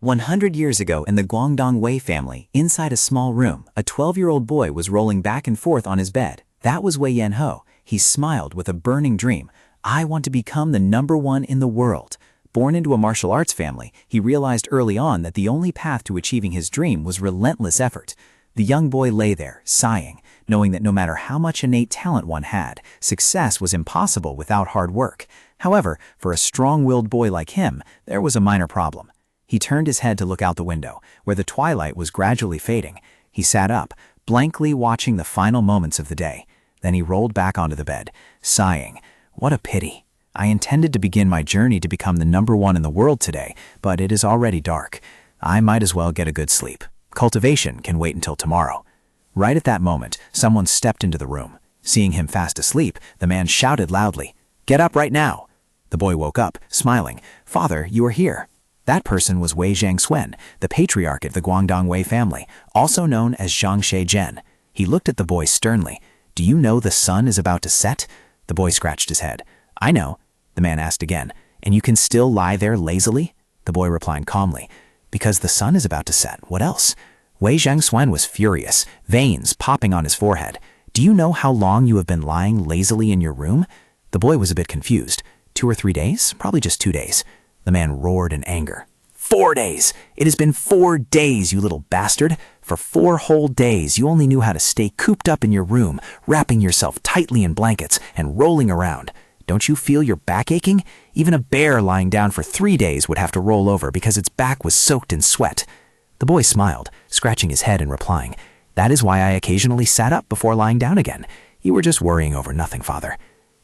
100 years ago in the Guangdong Wei family, inside a small room, a 12-year-old boy was rolling back and forth on his bed. That was Wei Yanho. He smiled with a burning dream. I want to become the #1 in the world. Born into a martial arts family, he realized early on that the only path to achieving his dream was relentless effort. The young boy lay there, sighing, knowing that no matter how much innate talent one had, success was impossible without hard work. However, for a strong-willed boy like him, there was a minor problem. He turned his head to look out the window, where the twilight was gradually fading. He sat up, blankly watching the final moments of the day. Then he rolled back onto the bed, sighing, "What a pity. I intended to begin my journey to become the #1 in the world today, but it is already dark. I might as well get a good sleep. Cultivation can wait until tomorrow." Right at that moment, someone stepped into the room. Seeing him fast asleep, the man shouted loudly, "Get up right now!" The boy woke up, smiling. "Father, you are here." That person was Wei Zhangswen, the patriarch of the Guangdong Wei family, also known as Zhang Zhen. He looked at the boy sternly. "Do you know the sun is about to set?" The boy scratched his head. "I know." The man asked again. "And you can still lie there lazily?" The boy replied calmly. "Because the sun is about to set. What else?" Wei Zhangswen was furious, veins popping on his forehead. "Do you know how long you have been lying lazily in your room?" The boy was a bit confused. 2 or 3 days? Probably just 2 days. The man roared in anger. 4 days! It has been 4 days, you little bastard! For 4 whole days, you only knew how to stay cooped up in your room, wrapping yourself tightly in blankets and rolling around. Don't you feel your back aching? Even a bear lying down for 3 days would have to roll over because its back was soaked in sweat. The boy smiled, scratching his head and replying, "That is why I occasionally sat up before lying down again. You were just worrying over nothing, father."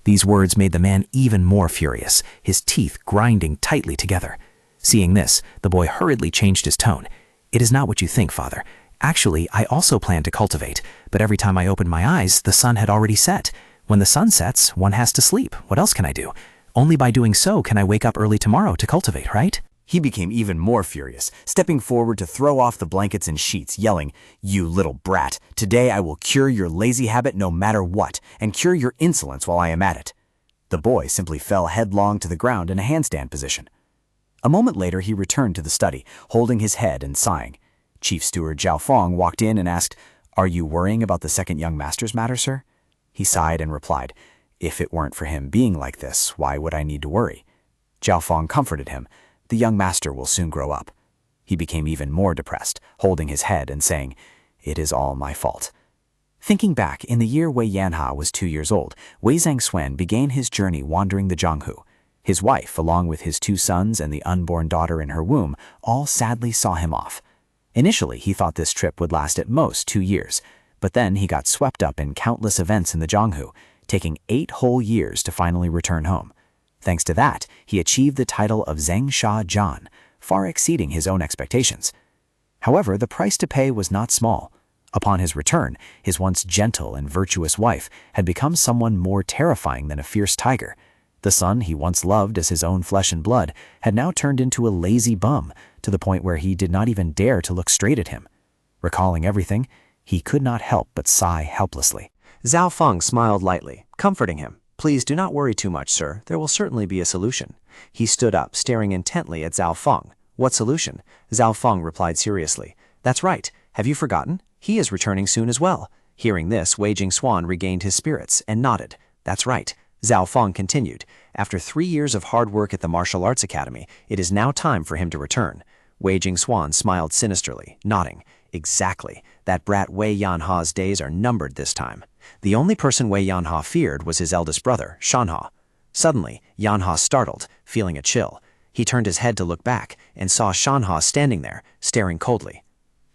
These words made the man even more furious, his teeth grinding tightly together. Seeing this, the boy hurriedly changed his tone. "It is not what you think, father. Actually, I also plan to cultivate, but every time I opened my eyes, the sun had already set. When the sun sets, one has to sleep. What else can I do? Only by doing so can I wake up early tomorrow to cultivate, right?" He became even more furious, stepping forward to throw off the blankets and sheets, yelling, "You little brat! Today I will cure your lazy habit no matter what, and cure your insolence while I am at it." The boy simply fell headlong to the ground in a handstand position. A moment later, he returned to the study, holding his head and sighing. Chief Steward Zhao Fong walked in and asked, "Are you worrying about the second young master's matter, sir?" He sighed and replied, "If it weren't for him being like this, why would I need to worry?" Zhao Fong comforted him. "The young master will soon grow up." He became even more depressed, holding his head and saying, "It is all my fault." Thinking back, in the year Wei Yanha was 2 years old, Wei Zhangswen began his journey wandering the Jianghu. His wife, along with his 2 sons and the unborn daughter in her womb, all sadly saw him off. Initially, he thought this trip would last at most 2 years, but then he got swept up in countless events in the Jianghu, taking 8 whole years to finally return home. Thanks to that, he achieved the title of Zheng Sha Zhan, far exceeding his own expectations. However, the price to pay was not small. Upon his return, his once gentle and virtuous wife had become someone more terrifying than a fierce tiger. The son he once loved as his own flesh and blood had now turned into a lazy bum, to the point where he did not even dare to look straight at him. Recalling everything, he could not help but sigh helplessly. Zhao Feng smiled lightly, comforting him. "Please do not worry too much, sir. There will certainly be a solution." He stood up, staring intently at Zhao Feng. "What solution?" Zhao Feng replied seriously. "That's right. Have you forgotten? He is returning soon as well." Hearing this, Wei Jingswan regained his spirits and nodded. "That's right." Zhao Feng continued. "After 3 years of hard work at the Martial Arts Academy, it is now time for him to return." Wei Jingswan smiled sinisterly, nodding. "Exactly. That brat Wei Yanha's days are numbered this time." The only person Wei Yanha feared was his eldest brother, Shanha. Suddenly, Yanha startled, feeling a chill. He turned his head to look back and saw Shanha standing there, staring coldly.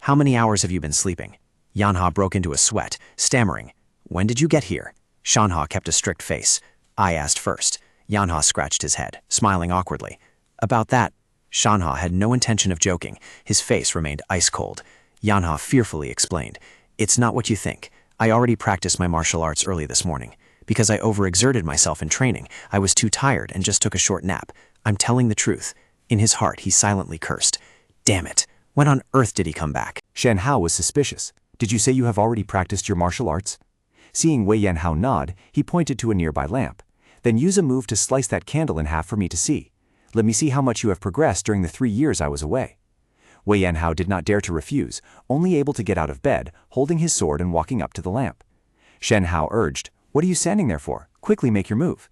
"How many hours have you been sleeping?" Yanha broke into a sweat, stammering. "When did you get here?" Shanha kept a strict face. "I asked first." Yanha scratched his head, smiling awkwardly. "About that." Shanha had no intention of joking. His face remained ice cold. Yanha fearfully explained, "It's not what you think. I already practiced my martial arts early this morning. Because I overexerted myself in training, I was too tired and just took a short nap. I'm telling the truth." In his heart, he silently cursed. "Damn it. When on earth did he come back?" Shan Hao was suspicious. "Did you say you have already practiced your martial arts?" Seeing Wei Yanhao nod, he pointed to a nearby lamp. "Then use a move to slice that candle in half for me to see. Let me see how much you have progressed during the 3 years I was away." Wei Yanhao did not dare to refuse, only able to get out of bed, holding his sword and walking up to the lamp. Shen Hao urged, "What are you standing there for? Quickly make your move."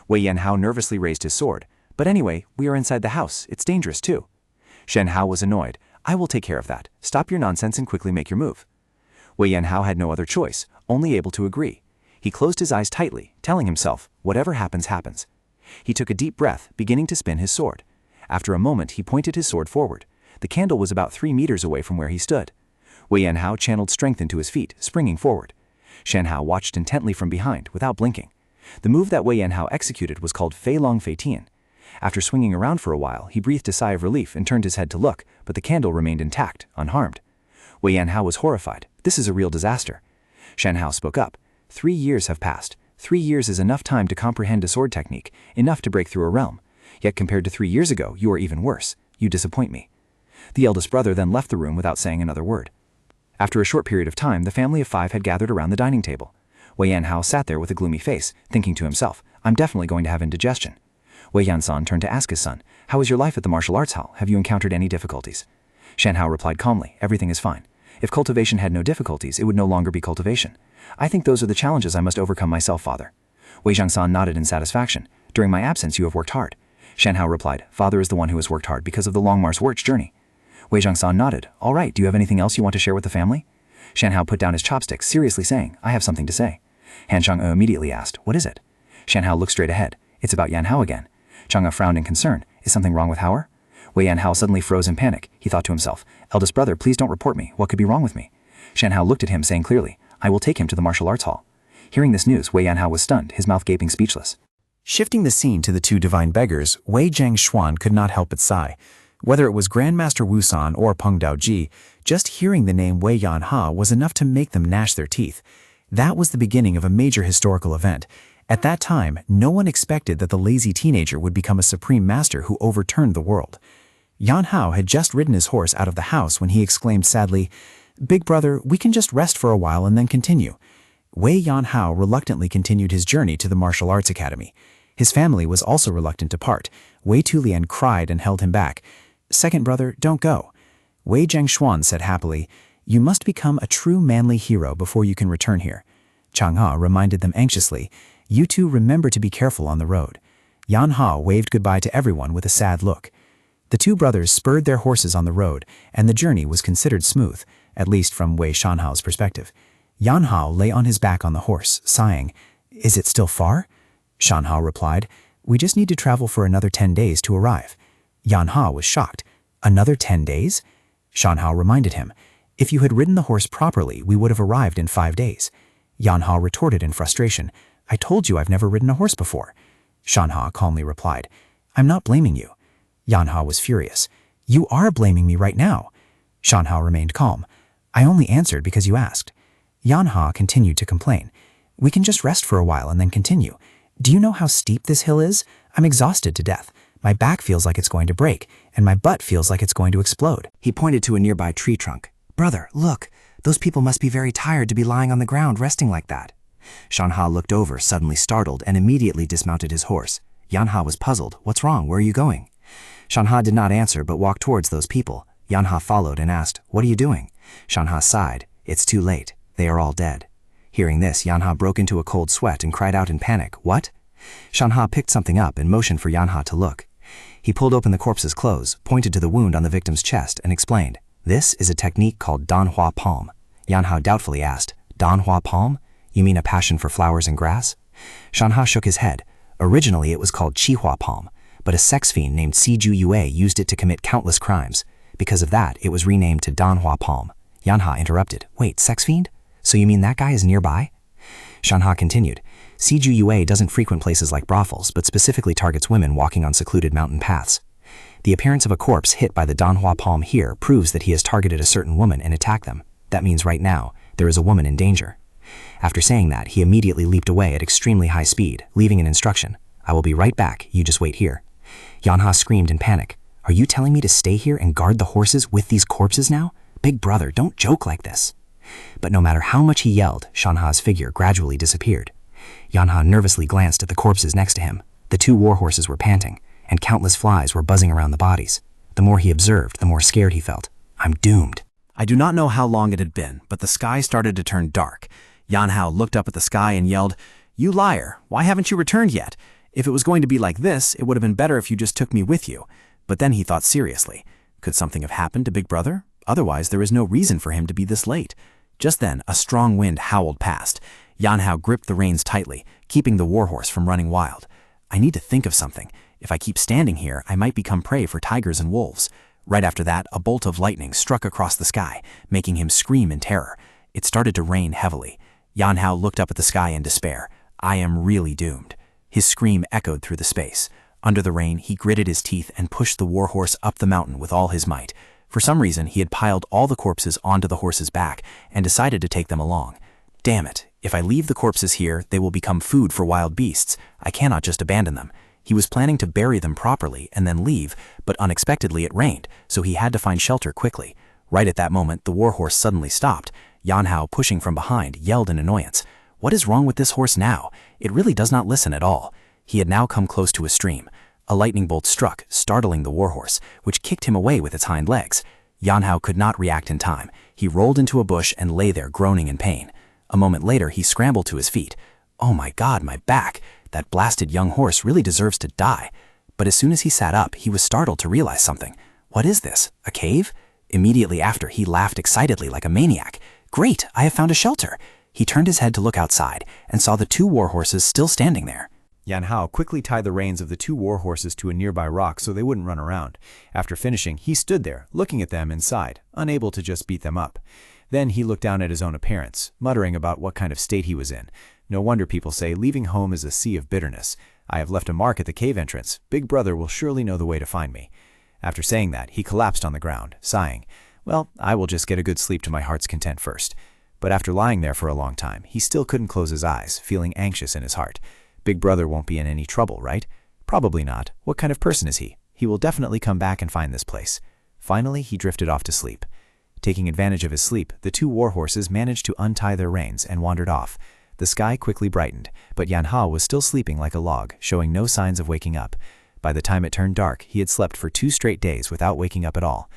Wei Yanhao nervously raised his sword. "But anyway, we are inside the house. It's dangerous too." Shen Hao was annoyed. "I will take care of that. Stop your nonsense and quickly make your move." Wei Yanhao had no other choice, only able to agree. He closed his eyes tightly, telling himself, whatever happens, happens. He took a deep breath, beginning to spin his sword. After a moment, he pointed his sword forward. The candle was about 3 meters away from where he stood. Wei Yanhao channeled strength into his feet, springing forward. Shen Hao watched intently from behind, without blinking. The move that Wei Yanhao executed was called Fei Long Fei Tian. After swinging around for a while, he breathed a sigh of relief and turned his head to look, but the candle remained intact, unharmed. Wei Yanhao was horrified. This is a real disaster. Shen Hao spoke up. 3 years have passed. 3 years is enough time to comprehend a sword technique, enough to break through a realm. Yet compared to 3 years ago, you are even worse. You disappoint me. The eldest brother then left the room without saying another word. After a short period of time, the family of 5 had gathered around the dining table. Wei Yanhao sat there with a gloomy face, thinking to himself, I'm definitely going to have indigestion. Wei Yansan turned to ask his son, How is your life at the martial arts hall? Have you encountered any difficulties? Shen Hao replied calmly, Everything is fine. If cultivation had no difficulties, it would no longer be cultivation. I think those are the challenges I must overcome myself, father. Wei Jiangsan nodded in satisfaction. During my absence, you have worked hard. Shen Hao replied, Father is the one who has worked hard because of the long march journey. Wei Jiangsan nodded. All right, do you have anything else you want to share with the family? Shen Hao put down his chopsticks, seriously saying, I have something to say. Han Chang'e immediately asked, What is it? Shen Hao looked straight ahead. It's about Yan Hao again. Chang'e frowned in concern. Is something wrong with Hauer? Wei Yan Hao suddenly froze in panic. He thought to himself, Eldest brother, please don't report me. What could be wrong with me? Shen Hao looked at him, saying clearly, I will take him to the martial arts hall. Hearing this news, Wei Yan Hao was stunned, his mouth gaping speechless. Shifting the scene to the 2 divine beggars, Wei Jiangxuan could not help but sigh. Whether it was Grandmaster Wusan or Peng Daoji, just hearing the name Wei Yanha was enough to make them gnash their teeth. That was the beginning of a major historical event. At that time, no one expected that the lazy teenager would become a supreme master who overturned the world. Yan Hao had just ridden his horse out of the house when he exclaimed sadly, Big brother, we can just rest for a while and then continue. Wei Yan Hao reluctantly continued his journey to the martial arts academy. His family was also reluctant to part. Wei Tulian cried and held him back. Second brother, don't go. Wei Jiangxuan said happily, You must become a true manly hero before you can return here. Chang'e reminded them anxiously, You two remember to be careful on the road. Yan Hao waved goodbye to everyone with a sad look. The 2 brothers spurred their horses on the road, and the journey was considered smooth, at least from Wei Shanhao's perspective. Yan Hao lay on his back on the horse, sighing, Is it still far? Shan Hao replied, We just need to travel for another 10 days to arrive. Yan Hao was shocked. Another 10 days? Shan Hao reminded him, If you had ridden the horse properly, we would have arrived in 5 days. Yan Hao retorted in frustration, I told you I've never ridden a horse before. Shan Hao calmly replied, I'm not blaming you. Yan Hao was furious. You are blaming me right now. Shan Hao remained calm. I only answered because you asked. Yan Hao continued to complain. We can just rest for a while and then continue. Do you know how steep this hill is? I'm exhausted to death. My back feels like it's going to break, and my butt feels like it's going to explode. He pointed to a nearby tree trunk. Brother, look, those people must be very tired to be lying on the ground resting like that. Shan Hao looked over, suddenly startled, and immediately dismounted his horse. Yan Hao was puzzled. What's wrong? Where are you going? Shan Hao did not answer, but walked towards those people. Yan Hao followed and asked, What are you doing? Shan Hao sighed. It's too late. They are all dead. Hearing this, Yan Hao broke into a cold sweat and cried out in panic, What? Shan Hao picked something up and motioned for Yan Hao to look. He pulled open the corpse's clothes, pointed to the wound on the victim's chest, and explained, This is a technique called Danhua Palm. Yan Hao doubtfully asked, Danhua Palm? You mean a passion for flowers and grass? Shan Hao shook his head. Originally it was called Qihua Palm, but a sex fiend named Siju Yue used it to commit countless crimes. Because of that, it was renamed to Danhua Palm. Yan Hao interrupted, Wait, sex fiend? So you mean that guy is nearby? Shan Hao continued, Siju Yue doesn't frequent places like brothels, but specifically targets women walking on secluded mountain paths. The appearance of a corpse hit by the Danhua Palm here proves that he has targeted a certain woman and attacked them. That means right now, there is a woman in danger. After saying that, he immediately leaped away at extremely high speed, leaving an instruction. I will be right back, you just wait here. Yan Hao screamed in panic. Are you telling me to stay here and guard the horses with these corpses now? Big brother, don't joke like this. But no matter how much he yelled, Shan Ha's figure gradually disappeared. Yan Hao nervously glanced at the corpses next to him. The 2 war horses were panting, and countless flies were buzzing around the bodies. The more he observed, the more scared he felt. I'm doomed. I do not know how long it had been, but the sky started to turn dark. Yan Hao looked up at the sky and yelled, "You liar! Why haven't you returned yet? If it was going to be like this, it would have been better if you just took me with you." But then he thought seriously. Could something have happened to Big Brother? Otherwise, there is no reason for him to be this late. Just then, a strong wind howled past. Yan Hao gripped the reins tightly, keeping the warhorse from running wild. I need to think of something. If I keep standing here, I might become prey for tigers and wolves. Right after that, a bolt of lightning struck across the sky, making him scream in terror. It started to rain heavily. Yan Hao looked up at the sky in despair. I am really doomed. His scream echoed through the space. Under the rain, he gritted his teeth and pushed the warhorse up the mountain with all his might. For some reason, he had piled all the corpses onto the horse's back and decided to take them along. Damn it, if I leave the corpses here, they will become food for wild beasts. I cannot just abandon them. He was planning to bury them properly and then leave, but unexpectedly it rained, so he had to find shelter quickly. Right at that moment, the warhorse suddenly stopped. Yan Hao, pushing from behind, yelled in annoyance. What is wrong with this horse now? It really does not listen at all. He had now come close to a stream. A lightning bolt struck, startling the warhorse, which kicked him away with its hind legs. Yan Hao could not react in time. He rolled into a bush and lay there groaning in pain. A moment later, he scrambled to his feet. Oh my God, my back! That blasted young horse really deserves to die. But as soon as he sat up, he was startled to realize something. What is this? A cave? Immediately after, he laughed excitedly like a maniac. Great, I have found a shelter. He turned his head to look outside and saw the two warhorses still standing there. Yan Hao quickly tied the reins of the two warhorses to a nearby rock so they wouldn't run around. After finishing, he stood there, looking at them and sighed, unable to just beat them up. Then he looked down at his own appearance, muttering about what kind of state he was in. No wonder people say leaving home is a sea of bitterness. I have left a mark at the cave entrance. Big Brother will surely know the way to find me. After saying that, he collapsed on the ground, sighing. Well, I will just get a good sleep to my heart's content first. But after lying there for a long time, he still couldn't close his eyes, feeling anxious in his heart. Big Brother won't be in any trouble, right? Probably not. What kind of person is he? He will definitely come back and find this place. Finally, he drifted off to sleep. Taking advantage of his sleep, the two warhorses managed to untie their reins and wandered off. The sky quickly brightened, but Yan Hao was still sleeping like a log, showing no signs of waking up. By the time it turned dark, he had slept for 2 straight days without waking up at all.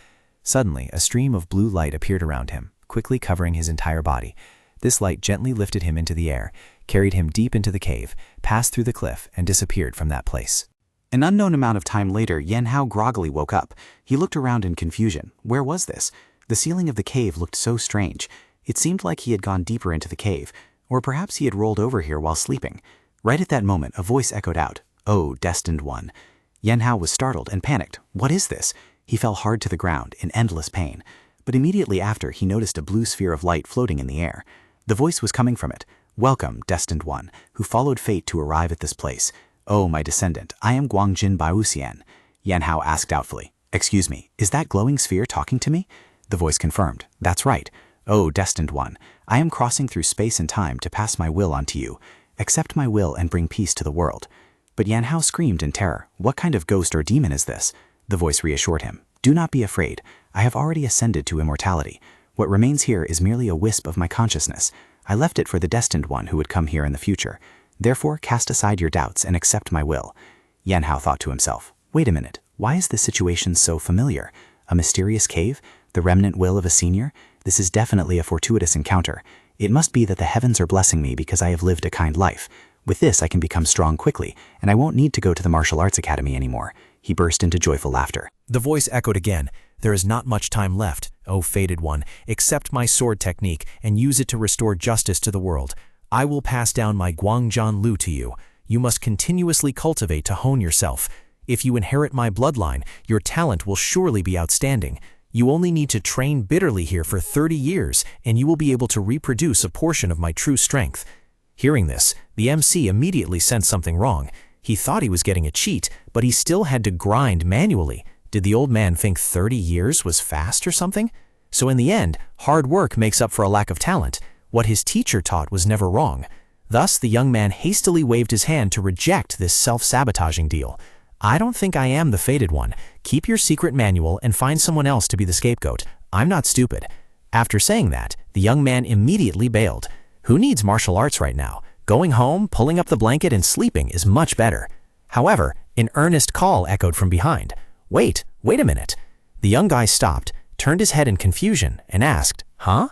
Suddenly, a stream of blue light appeared around him, quickly covering his entire body. This light gently lifted him into the air, carried him deep into the cave, passed through the cliff, and disappeared from that place. An unknown amount of time later, Yan Hao groggily woke up. He looked around in confusion. Where was this? The ceiling of the cave looked so strange. It seemed like he had gone deeper into the cave, or perhaps he had rolled over here while sleeping. Right at that moment, a voice echoed out, "Oh, destined one." Yan Hao was startled and panicked. What is this? He fell hard to the ground in endless pain. But immediately after, he noticed a blue sphere of light floating in the air. The voice was coming from it. "Welcome, destined one, who followed fate to arrive at this place. Oh, my descendant, I am Guangjin Baoxian." Yan Hao asked doubtfully, "Excuse me, is that glowing sphere talking to me?" The voice confirmed, "That's right. Oh, destined one, I am crossing through space and time to pass my will onto you. Accept my will and bring peace to the world." But Yan Hao screamed in terror. What kind of ghost or demon is this? The voice reassured him. "Do not be afraid. I have already ascended to immortality. What remains here is merely a wisp of my consciousness. I left it for the destined one who would come here in the future. Therefore, cast aside your doubts and accept my will." Yan Hao thought to himself, wait a minute, why is this situation so familiar? A mysterious cave? The remnant will of a senior? This is definitely a fortuitous encounter. It must be that the heavens are blessing me because I have lived a kind life. With this, I can become strong quickly, and I won't need to go to the martial arts academy anymore. He burst into joyful laughter. The voice echoed again. "There is not much time left. O fated one, accept my sword technique and use it to restore justice to the world. I will pass down my Guangzhan Lu to you. You must continuously cultivate to hone yourself. If you inherit my bloodline, your talent will surely be outstanding. You only need to train bitterly here for 30 years, and you will be able to reproduce a portion of my true strength." Hearing this, the MC immediately sensed something wrong. He thought he was getting a cheat, but he still had to grind manually. Did the old man think 30 years was fast or something? So in the end, hard work makes up for a lack of talent. What his teacher taught was never wrong. Thus, the young man hastily waved his hand to reject this self-sabotaging deal. "I don't think I am the fated one. Keep your secret manual and find someone else to be the scapegoat. I'm not stupid." After saying that, the young man immediately bailed. Who needs martial arts right now? Going home, pulling up the blanket, and sleeping is much better. However, an earnest call echoed from behind. Wait a minute. The young guy stopped, turned his head in confusion, and asked, "Huh?"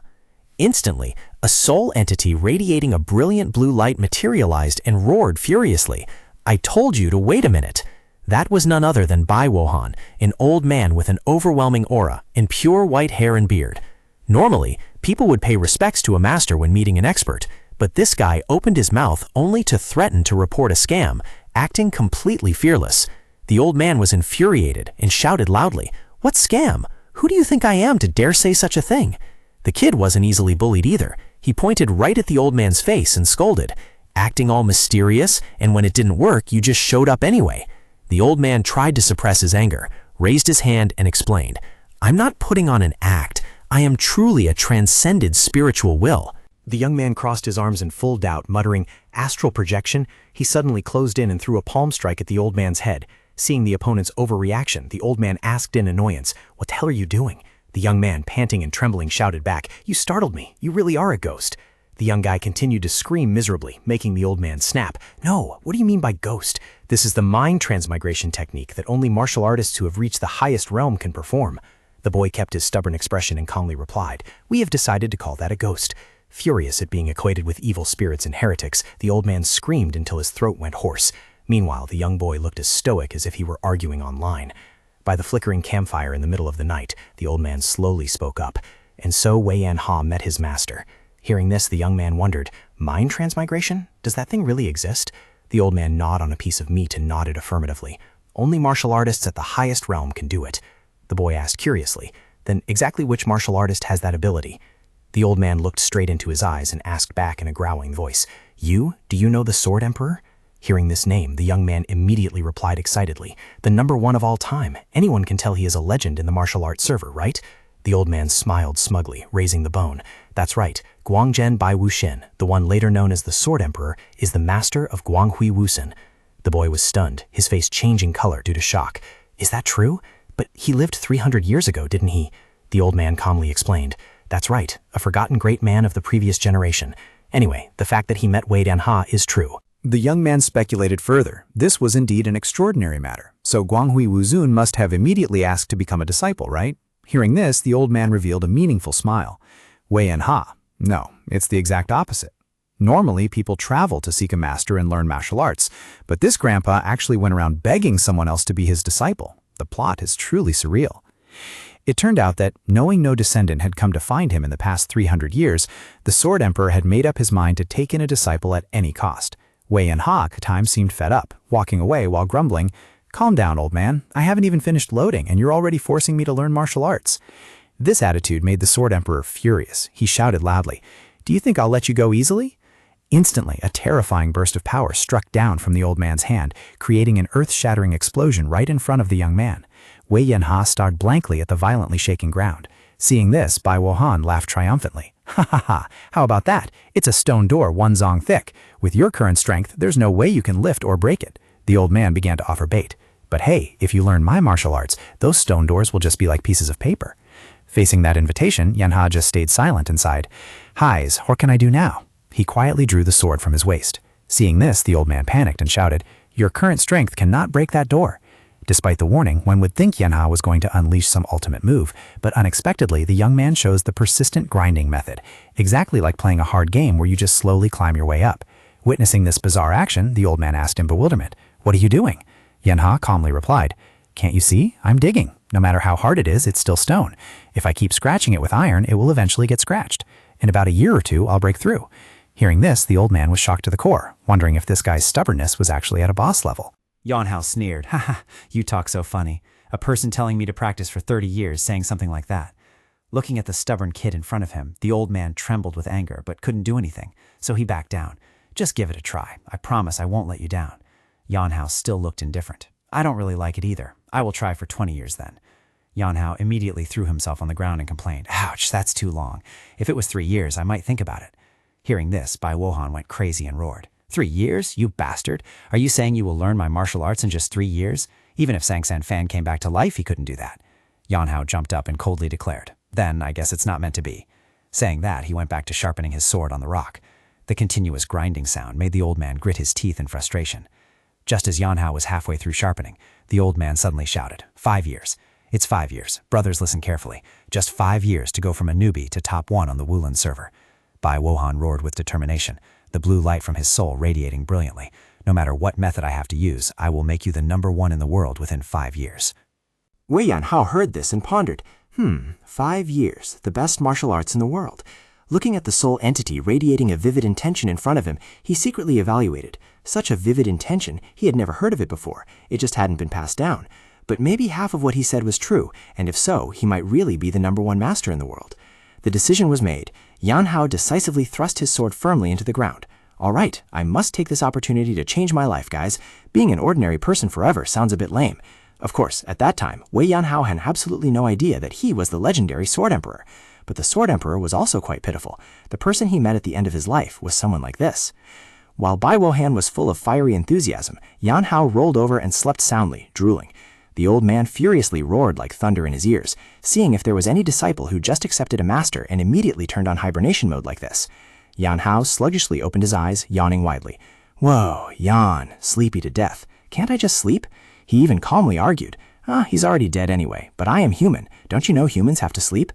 Instantly, a soul entity radiating a brilliant blue light materialized and roared furiously, "I told you to wait a minute." That was none other than Bai Wohan, an old man with an overwhelming aura and pure white hair and beard. Normally, people would pay respects to a master when meeting an expert, but this guy opened his mouth only to threaten to report a scam, acting completely fearless. The old man was infuriated and shouted loudly, "What scam? Who do you think I am to dare say such a thing?" The kid wasn't easily bullied either. He pointed right at the old man's face and scolded, "Acting all mysterious, and when it didn't work, you just showed up anyway." The old man tried to suppress his anger, raised his hand, and explained, "I'm not putting on an act. I am truly a transcended spiritual will." The young man crossed his arms in full doubt, muttering, "Astral projection?" He suddenly closed in and threw a palm strike at the old man's head. Seeing the opponent's overreaction, the old man asked in annoyance, "What the hell are you doing?" The young man, panting and trembling, shouted back, "You startled me. You really are a ghost." The young guy continued to scream miserably, making the old man snap. "No, what do you mean by ghost? This is the mind transmigration technique that only martial artists who have reached the highest realm can perform." The boy kept his stubborn expression and calmly replied, "We have decided to call that a ghost." Furious at being equated with evil spirits and heretics, the old man screamed until his throat went hoarse. Meanwhile, the young boy looked as stoic as if he were arguing online. By the flickering campfire in the middle of the night, the old man slowly spoke up. And so Wei Yanha met his master. Hearing this, the young man wondered, "Mind transmigration? Does that thing really exist?" The old man gnawed on a piece of meat and nodded affirmatively. "Only martial artists at the highest realm can do it." The boy asked curiously, "Then exactly which martial artist has that ability?" The old man looked straight into his eyes and asked back in a growling voice, "You? Do you know the Sword Emperor?" Hearing this name, the young man immediately replied excitedly, "The #1 of all time. Anyone can tell he is a legend in the martial arts server, right?" The old man smiled smugly, raising the bone. "That's right. Guangzhen Bai Wuxin, the one later known as the Sword Emperor, is the master of Guanghui Wusun." The boy was stunned, his face changing color due to shock. "Is that true? But he lived 300 years ago, didn't he?" The old man calmly explained, "That's right, a forgotten great man of the previous generation. Anyway, the fact that he met Wei Yanha is true." The young man speculated further. This was indeed an extraordinary matter, so Guanghui Wuzun must have immediately asked to become a disciple, right? Hearing this, the old man revealed a meaningful smile. Wei Yanha. No, it's the exact opposite. Normally, people travel to seek a master and learn martial arts, but this grandpa actually went around begging someone else to be his disciple. The plot is truly surreal. It turned out that, knowing no descendant had come to find him in the past 300 years, the Sword Emperor had made up his mind to take in a disciple at any cost. Wei Yanha at times seemed fed up, walking away while grumbling, "Calm down, old man. I haven't even finished loading, and you're already forcing me to learn martial arts." This attitude made the Sword Emperor furious. He shouted loudly, "Do you think I'll let you go easily?" Instantly, a terrifying burst of power struck down from the old man's hand, creating an earth-shattering explosion right in front of the young man. Wei Yanha stared blankly at the violently shaking ground. Seeing this, Bai Wohan laughed triumphantly. "Ha ha ha, how about that? It's a stone door 1 zong thick. With your current strength, there's no way you can lift or break it." The old man began to offer bait. "But hey, if you learn my martial arts, those stone doors will just be like pieces of paper." Facing that invitation, Yanha just stayed silent and sighed, "Highs, what can I do now?" He quietly drew the sword from his waist. Seeing this, the old man panicked and shouted, "Your current strength cannot break that door." Despite the warning, one would think Yanha was going to unleash some ultimate move, but unexpectedly, the young man chose the persistent grinding method, exactly like playing a hard game where you just slowly climb your way up. Witnessing this bizarre action, the old man asked in bewilderment, "What are you doing?" Yanha calmly replied, "Can't you see? I'm digging. No matter how hard it is, it's still stone. If I keep scratching it with iron, it will eventually get scratched. In about a year or two, I'll break through." Hearing this, the old man was shocked to the core, wondering if this guy's stubbornness was actually at a boss level. Yanhao sneered. "Haha, you talk so funny. A person telling me to practice for 30 years saying something like that." Looking at the stubborn kid in front of him, the old man trembled with anger but couldn't do anything, so he backed down. "Just give it a try. I promise I won't let you down." Yanhao still looked indifferent. "I don't really like it either. I will try for 20 years then." Yanhao immediately threw himself on the ground and complained, "Ouch, that's too long. If it was 3 years, I might think about it." Hearing this, Bai Wohan went crazy and roared, "3 years? You bastard! Are you saying you will learn my martial arts in just 3 years? Even if Sang San Fan came back to life, he couldn't do that." Yanhao jumped up and coldly declared, "Then I guess it's not meant to be." Saying that, he went back to sharpening his sword on the rock. The continuous grinding sound made the old man grit his teeth in frustration. Just as Yanhao was halfway through sharpening, the old man suddenly shouted, 5 years. It's 5 years. Brothers, listen carefully. Just 5 years to go from a newbie to top 1 on the Woolan server. Bai Wohan roared with determination, the blue light from his soul radiating brilliantly. No matter what method I have to use, I will make you the number 1 in the world within 5 years. Wei Yanhao heard this and pondered. 5 years, the best martial arts in the world. Looking at the soul entity radiating a vivid intention in front of him, he secretly evaluated. Such a vivid intention, he had never heard of it before. It just hadn't been passed down. But maybe half of what he said was true, and if so, he might really be the number 1 master in the world. The decision was made. Yanhao decisively thrust his sword firmly into the ground. All right, I must take this opportunity to change my life, guys. Being an ordinary person forever sounds a bit lame. Of course, at that time, Wei Yanhao had absolutely no idea that he was the legendary Sword Emperor. But the Sword Emperor was also quite pitiful. The person he met at the end of his life was someone like this. While Bai Wohan was full of fiery enthusiasm, Yanhao rolled over and slept soundly, drooling. The old man furiously roared like thunder in his ears, seeing if there was any disciple who just accepted a master and immediately turned on hibernation mode like this. Yanhao sluggishly opened his eyes, yawning widely. Whoa, yawn, sleepy to death. Can't I just sleep? He even calmly argued. He's already dead anyway, but I am human. Don't you know humans have to sleep?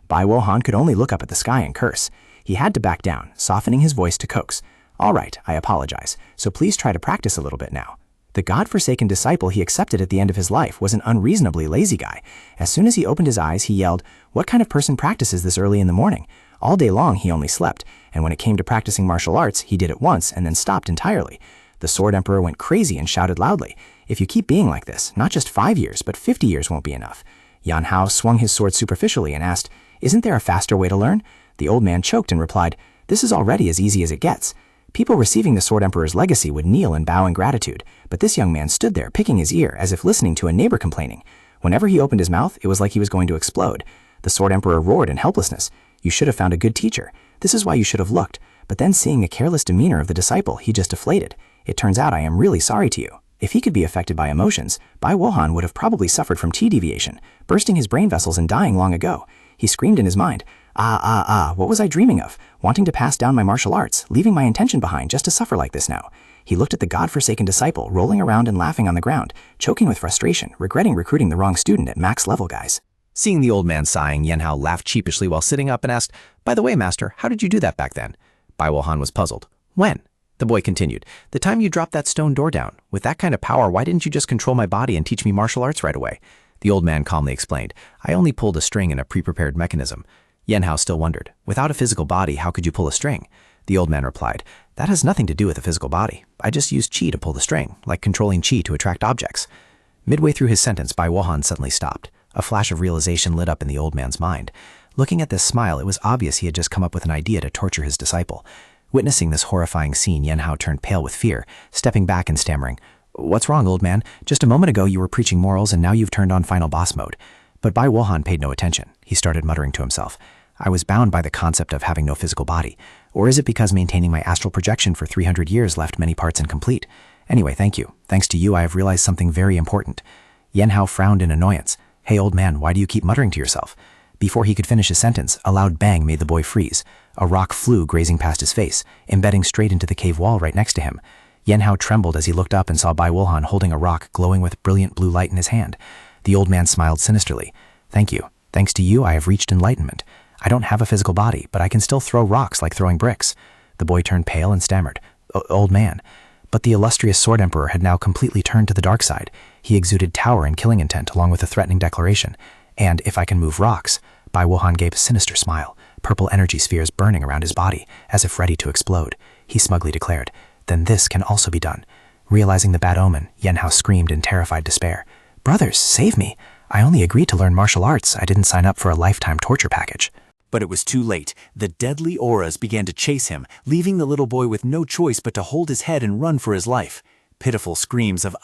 Bai Wohan could only look up at the sky and curse. He had to back down, softening his voice to coax. All right, I apologize, so please try to practice a little bit now. The God-forsaken disciple he accepted at the end of his life was an unreasonably lazy guy. As soon as he opened his eyes, he yelled, "What kind of person practices this early in the morning?" All day long he only slept, and when it came to practicing martial arts, he did it once and then stopped entirely. The Sword Emperor went crazy and shouted loudly, "If you keep being like this, not just 5 years, but 50 years won't be enough." Yanhao swung his sword superficially and asked, "Isn't there a faster way to learn?" The old man choked and replied, "This is already as easy as it gets." People receiving the Sword Emperor's legacy would kneel and bow in gratitude, but this young man stood there picking his ear as if listening to a neighbor complaining. Whenever he opened his mouth, it was like he was going to explode. The Sword Emperor roared in helplessness. "You should have found a good teacher. This is why you should have looked." But then seeing the careless demeanor of the disciple, he just deflated. "It turns out I am really sorry to you." If he could be affected by emotions, Bai Wohan would have probably suffered from T deviation, bursting his brain vessels and dying long ago. He screamed in his mind, what was I dreaming of? Wanting to pass down my martial arts, leaving my intention behind just to suffer like this now." He looked at the God-forsaken disciple, rolling around and laughing on the ground, choking with frustration, regretting recruiting the wrong student at max level, guys. Seeing the old man sighing, Yanhao laughed sheepishly while sitting up and asked, "By the way, master, how did you do that back then?" Bai Wohan was puzzled. "When?" The boy continued, "The time you dropped that stone door down. With that kind of power, why didn't you just control my body and teach me martial arts right away?" The old man calmly explained, "I only pulled a string in a pre-prepared mechanism." Yanhao still wondered, "Without a physical body, how could you pull a string?" The old man replied, "That has nothing to do with a physical body. I just used chi to pull the string, like controlling chi to attract objects." Midway through his sentence, Bai Wohan suddenly stopped. A flash of realization lit up in the old man's mind. Looking at this smile, it was obvious he had just come up with an idea to torture his disciple. Witnessing this horrifying scene, Yanhao turned pale with fear, stepping back and stammering, "What's wrong, old man? Just a moment ago you were preaching morals and now you've turned on final boss mode." But Bai Wohan paid no attention. He started muttering to himself, "I was bound by the concept of having no physical body. Or is it because maintaining my astral projection for 300 years left many parts incomplete? Anyway, thank you. Thanks to you, I have realized something very important." Yanhao frowned in annoyance. "Hey, old man, why do you keep muttering to yourself?" Before he could finish his sentence, a loud bang made the boy freeze. A rock flew grazing past his face, embedding straight into the cave wall right next to him. Yanhao trembled as he looked up and saw Bai Wohan holding a rock glowing with brilliant blue light in his hand. The old man smiled sinisterly. "Thank you. Thanks to you, I have reached enlightenment. I don't have a physical body, but I can still throw rocks like throwing bricks." The boy turned pale and stammered, "Old man." But the illustrious Sword Emperor had now completely turned to the dark side. He exuded power and killing intent along with a threatening declaration. "And if I can move rocks," Bai Wohan gave a sinister smile, purple energy spheres burning around his body, as if ready to explode. He smugly declared, "Then this can also be done." Realizing the bad omen, Yanhao screamed in terrified despair, "Brothers, save me! I only agreed to learn martial arts. I didn't sign up for a lifetime torture package." But it was too late. The deadly auras began to chase him, leaving the little boy with no choice but to hold his head and run for his life. Pitiful screams of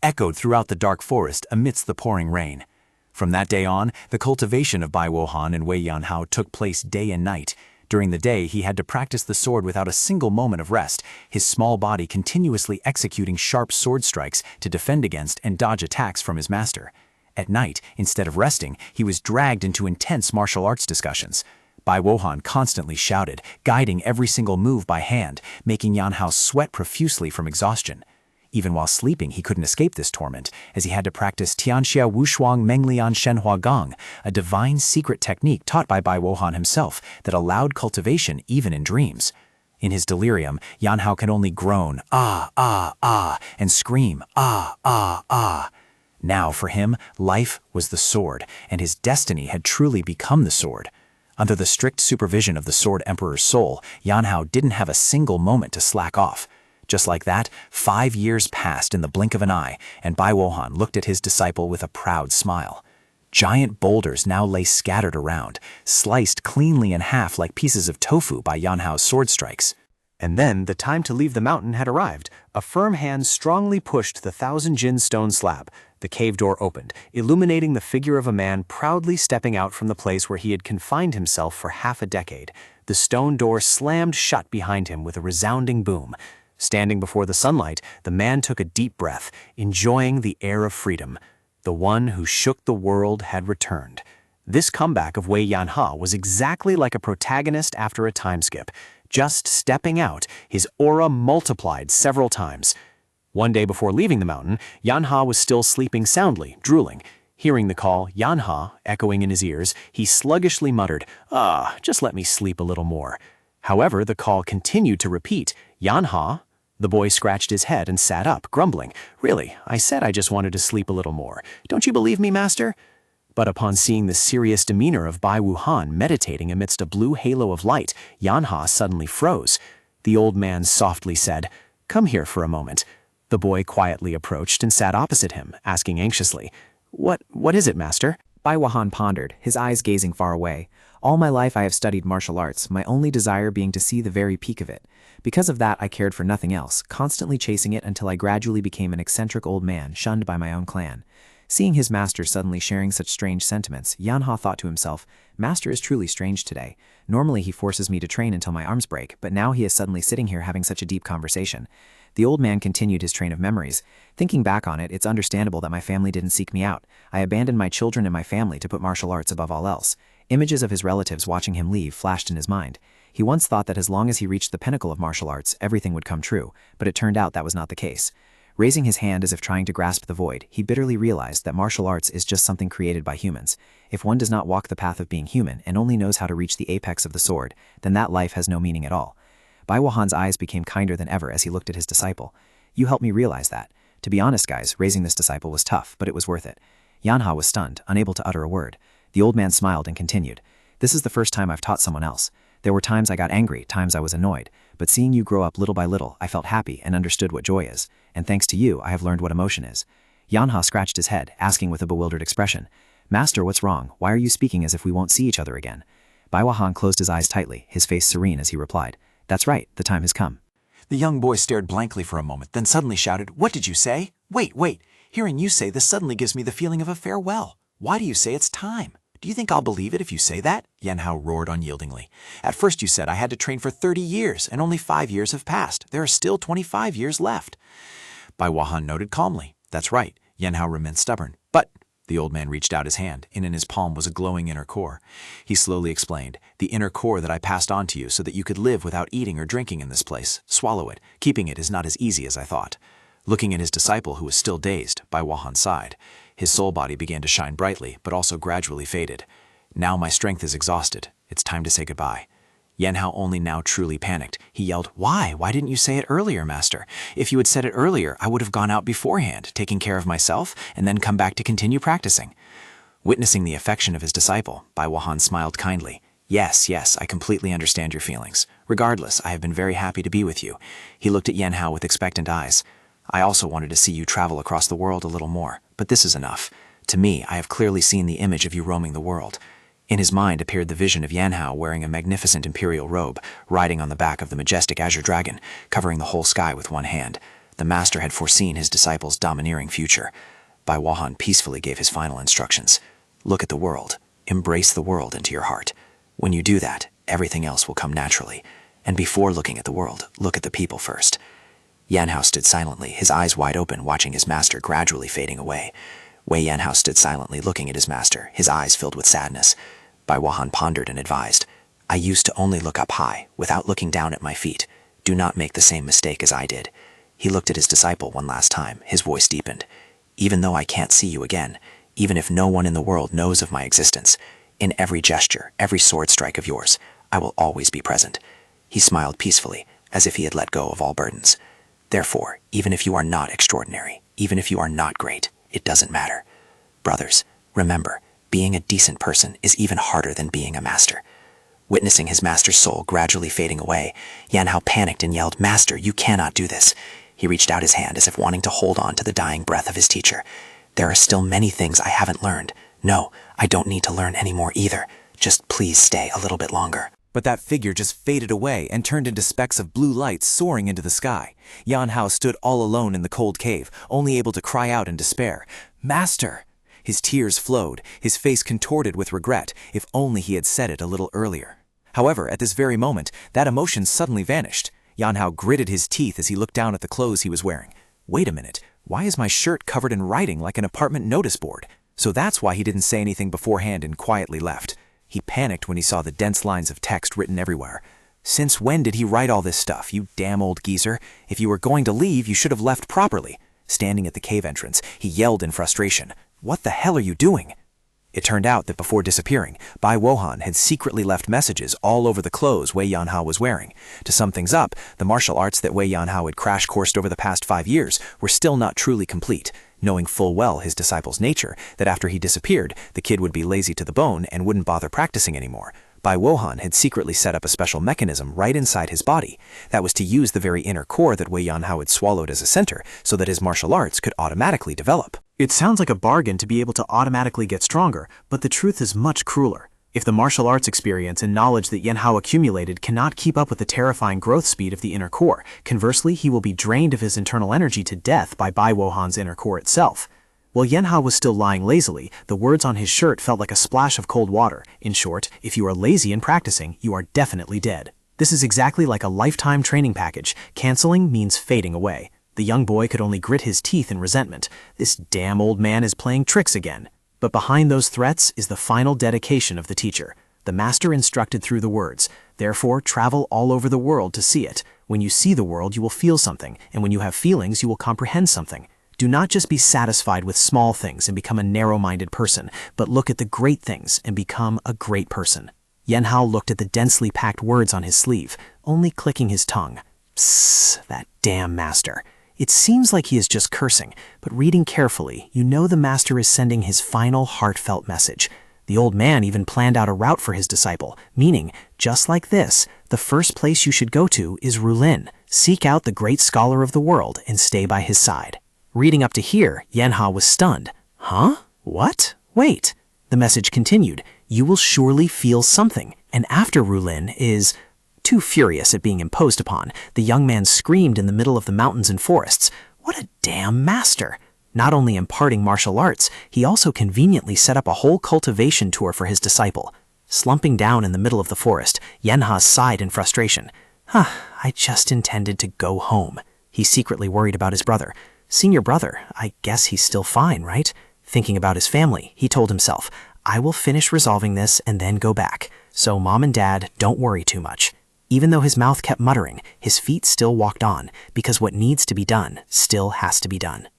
echoed throughout the dark forest amidst the pouring rain. From that day on, the cultivation of Bai Wohan and Wei Yanhao took place day and night. During the day, he had to practice the sword without a single moment of rest, his small body continuously executing sharp sword strikes to defend against and dodge attacks from his master. At night, instead of resting, he was dragged into intense martial arts discussions. Bai Wohan constantly shouted, guiding every single move by hand, making Yanhao sweat profusely from exhaustion. Even while sleeping, he couldn't escape this torment, as he had to practice Tianxia Wushuang Menglian Shenhua Gong, a divine secret technique taught by Bai Wohan himself that allowed cultivation even in dreams. In his delirium, Yan Hao can only groan, ah, ah, ah, and scream, ah, ah, ah. Now, for him, life was the sword, and his destiny had truly become the sword. Under the strict supervision of the Sword Emperor's soul, Yan Hao didn't have a single moment to slack off. Just like that, 5 years passed in the blink of an eye, and Bai Wohan looked at his disciple with a proud smile. Giant boulders now lay scattered around, sliced cleanly in half like pieces of tofu by Yan Hao's sword strikes. And then the time to leave the mountain had arrived. A firm hand strongly pushed the 1,000-jin stone slab. The cave door opened, illuminating the figure of a man proudly stepping out from the place where he had confined himself for half a decade. The stone door slammed shut behind him with a resounding boom. Standing before the sunlight, the man took a deep breath, enjoying the air of freedom. The one who shook the world had returned. This comeback of Wei Yanhao was exactly like a protagonist after a time skip. Just stepping out, his aura multiplied several times. One day before leaving the mountain, Yanha was still sleeping soundly, drooling. Hearing the call, Yanha, echoing in his ears, he sluggishly muttered, "Ah, just let me sleep a little more." However, the call continued to repeat, "Yanha?" The boy scratched his head and sat up, grumbling, "Really, I said I just wanted to sleep a little more. Don't you believe me, master?" But upon seeing the serious demeanor of Bai Wuhan meditating amidst a blue halo of light, Yanha suddenly froze. The old man softly said, "Come here for a moment." The boy quietly approached and sat opposite him, asking anxiously, What is it, master?" Bai Wuhan pondered, his eyes gazing far away. "All my life I have studied martial arts, my only desire being to see the very peak of it. Because of that I cared for nothing else, constantly chasing it until I gradually became an eccentric old man, shunned by my own clan." Seeing his master suddenly sharing such strange sentiments, Yanha thought to himself, "Master is truly strange today. Normally he forces me to train until my arms break, but now he is suddenly sitting here having such a deep conversation." The old man continued his train of memories. "Thinking back on it, it's understandable that my family didn't seek me out. I abandoned my children and my family to put martial arts above all else." Images of his relatives watching him leave flashed in his mind. He once thought that as long as he reached the pinnacle of martial arts, everything would come true, but it turned out that was not the case. Raising his hand as if trying to grasp the void, he bitterly realized that martial arts is just something created by humans. If one does not walk the path of being human and only knows how to reach the apex of the sword, then that life has no meaning at all. Bai Wuhan's eyes became kinder than ever as he looked at his disciple. "You helped me realize that. To be honest, guys, raising this disciple was tough, but it was worth it." Yanha was stunned, unable to utter a word. The old man smiled and continued, "This is the first time I've taught someone else. There were times I got angry, times I was annoyed, but seeing you grow up little by little, I felt happy and understood what joy is. And thanks to you, I have learned what emotion is." Yanha scratched his head, asking with a bewildered expression, "Master, what's wrong? Why are you speaking as if we won't see each other again?" Bai Wuhan closed his eyes tightly, his face serene as he replied, "That's right, the time has come." The young boy stared blankly for a moment, then suddenly shouted, "What did you say? Wait, hearing you say this suddenly gives me the feeling of a farewell. Why do you say it's time? Do you think I'll believe it if you say that?" Yanhao roared unyieldingly. "At first you said I had to train for 30 years, and only 5 years have passed. There are still 25 years left." Bai Wuhan noted calmly, "That's right." Yanhao remained stubborn. "But," the old man reached out his hand, and in his palm was a glowing inner core. He slowly explained, "The inner core that I passed on to you so that you could live without eating or drinking in this place. Swallow it. Keeping it is not as easy as I thought." Looking at his disciple, who was still dazed, Bai Wuhan sighed. His soul body began to shine brightly, but also gradually faded. "Now my strength is exhausted. It's time to say goodbye." Yanhao only now truly panicked. He yelled, "Why? Why didn't you say it earlier, master? If you had said it earlier, I would have gone out beforehand, taking care of myself, and then come back to continue practicing." Witnessing the affection of his disciple, Bai Wuhan smiled kindly. Yes, I completely understand your feelings. Regardless, I have been very happy to be with you." He looked at Yanhao with expectant eyes. "I also wanted to see you travel across the world a little more, but this is enough. To me, I have clearly seen the image of you roaming the world." In his mind appeared the vision of Yanhao wearing a magnificent imperial robe, riding on the back of the majestic azure dragon, covering the whole sky with one hand. The master had foreseen his disciple's domineering future. Bai Wuhan peacefully gave his final instructions. "Look at the world. Embrace the world into your heart. When you do that, everything else will come naturally. And before looking at the world, look at the people first." Yanhao stood silently, his eyes wide open, watching his master gradually fading away. Wei Yanhao stood silently looking at his master, his eyes filled with sadness. Bai Wuhan pondered and advised, "I used to only look up high, without looking down at my feet. Do not make the same mistake as I did." He looked at his disciple one last time, his voice deepened. Even though I can't see you again, even if no one in the world knows of my existence, in every gesture, every sword strike of yours, I will always be present. He smiled peacefully, as if he had let go of all burdens. Therefore, even if you are not extraordinary, even if you are not great, it doesn't matter. Brothers, remember, being a decent person is even harder than being a master. Witnessing his master's soul gradually fading away, Yanhao panicked and yelled, "Master, you cannot do this." He reached out his hand as if wanting to hold on to the dying breath of his teacher. "There are still many things I haven't learned. No, I don't need to learn any more either. Just please stay a little bit longer." But that figure just faded away and turned into specks of blue light soaring into the sky. Yanhao stood all alone in the cold cave, only able to cry out in despair, "Master!" His tears flowed, his face contorted with regret, if only he had said it a little earlier. However, at this very moment, that emotion suddenly vanished. Yanhao gritted his teeth as he looked down at the clothes he was wearing. Wait a minute, why is my shirt covered in writing like an apartment notice board? So that's why he didn't say anything beforehand and quietly left. He panicked when he saw the dense lines of text written everywhere. Since when did he write all this stuff, you damn old geezer? If you were going to leave, you should have left properly. Standing at the cave entrance, he yelled in frustration, "What the hell are you doing?" It turned out that before disappearing, Bai Wohan had secretly left messages all over the clothes Wei Yanhao was wearing. To sum things up, the martial arts that Wei Yanhao had crash-coursed over the past 5 years were still not truly complete, knowing full well his disciple's nature, that after he disappeared, the kid would be lazy to the bone and wouldn't bother practicing anymore. Bai Wohan had secretly set up a special mechanism right inside his body. That was to use the very inner core that Wei Yanhao had swallowed as a center, so that his martial arts could automatically develop. It sounds like a bargain to be able to automatically get stronger, but the truth is much crueler. If the martial arts experience and knowledge that Yanhao accumulated cannot keep up with the terrifying growth speed of the inner core, conversely, he will be drained of his internal energy to death by Bai Wohan's inner core itself. While Yanhao was still lying lazily, the words on his shirt felt like a splash of cold water. In short, if you are lazy in practicing, you are definitely dead. This is exactly like a lifetime training package. Canceling means fading away. The young boy could only grit his teeth in resentment. This damn old man is playing tricks again. But behind those threats is the final dedication of the teacher. The master instructed through the words. Therefore, travel all over the world to see it. When you see the world, you will feel something, and when you have feelings, you will comprehend something. Do not just be satisfied with small things and become a narrow-minded person, but look at the great things and become a great person. Yanhao looked at the densely packed words on his sleeve, only clicking his tongue. Psst, that damn master. It seems like he is just cursing, but reading carefully, you know the master is sending his final heartfelt message. The old man even planned out a route for his disciple, meaning, just like this, the first place you should go to is Rulin. Seek out the great scholar of the world and stay by his side. Reading up to here, Yanhao was stunned. Huh? What? Wait. The message continued. You will surely feel something, and after Rulin is... Too furious at being imposed upon, the young man screamed in the middle of the mountains and forests. What a damn master! Not only imparting martial arts, he also conveniently set up a whole cultivation tour for his disciple. Slumping down in the middle of the forest, Yanhao sighed in frustration. I just intended to go home. He secretly worried about his brother. Senior brother, I guess he's still fine, right? Thinking about his family, he told himself, I will finish resolving this and then go back. So Mom and Dad, don't worry too much. Even though his mouth kept muttering, his feet still walked on, because what needs to be done still has to be done.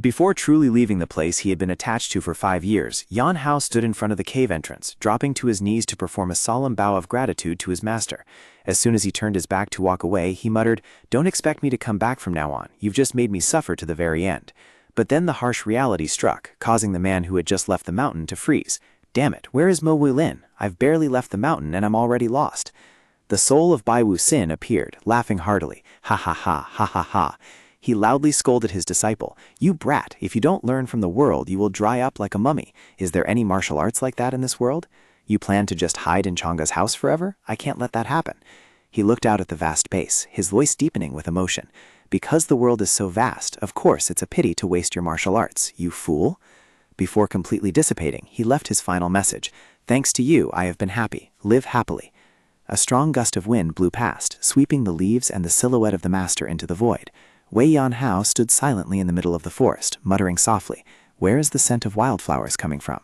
Before truly leaving the place he had been attached to for 5 years, Yanhao stood in front of the cave entrance, dropping to his knees to perform a solemn bow of gratitude to his master. As soon as he turned his back to walk away, he muttered, "Don't expect me to come back from now on. You've just made me suffer to the very end." But then the harsh reality struck, causing the man who had just left the mountain to freeze. Damn it, where is Mo Wulin? I've barely left the mountain and I'm already lost. The soul of Bai Wuxin appeared, laughing heartily. Ha ha ha, ha ha ha. He loudly scolded his disciple. You brat, if you don't learn from the world, you will dry up like a mummy. Is there any martial arts like that in this world? You plan to just hide in Chang'e's house forever? I can't let that happen. He looked out at the vast space, his voice deepening with emotion. Because the world is so vast, of course it's a pity to waste your martial arts, you fool. Before completely dissipating, he left his final message. Thanks to you, I have been happy. Live happily. A strong gust of wind blew past, sweeping the leaves and the silhouette of the master into the void. Wei Yanhao stood silently in the middle of the forest, muttering softly, "Where is the scent of wildflowers coming from?"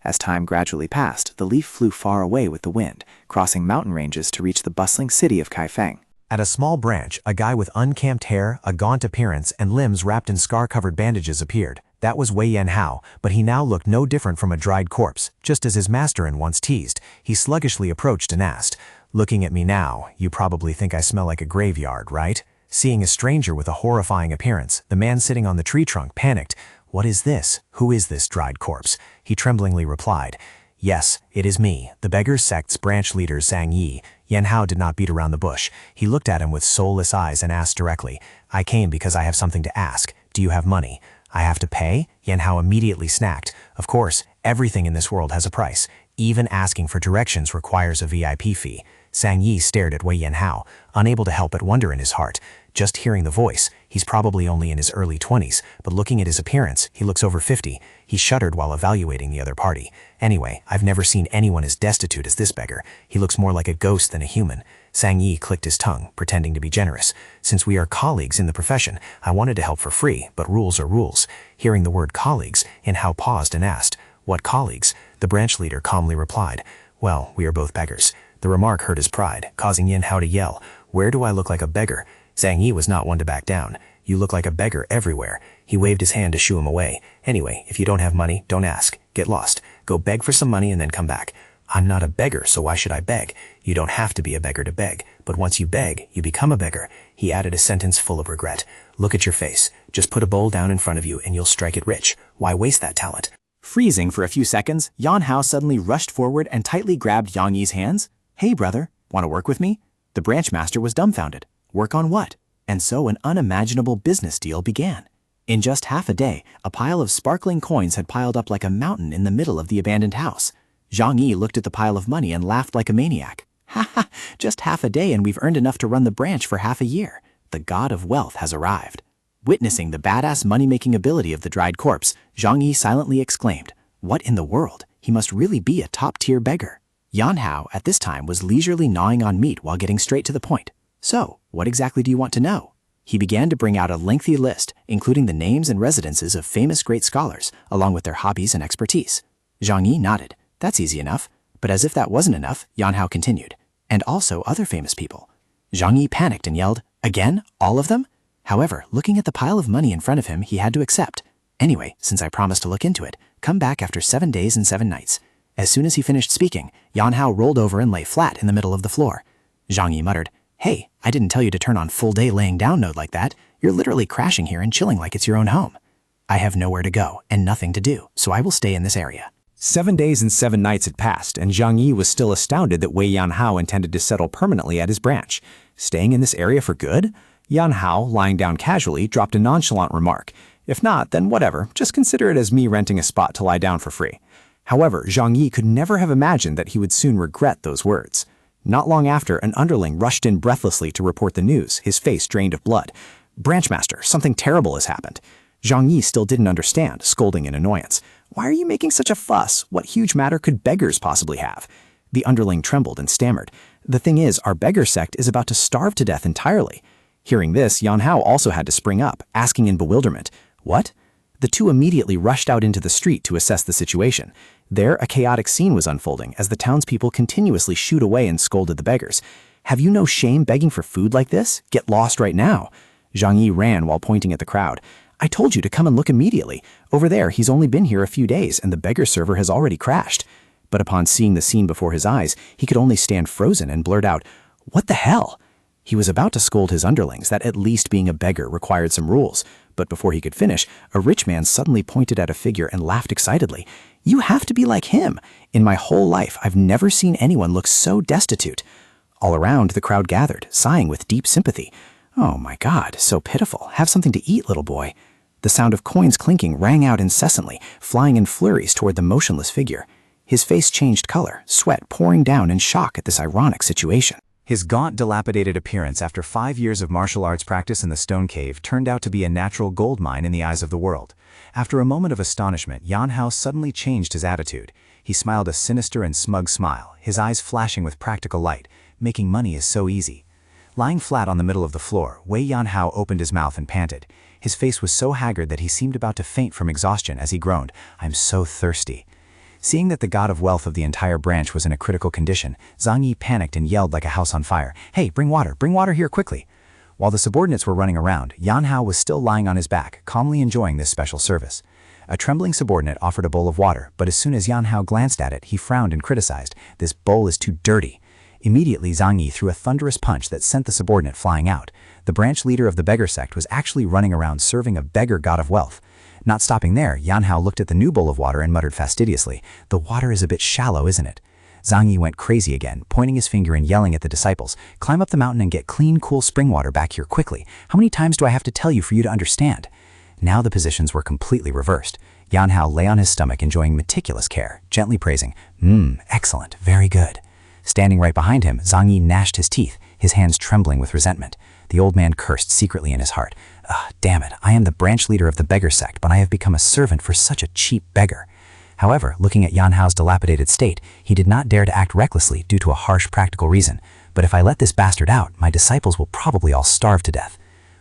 As time gradually passed, the leaf flew far away with the wind, crossing mountain ranges to reach the bustling city of Kaifeng. At a small branch, a guy with unkempt hair, a gaunt appearance, and limbs wrapped in scar-covered bandages appeared. That was Wei Yanhao, but he now looked no different from a dried corpse, just as his master once teased. He sluggishly approached and asked, "Looking at me now, you probably think I smell like a graveyard, right?" Seeing a stranger with a horrifying appearance, the man sitting on the tree trunk panicked. "What is this? Who is this dried corpse?" He tremblingly replied, "Yes, it is me, the Beggar sect's branch leader Zhang Yi." Yanhao did not beat around the bush. He looked at him with soulless eyes and asked directly, "I came because I have something to ask. Do you have money?" "I have to pay?" Yanhao immediately snapped. "Of course, everything in this world has a price. Even asking for directions requires a VIP fee." Zhang Yi stared at Wei Yanhao, unable to help but wonder in his heart. Just hearing the voice, he's probably only in his early 20s, but looking at his appearance, he looks over 50. He shuddered while evaluating the other party. "Anyway, I've never seen anyone as destitute as this beggar. He looks more like a ghost than a human." Zhang Yi clicked his tongue, pretending to be generous. "Since we are colleagues in the profession, I wanted to help for free, but rules are rules." Hearing the word colleagues, Yanhao paused and asked, "What colleagues?" The branch leader calmly replied, "Well, we are both beggars." The remark hurt his pride, causing Yanhao to yell, "Where do I look like a beggar?" Zhang Yi was not one to back down. "You look like a beggar everywhere." He waved his hand to shoo him away. "Anyway, if you don't have money, don't ask. Get lost. Go beg for some money and then come back." "I'm not a beggar, so why should I beg?" "You don't have to be a beggar to beg, but once you beg, you become a beggar." He added a sentence full of regret. "Look at your face. Just put a bowl down in front of you and you'll strike it rich. Why waste that talent?" Freezing for a few seconds, Yanhao suddenly rushed forward and tightly grabbed Yang Yi's hands. "Hey, brother, want to work with me?" The branch master was dumbfounded. Work on what? And so an unimaginable business deal began. In just half a day, a pile of sparkling coins had piled up like a mountain in the middle of the abandoned house. Zhang Yi looked at the pile of money and laughed like a maniac. "Ha ha, just half a day and we've earned enough to run the branch for half a year. The god of wealth has arrived." Witnessing the badass money-making ability of the dried corpse, Zhang Yi silently exclaimed, "What in the world? He must really be a top-tier beggar." Yanhao, at this time, was leisurely gnawing on meat while getting straight to the point. "So, what exactly do you want to know?" He began to bring out a lengthy list, including the names and residences of famous great scholars, along with their hobbies and expertise. Zhang Yi nodded. "That's easy enough." But as if that wasn't enough, Yanhao continued, "And also other famous people." Zhang Yi panicked and yelled, "Again? All of them?" However, looking at the pile of money in front of him, he had to accept. "Anyway, since I promised to look into it, come back after 7 days and 7 nights. As soon as he finished speaking, Yanhao rolled over and lay flat in the middle of the floor. Zhang Yi muttered, "Hey, I didn't tell you to turn on full day laying down mode like that. You're literally crashing here and chilling like it's your own home." "I have nowhere to go and nothing to do, so I will stay in this area." 7 days and 7 nights had passed, and Zhang Yi was still astounded that Wei Yanhao intended to settle permanently at his branch. Staying in this area for good? Yanhao, lying down casually, dropped a nonchalant remark. "If not, then whatever, just consider it as me renting a spot to lie down for free." However, Zhang Yi could never have imagined that he would soon regret those words. Not long after, an underling rushed in breathlessly to report the news, his face drained of blood. "Branchmaster, something terrible has happened." Zhang Yi still didn't understand, scolding in annoyance. "Why are you making such a fuss? What huge matter could beggars possibly have?" The underling trembled and stammered. "The thing is, our beggar sect is about to starve to death entirely." Hearing this, Yanhao also had to spring up, asking in bewilderment, "What?" The two immediately rushed out into the street to assess the situation. There, a chaotic scene was unfolding as the townspeople continuously shooed away and scolded the beggars. "Have you no shame begging for food like this? Get lost right now." Zhang Yi ran while pointing at the crowd. "I told you to come and look immediately. Over there, he's only been here a few days and the beggar server has already crashed." But upon seeing the scene before his eyes, he could only stand frozen and blurt out, "What the hell?" He was about to scold his underlings that at least being a beggar required some rules, but before he could finish, a rich man suddenly pointed at a figure and laughed excitedly. "You have to be like him. In my whole life, I've never seen anyone look so destitute." All around, the crowd gathered, sighing with deep sympathy. "Oh my God, so pitiful. Have something to eat, little boy." The sound of coins clinking rang out incessantly, flying in flurries toward the motionless figure. His face changed color, sweat pouring down in shock at this ironic situation. His gaunt, dilapidated appearance after 5 years of martial arts practice in the stone cave turned out to be a natural gold mine in the eyes of the world. After a moment of astonishment, Yanhao suddenly changed his attitude. He smiled a sinister and smug smile, his eyes flashing with practical light. Making money is so easy. Lying flat on the middle of the floor, Wei Yanhao opened his mouth and panted. His face was so haggard that he seemed about to faint from exhaustion as he groaned, "I'm so thirsty." Seeing that the god of wealth of the entire branch was in a critical condition, Zhang Yi panicked and yelled like a house on fire, "Hey, bring water here quickly!" While the subordinates were running around, Yan Hao was still lying on his back, calmly enjoying this special service. A trembling subordinate offered a bowl of water, but as soon as Yan Hao glanced at it, he frowned and criticized, "This bowl is too dirty." Immediately, Zhang Yi threw a thunderous punch that sent the subordinate flying out. The branch leader of the beggar sect was actually running around serving a beggar god of wealth. Not stopping there, Yan Hao looked at the new bowl of water and muttered fastidiously, "The water is a bit shallow, isn't it?" Zhang Yi went crazy again, pointing his finger and yelling at the disciples, "Climb up the mountain and get clean, cool spring water back here quickly. How many times do I have to tell you for you to understand?" Now the positions were completely reversed. Yan Hao lay on his stomach enjoying meticulous care, gently praising, Excellent, very good." Standing right behind him, Zhang Yi gnashed his teeth, his hands trembling with resentment. The old man cursed secretly in his heart. Damn it, I am the branch leader of the beggar sect, but I have become a servant for such a cheap beggar." However, looking at Yan Hao's dilapidated state, he did not dare to act recklessly due to a harsh practical reason. "But if I let this bastard out, my disciples will probably all starve to death."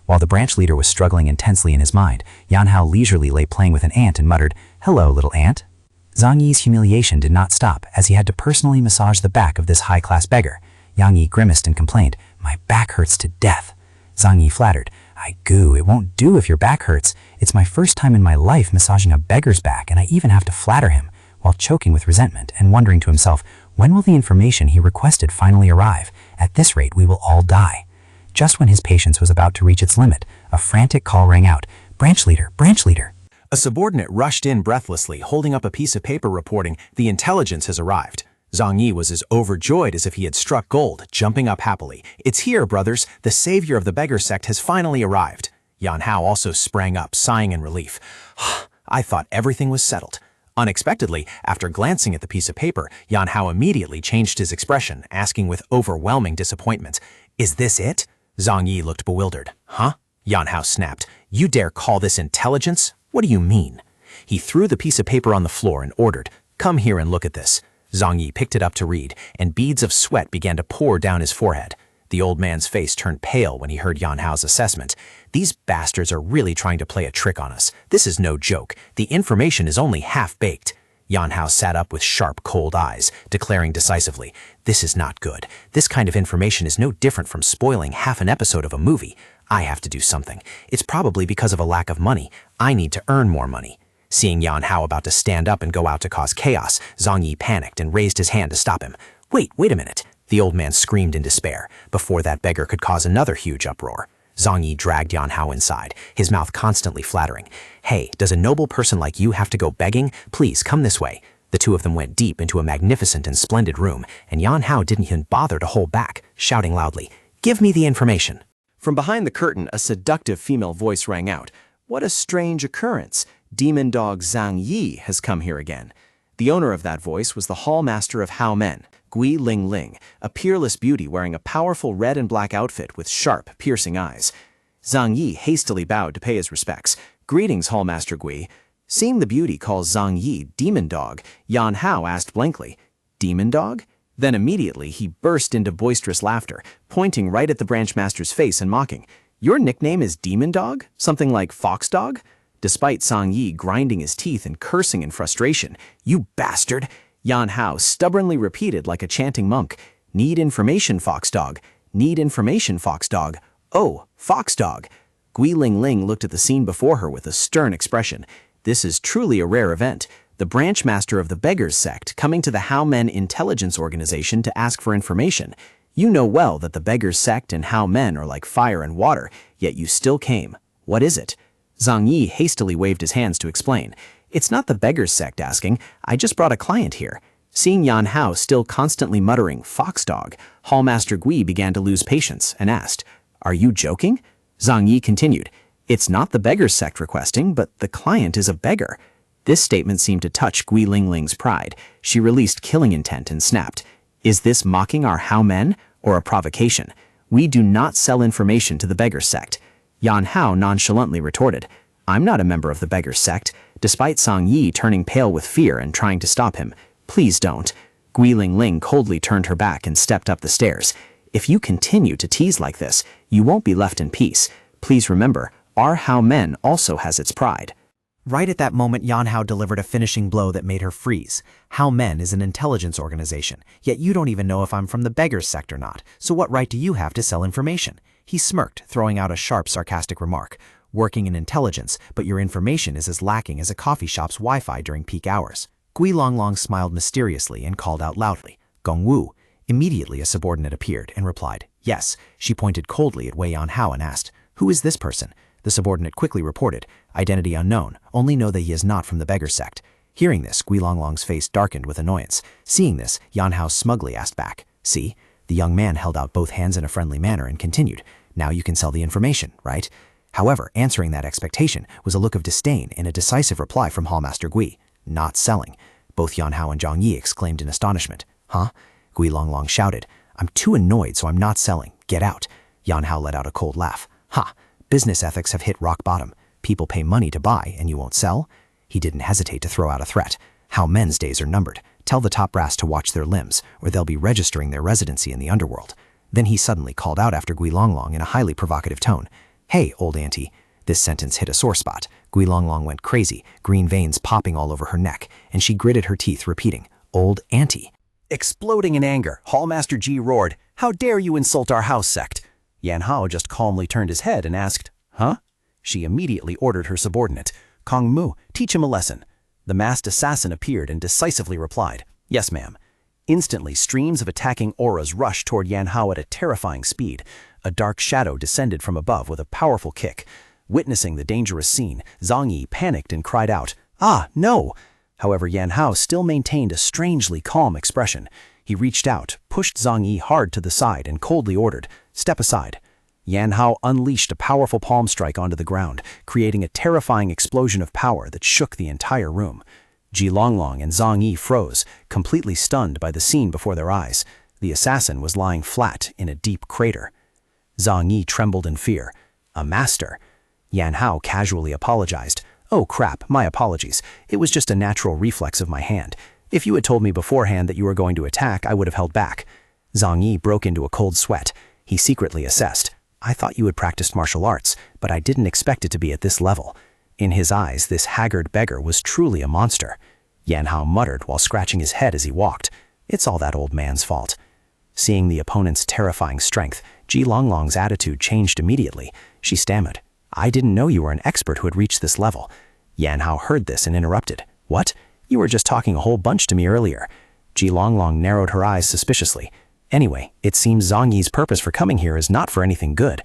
While the branch leader was struggling intensely in his mind, Yan Hao leisurely lay playing with an ant and muttered, "Hello, little ant." Zhang Yi's humiliation did not stop, as he had to personally massage the back of this high-class beggar. Yang Yi grimaced and complained, "My back hurts to death." Zhang Yi flattered, It won't do if your back hurts. It's my first time in my life massaging a beggar's back, and I even have to flatter him," while choking with resentment and wondering to himself, when will the information he requested finally arrive? At this rate, we will all die. Just when his patience was about to reach its limit, a frantic call rang out, "Branch leader, branch leader." A subordinate rushed in breathlessly, holding up a piece of paper reporting, "The intelligence has arrived." Zhang Yi was as overjoyed as if he had struck gold, jumping up happily. "It's here, brothers! The savior of the beggar sect has finally arrived." Yan Hao also sprang up, sighing in relief. "I thought everything was settled." Unexpectedly, after glancing at the piece of paper, Yan Hao immediately changed his expression, asking with overwhelming disappointment, "Is this it?" Zhang Yi looked bewildered. "Huh?" Yan Hao snapped. "You dare call this intelligence? What do you mean?" He threw the piece of paper on the floor and ordered, "Come here and look at this." Zhang Yi picked it up to read, and beads of sweat began to pour down his forehead. The old man's face turned pale when he heard Yan Hao's assessment. "These bastards are really trying to play a trick on us. This is no joke. The information is only half-baked." Yan Hao sat up with sharp, cold eyes, declaring decisively, "This is not good. This kind of information is no different from spoiling half an episode of a movie. I have to do something. It's probably because of a lack of money. I need to earn more money." Seeing Yan Hao about to stand up and go out to cause chaos, Zhang Yi panicked and raised his hand to stop him. Wait a minute!" The old man screamed in despair, before that beggar could cause another huge uproar. Zhang Yi dragged Yan Hao inside, his mouth constantly flattering. "Hey, does a noble person like you have to go begging? Please, come this way." The two of them went deep into a magnificent and splendid room, and Yan Hao didn't even bother to hold back, shouting loudly, "Give me the information." From behind the curtain, a seductive female voice rang out. "What a strange occurrence. Demon dog Zhang Yi has come here again." The owner of that voice was the hall master of Hao Men, Gui Ling Ling, a peerless beauty wearing a powerful red and black outfit with sharp, piercing eyes. Zhang Yi hastily bowed to pay his respects. "Greetings, Hall Master Gui." Seeing the beauty call Zhang Yi Demon Dog, Yan Hao asked blankly, "Demon Dog?" Then immediately he burst into boisterous laughter, pointing right at the branch master's face and mocking, "Your nickname is Demon Dog? Something like Fox Dog?" Despite Zhang Yi grinding his teeth and cursing in frustration, "You bastard!" Yan Hao stubbornly repeated like a chanting monk, "Need information, Fox Dog. Need information, Fox Dog. Oh, Fox Dog." Gui Ling Ling looked at the scene before her with a stern expression. This is truly a rare event. The branch master of the Beggars sect coming to the Hao Men Intelligence Organization to ask for information. You know well that the Beggars sect and Hao Men are like fire and water, yet you still came. What is it? Zhang Yi hastily waved his hands to explain. "It's not the Beggars sect asking. I just brought a client here." Seeing Yan Hao still constantly muttering, "Fox Dog," Hallmaster Gui began to lose patience and asked, "Are you joking?" Zhang Yi continued, "It's not the Beggars sect requesting, but the client is a beggar." This statement seemed to touch Gui Ling Ling's pride. She released killing intent and snapped, "Is this mocking our Hao Men or a provocation? We do not sell information to the Beggars sect." Yan Hao nonchalantly retorted, "I'm not a member of the Beggars sect," despite Zhang Yi turning pale with fear and trying to stop him. "Please don't." Gui Ling Ling coldly turned her back and stepped up the stairs. "If you continue to tease like this, you won't be left in peace. Please remember, our Hao Men also has its pride." Right at that moment, Yan Hao delivered a finishing blow that made her freeze. How Men is an intelligence organization, yet you don't even know if I'm from the Beggar sect or not, so what right do you have to sell information? He smirked, throwing out a sharp, sarcastic remark. Working in intelligence, but your information is as lacking as a coffee shop's Wi-Fi during peak hours. Gui Longlong smiled mysteriously and called out loudly, Gong Wu. Immediately a subordinate appeared and replied, yes. She pointed coldly at Wei Yan Hao and asked, who is this person? The subordinate quickly reported, identity unknown, only know that he is not from the Beggar sect. Hearing this, Gui Longlong's face darkened with annoyance. Seeing this, Yan Hao smugly asked back, see? The young man held out both hands in a friendly manner and continued, now you can sell the information, right? However, answering that expectation was a look of disdain and a decisive reply from Hallmaster Gui, not selling. Both Yan Hao and Zhang Yi exclaimed in astonishment. Huh? Gui Longlong shouted, I'm too annoyed, so I'm not selling. Get out. Yan Hao let out a cold laugh. Ha! Business ethics have hit rock bottom. People pay money to buy, and you won't sell? He didn't hesitate to throw out a threat. How Men's days are numbered. Tell the top brass to watch their limbs, or they'll be registering their residency in the underworld. Then he suddenly called out after Gui Longlong in a highly provocative tone. Hey, old auntie. This sentence hit a sore spot. Gui Longlong went crazy, green veins popping all over her neck, and she gritted her teeth, repeating, old auntie. Exploding in anger, Hallmaster G roared, how dare you insult our house sect? Yan Hao just calmly turned his head and asked, huh? She immediately ordered her subordinate, Kong Mu, teach him a lesson. The masked assassin appeared and decisively replied, yes, ma'am. Instantly, streams of attacking auras rushed toward Yan Hao at a terrifying speed. A dark shadow descended from above with a powerful kick. Witnessing the dangerous scene, Zhang Yi panicked and cried out, ah, no! However, Yan Hao still maintained a strangely calm expression. He reached out, pushed Zhang Yi hard to the side and coldly ordered, step aside. Yan Hao unleashed a powerful palm strike onto the ground, creating a terrifying explosion of power that shook the entire room. Ji Longlong and Zhang Yi froze, completely stunned by the scene before their eyes. The assassin was lying flat in a deep crater. Zhang Yi trembled in fear. A master. Yan Hao casually apologized. Oh crap, my apologies. It was just a natural reflex of my hand. If you had told me beforehand that you were going to attack, I would have held back. Zhang Yi broke into a cold sweat. He secretly assessed. I thought you had practiced martial arts, but I didn't expect it to be at this level. In his eyes, this haggard beggar was truly a monster. Yan Hao muttered while scratching his head as he walked. It's all that old man's fault. Seeing the opponent's terrifying strength, Ji Longlong's attitude changed immediately. She stammered, I didn't know you were an expert who had reached this level. Yan Hao heard this and interrupted. What? You were just talking a whole bunch to me earlier. Ji Longlong narrowed her eyes suspiciously. Anyway, it seems Zhang Yi's purpose for coming here is not for anything good.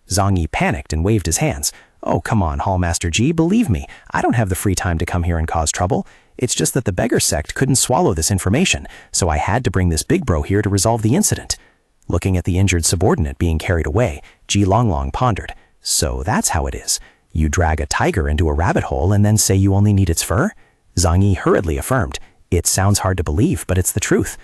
Zhang Yi panicked and waved his hands. Oh, come on, Hallmaster G, believe me, I don't have the free time to come here and cause trouble. It's just that the Beggar sect couldn't swallow this information, so I had to bring this big bro here to resolve the incident. Looking at the injured subordinate being carried away, Ji Longlong pondered. So that's how it is. You drag a tiger into a rabbit hole and then say you only need its fur? Zhang Yi hurriedly affirmed. It sounds hard to believe, but it's the truth.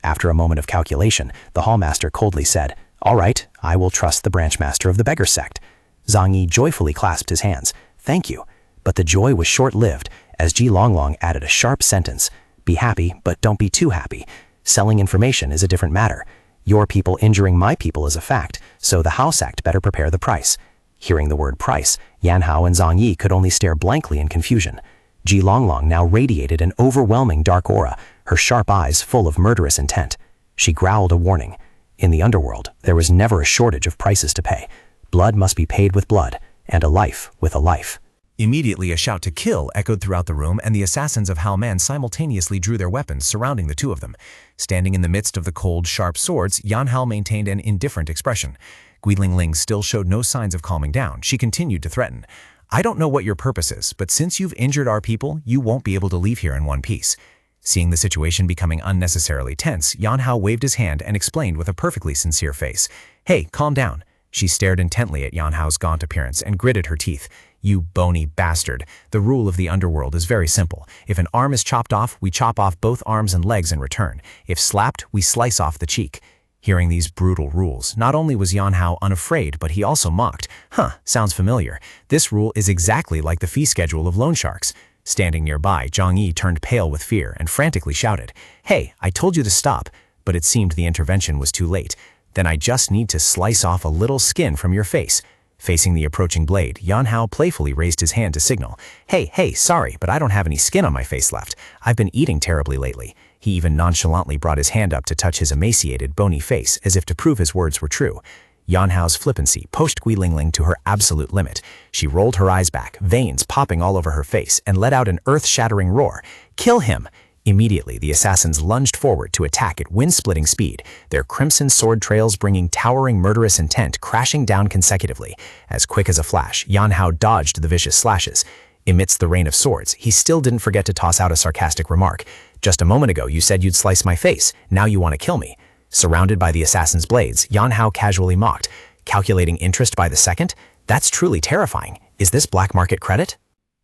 After a moment of calculation, the Hallmaster coldly said, all right, I will trust the branchmaster of the Beggar sect. Zhang Yi joyfully clasped his hands. Thank you. But the joy was short-lived, as Ji Longlong added a sharp sentence. Be happy, but don't be too happy. Selling information is a different matter. Your people injuring my people is a fact, so the House Act better prepare the price. Hearing the word price, Yan Hao and Zhang Yi could only stare blankly in confusion. Ji Longlong now radiated an overwhelming dark aura, her sharp eyes full of murderous intent. She growled a warning. In the underworld, there was never a shortage of prices to pay. Blood must be paid with blood, and a life with a life. Immediately a shout to kill echoed throughout the room, and the assassins of Hao Man simultaneously drew their weapons, surrounding the two of them. Standing in the midst of the cold, sharp swords, Yan Hao maintained an indifferent expression. Gui Lingling still showed no signs of calming down. She continued to threaten. I don't know what your purpose is, but since you've injured our people, you won't be able to leave here in one piece. Seeing the situation becoming unnecessarily tense, Yan Hao waved his hand and explained with a perfectly sincere face. Hey, calm down. She stared intently at Yan Hao's gaunt appearance and gritted her teeth. You bony bastard. The rule of the underworld is very simple. If an arm is chopped off, we chop off both arms and legs in return. If slapped, we slice off the cheek. Hearing these brutal rules, not only was Yan Hao unafraid, but he also mocked. Huh, sounds familiar. This rule is exactly like the fee schedule of loan sharks. Standing nearby, Zhang Yi turned pale with fear and frantically shouted, Hey, I told you to stop, but it seemed the intervention was too late. Then I just need to slice off a little skin from your face. Facing the approaching blade, Yanhao playfully raised his hand to signal, Hey, sorry, but I don't have any skin on my face left. I've been eating terribly lately. He even nonchalantly brought his hand up to touch his emaciated, bony face as if to prove his words were true. Yanhao's flippancy pushed Guilingling to her absolute limit. She rolled her eyes back, veins popping all over her face, and let out an earth-shattering roar. Kill him! Immediately, the assassins lunged forward to attack at wind-splitting speed, their crimson sword trails bringing towering murderous intent crashing down consecutively. As quick as a flash, Yanhao dodged the vicious slashes. Amidst the rain of swords, he still didn't forget to toss out a sarcastic remark. Just a moment ago, you said you'd slice my face. Now you want to kill me. Surrounded by the assassin's blades, Yanhao casually mocked. Calculating interest by the second? That's truly terrifying. Is this black market credit?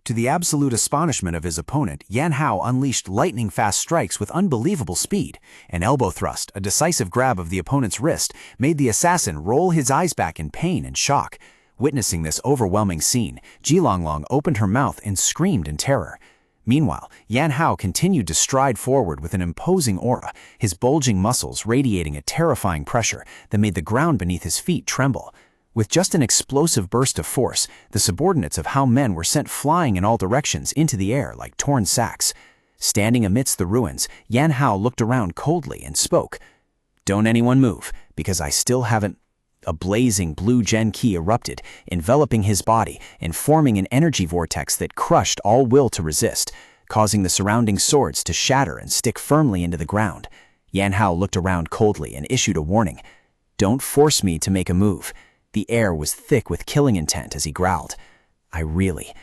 To the absolute astonishment of his opponent, Yanhao unleashed lightning-fast strikes with unbelievable speed. An elbow thrust, a decisive grab of the opponent's wrist, made the assassin roll his eyes back in pain and shock. Witnessing this overwhelming scene, Jilonglong opened her mouth and screamed in terror. Meanwhile, Yanhao continued to stride forward with an imposing aura, his bulging muscles radiating a terrifying pressure that made the ground beneath his feet tremble. With just an explosive burst of force, the subordinates of Hao Men were sent flying in all directions into the air like torn sacks. Standing amidst the ruins, Yanhao looked around coldly and spoke. "Don't anyone move, because I still haven't—" A blazing blue gen key erupted, enveloping his body and forming an energy vortex that crushed all will to resist, causing the surrounding swords to shatter and stick firmly into the ground. Yanhao looked around coldly and issued a warning. "Don't force me to make a move." The air was thick with killing intent as he growled. I really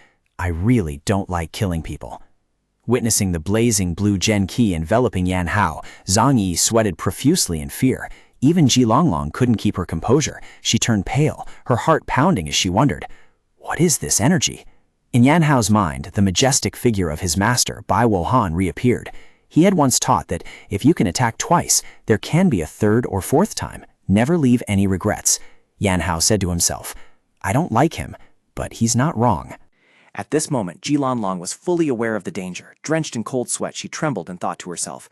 don't like killing people." Witnessing the blazing blue gen key enveloping Yanhao, Zhang Yi sweated profusely in fear. Even Jilonglong couldn't keep her composure. She turned pale, her heart pounding as she wondered, what is this energy? In Yanhao's mind, the majestic figure of his master, Bai Wuhan, reappeared. He had once taught that if you can attack twice, there can be a third or fourth time. Never leave any regrets. Yanhao said to himself, I don't like him, but he's not wrong. At this moment, Jilonglong was fully aware of the danger. Drenched in cold sweat, she trembled and thought to herself,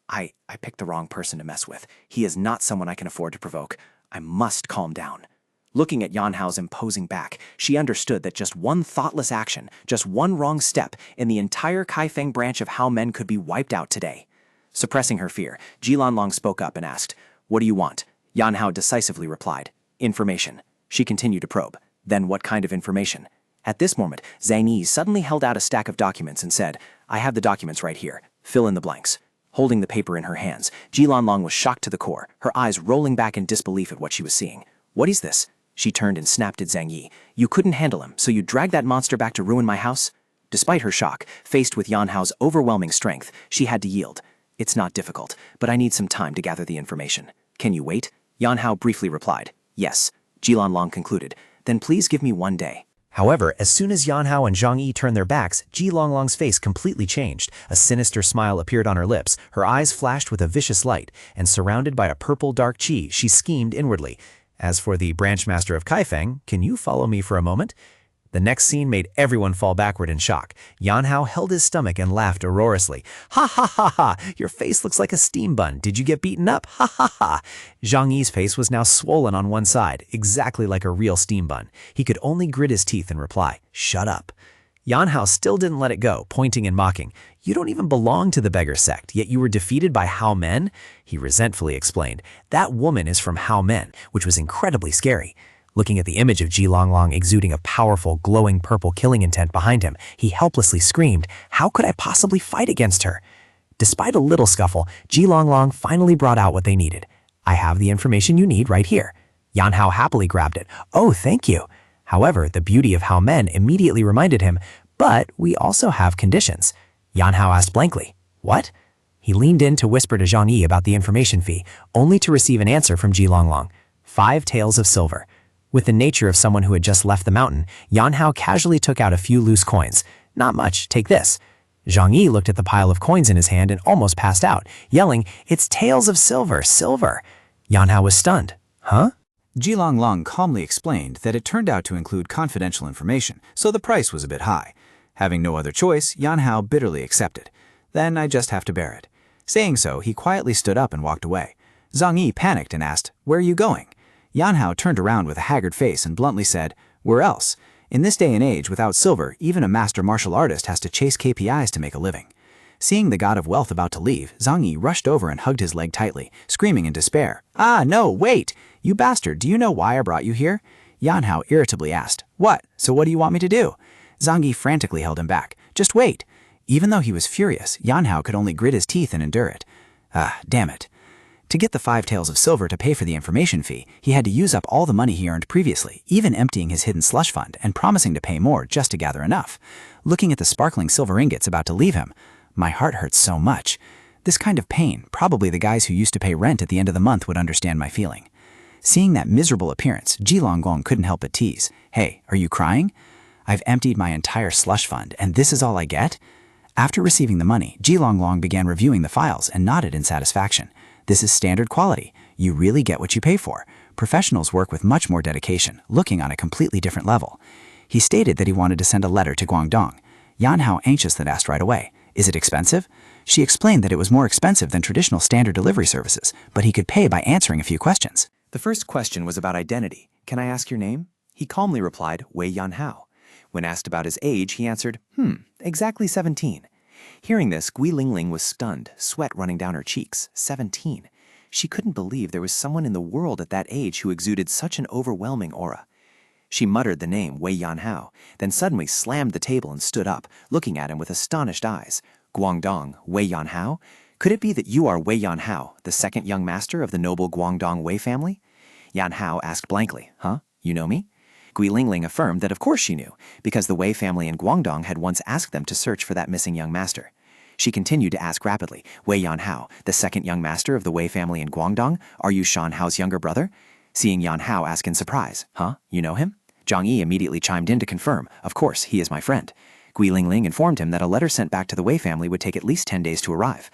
I picked the wrong person to mess with. He is not someone I can afford to provoke. I must calm down. Looking at Yanhao's imposing back, she understood that just one thoughtless action, just one wrong step, and the entire Kaifeng branch of Hao Men could be wiped out today. Suppressing her fear, Jilonglong spoke up and asked, What do you want? Yanhao decisively replied, Information. She continued to probe. Then what kind of information? At this moment, Zhang Yi suddenly held out a stack of documents and said, I have the documents right here. Fill in the blanks. Holding the paper in her hands, Jilonglong was shocked to the core, her eyes rolling back in disbelief at what she was seeing. What is this? She turned and snapped at Zhang Yi. You couldn't handle him, so you dragged that monster back to ruin my house? Despite her shock, faced with Yanhao's overwhelming strength, she had to yield. It's not difficult, but I need some time to gather the information. Can you wait? Yanhao briefly replied. Yes. Jilonglong concluded. Then please give me 1 day. However, as soon as Yanhao and Zhang Yi turned their backs, Jilonglong's face completely changed. A sinister smile appeared on her lips, her eyes flashed with a vicious light, and surrounded by a purple dark chi, she schemed inwardly. As for the branch master of Kaifeng, can you follow me for a moment? The next scene made everyone fall backward in shock. Yanhao held his stomach and laughed uproariously. Ha ha ha ha! Your face looks like a steam bun. Did you get beaten up? Ha ha ha! Zhang Yi's face was now swollen on one side, exactly like a real steam bun. He could only grit his teeth and reply, Shut up. Yanhao still didn't let it go, pointing and mocking. You don't even belong to the Beggar sect, yet you were defeated by Hao Men? He resentfully explained. That woman is from Hao Men, which was incredibly scary. Looking at the image of Jilonglong exuding a powerful, glowing purple killing intent behind him, he helplessly screamed, How could I possibly fight against her? Despite a little scuffle, Jilonglong finally brought out what they needed. I have the information you need right here. Yanhao happily grabbed it. Oh, thank you. However, the beauty of Hao Men immediately reminded him, but we also have conditions. Yanhao asked blankly, What? He leaned in to whisper to Zhang Yi about the information fee, only to receive an answer from Jilonglong. 5 taels of silver. With the nature of someone who had just left the mountain, Yanhao casually took out a few loose coins. Not much, take this. Zhang Yi looked at the pile of coins in his hand and almost passed out, yelling, It's taels of silver, silver. Yanhao was stunned. Huh? Jilonglong calmly explained that it turned out to include confidential information, so the price was a bit high. Having no other choice, Yanhao bitterly accepted. Then I just have to bear it. Saying so, he quietly stood up and walked away. Zhang Yi panicked and asked, Where are you going? Yanhao turned around with a haggard face and bluntly said, Where else? In this day and age, without silver, even a master martial artist has to chase KPIs to make a living. Seeing the god of wealth about to leave, Zhang Yi rushed over and hugged his leg tightly, screaming in despair. "Ah, no, wait! You bastard, do you know why I brought you here?" Yan Hao irritably asked. "What? So what do you want me to do?" Zhang Yi frantically held him back. "Just wait." Even though he was furious, Yan Hao could only grit his teeth and endure it. Damn it. To get the 5 taels of silver to pay for the information fee, he had to use up all the money he earned previously, even emptying his hidden slush fund and promising to pay more just to gather enough. Looking at the sparkling silver ingots about to leave him, my heart hurts so much. This kind of pain, probably the guys who used to pay rent at the end of the month would understand my feeling. Seeing that miserable appearance, Ji Longgong couldn't help but tease. "Hey, are you crying? I've emptied my entire slush fund, and this is all I get?" After receiving the money, Ji Longlong began reviewing the files and nodded in satisfaction. "This is standard quality. You really get what you pay for. Professionals work with much more dedication, looking on a completely different level." He stated that he wanted to send a letter to Guangdong. Yan Hao anxiously asked right away, "Is it expensive?" She explained that it was more expensive than traditional standard delivery services, but he could pay by answering a few questions. The first question was about identity. "Can I ask your name?" He calmly replied, "Wei Yan Hao." When asked about his age, he answered, exactly 17. Hearing this, Gui Lingling was stunned, sweat running down her cheeks. 17. She couldn't believe there was someone in the world at that age who exuded such an overwhelming aura. She muttered the name Wei Yan Hao, then suddenly slammed the table and stood up, looking at him with astonished eyes. "Guangdong, Wei Yan Hao? Could it be that you are Wei Yan Hao, the second young master of the noble Guangdong Wei family?" Yan Hao asked blankly, "Huh? You know me?" Gui Lingling affirmed that of course she knew, because the Wei family in Guangdong had once asked them to search for that missing young master. She continued to ask rapidly, "Wei Yan Hao, the second young master of the Wei family in Guangdong? Are you Shan Hao's younger brother?" Seeing Yan Hao ask in surprise, "Huh? You know him?" Zhang Yi immediately chimed in to confirm, "Of course, he is my friend." Gui Lingling informed him that a letter sent back to the Wei family would take at least 10 days to arrive.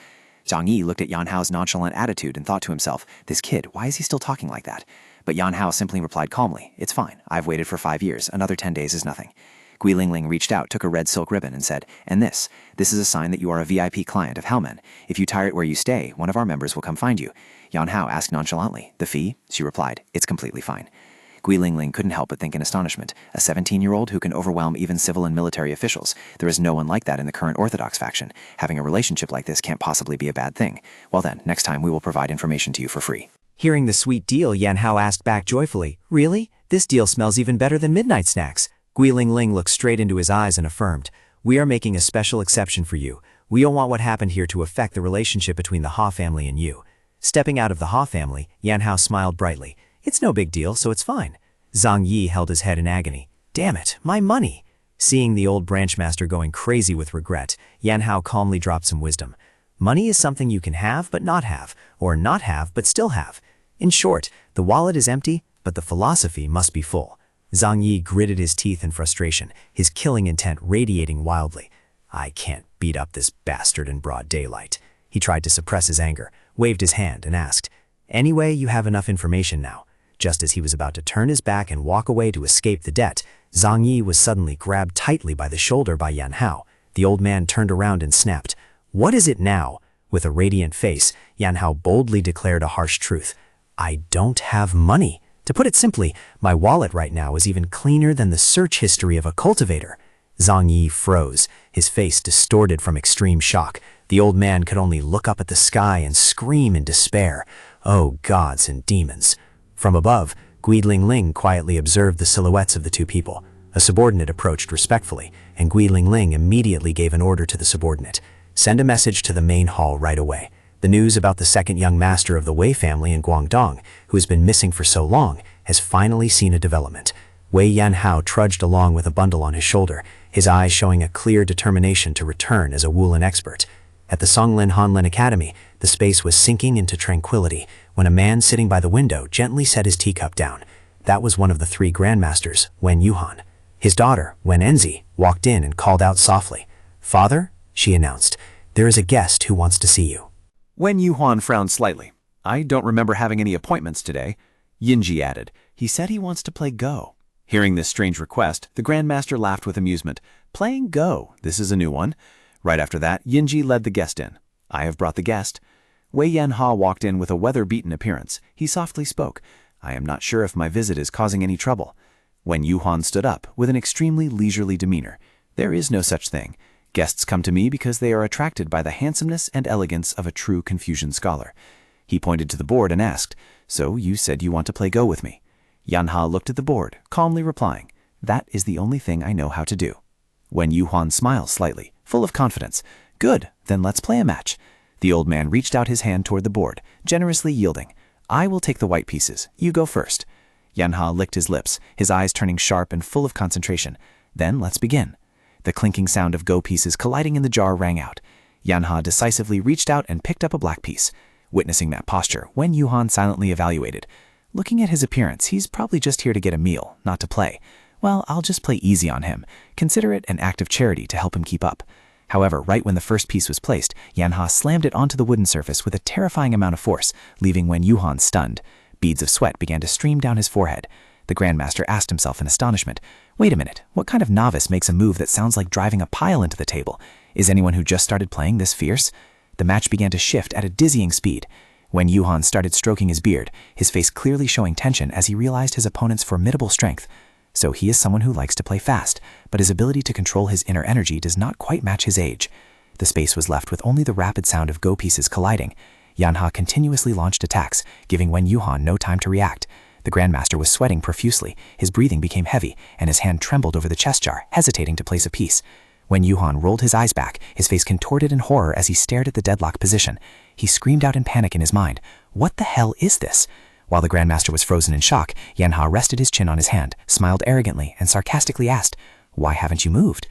Zhang Yi looked at Yan Hao's nonchalant attitude and thought to himself, "This kid, why is he still talking like that?" But Yan Hao simply replied calmly, "It's fine. I've waited for 5 years. Another 10 days is nothing." Gui Lingling reached out, took a red silk ribbon, and said, "And this is a sign that you are a VIP client of Hellman. If you tire it where you stay, one of our members will come find you." Yan Hao asked nonchalantly, "The fee?" She replied, "It's completely fine." Gui Lingling couldn't help but think in astonishment. A 17-year-old who can overwhelm even civil and military officials. There is no one like that in the current Orthodox faction. Having a relationship like this can't possibly be a bad thing. Well then, next time we will provide information to you for free. Hearing the sweet deal, Yan Hao asked back joyfully, "Really? This deal smells even better than midnight snacks." Gui Lingling looked straight into his eyes and affirmed, "We are making a special exception for you. We don't want what happened here to affect the relationship between the Ha family and you." Stepping out of the Ha family, Yan Hao smiled brightly. "It's no big deal, so it's fine." Zhang Yi held his head in agony. "Damn it, my money!" Seeing the old branch master going crazy with regret, Yan Hao calmly dropped some wisdom. Money is something you can have but not have, or not have but still have. In short, the wallet is empty, but the philosophy must be full. Zhang Yi gritted his teeth in frustration, his killing intent radiating wildly. "I can't beat up this bastard in broad daylight." He tried to suppress his anger, waved his hand, and asked, "Anyway, you have enough information now." Just as he was about to turn his back and walk away to escape the debt, Zhang Yi was suddenly grabbed tightly by the shoulder by Yan Hao. The old man turned around and snapped, "What is it now?" With a radiant face, Yan Hao boldly declared a harsh truth. "I don't have money. To put it simply, my wallet right now is even cleaner than the search history of a cultivator." Zhang Yi froze, his face distorted from extreme shock. The old man could only look up at the sky and scream in despair. Oh, gods and demons. From above, Gui Lingling quietly observed the silhouettes of the two people. A subordinate approached respectfully, and Gui Lingling immediately gave an order to the subordinate. "Send a message to the main hall right away. The news about the second young master of the Wei family in Guangdong, who has been missing for so long, has finally seen a development." Wei Yan Hao trudged along with a bundle on his shoulder, his eyes showing a clear determination to return as a Wulin expert. At the Songlin Hanlin Academy, the space was sinking into tranquility when a man sitting by the window gently set his teacup down. That was one of the 3 grandmasters, Wen Yuhan. His daughter, Wen Enzi, walked in and called out softly. "Father," she announced, "there is a guest who wants to see you." Wen Yuhan frowned slightly. "I don't remember having any appointments today." Yinji added, "He said he wants to play Go." Hearing this strange request, the Grandmaster laughed with amusement. "Playing Go, this is a new one." Right after that, Yinji led the guest in. "I have brought the guest." Wei Yan Hao walked in with a weather-beaten appearance. He softly spoke, "I am not sure if my visit is causing any trouble." Wen Yuhan stood up with an extremely leisurely demeanor. There is no such thing. Guests come to me because they are attracted by the handsomeness and elegance of a true Confucian scholar. He pointed to the board and asked, "So you said you want to play Go with me?" Yanha looked at the board, calmly replying, "That is the only thing I know how to do." Wen Yuhan smiled slightly, full of confidence. "Good, then let's play a match." The old man reached out his hand toward the board, generously yielding. "I will take the white pieces. You go first." Yanha licked his lips, his eyes turning sharp and full of concentration. "Then let's begin." The clinking sound of Go pieces colliding in the jar rang out. Yanha decisively reached out and picked up a black piece. Witnessing that posture, Wen Yuhan silently evaluated. Looking at his appearance, he's probably just here to get a meal, not to play. Well, I'll just play easy on him. Consider it an act of charity to help him keep up. However, right when the first piece was placed, Yanha slammed it onto the wooden surface with a terrifying amount of force, leaving Wen Yuhan stunned. Beads of sweat began to stream down his forehead. The Grandmaster asked himself in astonishment, "Wait a minute, what kind of novice makes a move that sounds like driving a pile into the table? Is anyone who just started playing this fierce?" The match began to shift at a dizzying speed. When Yuhan started stroking his beard, his face clearly showing tension as he realized his opponent's formidable strength. So he is someone who likes to play fast, but his ability to control his inner energy does not quite match his age. The space was left with only the rapid sound of Go pieces colliding. Yanha continuously launched attacks, giving Wen Yuhan no time to react. The Grandmaster was sweating profusely, his breathing became heavy, and his hand trembled over the chess jar, hesitating to place a piece. When Yuhan rolled his eyes back, his face contorted in horror as he stared at the deadlock position. He screamed out in panic in his mind, "What the hell is this?" While the Grandmaster was frozen in shock, Yanha rested his chin on his hand, smiled arrogantly, and sarcastically asked, "Why haven't you moved?"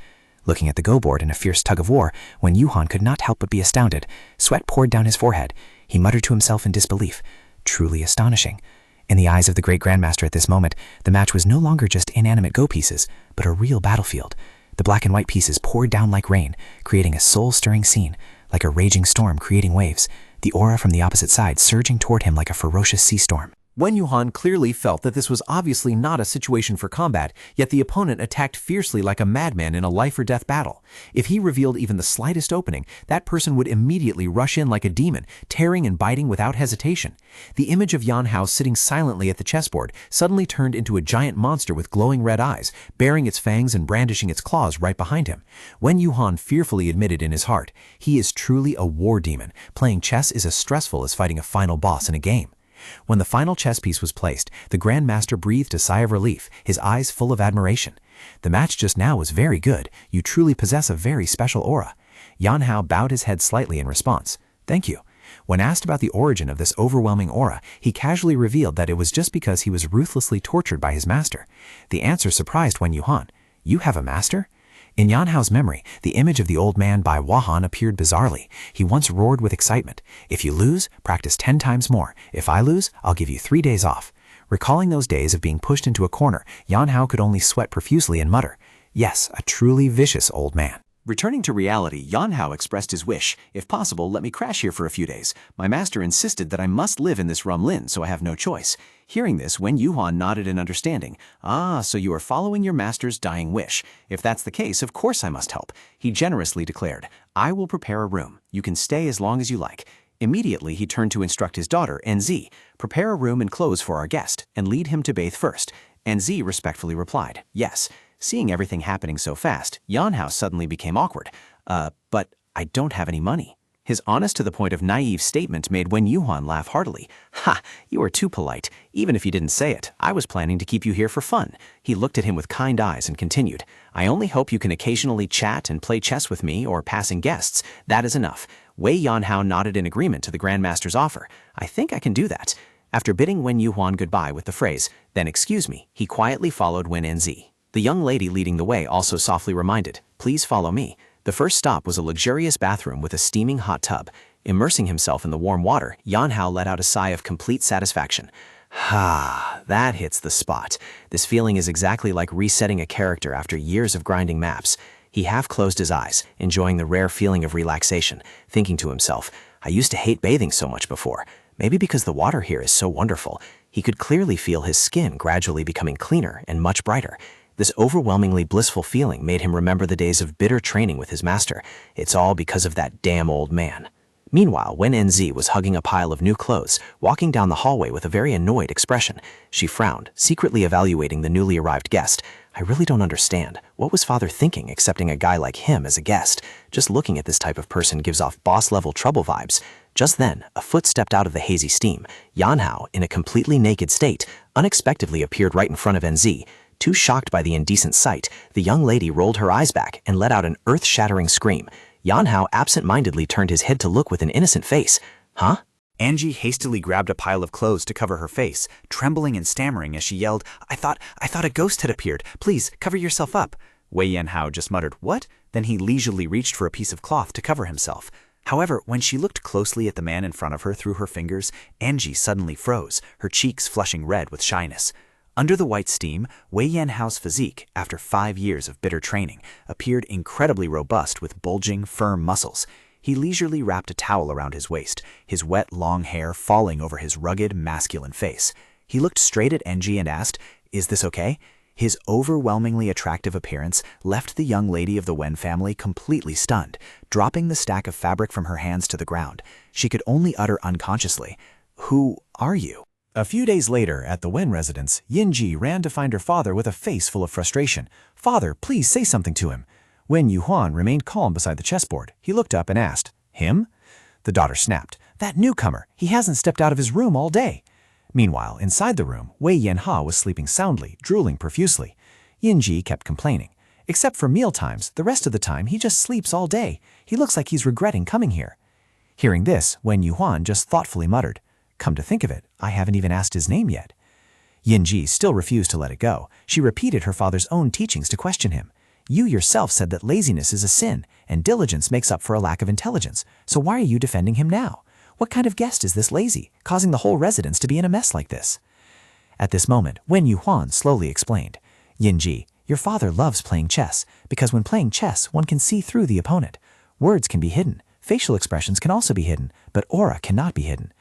Looking at the Go board in a fierce tug of war, Wen Yuhan could not help but be astounded. Sweat poured down his forehead. He muttered to himself in disbelief. Truly astonishing. In the eyes of the great Grandmaster at this moment, the match was no longer just inanimate Go pieces, but a real battlefield. The black and white pieces poured down like rain, creating a soul-stirring scene, like a raging storm creating waves, the aura from the opposite side surging toward him like a ferocious sea storm. Wen Yuhan clearly felt that this was obviously not a situation for combat, yet the opponent attacked fiercely like a madman in a life-or-death battle. If he revealed even the slightest opening, that person would immediately rush in like a demon, tearing and biting without hesitation. The image of Yan Hao sitting silently at the chessboard suddenly turned into a giant monster with glowing red eyes, baring its fangs and brandishing its claws right behind him. Wen Yuhan fearfully admitted in his heart, he is truly a war demon. Playing chess is as stressful as fighting a final boss in a game. When the final chess piece was placed, the Grandmaster breathed a sigh of relief, his eyes full of admiration. "The match just now was very good. You truly possess a very special aura." Yan Hao bowed his head slightly in response. "Thank you." When asked about the origin of this overwhelming aura, he casually revealed that it was just because he was ruthlessly tortured by his master. The answer surprised Wen Yuhan. "You have a master?" In Yan Hao's memory, the image of the old man Bai Wahan appeared bizarrely. He once roared with excitement, "If you lose, practice 10 times more. If I lose, I'll give you 3 days off." Recalling those days of being pushed into a corner, Yan Hao could only sweat profusely and mutter, "Yes, a truly vicious old man." Returning to reality, Yan Hao expressed his wish, "If possible, let me crash here for a few days. My master insisted that I must live in this Rumlin, so I have no choice." Hearing this, Wen Yuhan nodded in understanding. "Ah, so you are following your master's dying wish. If that's the case, of course I must help." He generously declared, "I will prepare a room. You can stay as long as you like." Immediately, he turned to instruct his daughter, NZ, "Prepare a room and clothes for our guest, and lead him to bathe first." NZ respectfully replied, "Yes." Seeing everything happening so fast, Yan Hao suddenly became awkward. But I don't have any money." His honest to the point of naive statement made Wen Yuhan laugh heartily. "Ha, you are too polite. Even if you didn't say it, I was planning to keep you here for fun." He looked at him with kind eyes and continued, "I only hope you can occasionally chat and play chess with me or passing guests. That is enough." Wei Yan Hao nodded in agreement to the Grandmaster's offer. "I think I can do that." After bidding Wen Yuhan goodbye with the phrase, "Then excuse me," he quietly followed Wen NZ. The young lady leading the way also softly reminded, "Please follow me." The first stop was a luxurious bathroom with a steaming hot tub. Immersing himself in the warm water, Yan Hao let out a sigh of complete satisfaction. "Ah, that hits the spot. This feeling is exactly like resetting a character after years of grinding maps." He half closed his eyes, enjoying the rare feeling of relaxation, thinking to himself, "I used to hate bathing so much before. Maybe because the water here is so wonderful." He could clearly feel his skin gradually becoming cleaner and much brighter. This overwhelmingly blissful feeling made him remember the days of bitter training with his master. It's all because of that damn old man. Meanwhile, Wen NZ was hugging a pile of new clothes, walking down the hallway with a very annoyed expression. She frowned, secretly evaluating the newly arrived guest. I really don't understand. What was father thinking accepting a guy like him as a guest? Just looking at this type of person gives off boss-level trouble vibes. Just then, a foot stepped out of the hazy steam. Yanhao, in a completely naked state, unexpectedly appeared right in front of NZ. Too shocked by the indecent sight, the young lady rolled her eyes back and let out an earth-shattering scream. Yanhao absent-mindedly turned his head to look with an innocent face. Huh? Angie hastily grabbed a pile of clothes to cover her face, trembling and stammering as she yelled, I thought a ghost had appeared. Please, cover yourself up. Wei Yanhao just muttered, what? Then he leisurely reached for a piece of cloth to cover himself. However, when she looked closely at the man in front of her through her fingers, Angie suddenly froze, her cheeks flushing red with shyness. Under the white steam, Wei Yanhao's physique, after 5 years of bitter training, appeared incredibly robust with bulging, firm muscles. He leisurely wrapped a towel around his waist, his wet, long hair falling over his rugged, masculine face. He looked straight at Angie and asked, Is this okay? His overwhelmingly attractive appearance left the young lady of the Wen family completely stunned, dropping the stack of fabric from her hands to the ground. She could only utter unconsciously, Who are you? A few days later, at the Wen residence, Yinji ran to find her father with a face full of frustration. Father, please say something to him. Wen Yuhuan remained calm beside the chessboard. He looked up and asked, Him? The daughter snapped, That newcomer. He hasn't stepped out of his room all day. Meanwhile, inside the room, Wei Yanha was sleeping soundly, drooling profusely. Yinji kept complaining. Except for meal times, the rest of the time he just sleeps all day. He looks like he's regretting coming here. Hearing this, Wen Yuhuan just thoughtfully muttered, Come to think of it, I haven't even asked his name yet. Yinji still refused to let it go. She repeated her father's own teachings to question him. You yourself said that laziness is a sin, and diligence makes up for a lack of intelligence. So why are you defending him now? What kind of guest is this lazy, causing the whole residence to be in a mess like this? At this moment, Wen Yuhuan slowly explained, Yinji, your father loves playing chess, because when playing chess, one can see through the opponent. Words can be hidden, facial expressions can also be hidden, but aura cannot be hidden.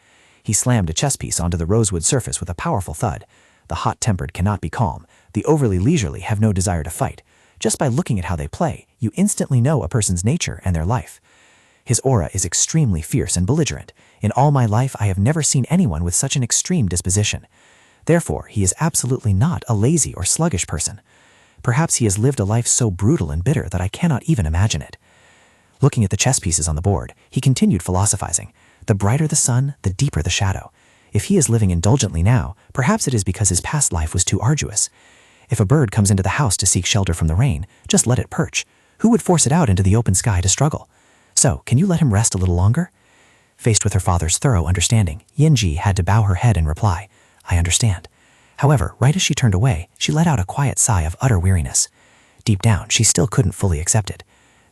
He slammed a chess piece onto the rosewood surface with a powerful thud. The hot-tempered cannot be calm. The overly leisurely have no desire to fight. Just by looking at how they play, you instantly know a person's nature and their life. His aura is extremely fierce and belligerent. In all my life, I have never seen anyone with such an extreme disposition. Therefore, he is absolutely not a lazy or sluggish person. Perhaps he has lived a life so brutal and bitter that I cannot even imagine it. Looking at the chess pieces on the board, he continued philosophizing. The brighter the sun, the deeper the shadow. If he is living indulgently now, perhaps it is because his past life was too arduous. If a bird comes into the house to seek shelter from the rain, just let it perch. Who would force it out into the open sky to struggle? So, can you let him rest a little longer? Faced with her father's thorough understanding, Yinji had to bow her head in reply, I understand. However, right as she turned away, she let out a quiet sigh of utter weariness. Deep down, she still couldn't fully accept it.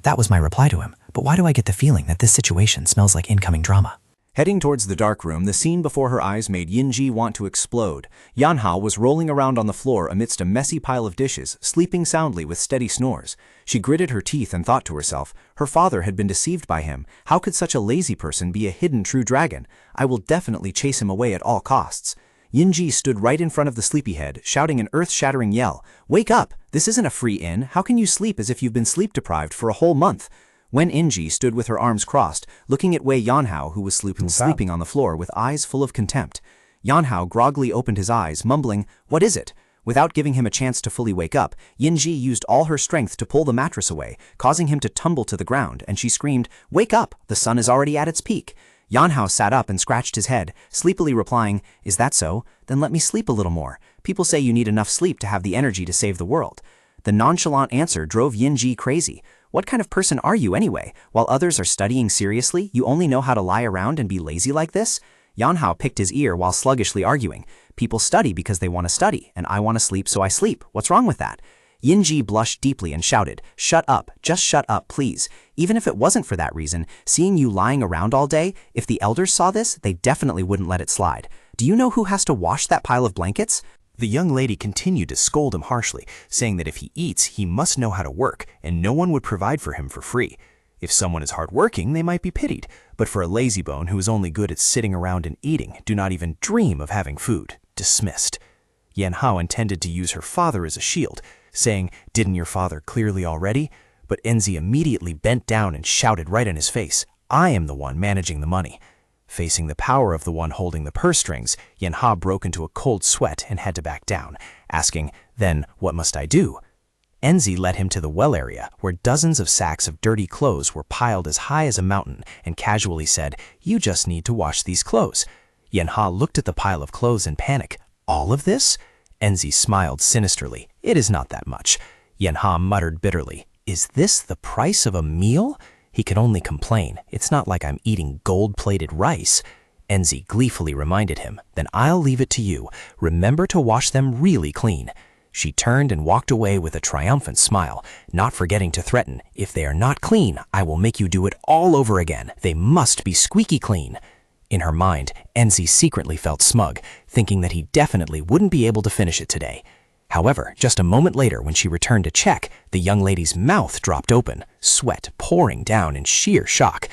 That was my reply to him, but why do I get the feeling that this situation smells like incoming drama? Heading towards the dark room, the scene before her eyes made Yinji want to explode. Yanhao was rolling around on the floor amidst a messy pile of dishes, sleeping soundly with steady snores. She gritted her teeth and thought to herself, her father had been deceived by him. How could such a lazy person be a hidden true dragon? I will definitely chase him away at all costs. Yinji stood right in front of the sleepyhead, shouting an earth-shattering yell. Wake up! This isn't a free inn. How can you sleep as if you've been sleep-deprived for a whole month? Wen Inji stood with her arms crossed, looking at Wei Yanhao, who was sleeping on the floor with eyes full of contempt. Yanhao groggily opened his eyes, mumbling, What is it? Without giving him a chance to fully wake up, Yinji used all her strength to pull the mattress away, causing him to tumble to the ground, and she screamed, Wake up! The sun is already at its peak. Yanhao sat up and scratched his head, sleepily replying, Is that so? Then let me sleep a little more. People say you need enough sleep to have the energy to save the world. The nonchalant answer drove Yinji crazy. What kind of person are you anyway? While others are studying seriously, you only know how to lie around and be lazy like this? Yanhao picked his ear while sluggishly arguing. People study because they want to study, and I want to sleep so I sleep. What's wrong with that? Yinji blushed deeply and shouted, Shut up, just shut up, please. Even if it wasn't for that reason, seeing you lying around all day, if the elders saw this, they definitely wouldn't let it slide. Do you know who has to wash that pile of blankets? The young lady continued to scold him harshly, saying that if he eats, he must know how to work, and no one would provide for him for free. If someone is hardworking, they might be pitied, but for a lazybone who is only good at sitting around and eating, do not even dream of having food, dismissed. Yanhao intended to use her father as a shield, saying, Didn't your father clearly already? But Enzi immediately bent down and shouted right in his face, I am the one managing the money. Facing the power of the one holding the purse strings, Yanha broke into a cold sweat and had to back down, asking, "Then what must I do?" Enzi led him to the well area, where dozens of sacks of dirty clothes were piled as high as a mountain, and casually said, "You just need to wash these clothes." Yanha looked at the pile of clothes in panic. "All of this?" Enzi smiled sinisterly. "It is not that much." Yanha muttered bitterly, "Is this the price of a meal?" He could only complain. "It's not like I'm eating gold-plated rice." Enzi gleefully reminded him, "Then I'll leave it to you. Remember to wash them really clean." She turned and walked away with a triumphant smile, not forgetting to threaten, "If they are not clean, I will make you do it all over again. They must be squeaky clean." In her mind, Enzi secretly felt smug, thinking that he definitely wouldn't be able to finish it today. However, just a moment later when she returned to check, the young lady's mouth dropped open, sweat pouring down in sheer shock.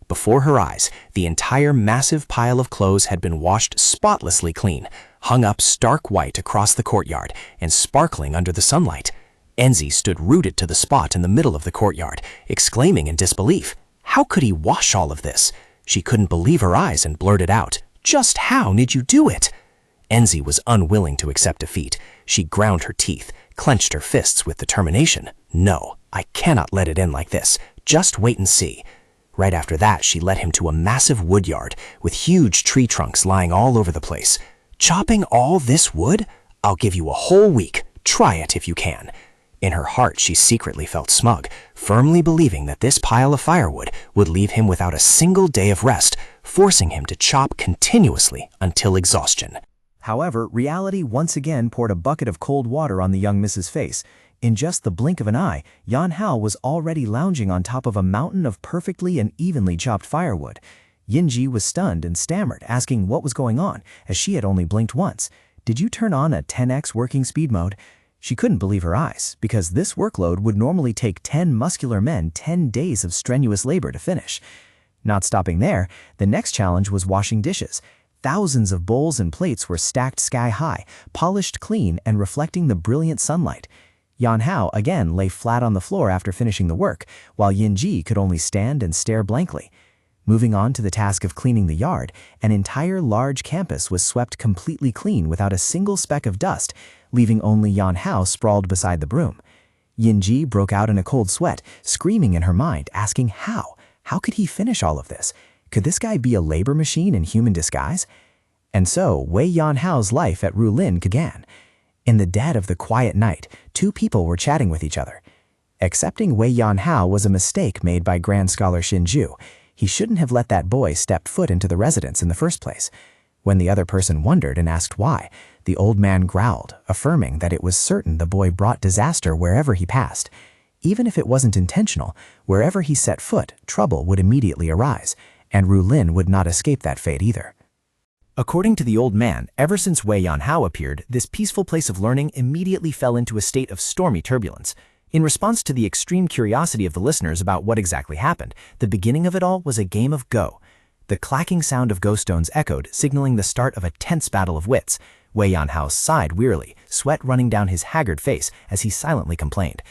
Before her eyes, the entire massive pile of clothes had been washed spotlessly clean, hung up stark white across the courtyard, and sparkling under the sunlight. Enzi stood rooted to the spot in the middle of the courtyard, exclaiming in disbelief. How could he wash all of this? She couldn't believe her eyes and blurted out, "Just how did you do it?" Enzi was unwilling to accept defeat. She ground her teeth, clenched her fists with determination. "No, I cannot let it end like this. Just wait and see." Right after that, she led him to a massive woodyard with huge tree trunks lying all over the place. "Chopping all this wood? I'll give you a whole week. Try it if you can." In her heart, she secretly felt smug, firmly believing that this pile of firewood would leave him without a single day of rest, forcing him to chop continuously until exhaustion. However, reality once again poured a bucket of cold water on the young Mrs. Face. In just the blink of an eye, Yan Hao was already lounging on top of a mountain of perfectly and evenly chopped firewood. Yinji was stunned and stammered, asking what was going on, as she had only blinked once. "Did you turn on a 10x working speed mode?" She couldn't believe her eyes, because this workload would normally take 10 muscular men 10 days of strenuous labor to finish. Not stopping there, the next challenge was washing dishes. Thousands of bowls and plates were stacked sky-high, polished clean and reflecting the brilliant sunlight. Yan Hao again lay flat on the floor after finishing the work, while Yinji could only stand and stare blankly. Moving on to the task of cleaning the yard, an entire large campus was swept completely clean without a single speck of dust, leaving only Yan Hao sprawled beside the broom. Yinji broke out in a cold sweat, screaming in her mind, asking how? How could he finish all of this? Could this guy be a labor machine in human disguise? And so, Wei Yan Hao's life at Rulin began. In the dead of the quiet night, two people were chatting with each other. Accepting Wei Yan Hao was a mistake made by Grand Scholar Shinju. He shouldn't have let that boy step foot into the residence in the first place. When the other person wondered and asked why, the old man growled, affirming that it was certain the boy brought disaster wherever he passed. Even if it wasn't intentional, wherever he set foot, trouble would immediately arise, and Rulin would not escape that fate either. According to the old man, ever since Wei Yan Hao appeared, this peaceful place of learning immediately fell into a state of stormy turbulence. In response to the extreme curiosity of the listeners about what exactly happened, the beginning of it all was a game of Go. The clacking sound of Go stones echoed, signaling the start of a tense battle of wits. Wei Yan Hao sighed wearily, sweat running down his haggard face as he silently complained.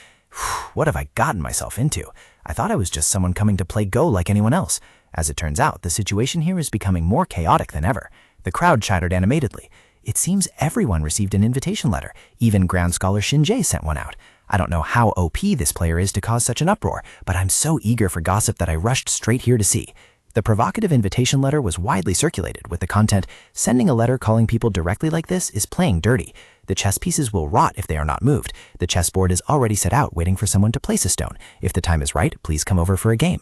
"What have I gotten myself into? I thought I was just someone coming to play Go like anyone else. As it turns out, the situation here is becoming more chaotic than ever." The crowd chattered animatedly. "It seems everyone received an invitation letter. Even Ground Scholar Shinji sent one out. I don't know how OP this player is to cause such an uproar, but I'm so eager for gossip that I rushed straight here to see." The provocative invitation letter was widely circulated, with the content, "Sending a letter calling people directly like this is playing dirty. The chess pieces will rot if they are not moved. The chessboard is already set out waiting for someone to place a stone. If the time is right, please come over for a game."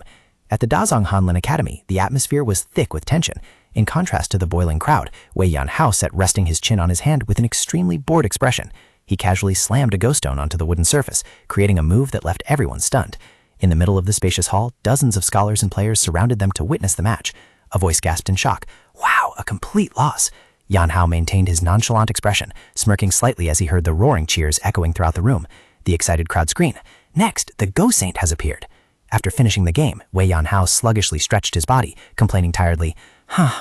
At the Dazhong Hanlin Academy, the atmosphere was thick with tension. In contrast to the boiling crowd, Wei Yan Hao sat resting his chin on his hand with an extremely bored expression. He casually slammed a Go stone onto the wooden surface, creating a move that left everyone stunned. In the middle of the spacious hall, dozens of scholars and players surrounded them to witness the match. A voice gasped in shock. "Wow, a complete loss." Yan Hao maintained his nonchalant expression, smirking slightly as he heard the roaring cheers echoing throughout the room. The excited crowd screamed, "Next, the Go Saint has appeared." After finishing the game, Wei Yan Hao sluggishly stretched his body, complaining tiredly,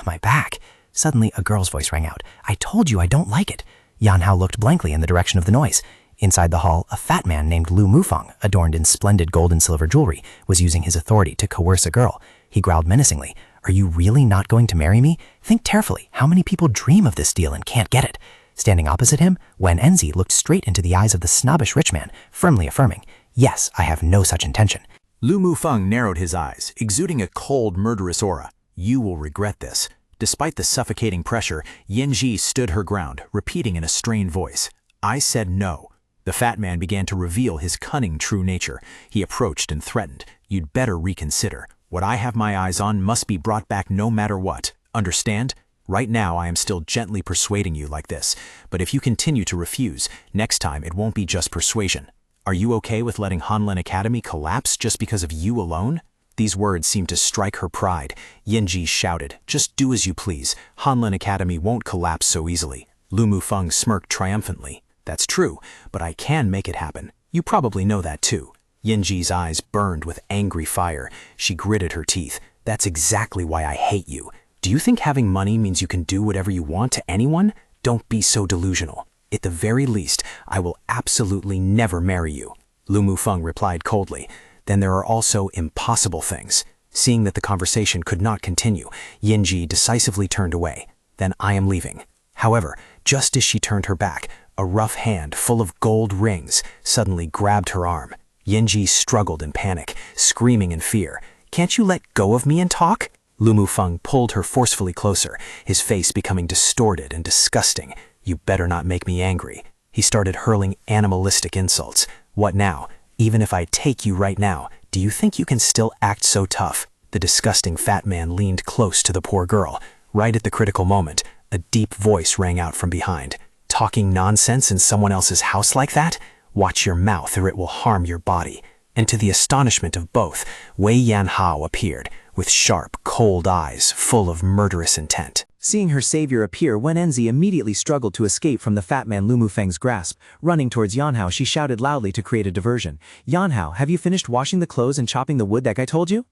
My back." Suddenly, a girl's voice rang out. "I told you I don't like it." Yan Hao looked blankly in the direction of the noise. Inside the hall, a fat man named Lu Mufang, adorned in splendid gold and silver jewelry, was using his authority to coerce a girl. He growled menacingly. Are you really not going to marry me? Think carefully. How many people dream of this deal and can't get it? Standing opposite him, Wen Enzi looked straight into the eyes of the snobbish rich man, firmly affirming, yes, I have no such intention. Lu Mufeng narrowed his eyes, exuding a cold, murderous aura. You will regret this. Despite the suffocating pressure, Yanji stood her ground, repeating in a strained voice, I said no. The fat man began to reveal his cunning true nature. He approached and threatened, you'd better reconsider. What I have my eyes on must be brought back no matter what. Understand? Right now I am still gently persuading you like this, but if you continue to refuse, next time it won't be just persuasion. Are you okay with letting Hanlin Academy collapse just because of you alone? These words seemed to strike her pride. Yanji shouted, just do as you please. Hanlin Academy won't collapse so easily. Lu Mufeng smirked triumphantly. That's true, but I can make it happen. You probably know that too. Yanji's eyes burned with angry fire. She gritted her teeth. That's exactly why I hate you. Do you think having money means you can do whatever you want to anyone? Don't be so delusional. At the very least, I will absolutely never marry you. Lu Mufeng replied coldly. Then there are also impossible things. Seeing that the conversation could not continue, Yanji decisively turned away. Then I am leaving. However, just as she turned her back, a rough hand full of gold rings suddenly grabbed her arm. Yanji struggled in panic, screaming in fear. Can't you let go of me and talk? Lu Mufeng pulled her forcefully closer, his face becoming distorted and disgusting. You better not make me angry. He started hurling animalistic insults. What now? Even if I take you right now, do you think you can still act so tough? The disgusting fat man leaned close to the poor girl. Right at the critical moment, a deep voice rang out from behind. Talking nonsense in someone else's house like that? Watch your mouth or it will harm your body. And to the astonishment of both, Wei Yanhao appeared, with sharp, cold eyes full of murderous intent. Seeing her savior appear, Wen Enzi immediately struggled to escape from the fat man Lu Mufeng's grasp. Running towards Yanhao, she shouted loudly to create a diversion. Yanhao, have you finished washing the clothes and chopping the wood that guy told you?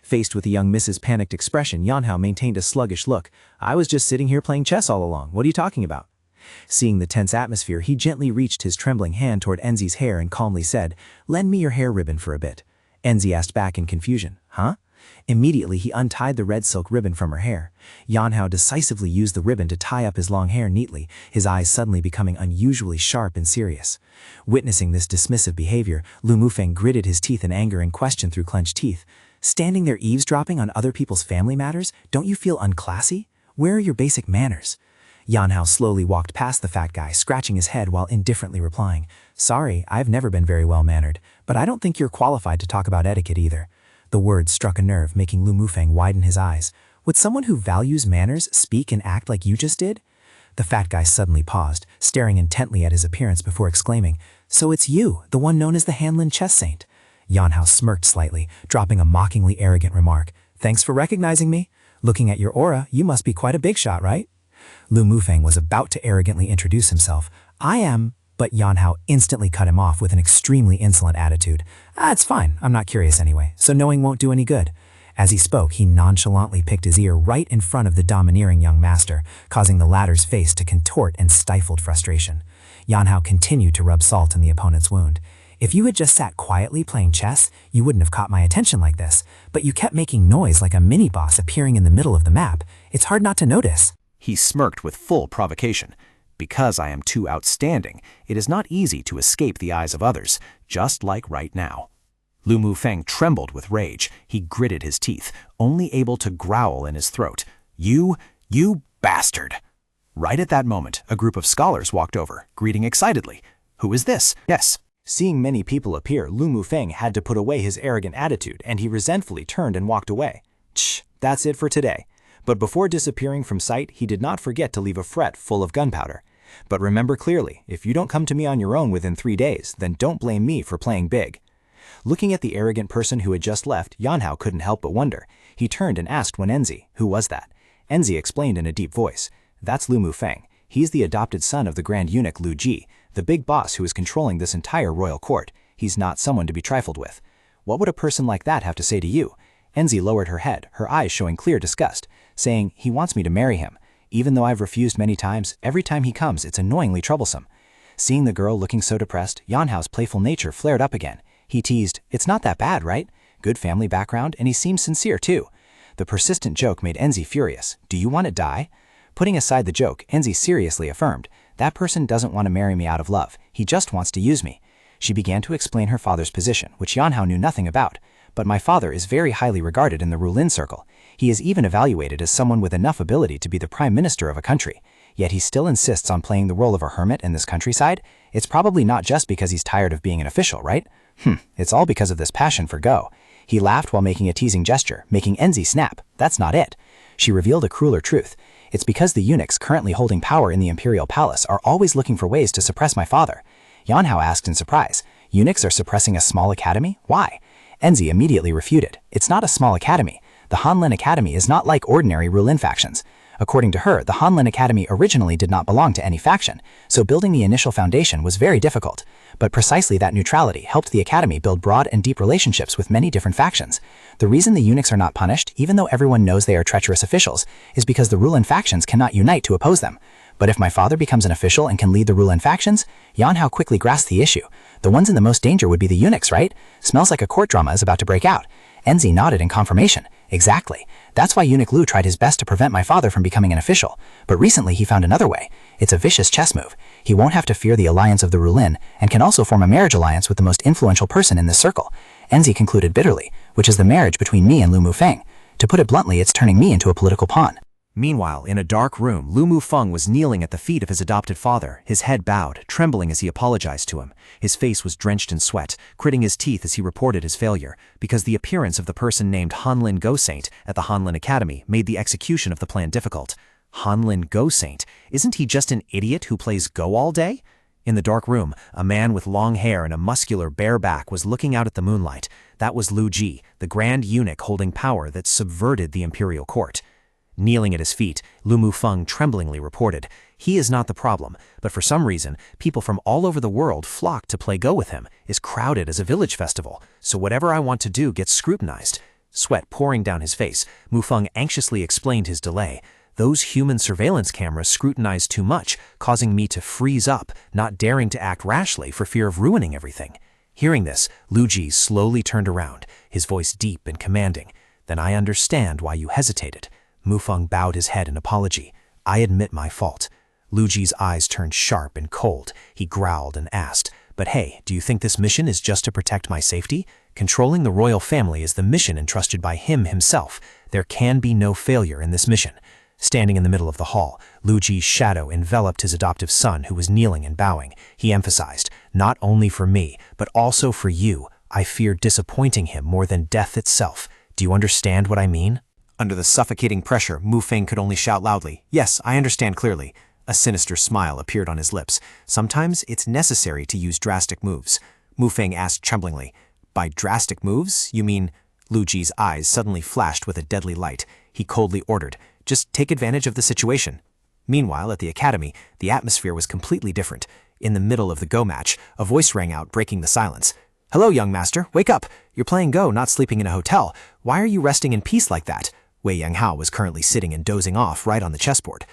Faced with the young Mrs. panicked expression, Yanhao maintained a sluggish look. I was just sitting here playing chess all along. What are you talking about? Seeing the tense atmosphere, he gently reached his trembling hand toward Enzi's hair and calmly said, Lend me your hair ribbon for a bit. Enzi asked back in confusion, Huh? Immediately, he untied the red silk ribbon from her hair. Yanhao decisively used the ribbon to tie up his long hair neatly, his eyes suddenly becoming unusually sharp and serious. Witnessing this dismissive behavior, Lu Mufeng gritted his teeth in anger and questioned through clenched teeth. Standing there eavesdropping on other people's family matters, don't you feel unclassy? Where are your basic manners? Yanhao slowly walked past the fat guy, scratching his head while indifferently replying, Sorry, I've never been very well mannered, but I don't think you're qualified to talk about etiquette either. The words struck a nerve, making Lu Mufeng widen his eyes. Would someone who values manners speak and act like you just did? The fat guy suddenly paused, staring intently at his appearance before exclaiming, So it's you, the one known as the Hanlin chess saint. Yanhao smirked slightly, dropping a mockingly arrogant remark. Thanks for recognizing me. Looking at your aura, you must be quite a big shot, right? Lu Mufeng was about to arrogantly introduce himself. I am, but Yanhao instantly cut him off with an extremely insolent attitude. It's fine, I'm not curious anyway, so knowing won't do any good. As he spoke, he nonchalantly picked his ear right in front of the domineering young master, causing the latter's face to contort in stifled frustration. Yanhao continued to rub salt in the opponent's wound. If you had just sat quietly playing chess, you wouldn't have caught my attention like this, but you kept making noise like a mini-boss appearing in the middle of the map. It's hard not to notice. He smirked with full provocation. Because I am too outstanding, it is not easy to escape the eyes of others, just like right now. Lu Mufeng trembled with rage. He gritted his teeth, only able to growl in his throat. You bastard! Right at that moment, a group of scholars walked over, greeting excitedly. Who is this? Yes. Seeing many people appear, Lu Mufeng had to put away his arrogant attitude, and he resentfully turned and walked away. That's it for today. But before disappearing from sight, he did not forget to leave a fret full of gunpowder. But remember clearly, if you don't come to me on your own within 3 days, then don't blame me for playing big. Looking at the arrogant person who had just left, Yanhao couldn't help but wonder. He turned and asked Wen Enzi, who was that? Enzi explained in a deep voice, That's Lu Mufeng. He's the adopted son of the Grand Eunuch Lu Ji, the big boss who is controlling this entire royal court. He's not someone to be trifled with. What would a person like that have to say to you? Enzi lowered her head, her eyes showing clear disgust, saying, He wants me to marry him. Even though I've refused many times, every time he comes, it's annoyingly troublesome. Seeing the girl looking so depressed, Yanhao's playful nature flared up again. He teased, It's not that bad, right? Good family background, and he seems sincere too. The persistent joke made Enzi furious. Do you want to die? Putting aside the joke, Enzi seriously affirmed, that person doesn't want to marry me out of love. He just wants to use me. She began to explain her father's position, which Yanhao knew nothing about. But my father is very highly regarded in the Rulin circle. He is even evaluated as someone with enough ability to be the prime minister of a country. Yet he still insists on playing the role of a hermit in this countryside? It's probably not just because he's tired of being an official, right? It's all because of this passion for Go. He laughed while making a teasing gesture, making Enzi snap. That's not it. She revealed a crueler truth. It's because the eunuchs currently holding power in the imperial palace are always looking for ways to suppress my father. Yanhao asked in surprise, eunuchs are suppressing a small academy? Why? Enzi immediately refuted. It's not a small academy. The Hanlin Academy is not like ordinary Rulin factions. According to her, the Hanlin Academy originally did not belong to any faction, so building the initial foundation was very difficult. But precisely that neutrality helped the Academy build broad and deep relationships with many different factions. The reason the eunuchs are not punished, even though everyone knows they are treacherous officials, is because the Rulin factions cannot unite to oppose them. But if my father becomes an official and can lead the Rulin factions, Yanhao quickly grasped the issue. The ones in the most danger would be the eunuchs, right? Smells like a court drama is about to break out. Enzi nodded in confirmation. Exactly. That's why Eunuch Lu tried his best to prevent my father from becoming an official. But recently he found another way. It's a vicious chess move. He won't have to fear the alliance of the Rulin, and can also form a marriage alliance with the most influential person in this circle. Enzi concluded bitterly, which is the marriage between me and Lu Mufeng. To put it bluntly, it's turning me into a political pawn. Meanwhile, in a dark room, Lu Mufeng was kneeling at the feet of his adopted father, his head bowed, trembling as he apologized to him. His face was drenched in sweat, gritting his teeth as he reported his failure, because the appearance of the person named Hanlin Go-Saint at the Hanlin Academy made the execution of the plan difficult. Hanlin Go-Saint? Isn't he just an idiot who plays Go all day? In the dark room, a man with long hair and a muscular bare back was looking out at the moonlight. That was Lu Ji, the grand eunuch holding power that subverted the imperial court. Kneeling at his feet, Lu Mufeng tremblingly reported, he is not the problem, but for some reason, people from all over the world flock to play Go with him, is crowded as a village festival, so whatever I want to do gets scrutinized. Sweat pouring down his face, Mufeng anxiously explained his delay. Those human surveillance cameras scrutinize too much, causing me to freeze up, not daring to act rashly for fear of ruining everything. Hearing this, Lu Ji slowly turned around, his voice deep and commanding. Then I understand why you hesitated. Mufeng bowed his head in apology. I admit my fault. Lu Ji's eyes turned sharp and cold. He growled and asked, but hey, do you think this mission is just to protect my safety? Controlling the royal family is the mission entrusted by him himself. There can be no failure in this mission. Standing in the middle of the hall, Lu Ji's shadow enveloped his adoptive son who was kneeling and bowing. He emphasized, not only for me, but also for you. I fear disappointing him more than death itself. Do you understand what I mean? Under the suffocating pressure, Mufeng could only shout loudly, yes, I understand clearly. A sinister smile appeared on his lips. Sometimes it's necessary to use drastic moves. Mufeng asked tremblingly, by drastic moves, you mean? Lu Ji's eyes suddenly flashed with a deadly light. He coldly ordered, just take advantage of the situation. Meanwhile, at the academy, the atmosphere was completely different. In the middle of the Go match, a voice rang out, breaking the silence. Hello, young master, wake up. You're playing Go, not sleeping in a hotel. Why are you resting in peace like that? Wei Yanghao was currently sitting and dozing off right on the chessboard.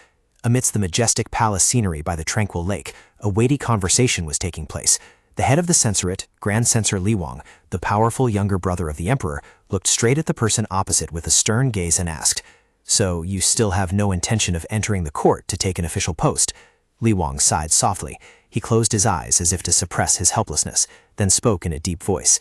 Amidst the majestic palace scenery by the tranquil lake, a weighty conversation was taking place. The head of the censorate, Grand Censor Li Wang, the powerful younger brother of the emperor, looked straight at the person opposite with a stern gaze and asked, so you still have no intention of entering the court to take an official post? Li Wang sighed softly. He closed his eyes as if to suppress his helplessness, then spoke in a deep voice.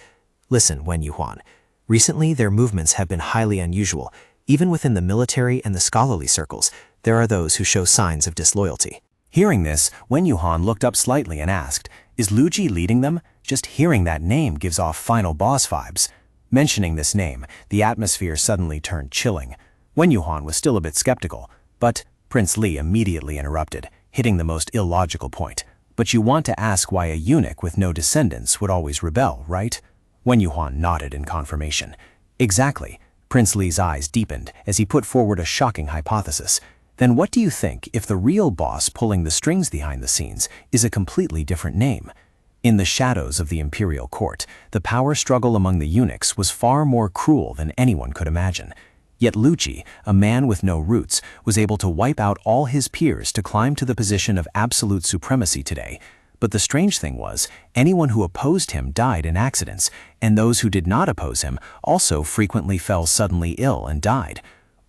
Listen, Wen Yuhuan. Recently, their movements have been highly unusual. Even within the military and the scholarly circles, there are those who show signs of disloyalty. Hearing this, Wen Yuhan looked up slightly and asked, is Lu Ji leading them? Just hearing that name gives off final boss vibes. Mentioning this name, the atmosphere suddenly turned chilling. Wen Yuhan was still a bit skeptical, but Prince Li immediately interrupted, hitting the most illogical point. But you want to ask why a eunuch with no descendants would always rebel, right? Wen Yuhan nodded in confirmation. Exactly. Prince Li's eyes deepened as he put forward a shocking hypothesis. Then what do you think if the real boss pulling the strings behind the scenes is a completely different name? In the shadows of the imperial court, the power struggle among the eunuchs was far more cruel than anyone could imagine. Yet Lu Ji, a man with no roots, was able to wipe out all his peers to climb to the position of absolute supremacy today. But the strange thing was, anyone who opposed him died in accidents, and those who did not oppose him also frequently fell suddenly ill and died.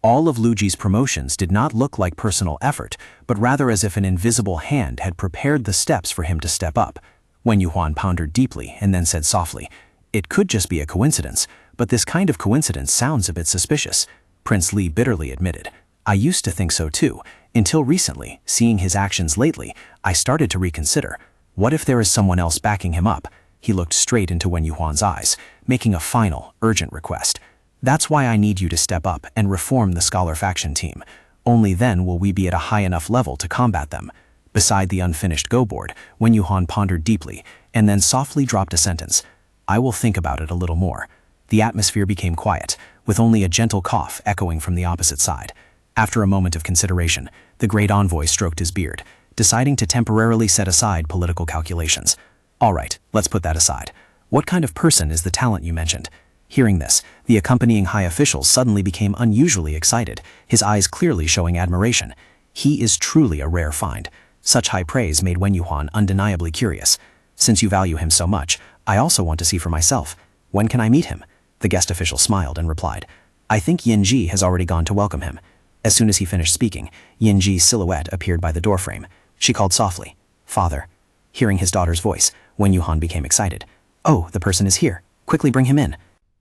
All of Luji's promotions did not look like personal effort, but rather as if an invisible hand had prepared the steps for him to step up. Wen Yuhuan pondered deeply and then said softly, "It could just be a coincidence, but this kind of coincidence sounds a bit suspicious." Prince Li bitterly admitted, "I used to think so too, until recently, seeing his actions lately, I started to reconsider. What if there is someone else backing him up?" He looked straight into Wen Yuhuan's eyes, making a final, urgent request. "That's why I need you to step up and reform the Scholar Faction team. Only then will we be at a high enough level to combat them." Beside the unfinished Go board, Wen Yuhuan pondered deeply, and then softly dropped a sentence. "I will think about it a little more." The atmosphere became quiet, with only a gentle cough echoing from the opposite side. After a moment of consideration, the great envoy stroked his beard, deciding to temporarily set aside political calculations. "All right, let's put that aside. What kind of person is the talent you mentioned?" Hearing this, the accompanying high official suddenly became unusually excited, his eyes clearly showing admiration. "He is truly a rare find." Such high praise made Wen Yuhuan undeniably curious. "Since you value him so much, I also want to see for myself. When can I meet him?" The guest official smiled and replied, "I think Yinji has already gone to welcome him." As soon as he finished speaking, Yinji's silhouette appeared by the doorframe. She called softly, "Father." Hearing his daughter's voice, Wen Yuhuan became excited. "Oh, the person is here. Quickly bring him in."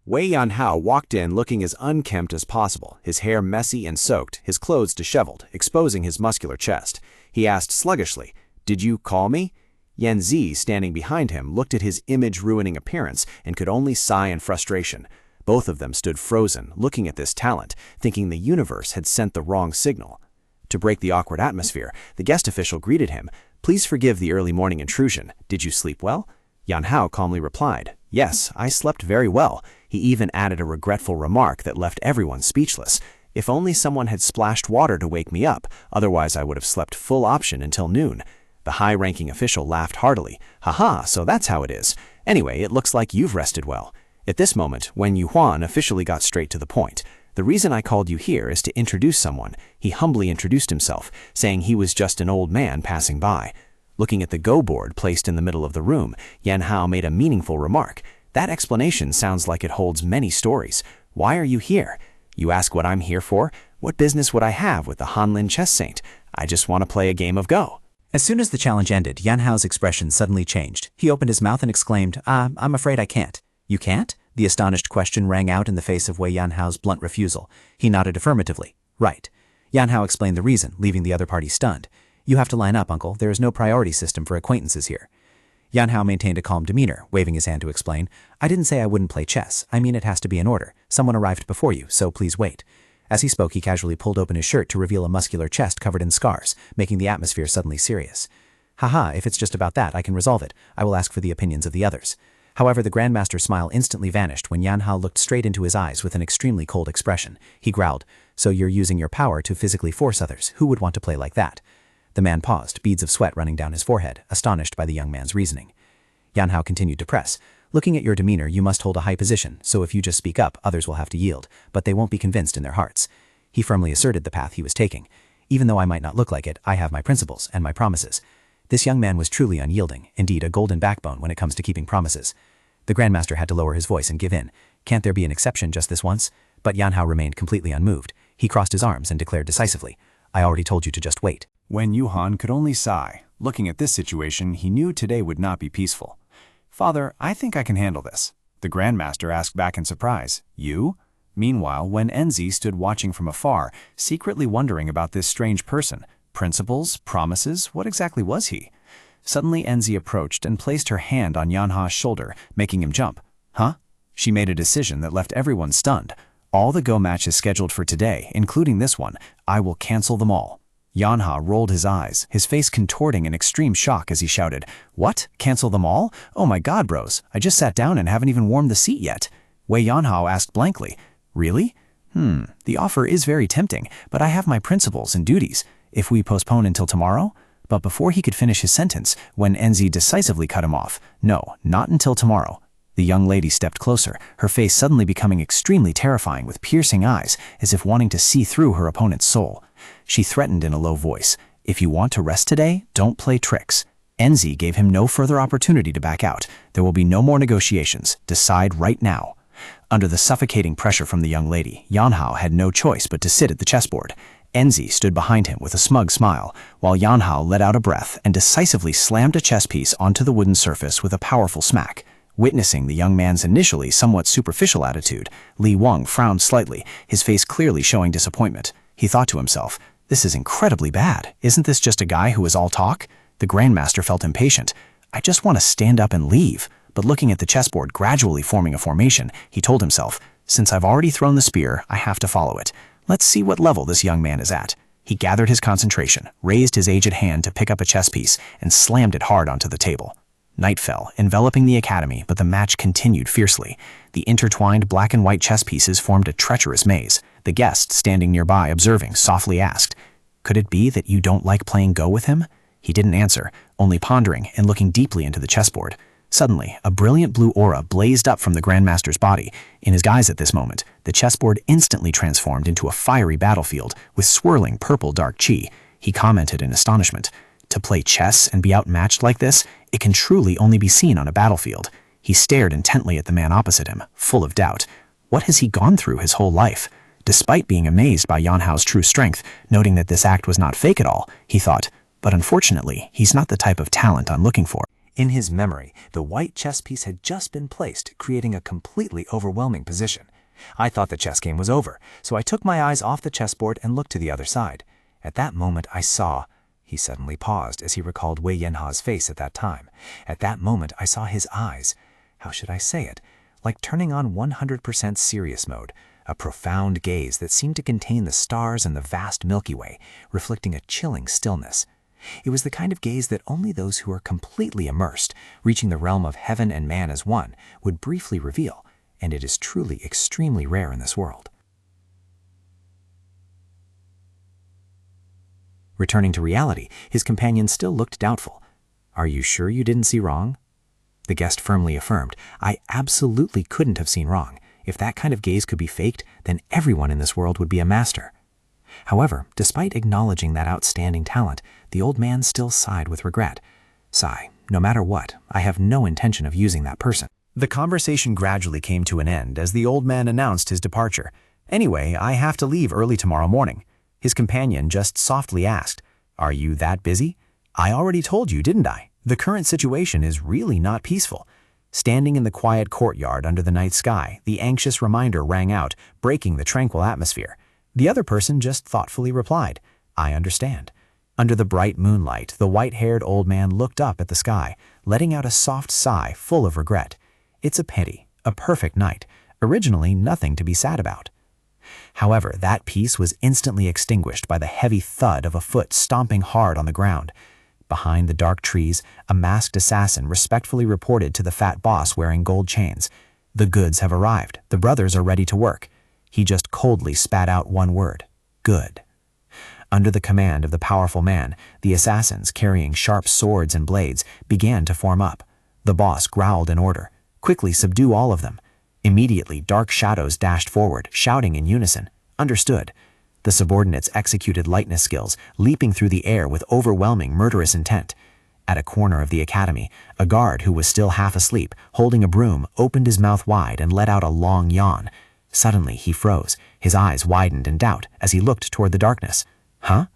Wei Yanhao walked in looking as unkempt as possible, his hair messy and soaked, his clothes disheveled, exposing his muscular chest. He asked sluggishly, "Did you call me?" Yan Zi, standing behind him, looked at his image-ruining appearance and could only sigh in frustration. Both of them stood frozen, looking at this talent, thinking the universe had sent the wrong signal. To break the awkward atmosphere, the guest official greeted him. "Please forgive the early morning intrusion. Did you sleep well?" Yanhao calmly replied, "Yes, I slept very well." He even added a regretful remark that left everyone speechless. "If only someone had splashed water to wake me up, otherwise I would have slept full option until noon." The high-ranking official laughed heartily. "Haha, so that's how it is. Anyway, it looks like you've rested well." At this moment, Wen Yuhuan officially got straight to the point. "The reason I called you here is to introduce someone." He humbly introduced himself, saying he was just an old man passing by. Looking at the Go board placed in the middle of the room, Yanhao made a meaningful remark. "That explanation sounds like it holds many stories. Why are you here?" "You ask what I'm here for? What business would I have with the Hanlin chess saint? I just want to play a game of Go." As soon as the challenge ended, Yanhao's expression suddenly changed. He opened his mouth and exclaimed, I'm afraid I can't." "You can't?" The astonished question rang out in the face of Wei Yanhao's blunt refusal. He nodded affirmatively. "Right." Yanhao explained the reason, leaving the other party stunned. "You have to line up, uncle. There is no priority system for acquaintances here." Yanhao maintained a calm demeanor, waving his hand to explain, "I didn't say I wouldn't play chess. I mean it has to be in order. Someone arrived before you, so please wait." As he spoke, he casually pulled open his shirt to reveal a muscular chest covered in scars, making the atmosphere suddenly serious. "Haha, if it's just about that, I can resolve it. I will ask for the opinions of the others." However, the Grandmaster's smile instantly vanished when Yanhao looked straight into his eyes with an extremely cold expression. He growled, "So you're using your power to physically force others. Who would want to play like that?" The man paused, beads of sweat running down his forehead, astonished by the young man's reasoning. Yanhao continued to press. "Looking at your demeanor, you must hold a high position, so if you just speak up, others will have to yield, but they won't be convinced in their hearts." He firmly asserted the path he was taking. "Even though I might not look like it, I have my principles and my promises." This young man was truly unyielding, indeed a golden backbone when it comes to keeping promises. The Grandmaster had to lower his voice and give in. "Can't there be an exception just this once?" But Yanhao remained completely unmoved. He crossed his arms and declared decisively, "I already told you to just wait." Wen Yuhuan could only sigh. Looking at this situation, he knew today would not be peaceful. "Father, I think I can handle this." The Grandmaster asked back in surprise, "You?" Meanwhile, Wen Enzi stood watching from afar, secretly wondering about this strange person. Principles? Promises? What exactly was he? Suddenly Enzi approached and placed her hand on Yanha's shoulder, making him jump. "Huh?" She made a decision that left everyone stunned. "All the Go matches scheduled for today, including this one, I will cancel them all." Yanha rolled his eyes, his face contorting in extreme shock as he shouted, "What? Cancel them all? Oh my god, bros, I just sat down and haven't even warmed the seat yet." Wei Yanhao asked blankly, "Really? The offer is very tempting, but I have my principles and duties. If we postpone until tomorrow?" But before he could finish his sentence, Wen Enzi decisively cut him off. "No, not until tomorrow." The young lady stepped closer, her face suddenly becoming extremely terrifying with piercing eyes, as if wanting to see through her opponent's soul. She threatened in a low voice, "If you want to rest today, don't play tricks." Enzi gave him no further opportunity to back out. There will be no more negotiations. Decide right now. Under the suffocating pressure from the young lady, Yanhao had no choice but to sit at the chessboard. Enzi stood behind him with a smug smile, while Yanhao let out a breath and decisively slammed a chess piece onto the wooden surface with a powerful smack. Witnessing the young man's initially somewhat superficial attitude, Li Wang frowned slightly, his face clearly showing disappointment. He thought to himself, "This is incredibly bad. Isn't this just a guy who is all talk?" The Grandmaster felt impatient. "I just want to stand up and leave." But looking at the chessboard gradually forming a formation, he told himself, "Since I've already thrown the spear, I have to follow it. Let's see what level this young man is at." He gathered his concentration, raised his aged hand to pick up a chess piece, and slammed it hard onto the table. Night fell, enveloping the academy, but the match continued fiercely. The intertwined black and white chess pieces formed a treacherous maze. The guest, standing nearby observing, softly asked, "Could it be that you don't like playing Go with him?" He didn't answer, only pondering and looking deeply into the chessboard. Suddenly, a brilliant blue aura blazed up from the Grandmaster's body. In his guise at this moment, the chessboard instantly transformed into a fiery battlefield with swirling purple dark chi. He commented in astonishment, "To play chess and be outmatched like this, it can truly only be seen on a battlefield." He stared intently at the man opposite him, full of doubt. What has he gone through his whole life? Despite being amazed by Yanhao's true strength, noting that this act was not fake at all, he thought, "But unfortunately, he's not the type of talent I'm looking for." In his memory, the white chess piece had just been placed, creating a completely overwhelming position. I thought the chess game was over, so I took my eyes off the chessboard and looked to the other side. At that moment I saw... He suddenly paused as he recalled Wei Yanha's face at that time. At that moment I saw his eyes. How should I say it? Like turning on 100% serious mode. A profound gaze that seemed to contain the stars and the vast Milky Way, reflecting a chilling stillness. It was the kind of gaze that only those who are completely immersed, reaching the realm of heaven and man as one, would briefly reveal, and it is truly extremely rare in this world. Returning to reality, his companion still looked doubtful. "Are you sure you didn't see wrong?" The guest firmly affirmed, "I absolutely couldn't have seen wrong. If that kind of gaze could be faked, then everyone in this world would be a master." However, despite acknowledging that outstanding talent, the old man still sighed with regret. "Sigh, no matter what, I have no intention of using that person." The conversation gradually came to an end as the old man announced his departure. "Anyway, I have to leave early tomorrow morning." His companion just softly asked, "Are you that busy?" "I already told you, didn't I? The current situation is really not peaceful." Standing in the quiet courtyard under the night sky, the anxious reminder rang out, breaking the tranquil atmosphere. The other person just thoughtfully replied, "I understand." Under the bright moonlight, the white-haired old man looked up at the sky, letting out a soft sigh full of regret. It's a pity, a perfect night, originally nothing to be sad about. However, that peace was instantly extinguished by the heavy thud of a foot stomping hard on the ground. Behind the dark trees, a masked assassin respectfully reported to the fat boss wearing gold chains, "The goods have arrived. The brothers are ready to work." He just coldly spat out one word, "Good." Under the command of the powerful man, the assassins, carrying sharp swords and blades, began to form up. The boss growled an order, "Quickly subdue all of them." Immediately, dark shadows dashed forward, shouting in unison, "Understood." The subordinates executed lightness skills, leaping through the air with overwhelming murderous intent. At a corner of the academy, a guard who was still half asleep, holding a broom, opened his mouth wide and let out a long yawn. Suddenly, he froze, his eyes widened in doubt as he looked toward the darkness. "Huh?"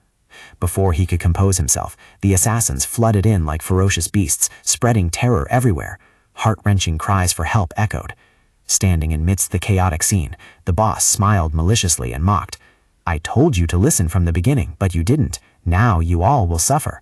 Before he could compose himself, the assassins flooded in like ferocious beasts, spreading terror everywhere. Heart-wrenching cries for help echoed. Standing amidst the chaotic scene, the boss smiled maliciously and mocked. "I told you to listen from the beginning, but you didn't. Now you all will suffer."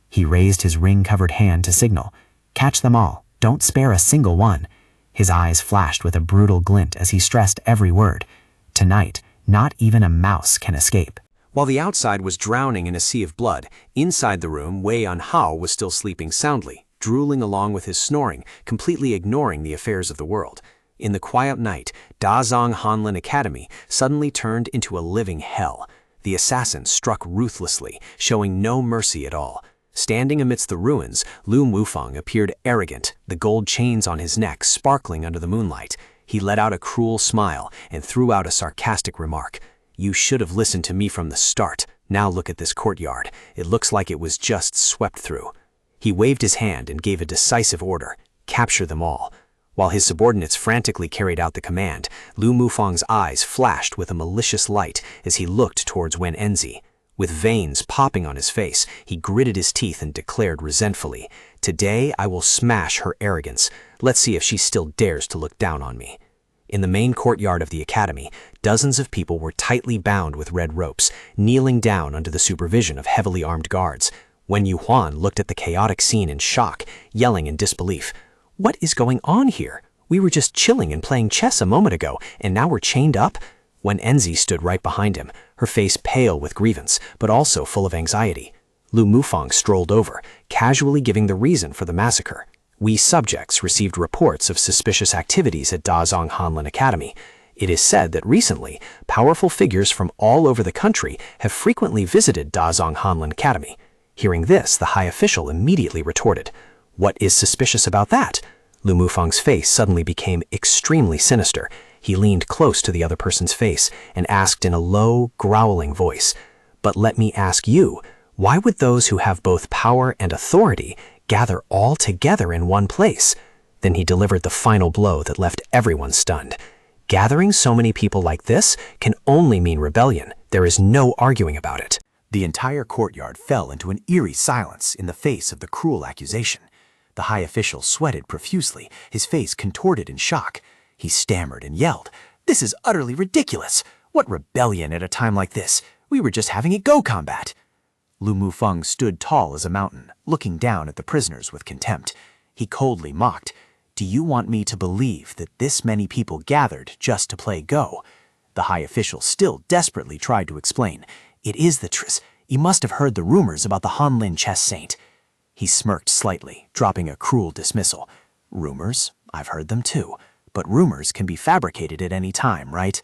He raised his ring-covered hand to signal, "Catch them all. Don't spare a single one." His eyes flashed with a brutal glint as he stressed every word. "Tonight, not even a mouse can escape." While the outside was drowning in a sea of blood, inside the room, Wei Yanhao was still sleeping soundly, drooling along with his snoring, completely ignoring the affairs of the world. In the quiet night, Dazhong Hanlin Academy suddenly turned into a living hell. The assassin struck ruthlessly, showing no mercy at all. Standing amidst the ruins, Lu Wufang appeared arrogant, the gold chains on his neck sparkling under the moonlight. He let out a cruel smile and threw out a sarcastic remark. "You should have listened to me from the start. Now look at this courtyard. It looks like it was just swept through." He waved his hand and gave a decisive order: capture them all. While his subordinates frantically carried out the command, Lu Mufang's eyes flashed with a malicious light as he looked towards Wen Enzi. With veins popping on his face, he gritted his teeth and declared resentfully, "Today I will smash her arrogance. Let's see if she still dares to look down on me." In the main courtyard of the academy, dozens of people were tightly bound with red ropes, kneeling down under the supervision of heavily armed guards. Wen Yuhuan looked at the chaotic scene in shock, yelling in disbelief, "What is going on here? We were just chilling and playing chess a moment ago, and now we're chained up?" Wen Enzi stood right behind him, her face pale with grievance, but also full of anxiety. Lu Mufang strolled over, casually giving the reason for the massacre. "We subjects received reports of suspicious activities at Dazhong Hanlin Academy. It is said that recently, powerful figures from all over the country have frequently visited Dazhong Hanlin Academy." Hearing this, the high official immediately retorted, "What is suspicious about that?" Lu Mufang's face suddenly became extremely sinister. He leaned close to the other person's face and asked in a low, growling voice, "But let me ask you, why would those who have both power and authority gather all together in one place?" Then he delivered the final blow that left everyone stunned. "Gathering so many people like this can only mean rebellion. There is no arguing about it." The entire courtyard fell into an eerie silence in the face of the cruel accusation. The high official sweated profusely, his face contorted in shock. He stammered and yelled, "This is utterly ridiculous! What rebellion at a time like this? We were just having a go combat!" Lu Mufang stood tall as a mountain, looking down at the prisoners with contempt. He coldly mocked, "Do you want me to believe that this many people gathered just to play Go?" The high official still desperately tried to explain. "It is the truth. You must have heard the rumors about the Hanlin chess saint." He smirked slightly, dropping a cruel dismissal. "Rumors? I've heard them too. But rumors can be fabricated at any time, right?"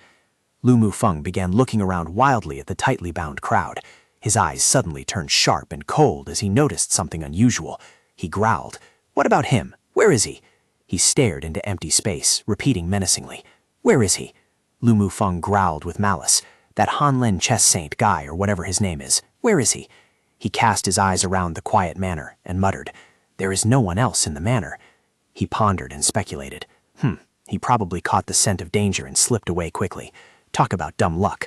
Lu Mufang began looking around wildly at the tightly bound crowd. His eyes suddenly turned sharp and cold as he noticed something unusual. He growled, "What about him? Where is he?" He stared into empty space, repeating menacingly, "Where is he?" Lu Mufang growled with malice, "That Hanlin chess saint guy or whatever his name is. Where is he?" He cast his eyes around the quiet manor and muttered, "There is no one else in the manor." He pondered and speculated, He probably caught the scent of danger and slipped away quickly. Talk about dumb luck.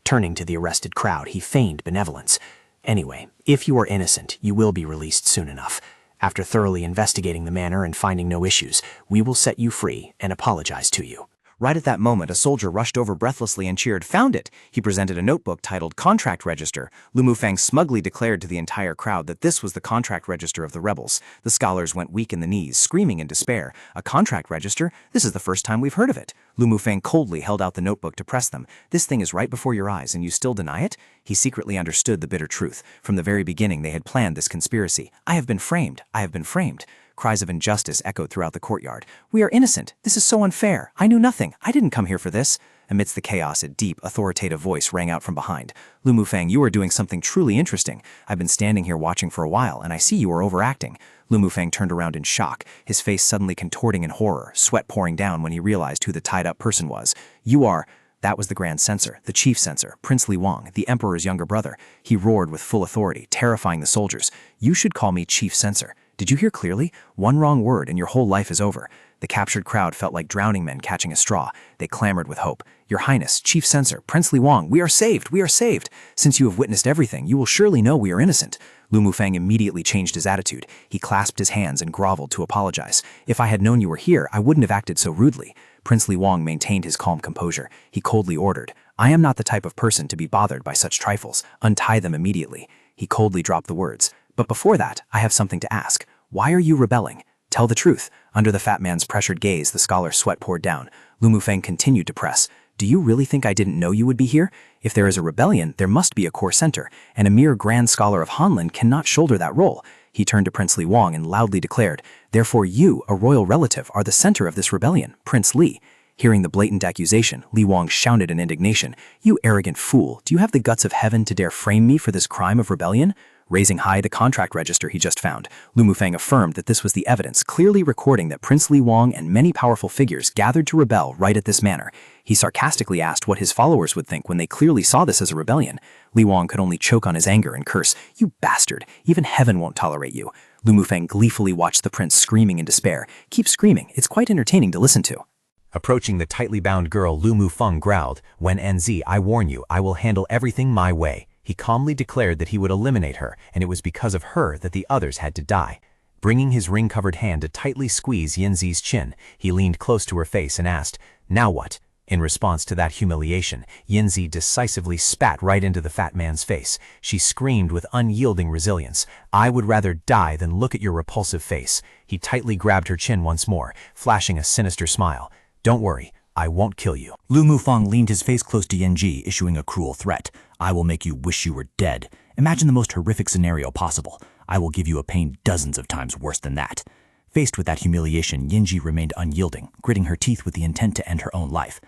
Turning to the arrested crowd, he feigned benevolence. "Anyway, if you are innocent, you will be released soon enough. After thoroughly investigating the manor and finding no issues, we will set you free and apologize to you." Right at that moment, a soldier rushed over breathlessly and cheered, "Found it!" He presented a notebook titled Contract Register. Lu Mufang smugly declared to the entire crowd that this was the contract register of the rebels. The scholars went weak in the knees, screaming in despair. "A contract register? This is the first time we've heard of it." Lu Mufang coldly held out the notebook to press them. "This thing is right before your eyes, and you still deny it?" He secretly understood the bitter truth. From the very beginning, they had planned this conspiracy. "I have been framed! I have been framed!" Cries of injustice echoed throughout the courtyard. "We are innocent! This is so unfair! I knew nothing! I didn't come here for this!" Amidst the chaos, a deep, authoritative voice rang out from behind. "Lu Mufang, you are doing something truly interesting. I've been standing here watching for a while, and I see you are overacting." Lu Mufang turned around in shock, his face suddenly contorting in horror, sweat pouring down when he realized who the tied-up person was. "You are—" That was the Grand Censor, the Chief Censor, Prince Li Wang, the Emperor's younger brother. He roared with full authority, terrifying the soldiers. "You should call me Chief Censor. Did you hear clearly? One wrong word and your whole life is over." The captured crowd felt like drowning men catching a straw. They clamored with hope. "Your Highness, Chief Censor, Prince Li Wang, we are saved! We are saved! Since you have witnessed everything, you will surely know we are innocent." Lu Mufang immediately changed his attitude. He clasped his hands and groveled to apologize. "If I had known you were here, I wouldn't have acted so rudely." Prince Li Wang maintained his calm composure. He coldly ordered, "I am not the type of person to be bothered by such trifles. Untie them immediately." He coldly dropped the words, "But before that, I have something to ask. Why are you rebelling? Tell the truth." Under the fat man's pressured gaze, the scholar's sweat poured down. Lu Mufang continued to press. "Do you really think I didn't know you would be here? If there is a rebellion, there must be a core center, and a mere grand scholar of Hanlin cannot shoulder that role." He turned to Prince Li Wang and loudly declared, "Therefore you, a royal relative, are the center of this rebellion, Prince Li." Hearing the blatant accusation, Li Wang shouted in indignation, "You arrogant fool, do you have the guts of heaven to dare frame me for this crime of rebellion?" Raising high the contract register he just found, Lu Mufang affirmed that this was the evidence clearly recording that Prince Li Wang and many powerful figures gathered to rebel right at this manor. He sarcastically asked what his followers would think when they clearly saw this as a rebellion. Li Wang could only choke on his anger and curse, "You bastard! Even heaven won't tolerate you." Lu Mufang gleefully watched the prince screaming in despair. "Keep screaming, it's quite entertaining to listen to." Approaching the tightly bound girl, Lu Mufang growled, "Wen NZ, I warn you, I will handle everything my way." He calmly declared that he would eliminate her, and it was because of her that the others had to die. Bringing his ring-covered hand to tightly squeeze Yanzi's chin, he leaned close to her face and asked, "Now what?" In response to that humiliation, Yanzi decisively spat right into the fat man's face. She screamed with unyielding resilience, "I would rather die than look at your repulsive face." He tightly grabbed her chin once more, flashing a sinister smile. "Don't worry, I won't kill you." Lu Mufang leaned his face close to Yanji, issuing a cruel threat. "I will make you wish you were dead. Imagine the most horrific scenario possible. I will give you a pain dozens of times worse than that." Faced with that humiliation, Yanji remained unyielding, gritting her teeth with the intent to end her own life.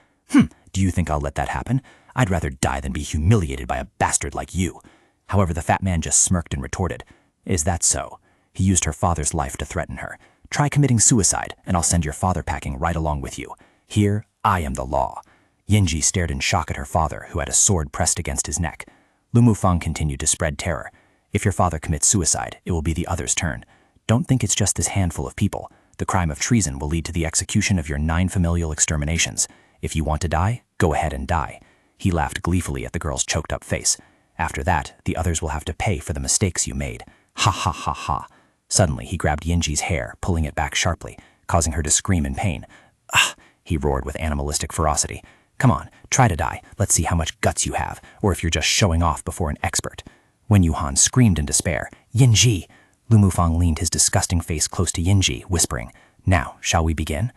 Do you think I'll let that happen? I'd rather die than be humiliated by a bastard like you." However, the fat man just smirked and retorted, "Is that so? He used her father's life to threaten her. Try committing suicide, and I'll send your father packing right along with you. Here, I am the law." Yanji stared in shock at her father, who had a sword pressed against his neck. Lu Mufang continued to spread terror. "If your father commits suicide, it will be the other's turn. Don't think it's just this handful of people. The crime of treason will lead to the execution of your 9 familial exterminations. If you want to die, go ahead and die." He laughed gleefully at the girl's choked-up face. "After that, the others will have to pay for the mistakes you made. Ha ha ha ha." Suddenly, he grabbed Yanji's hair, pulling it back sharply, causing her to scream in pain. "Ah!" he roared with animalistic ferocity. "Come on, try to die. Let's see how much guts you have, or if you're just showing off before an expert." Wen Yuhan screamed in despair. "Yanji!" Lu Mufang leaned his disgusting face close to Yanji, whispering, "Now, shall we begin?"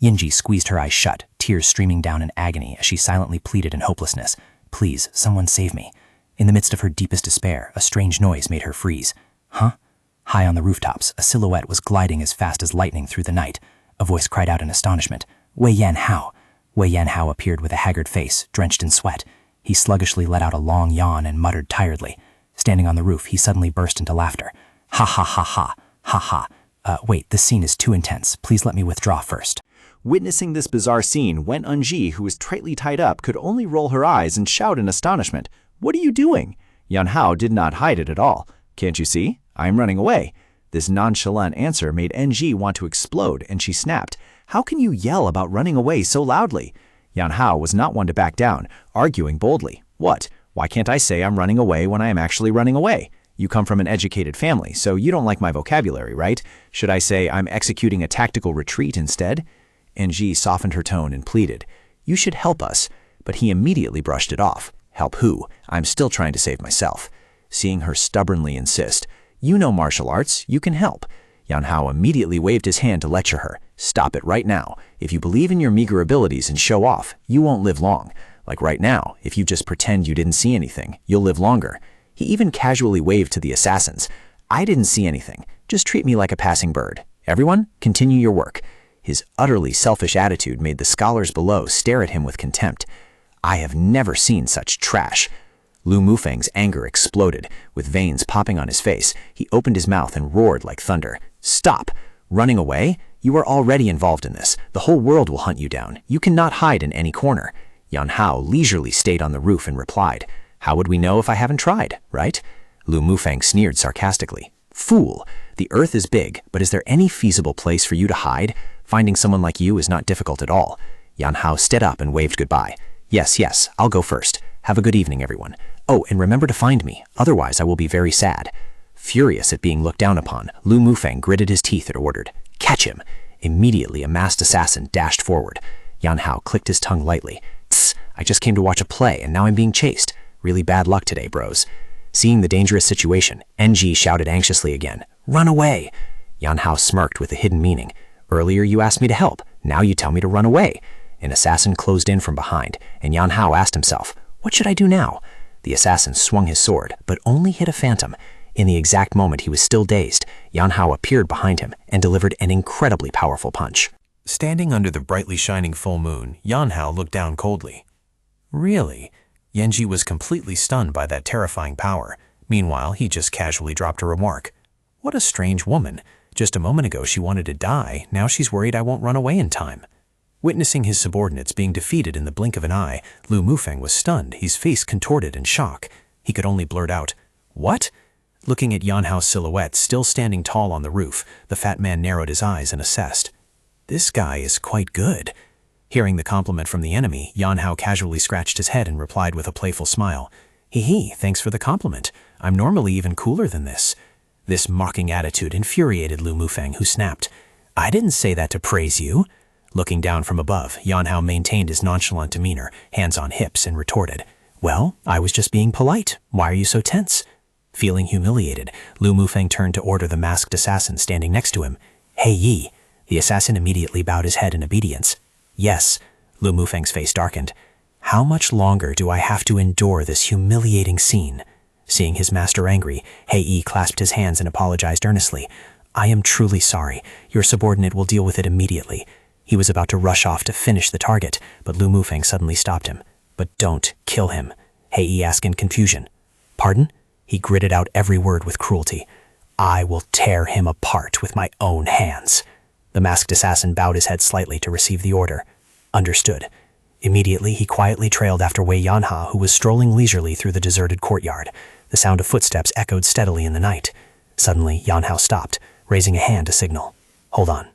Yanji squeezed her eyes shut, tears streaming down in agony as she silently pleaded in hopelessness. "Please, someone save me." In the midst of her deepest despair, a strange noise made her freeze. "Huh?" High on the rooftops, a silhouette was gliding as fast as lightning through the night. A voice cried out in astonishment, "Wei Yan Hao!" Wei Yan Hao appeared with a haggard face, drenched in sweat. He sluggishly let out a long yawn and muttered tiredly. Standing on the roof, he suddenly burst into laughter. "Ha ha ha ha! Ha ha! Wait, this scene is too intense. Please let me withdraw first." Witnessing this bizarre scene, Wen Unji, who was tightly tied up, could only roll her eyes and shout in astonishment, "What are you doing?" Yan Hao did not hide it at all. "Can't you see? I am running away." This nonchalant answer made NG want to explode, and she snapped, "How can you yell about running away so loudly?" Yan Hao was not one to back down, arguing boldly. "What? Why can't I say I'm running away when I am actually running away? You come from an educated family, so you don't like my vocabulary, right? Should I say I'm executing a tactical retreat instead?" NG softened her tone and pleaded, "You should help us." But he immediately brushed it off. "Help who? I'm still trying to save myself." Seeing her stubbornly insist, "You know martial arts, you can help." Yan Hao immediately waved his hand to lecture her. "Stop it right now. If you believe in your meager abilities and show off, you won't live long. Like right now, if you just pretend you didn't see anything, you'll live longer." He even casually waved to the assassins. "I didn't see anything. Just treat me like a passing bird. Everyone, continue your work." His utterly selfish attitude made the scholars below stare at him with contempt. "I have never seen such trash." Lu Mufang's anger exploded. With veins popping on his face, he opened his mouth and roared like thunder. "Stop! Running away? You are already involved in this. The whole world will hunt you down. You cannot hide in any corner." Yan Hao leisurely stayed on the roof and replied, "How would we know if I haven't tried, right?" Lu Mufang sneered sarcastically. "Fool! The earth is big, but is there any feasible place for you to hide? Finding someone like you is not difficult at all." Yan Hao stood up and waved goodbye. Yes, I'll go first. Have a good evening, everyone. Oh, and remember to find me, otherwise I will be very sad." Furious at being looked down upon, Lu Mufang gritted his teeth and ordered, "Catch him!" Immediately, a masked assassin dashed forward. Yan Hao clicked his tongue lightly. "Tss, I just came to watch a play, and now I'm being chased. Really bad luck today, bros." Seeing the dangerous situation, NG shouted anxiously again, "Run away!" Yan Hao smirked with a hidden meaning. "Earlier you asked me to help, now you tell me to run away." An assassin closed in from behind, and Yan Hao asked himself, "What should I do now?" The assassin swung his sword, but only hit a phantom. In the exact moment he was still dazed, Yan Hao appeared behind him and delivered an incredibly powerful punch. Standing under the brightly shining full moon, Yan Hao looked down coldly. Really? Yanji was completely stunned by that terrifying power. Meanwhile, he just casually dropped a remark. What a strange woman. Just a moment ago she wanted to die, now she's worried I won't run away in time. Witnessing his subordinates being defeated in the blink of an eye, Lu Mufeng was stunned, his face contorted in shock. He could only blurt out, "What?" Looking at Yan Hao's silhouette still standing tall on the roof, the fat man narrowed his eyes and assessed. This guy is quite good. Hearing the compliment from the enemy, Yan Hao casually scratched his head and replied with a playful smile. Hee, thanks for the compliment. I'm normally even cooler than this. This mocking attitude infuriated Lu Mufeng, who snapped, I didn't say that to praise you. Looking down from above, Yan Hao maintained his nonchalant demeanor, hands on hips, and retorted, Well, I was just being polite. Why are you so tense? Feeling humiliated, Lu Mufeng turned to order the masked assassin standing next to him. Hey Yi. The assassin immediately bowed his head in obedience. Yes. Lu Mufeng's face darkened. How much longer do I have to endure this humiliating scene? Seeing his master angry, Hei Yi clasped his hands and apologized earnestly. I am truly sorry. Your subordinate will deal with it immediately. He was about to rush off to finish the target, but Lu Mufeng suddenly stopped him. But don't kill him, Hei Yi asked in confusion. Pardon? He gritted out every word with cruelty. I will tear him apart with my own hands. The masked assassin bowed his head slightly to receive the order. Understood. Immediately, he quietly trailed after Wei Yanha, who was strolling leisurely through the deserted courtyard. The sound of footsteps echoed steadily in the night. Suddenly, Yanhao stopped, raising a hand to signal. Hold on.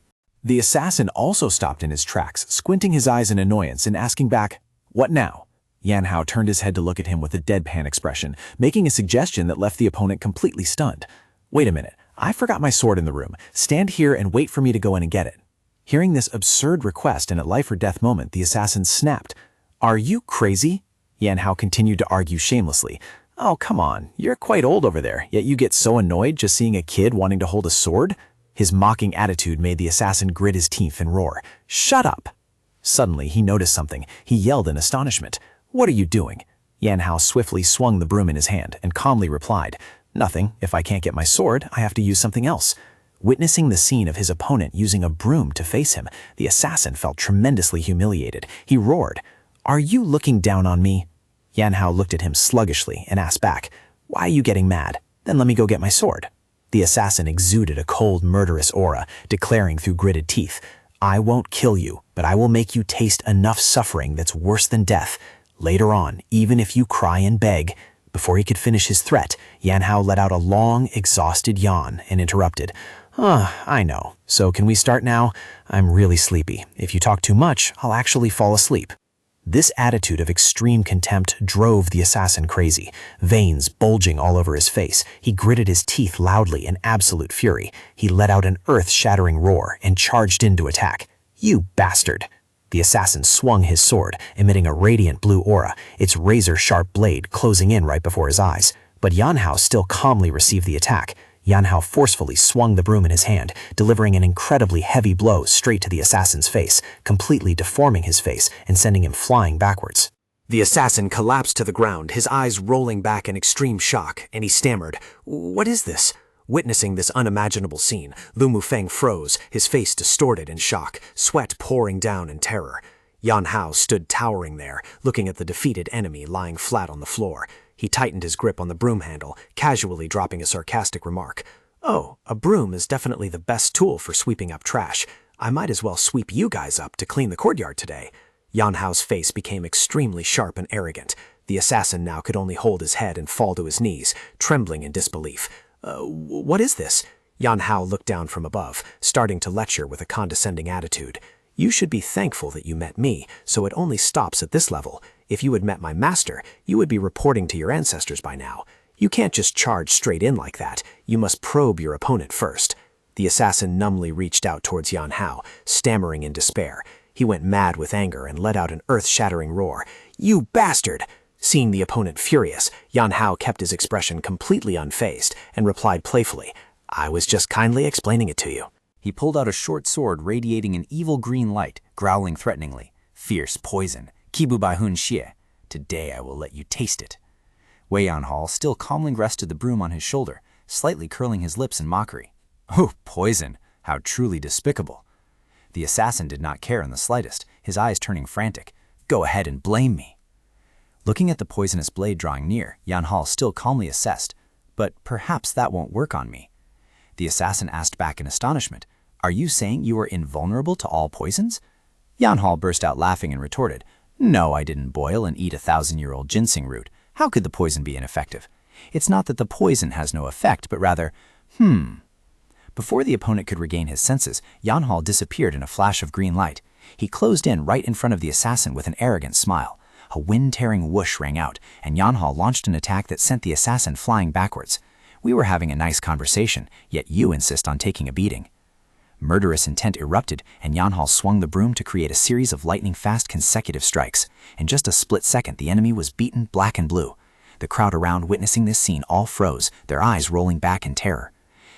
The assassin also stopped in his tracks, squinting his eyes in annoyance and asking back, What now? Yan Hao turned his head to look at him with a deadpan expression, making a suggestion that left the opponent completely stunned. Wait a minute, I forgot my sword in the room. Stand here and wait for me to go in and get it. Hearing this absurd request in a life-or-death moment, the assassin snapped. Are you crazy? Yan Hao continued to argue shamelessly. Oh, come on, you're quite old over there, yet you get so annoyed just seeing a kid wanting to hold a sword? His mocking attitude made the assassin grit his teeth and roar. Shut up! Suddenly, he noticed something. He yelled in astonishment. What are you doing? Yan Hao swiftly swung the broom in his hand and calmly replied, Nothing. If I can't get my sword, I have to use something else. Witnessing the scene of his opponent using a broom to face him, the assassin felt tremendously humiliated. He roared, Are you looking down on me? Yan Hao looked at him sluggishly and asked back, Why are you getting mad? Then let me go get my sword. The assassin exuded a cold, murderous aura, declaring through gritted teeth, I won't kill you, but I will make you taste enough suffering that's worse than death. Later on, even if you cry and beg. Before he could finish his threat, Yan Hao let out a long, exhausted yawn and interrupted. I know. So can we start now? I'm really sleepy. If you talk too much, I'll actually fall asleep. This attitude of extreme contempt drove the assassin crazy, veins bulging all over his face. He gritted his teeth loudly in absolute fury. He let out an earth-shattering roar and charged in to attack. You bastard! The assassin swung his sword, emitting a radiant blue aura, its razor-sharp blade closing in right before his eyes. But Yan Hao still calmly received the attack. Yan Hao forcefully swung the broom in his hand, delivering an incredibly heavy blow straight to the assassin's face, completely deforming his face and sending him flying backwards. The assassin collapsed to the ground, his eyes rolling back in extreme shock, and he stammered, What is this? Witnessing this unimaginable scene, Lu Mufeng froze, his face distorted in shock, sweat pouring down in terror. Yan Hao stood towering there, looking at the defeated enemy lying flat on the floor. He tightened his grip on the broom handle, casually dropping a sarcastic remark. Oh, a broom is definitely the best tool for sweeping up trash. I might as well sweep you guys up to clean the courtyard today. Yan Hao's face became extremely sharp and arrogant. The assassin now could only hold his head and fall to his knees, trembling in disbelief. What is this? Yan Hao looked down from above, starting to lecture with a condescending attitude. You should be thankful that you met me, so it only stops at this level. If you had met my master, you would be reporting to your ancestors by now. You can't just charge straight in like that. You must probe your opponent first. The assassin numbly reached out towards Yan Hao, stammering in despair. He went mad with anger and let out an earth-shattering roar. You bastard! Seeing the opponent furious, Yan Hao kept his expression completely unfazed and replied playfully, I was just kindly explaining it to you. He pulled out a short sword radiating an evil green light, growling threateningly. Fierce poison. Kibu bai hun xie. Today I will let you taste it. Wei Yanhao still calmly rested the broom on his shoulder, slightly curling his lips in mockery. Oh, poison! How truly despicable. The assassin did not care in the slightest, his eyes turning frantic. Go ahead and blame me. Looking at the poisonous blade drawing near, Yan Hao still calmly assessed. but perhaps that won't work on me." The assassin asked back in astonishment, "Are you saying you are invulnerable to all poisons?" Yanhao burst out laughing and retorted, "No, I didn't boil and eat 1,000-year-old ginseng root. How could the poison be ineffective? It's not that the poison has no effect, but rather, Before the opponent could regain his senses, Yanhao disappeared in a flash of green light. He closed in right in front of the assassin with an arrogant smile. A wind-tearing whoosh rang out, and Yanhao launched an attack that sent the assassin flying backwards. "We were having a nice conversation, yet you insist on taking a beating." Murderous intent erupted, and Yanhao swung the broom to create a series of lightning-fast consecutive strikes. In just a split second, the enemy was beaten black and blue. The crowd around witnessing this scene all froze, their eyes rolling back in terror.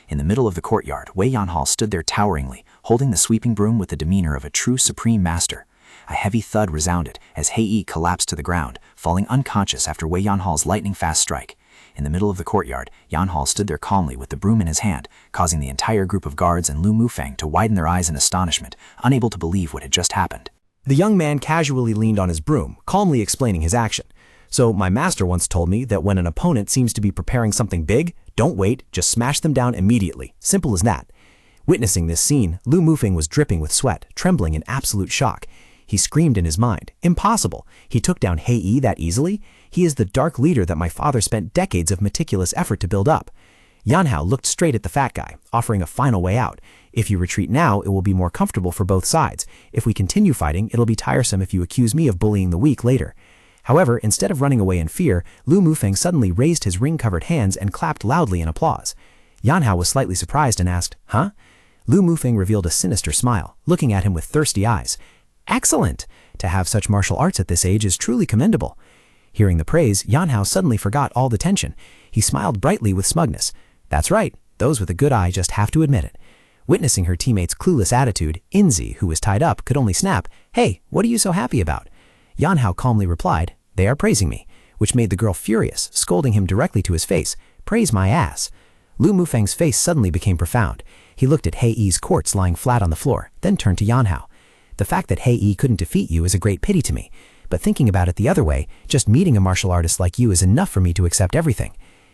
In the middle of the courtyard, Wei Yanhao stood there toweringly, holding the sweeping broom with the demeanor of a true supreme master. A heavy thud resounded as Hei collapsed to the ground, falling unconscious after Wei Yanhao's lightning-fast strike. In the middle of the courtyard, Yanhao stood there calmly with the broom in his hand, causing the entire group of guards and Lu Mufang to widen their eyes in astonishment, unable to believe what had just happened. The young man casually leaned on his broom, calmly explaining his action. "So my master once told me that when an opponent seems to be preparing something big, don't wait, just smash them down immediately. Simple as that." Witnessing this scene, Lu Mufang was dripping with sweat, trembling in absolute shock. He screamed in his mind, "Impossible! He took down Hei that easily? He is the dark leader that my father spent decades of meticulous effort to build up." Yanhao looked straight at the fat guy, offering a final way out. "If you retreat now, it will be more comfortable for both sides. If we continue fighting, it'll be tiresome if you accuse me of bullying the weak later." However, instead of running away in fear, Lu Mufang suddenly raised his ring-covered hands and clapped loudly in applause. Yanhao was slightly surprised and asked, "Huh?" Lu Mufang revealed a sinister smile, looking at him with thirsty eyes. "Excellent! To have such martial arts at this age is truly commendable." Hearing the praise, Yanhao suddenly forgot all the tension. He smiled brightly with smugness. "That's right, those with a good eye just have to admit it." Witnessing her teammate's clueless attitude, Inzi, who was tied up, could only snap, "Hey, what are you so happy about?" Yanhao calmly replied, "They are praising me," which made the girl furious, scolding him directly to his face, "Praise my ass." Lu Mufang's face suddenly became profound. He looked at Hei's corpse lying flat on the floor, then turned to Yanhao. "The fact that Hei couldn't defeat you is a great pity to me, but thinking about it the other way, just meeting a martial artist like you is enough for me to accept everything."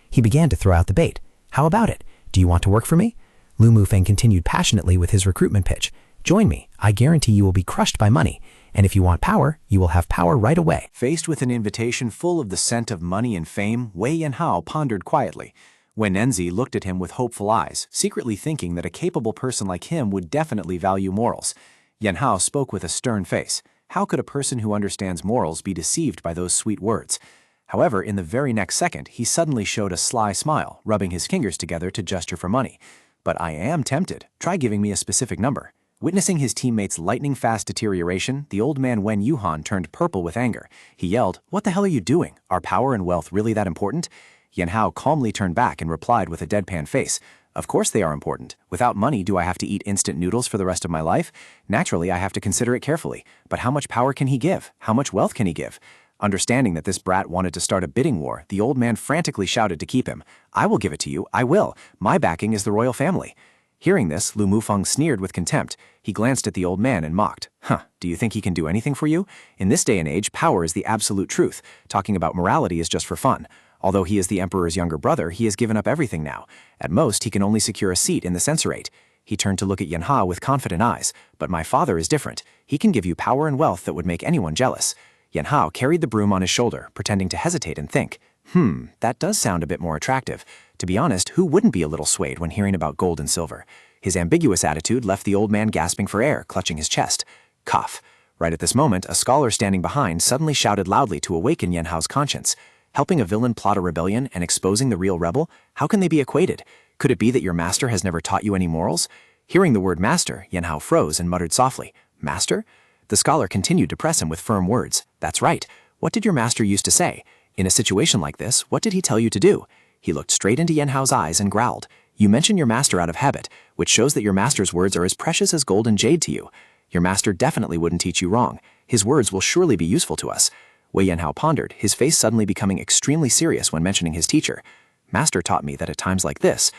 He began to throw out the bait. "How about it? Do you want to work for me?" Lu Mufang continued passionately with his recruitment pitch. "Join me. I guarantee you will be crushed by money. And if you want power, you will have power right away." Faced with an invitation full of the scent of money and fame, Wei Yanhao pondered quietly. Wen Enzi looked at him with hopeful eyes, secretly thinking that a capable person like him would definitely value morals. Yanhao spoke with a stern face. How could a person who understands morals be deceived by those sweet words? However, in the very next second, he suddenly showed a sly smile, rubbing his fingers together to gesture for money. "But I am tempted. Try giving me a specific number." Witnessing his teammate's lightning-fast deterioration, the old man Wen Yuhan turned purple with anger. He yelled, "What the hell are you doing? Are power and wealth really that important?" Yanhao calmly turned back and replied with a deadpan face, "Of course they are important. Without money, do I have to eat instant noodles for the rest of my life? Naturally, I have to consider it carefully. But how much power can he give? How much wealth can he give?" Understanding that this brat wanted to start a bidding war, the old man frantically shouted to keep him, "I will give it to you. I will. My backing is the royal family." Hearing this, Lu Mufang sneered with contempt. He glanced at the old man and mocked, "Do you think he can do anything for you? In this day and age, power is the absolute truth. Talking about morality is just for fun. Although he is the emperor's younger brother, he has given up everything now. At most, he can only secure a seat in the censorate." He turned to look at Yanhao with confident eyes. "But my father is different. He can give you power and wealth that would make anyone jealous." Yanhao carried the broom on his shoulder, pretending to hesitate and think, That does sound a bit more attractive. To be honest, who wouldn't be a little swayed when hearing about gold and silver?" His ambiguous attitude left the old man gasping for air, clutching his chest. Cough. Right at this moment, a scholar standing behind suddenly shouted loudly to awaken Yanhao's conscience. Helping a villain plot a rebellion and exposing the real rebel? How can they be equated? Could it be that your master has never taught you any morals? Hearing the word master, Yanhao froze and muttered softly, "Master?" The scholar continued to press him with firm words. "That's right. What did your master used to say? In a situation like this, what did he tell you to do?" He looked straight into Yanhao's eyes and growled, "You mention your master out of habit, which shows that your master's words are as precious as gold and jade to you. Your master definitely wouldn't teach you wrong. His words will surely be useful to us." Wei Yanhao pondered, his face suddenly becoming extremely serious when mentioning his teacher. "Master taught me that at times like this.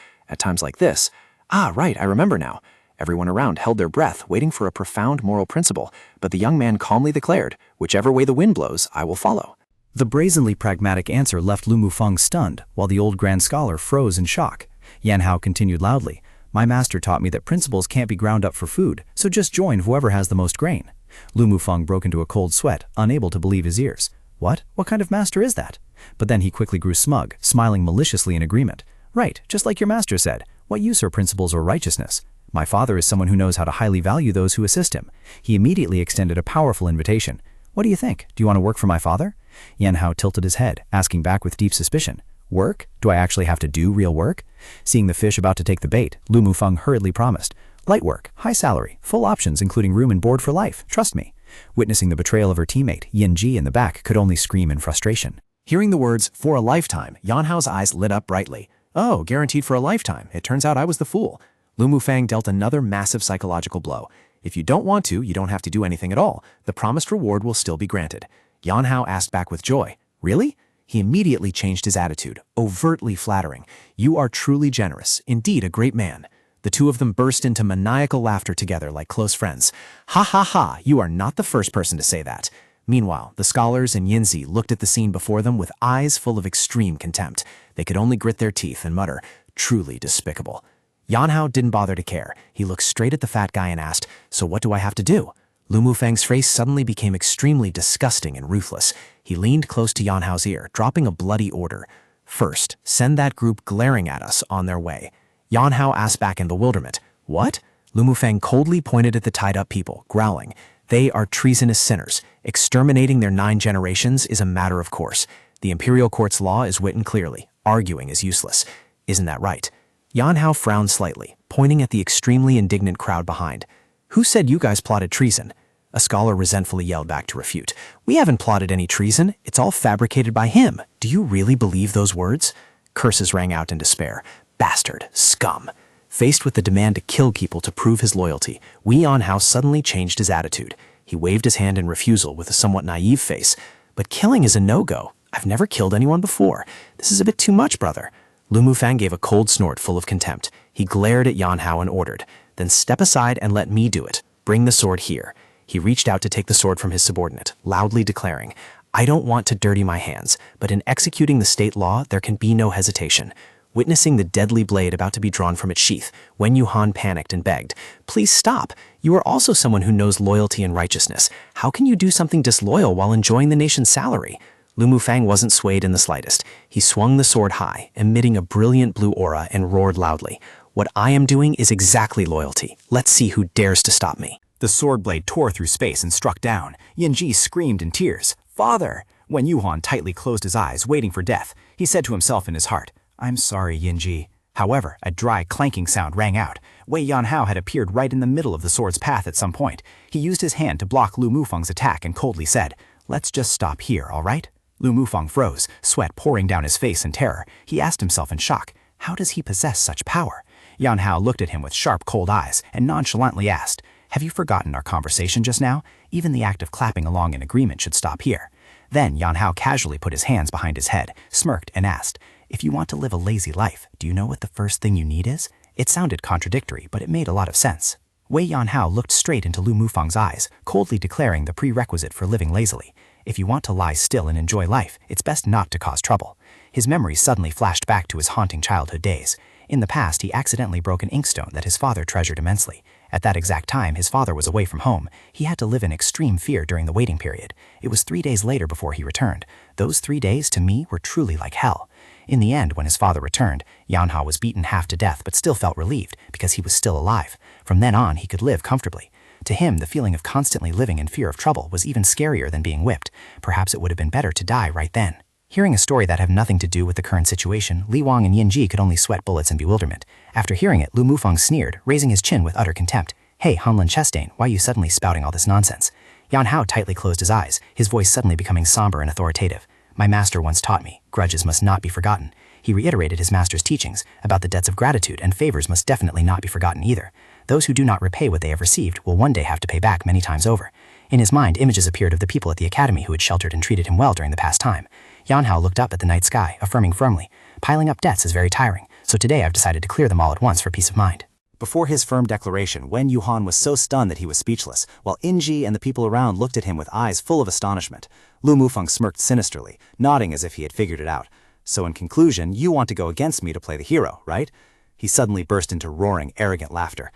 Ah, right, I remember now." Everyone around held their breath, waiting for a profound moral principle, but the young man calmly declared, "Whichever way the wind blows, I will follow." The brazenly pragmatic answer left Lu Mufeng stunned, while the old Grand Scholar froze in shock. Yan Hao continued loudly, "My master taught me that principles can't be ground up for food, so just join whoever has the most grain." Lu Mufeng broke into a cold sweat, unable to believe his ears. What? What kind of master is that? But then he quickly grew smug, smiling maliciously in agreement. Right, just like your master said. What use are principles or righteousness? My father is someone who knows how to highly value those who assist him. He immediately extended a powerful invitation. What do you think? Do you want to work for my father? Yan Hao tilted his head, asking back with deep suspicion. Work? Do I actually have to do real work? Seeing the fish about to take the bait, Lu Mufeng hurriedly promised. Light work, high salary, full options including room and board for life, trust me. Witnessing the betrayal of her teammate, Yin Ji in the back could only scream in frustration. Hearing the words, "for a lifetime," Yan Hao's eyes lit up brightly. Oh, guaranteed for a lifetime. It turns out I was the fool. Lu Mufeng dealt another massive psychological blow. If you don't want to, you don't have to do anything at all. The promised reward will still be granted. Yan Hao asked back with joy. Really? He immediately changed his attitude, overtly flattering. You are truly generous, indeed a great man. The two of them burst into maniacal laughter together like close friends. Ha ha ha, you are not the first person to say that. Meanwhile, the scholars and Yinzi looked at the scene before them with eyes full of extreme contempt. They could only grit their teeth and mutter, truly despicable. Yan Hao didn't bother to care. He looked straight at the fat guy and asked, so what do I have to do? Lu Mufeng's face suddenly became extremely disgusting and ruthless. He leaned close to Yan Hao's ear, dropping a bloody order. First, send that group glaring at us on their way. Yan Hao asked back in bewilderment. What? Lu Mufeng coldly pointed at the tied-up people, growling. They are treasonous sinners. Exterminating their 9 generations is a matter of course. The imperial court's law is written clearly. Arguing is useless. Isn't that right? Yan Hao frowned slightly, pointing at the extremely indignant crowd behind. Who said you guys plotted treason? A scholar resentfully yelled back to refute. We haven't plotted any treason. It's all fabricated by him. Do you really believe those words? Curses rang out in despair. Bastard. Scum. Faced with the demand to kill people to prove his loyalty, Yan Hao suddenly changed his attitude. He waved his hand in refusal with a somewhat naive face. But killing is a no-go. I've never killed anyone before. This is a bit too much, brother. Lu Mufeng gave a cold snort full of contempt. He glared at Yan Hao and ordered, then step aside and let me do it. Bring the sword here. He reached out to take the sword from his subordinate, loudly declaring, I don't want to dirty my hands, but in executing the state law, there can be no hesitation. Witnessing the deadly blade about to be drawn from its sheath, Wen Yuhan panicked and begged, please stop. You are also someone who knows loyalty and righteousness. How can you do something disloyal while enjoying the nation's salary? Lu Mufeng wasn't swayed in the slightest. He swung the sword high, emitting a brilliant blue aura, and roared loudly. What I am doing is exactly loyalty. Let's see who dares to stop me. The sword blade tore through space and struck down. Yin Ji screamed in tears. Father! When Yuhan tightly closed his eyes, waiting for death, he said to himself in his heart, I'm sorry, Yin Ji. However, a dry, clanking sound rang out. Wei Yan Hao had appeared right in the middle of the sword's path at some point. He used his hand to block Lu Mufeng's attack and coldly said, Let's just stop here, all right? Lu Mufeng froze, sweat pouring down his face in terror. He asked himself in shock, how does he possess such power? Yan Hao looked at him with sharp, cold eyes and nonchalantly asked, Have you forgotten our conversation just now? Even the act of clapping along in agreement should stop here. Then Yan Hao casually put his hands behind his head, smirked and asked, If you want to live a lazy life, do you know what the first thing you need is? It sounded contradictory, but it made a lot of sense. Wei Yan Hao looked straight into Lu Mufeng's eyes, coldly declaring the prerequisite for living lazily. If you want to lie still and enjoy life, it's best not to cause trouble. His memories suddenly flashed back to his haunting childhood days. In the past, he accidentally broke an inkstone that his father treasured immensely. At that exact time, his father was away from home. He had to live in extreme fear during the waiting period. It was 3 days later before he returned. Those 3 days, to me, were truly like hell. In the end, when his father returned, Yan Hao was beaten half to death but still felt relieved because he was still alive. From then on, he could live comfortably. To him, the feeling of constantly living in fear of trouble was even scarier than being whipped. Perhaps it would have been better to die right then. Hearing a story that had nothing to do with the current situation, Li Wang and Yin Ji could only sweat bullets in bewilderment. After hearing it, Lu Mufeng sneered, raising his chin with utter contempt. Hey, Hanlin Chastain, why are you suddenly spouting all this nonsense? Yan Hao tightly closed his eyes, his voice suddenly becoming somber and authoritative. My master once taught me, grudges must not be forgotten. He reiterated his master's teachings about the debts of gratitude, and favors must definitely not be forgotten either. Those who do not repay what they have received will one day have to pay back many times over. In his mind, images appeared of the people at the academy who had sheltered and treated him well during the past time. Yan Hao looked up at the night sky, affirming firmly, piling up debts is very tiring, so today I've decided to clear them all at once for peace of mind. Before his firm declaration, Wen Yuhan was so stunned that he was speechless, while Inji and the people around looked at him with eyes full of astonishment. Lu Mufeng smirked sinisterly, nodding as if he had figured it out. So in conclusion, you want to go against me to play the hero, right? He suddenly burst into roaring, arrogant laughter.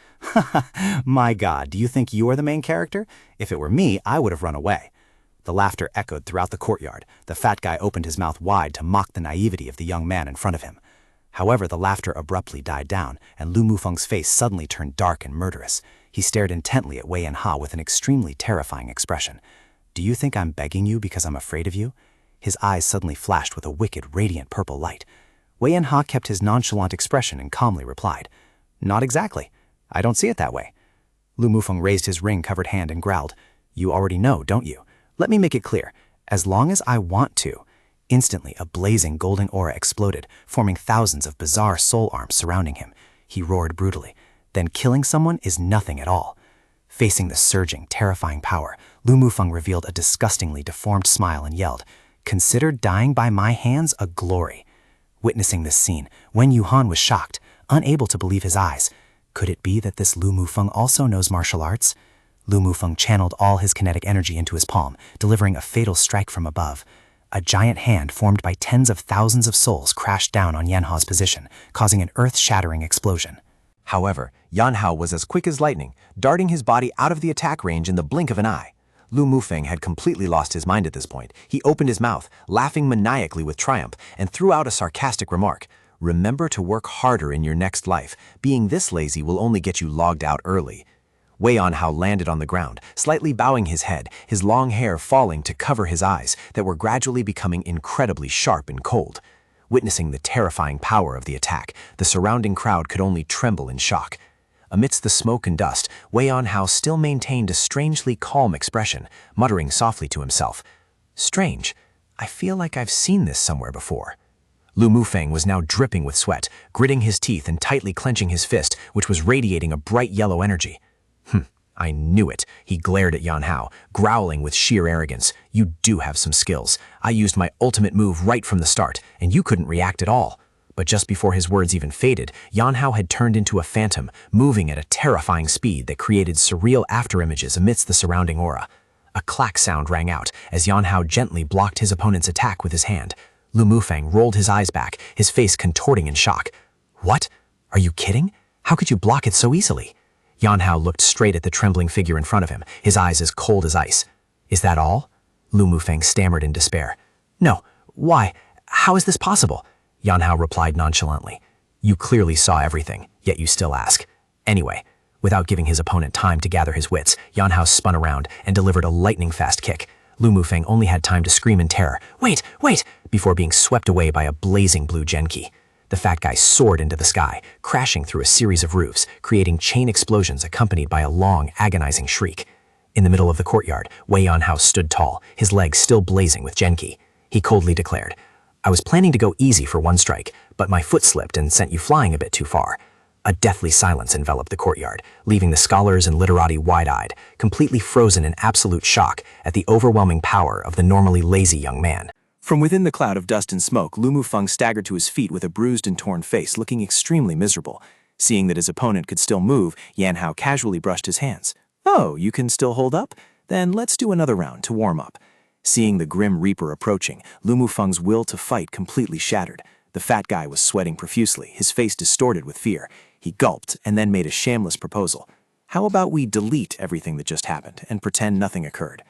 My God, do you think you are the main character? If it were me, I would have run away. The laughter echoed throughout the courtyard. The fat guy opened his mouth wide to mock the naivety of the young man in front of him. However, the laughter abruptly died down, and Lu Mufeng's face suddenly turned dark and murderous. He stared intently at Wei Yanha with an extremely terrifying expression. Do you think I'm begging you because I'm afraid of you? His eyes suddenly flashed with a wicked, radiant purple light. Wei Yanha kept his nonchalant expression and calmly replied, Not exactly. I don't see it that way. Lu Mufeng raised his ring-covered hand and growled, You already know, don't you? Let me make it clear. As long as I want to. Instantly, a blazing golden aura exploded, forming thousands of bizarre soul arms surrounding him. He roared brutally. Then killing someone is nothing at all. Facing the surging, terrifying power, Lu Mufeng revealed a disgustingly deformed smile and yelled, Consider dying by my hands a glory. Witnessing this scene, Wen Yuhan was shocked, unable to believe his eyes. Could it be that this Lu Mufeng also knows martial arts? Lu Mufeng channeled all his kinetic energy into his palm, delivering a fatal strike from above. A giant hand formed by tens of thousands of souls crashed down on Yanha's position, causing an earth-shattering explosion. However, Yanhao was as quick as lightning, darting his body out of the attack range in the blink of an eye. Lu Mufeng had completely lost his mind at this point. He opened his mouth, laughing maniacally with triumph, and threw out a sarcastic remark. Remember to work harder in your next life. Being this lazy will only get you logged out early. Wei Yanhao landed on the ground, slightly bowing his head, his long hair falling to cover his eyes that were gradually becoming incredibly sharp and cold. Witnessing the terrifying power of the attack, the surrounding crowd could only tremble in shock. Amidst the smoke and dust, Wei Yanhao still maintained a strangely calm expression, muttering softly to himself, Strange, I feel like I've seen this somewhere before. Lu Mufeng was now dripping with sweat, gritting his teeth and tightly clenching his fist, which was radiating a bright yellow energy. I knew it. He glared at Yanhao, growling with sheer arrogance. You do have some skills. I used my ultimate move right from the start, and you couldn't react at all. But just before his words even faded, Yanhao had turned into a phantom, moving at a terrifying speed that created surreal afterimages amidst the surrounding aura. A clack sound rang out as Yanhao gently blocked his opponent's attack with his hand. Lu Mufeng rolled his eyes back, his face contorting in shock. What? Are you kidding? How could you block it so easily? Yanhao looked straight at the trembling figure in front of him, his eyes as cold as ice. Is that all? Lu Mufeng stammered in despair. No. Why? How is this possible? Yanhao replied nonchalantly. You clearly saw everything, yet you still ask. Anyway, without giving his opponent time to gather his wits, Yanhao spun around and delivered a lightning-fast kick. Lu Mufeng only had time to scream in terror, Wait! Wait! Before being swept away by a blazing blue genki. The fat guy soared into the sky, crashing through a series of roofs, creating chain explosions accompanied by a long, agonizing shriek. In the middle of the courtyard, Wei Yanhao stood tall, his legs still blazing with genki. He coldly declared, I was planning to go easy for one strike, but my foot slipped and sent you flying a bit too far. A deathly silence enveloped the courtyard, leaving the scholars and literati wide-eyed, completely frozen in absolute shock at the overwhelming power of the normally lazy young man. From within the cloud of dust and smoke, Lu Mufeng staggered to his feet with a bruised and torn face, looking extremely miserable. Seeing that his opponent could still move, Yanhao casually brushed his hands. Oh, you can still hold up? Then let's do another round to warm up. Seeing the Grim Reaper approaching, Lu Mufeng's will to fight completely shattered. The fat guy was sweating profusely, his face distorted with fear. He gulped and then made a shameless proposal. How about we delete everything that just happened and pretend nothing occurred?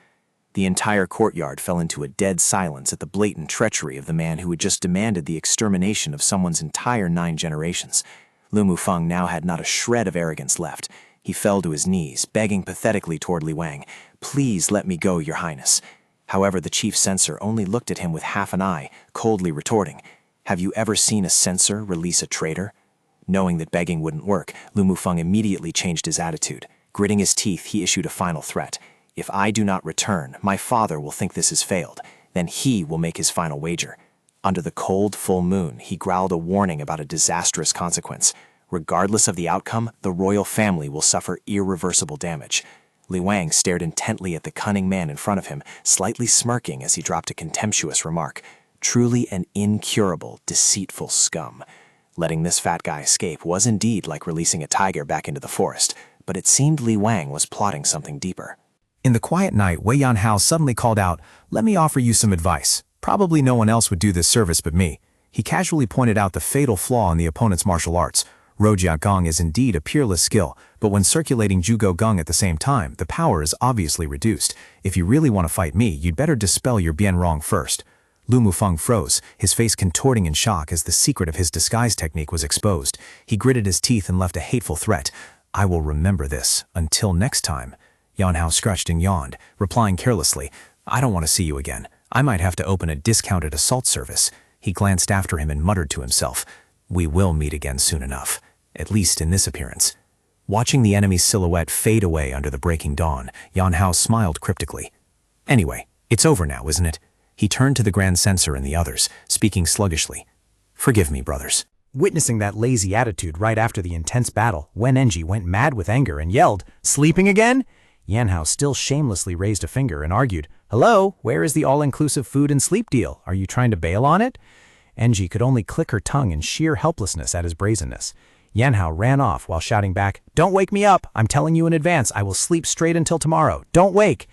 The entire courtyard fell into a dead silence at the blatant treachery of the man who had just demanded the extermination of someone's entire 9 generations. Lu Mufeng now had not a shred of arrogance left. He fell to his knees, begging pathetically toward Li Wang, Please let me go, Your Highness. However, the chief censor only looked at him with half an eye, coldly retorting, Have you ever seen a censor release a traitor? Knowing that begging wouldn't work, Lu Mufeng immediately changed his attitude. Gritting his teeth, he issued a final threat. If I do not return, my father will think this has failed. Then he will make his final wager. Under the cold, full moon, he growled a warning about a disastrous consequence. Regardless of the outcome, the royal family will suffer irreversible damage. Li Wang stared intently at the cunning man in front of him, slightly smirking as he dropped a contemptuous remark. Truly an incurable, deceitful scum. Letting this fat guy escape was indeed like releasing a tiger back into the forest, but it seemed Li Wang was plotting something deeper. In the quiet night, Wei Yanhao suddenly called out, "Let me offer you some advice. Probably no one else would do this service but me." He casually pointed out the fatal flaw in the opponent's martial arts. Rojia Gong is indeed a peerless skill, but when circulating Jugo Gong at the same time, the power is obviously reduced. If you really want to fight me, you'd better dispel your Bian Rong first. Lu Mufeng froze, his face contorting in shock as the secret of his disguise technique was exposed. He gritted his teeth and left a hateful threat. "I will remember this. Until next time." Yanhao scratched and yawned, replying carelessly, "I don't want to see you again. I might have to open a discounted assault service." He glanced after him and muttered to himself, "We will meet again soon enough, at least in this appearance." Watching the enemy's silhouette fade away under the breaking dawn, Yanhao smiled cryptically. "Anyway, it's over now, isn't it?" He turned to the Grand Censor and the others, speaking sluggishly. "Forgive me, brothers." Witnessing that lazy attitude right after the intense battle, Wen Enji went mad with anger and yelled, "Sleeping again?" Yanhao still shamelessly raised a finger and argued, "Hello, where is the all-inclusive food and sleep deal? Are you trying to bail on it?" Enji could only click her tongue in sheer helplessness at his brazenness. Yanhao ran off while shouting back, "Don't wake me up! I'm telling you in advance, I will sleep straight until tomorrow. Don't wake!"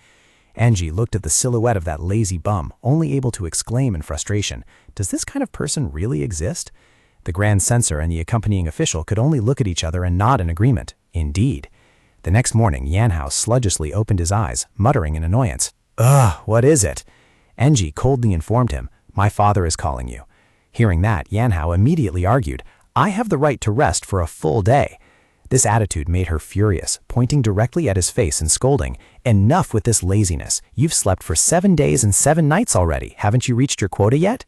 Enji looked at the silhouette of that lazy bum, only able to exclaim in frustration, "Does this kind of person really exist?" The Grand Censor and the accompanying official could only look at each other and nod in agreement. Indeed. The next morning, Yanhao sluggishly opened his eyes, muttering in annoyance, "Ugh, what is it?" Enji coldly informed him, "My father is calling you." Hearing that, Yanhao immediately argued, "I have the right to rest for a full day." This attitude made her furious, pointing directly at his face and scolding, "Enough with this laziness. You've slept for 7 days and 7 nights already. Haven't you reached your quota yet?"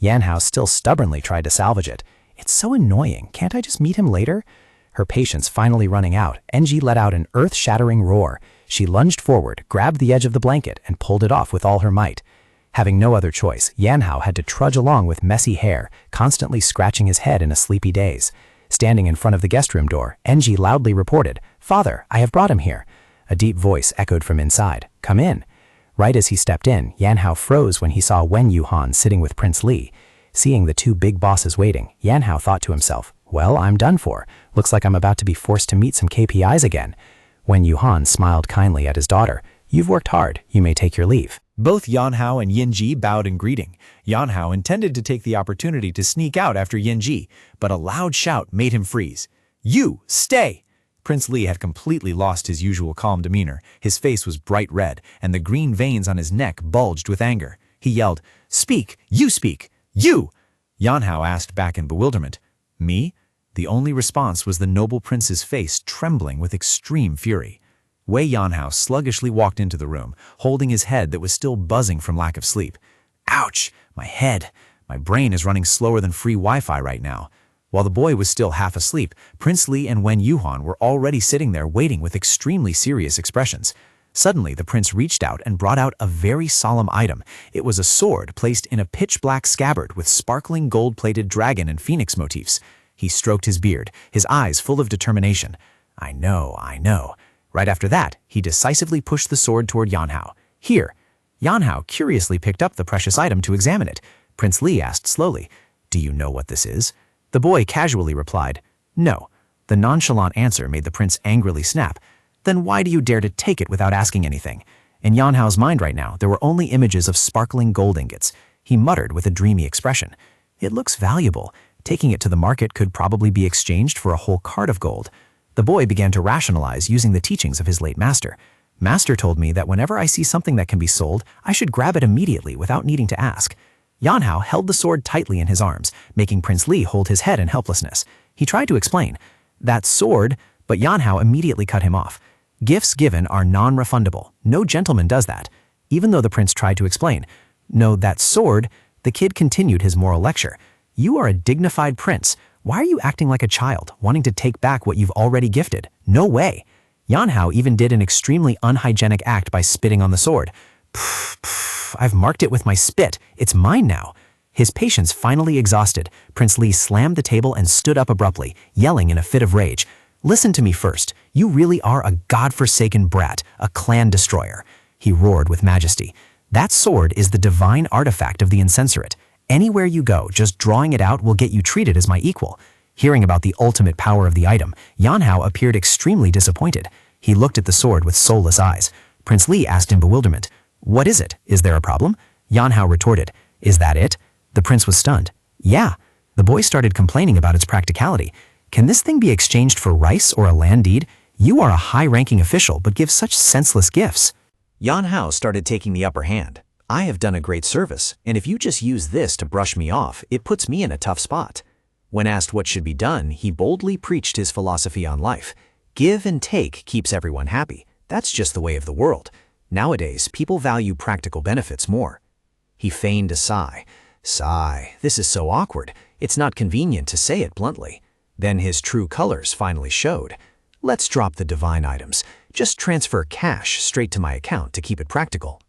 Yanhao still stubbornly tried to salvage it. "It's so annoying. Can't I just meet him later?" Her patience finally running out, Enji let out an earth-shattering roar. She lunged forward, grabbed the edge of the blanket, and pulled it off with all her might. Having no other choice, Yanhao had to trudge along with messy hair, constantly scratching his head in a sleepy daze. Standing in front of the guest room door, Enji loudly reported, "Father, I have brought him here." A deep voice echoed from inside, "Come in." Right as he stepped in, Yanhao froze when he saw Wen Yuhan sitting with Prince Li. Seeing the two big bosses waiting, Yanhao thought to himself, "Well, I'm done for. Looks like I'm about to be forced to meet some KPIs again." Wen Yuhan smiled kindly at his daughter. "You've worked hard. You may take your leave." Both Yanhao and Yinji bowed in greeting. Yanhao intended to take the opportunity to sneak out after Yinji, but a loud shout made him freeze. "You, stay!" Prince Li had completely lost his usual calm demeanor. His face was bright red, and the green veins on his neck bulged with anger. He yelled, "Speak! You speak! You!" Yanhao asked back in bewilderment, "Me?" The only response was the noble prince's face trembling with extreme fury. Wei Yanhao sluggishly walked into the room, holding his head that was still buzzing from lack of sleep. "Ouch! My head! My brain is running slower than free Wi-Fi right now." While the boy was still half asleep, Prince Li and Wen Yuhan were already sitting there waiting with extremely serious expressions. Suddenly, the prince reached out and brought out a very solemn item. It was a sword placed in a pitch-black scabbard with sparkling gold-plated dragon and phoenix motifs. He stroked his beard, his eyes full of determination. I know. Right after that, he decisively pushed the sword toward Yanhao. "Here." Yanhao curiously picked up the precious item to examine it. Prince Li asked slowly, "Do you know what this is?" The boy casually replied, "No." The nonchalant answer made the prince angrily snap. "Then why do you dare to take it without asking anything?" In Yanhao's mind right now, there were only images of sparkling gold ingots. He muttered with a dreamy expression, "It looks valuable. Taking it to the market could probably be exchanged for a whole cart of gold." The boy began to rationalize using the teachings of his late master. "Master told me that whenever I see something that can be sold, I should grab it immediately without needing to ask." Yanhao held the sword tightly in his arms, making Prince Li hold his head in helplessness. He tried to explain, "That sword," but Yanhao immediately cut him off. "Gifts given are non-refundable. No gentleman does that." Even though the prince tried to explain, "No, that sword," the kid continued his moral lecture. "You are a dignified prince. Why are you acting like a child, wanting to take back what you've already gifted? No way." Yanhao even did an extremely unhygienic act by spitting on the sword. "Pff, I've marked it with my spit. It's mine now." His patience finally exhausted, Prince Li slammed the table and stood up abruptly, yelling in a fit of rage, "Listen to me first. You really are a god-forsaken brat, a clan destroyer." He roared with majesty. "That sword is the divine artifact of the incensorate. Anywhere you go, just drawing it out will get you treated as my equal. Hearing about the ultimate power of the item, Yanhao appeared extremely disappointed. He looked at the sword with soulless eyes. Prince Li asked in bewilderment, "What is it? Is there a problem?" Yanhao retorted, "Is that it?" The prince was stunned. "Yeah." The boy started complaining about its practicality. "Can this thing be exchanged for rice or a land deed? You are a high-ranking official but give such senseless gifts." Yanhao started taking the upper hand. "I have done a great service, and if you just use this to brush me off, it puts me in a tough spot." When asked what should be done, he boldly preached his philosophy on life. Give and take keeps everyone happy. That's just the way of the world. Nowadays, people value practical benefits more. He feigned a sigh. Sigh, this is so awkward. It's not convenient to say it bluntly. Then his true colors finally showed. "Let's drop the divine items. Just transfer cash straight to my account to keep it practical."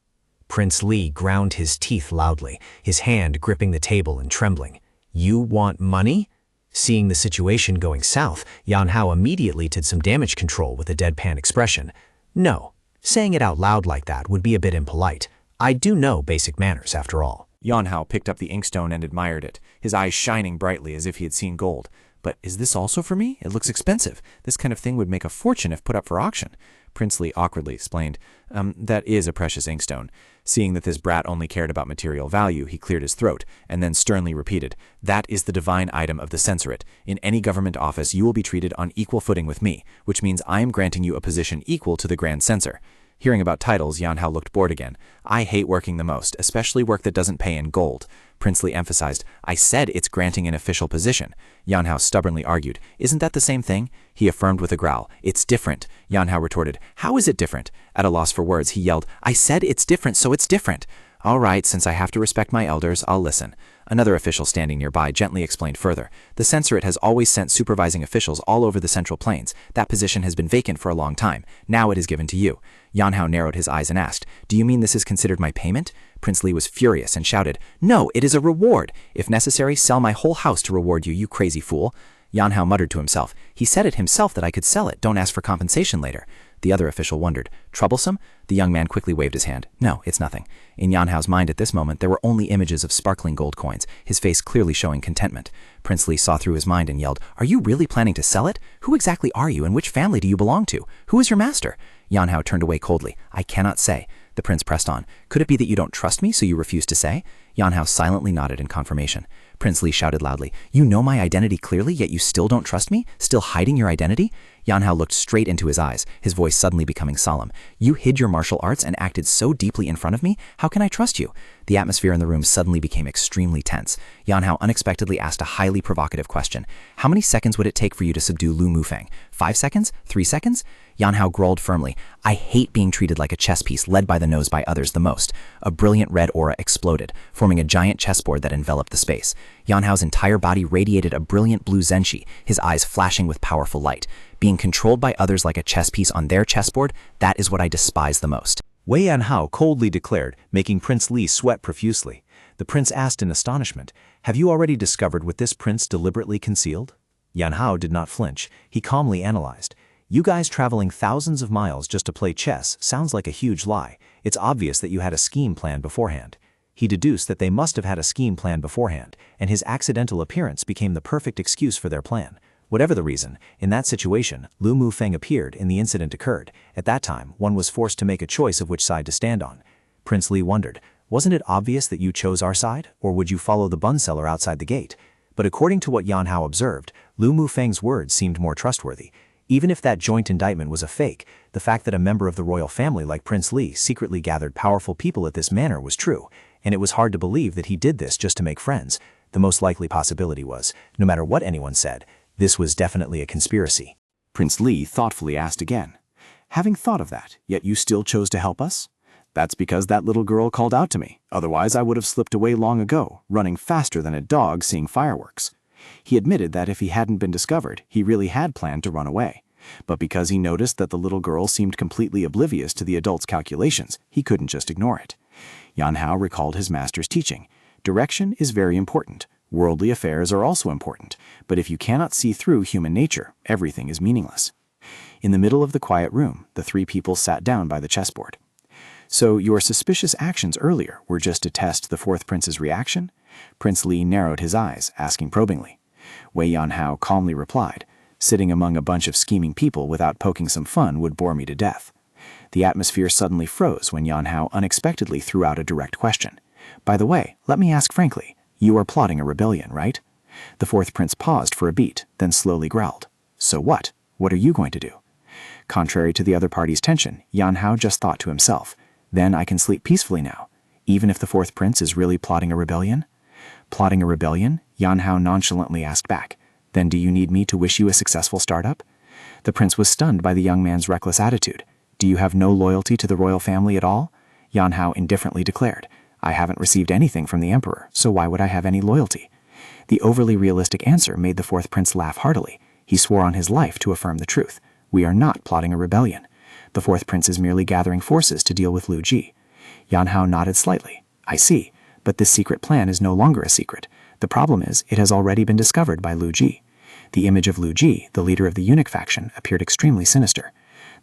Prince Li ground his teeth loudly, his hand gripping the table and trembling. "You want money?" Seeing the situation going south, Yanhao immediately did some damage control with a deadpan expression. "No, saying it out loud like that would be a bit impolite. I do know basic manners after all." Yanhao picked up the inkstone and admired it, his eyes shining brightly as if he had seen gold. "But is this also for me? It looks expensive. This kind of thing would make a fortune if put up for auction." Prince Li awkwardly explained, "That is a precious inkstone." Seeing that this brat only cared about material value, he cleared his throat, and then sternly repeated, "That is the divine item of the censorate. In any government office, you will be treated on equal footing with me, which means I am granting you a position equal to the Grand Censor." Hearing about titles, Yanhao looked bored again. "I hate working the most, especially work that doesn't pay in gold." Prince Li emphasized, "I said it's granting an official position." Yanhao stubbornly argued, "Isn't that the same thing?" He affirmed with a growl, "It's different." Yanhao retorted, "How is it different?" At a loss for words, he yelled, "I said it's different, so it's different." "All right, since I have to respect my elders, I'll listen." Another official standing nearby gently explained further, "The censorate has always sent supervising officials all over the Central Plains. That position has been vacant for a long time. Now it is given to you." Yanhao narrowed his eyes and asked, "Do you mean this is considered my payment?" Prince Li was furious and shouted, "No, it is a reward. If necessary, sell my whole house to reward you, you crazy fool." Yanhao muttered to himself, "He said it himself that I could sell it. Don't ask for compensation later." The other official wondered, "Troublesome?" The young man quickly waved his hand. "No, it's nothing." In Yanhao's mind at this moment, there were only images of sparkling gold coins, his face clearly showing contentment. Prince Li saw through his mind and yelled, "Are you really planning to sell it? Who exactly are you and which family do you belong to? Who is your master?" Yanhao turned away coldly. "I cannot say." The prince pressed on. "Could it be that you don't trust me, so you refuse to say?" Yanhao silently nodded in confirmation. Prince Li shouted loudly, "You know my identity clearly, yet you still don't trust me? Still hiding your identity?" Yanhao looked straight into his eyes, his voice suddenly becoming solemn. "You hid your martial arts and acted so deeply in front of me? How can I trust you?" The atmosphere in the room suddenly became extremely tense. Yanhao unexpectedly asked a highly provocative question. "How many seconds would it take for you to subdue Lu Mufeng? 5 seconds? 3 seconds? Yanhao growled firmly, "I hate being treated like a chess piece led by the nose by others the most." A brilliant red aura exploded, forming a giant chessboard that enveloped the space. Yanhao's entire body radiated a brilliant blue zenshi, his eyes flashing with powerful light. Being controlled by others like a chess piece on their chessboard, that is what I despise the most. Wei Yanhao coldly declared, making Prince Li sweat profusely. The prince asked in astonishment, "Have you already discovered what this prince deliberately concealed?" Yanhao did not flinch. He calmly analyzed. "You guys traveling thousands of miles just to play chess sounds like a huge lie. It's obvious that you had a scheme planned beforehand." He deduced that they must have had a scheme planned beforehand, and his accidental appearance became the perfect excuse for their plan. Whatever the reason, in that situation, Lu Mufeng appeared and the incident occurred. At that time, one was forced to make a choice of which side to stand on. Prince Li wondered, "Wasn't it obvious that you chose our side, or would you follow the bun seller outside the gate?" But according to what Yanhao observed, Lu Mufeng's words seemed more trustworthy. Even if that joint indictment was a fake, the fact that a member of the royal family like Prince Li secretly gathered powerful people at this manner was true, and it was hard to believe that he did this just to make friends. The most likely possibility was, no matter what anyone said, this was definitely a conspiracy. Prince Li thoughtfully asked again, "Having thought of that, yet you still chose to help us?" "That's because that little girl called out to me. Otherwise, I would have slipped away long ago, running faster than a dog seeing fireworks." He admitted that if he hadn't been discovered, he really had planned to run away. But because he noticed that the little girl seemed completely oblivious to the adult's calculations, he couldn't just ignore it. Yanhao recalled his master's teaching. Direction is very important. Worldly affairs are also important, but if you cannot see through human nature, everything is meaningless. In the middle of the quiet room, the three people sat down by the chessboard. "So your suspicious actions earlier were just to test the fourth prince's reaction?" Prince Li narrowed his eyes, asking probingly. Wei Yanhao calmly replied, "Sitting among a bunch of scheming people without poking some fun would bore me to death." The atmosphere suddenly froze when Yanhao unexpectedly threw out a direct question. "By the way, let me ask frankly, you are plotting a rebellion, right?" The fourth prince paused for a beat, then slowly growled, "So what? What are you going to do?" Contrary to the other party's tension, Yanhao just thought to himself, "Then I can sleep peacefully now, even if the fourth prince is really plotting a rebellion?" "Plotting a rebellion?" Yanhao nonchalantly asked back. "Then do you need me to wish you a successful startup?" The prince was stunned by the young man's reckless attitude. "Do you have no loyalty to the royal family at all?" Yanhao indifferently declared, "I haven't received anything from the emperor, so why would I have any loyalty?" The overly realistic answer made the fourth prince laugh heartily. He swore on his life to affirm the truth. "We are not plotting a rebellion. The fourth prince is merely gathering forces to deal with Lu Ji." Yanhao nodded slightly. "I see, but this secret plan is no longer a secret. The problem is, it has already been discovered by Lu Ji." The image of Lu Ji, the leader of the eunuch faction, appeared extremely sinister.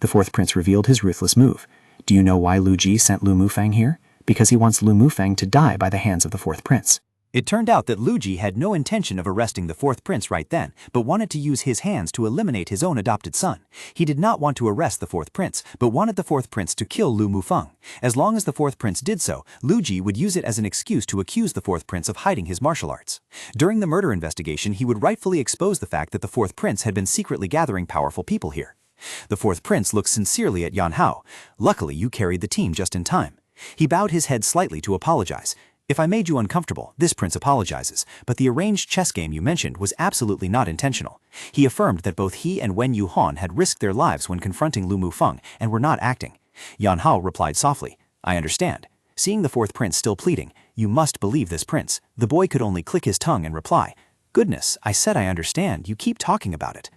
The fourth prince revealed his ruthless move. "Do you know why Lu Ji sent Lu Mufang here? Because he wants Lu Mufang to die by the hands of the fourth prince." It turned out that Lu Ji had no intention of arresting the fourth prince right then, but wanted to use his hands to eliminate his own adopted son. He did not want to arrest the fourth prince, but wanted the fourth prince to kill Lu Mufang. As long as the fourth prince did so, Lu Ji would use it as an excuse to accuse the fourth prince of hiding his martial arts. During the murder investigation, he would rightfully expose the fact that the fourth prince had been secretly gathering powerful people here. The fourth prince looked sincerely at Yanhao. "Luckily, you carried the team just in time." He bowed his head slightly to apologize. "If I made you uncomfortable, this prince apologizes, but the arranged chess game you mentioned was absolutely not intentional." He affirmed that both he and Wen Yuhan had risked their lives when confronting Lu Mufang and were not acting. Yanhao replied softly, "I understand." Seeing the fourth prince still pleading, "You must believe this prince," the boy could only click his tongue and reply, "Goodness, I said I understand, you keep talking about it."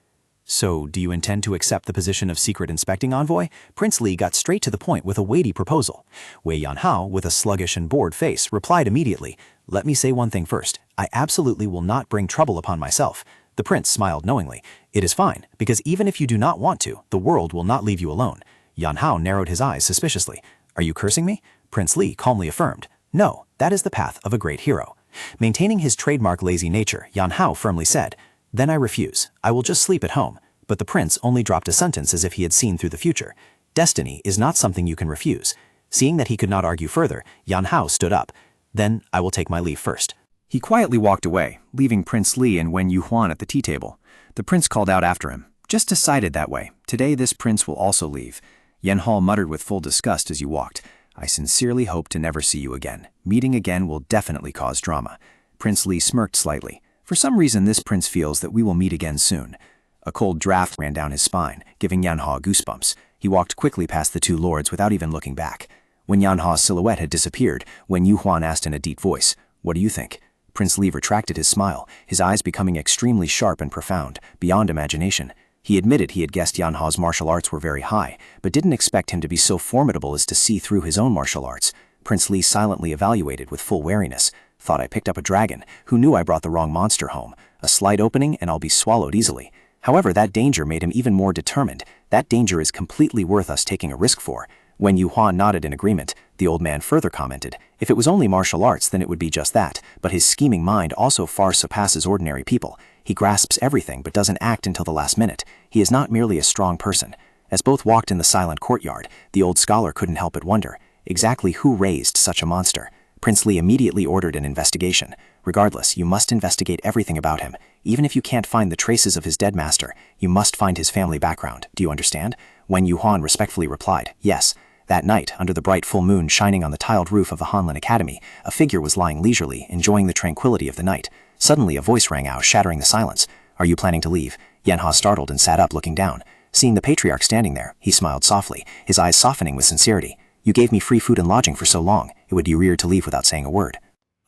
"So, do you intend to accept the position of secret inspecting envoy?" Prince Li got straight to the point with a weighty proposal. Wei Yanhao, with a sluggish and bored face, replied immediately, "Let me say one thing first. I absolutely will not bring trouble upon myself." The prince smiled knowingly. "It is fine, because even if you do not want to, the world will not leave you alone." Yanhao narrowed his eyes suspiciously. "Are you cursing me?" Prince Li calmly affirmed, "No, that is the path of a great hero." Maintaining his trademark lazy nature, Yanhao firmly said, "Then I refuse. I will just sleep at home." But the prince only dropped a sentence as if he had seen through the future. "Destiny is not something you can refuse." Seeing that he could not argue further, Yanhao stood up. "Then I will take my leave first." He quietly walked away, leaving Prince Li and Wen Yuhuan at the tea table. The prince called out after him, "Just decided that way. Today this prince will also leave." Yanhao muttered with full disgust as he walked, "I sincerely hope to never see you again. Meeting again will definitely cause drama." Prince Li smirked slightly. "For some reason this prince feels that we will meet again soon." A cold draft ran down his spine, giving Yanhao goosebumps. He walked quickly past the two lords without even looking back. When Yanhao's silhouette had disappeared, Wen Yuhuan asked in a deep voice, "What do you think?" Prince Li retracted his smile, his eyes becoming extremely sharp and profound, beyond imagination. He admitted he had guessed Yanhao's martial arts were very high, but didn't expect him to be so formidable as to see through his own martial arts. Prince Li silently evaluated with full wariness. "Thought I picked up a dragon. Who knew I brought the wrong monster home? A slight opening and I'll be swallowed easily." However, that danger made him even more determined. "That danger is completely worth us taking a risk for." When Yuhuan nodded in agreement, the old man further commented, "If it was only martial arts, then it would be just that, but his scheming mind also far surpasses ordinary people. He grasps everything but doesn't act until the last minute. He is not merely a strong person." As both walked in the silent courtyard, the old scholar couldn't help but wonder, exactly who raised such a monster? Prince Li immediately ordered an investigation. "Regardless, you must investigate everything about him. Even if you can't find the traces of his dead master, you must find his family background. Do you understand?" Wen Yuhuan respectfully replied, "Yes." That night, under the bright full moon shining on the tiled roof of the Hanlin Academy, a figure was lying leisurely, enjoying the tranquility of the night. Suddenly, a voice rang out, shattering the silence. "Are you planning to leave?" Yanhao startled and sat up, looking down. Seeing the patriarch standing there, he smiled softly, his eyes softening with sincerity. "You gave me free food and lodging for so long. It would be weird to leave without saying a word."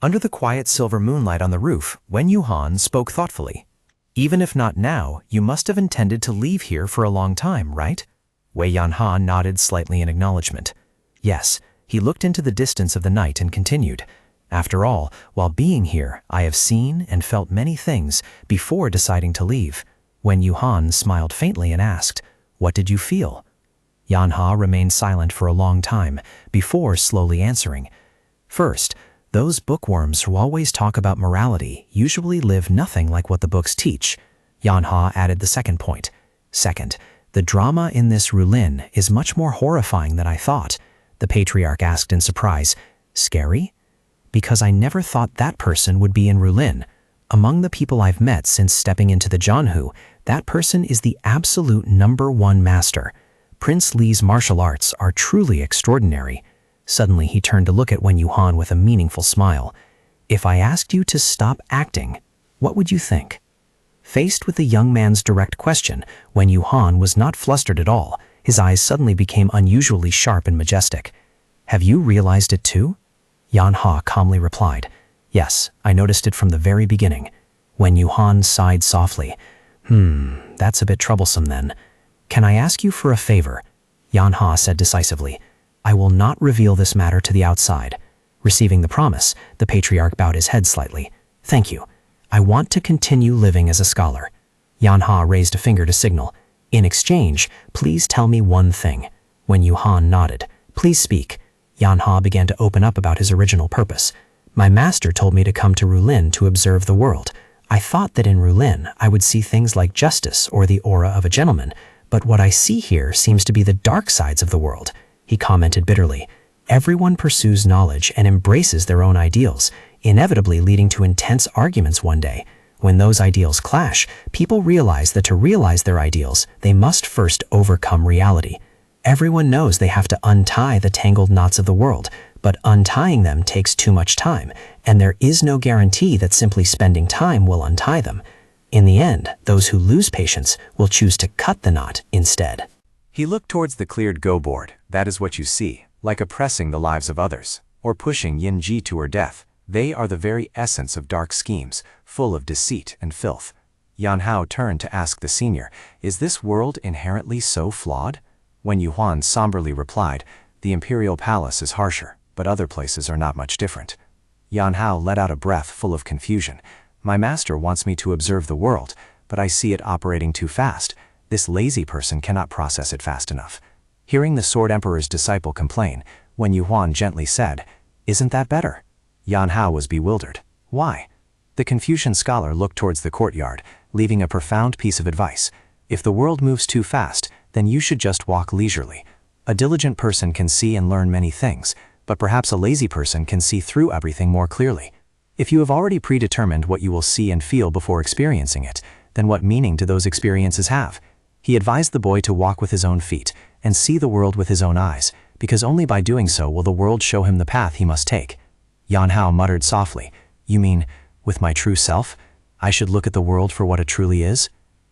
Under the quiet silver moonlight on the roof, Wen Yuhan spoke thoughtfully. "Even if not now, you must have intended to leave here for a long time, right?" Wei Yanhan nodded slightly in acknowledgement. Yes, he looked into the distance of the night and continued. "After all, while being here, I have seen and felt many things before deciding to leave." Wen Yuhan smiled faintly and asked, "What did you feel?" Yanha remained silent for a long time, before slowly answering. "First, Those bookworms who always talk about morality usually live nothing like what the books teach. Manhwa added the second point. Second, the drama in this Rulin is much more horrifying than I thought. The patriarch asked in surprise. Scary? Because I never thought that person would be in Rulin. Among the people I've met since stepping into the Janhu, that person is the absolute #1 master. Prince Li's martial arts are truly extraordinary. Suddenly he turned to look at Wen Yuhan with a meaningful smile. If I asked you to stop acting, what would you think? Faced with the young man's direct question, Wen Yuhan was not flustered at all. His eyes suddenly became unusually sharp and majestic. Have you realized it too? Manhwa calmly replied. Yes, I noticed it from the very beginning. Wen Yuhan sighed softly. That's a bit troublesome then. Can I ask you for a favor? Manhwa said decisively. I will not reveal this matter to the outside. Receiving the promise, the patriarch bowed his head slightly. Thank you. I want to continue living as a scholar. Manhwa raised a finger to signal. In exchange, please tell me one thing. Wen Yuhan nodded. Please speak. Manhwa began to open up about his original purpose. My master told me to come to Rulin to observe the world. I thought that in Rulin I would see things like justice or the aura of a gentleman, but what I see here seems to be the dark sides of the world. He commented bitterly. Everyone pursues knowledge and embraces their own ideals, inevitably leading to intense arguments one day. When those ideals clash, people realize that to realize their ideals, they must first overcome reality. Everyone knows they have to untie the tangled knots of the world, but untying them takes too much time, and there is no guarantee that simply spending time will untie them. In the end, those who lose patience will choose to cut the knot instead. He looked towards the cleared go board. That is what you see, like oppressing the lives of others, or pushing Yinji to her death. They are the very essence of dark schemes, full of deceit and filth. Manhwa turned to ask the senior, is this world inherently so flawed? Wen Yuhan somberly replied, the imperial palace is harsher, but other places are not much different. Manhwa let out a breath full of confusion. My master wants me to observe the world, but I see it operating too fast. This lazy person cannot process it fast enough. Hearing the Sword Emperor's disciple complain, Wen Yuhan gently said, isn't that better? Manhwa was bewildered. Why? The Confucian scholar looked towards the courtyard, leaving a profound piece of advice. If the world moves too fast, then you should just walk leisurely. A diligent person can see and learn many things, but perhaps a lazy person can see through everything more clearly. If you have already predetermined what you will see and feel before experiencing it, then what meaning do those experiences have? He advised the boy to walk with his own feet and see the world with his own eyes, because only by doing so will the world show him the path he must take. Manhwa muttered softly, you mean, with my true self? I should look at the world for what it truly is?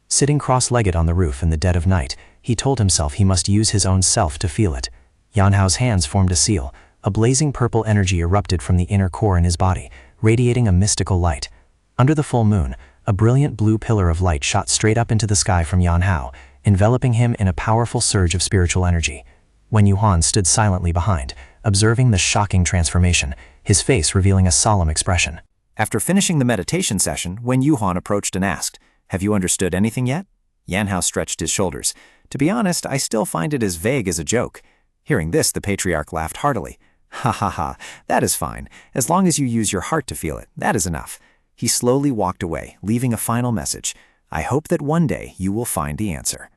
Sitting cross-legged on the roof in the dead of night, he told himself he must use his own self to feel it. Manhwa's hands formed a seal. A blazing purple energy erupted from the inner core in his body, radiating a mystical light. Under the full moon, a brilliant blue pillar of light shot straight up into the sky from Manhwa, enveloping him in a powerful surge of spiritual energy. Wen Yuhan stood silently behind, observing the shocking transformation, his face revealing a solemn expression. After finishing the meditation session, Wen Yuhan approached and asked, have you understood anything yet? Manhwa stretched his shoulders. To be honest, I still find it as vague as a joke. Hearing this, the patriarch laughed heartily. Ha ha ha, that is fine. As long as you use your heart to feel it, that is enough. He slowly walked away, leaving a final message. I hope that one day you will find the answer.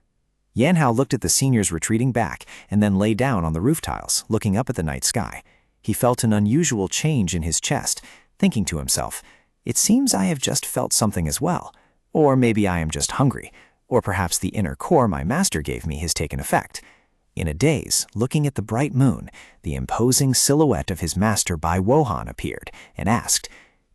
Manhwa looked at the seniors retreating back and then lay down on the roof tiles, looking up at the night sky. He felt an unusual change in his chest, thinking to himself, it seems I have just felt something as well. Or maybe I am just hungry. Or perhaps the inner core my master gave me has taken effect. In a daze, looking at the bright moon, the imposing silhouette of his master Bai Wohan appeared and asked,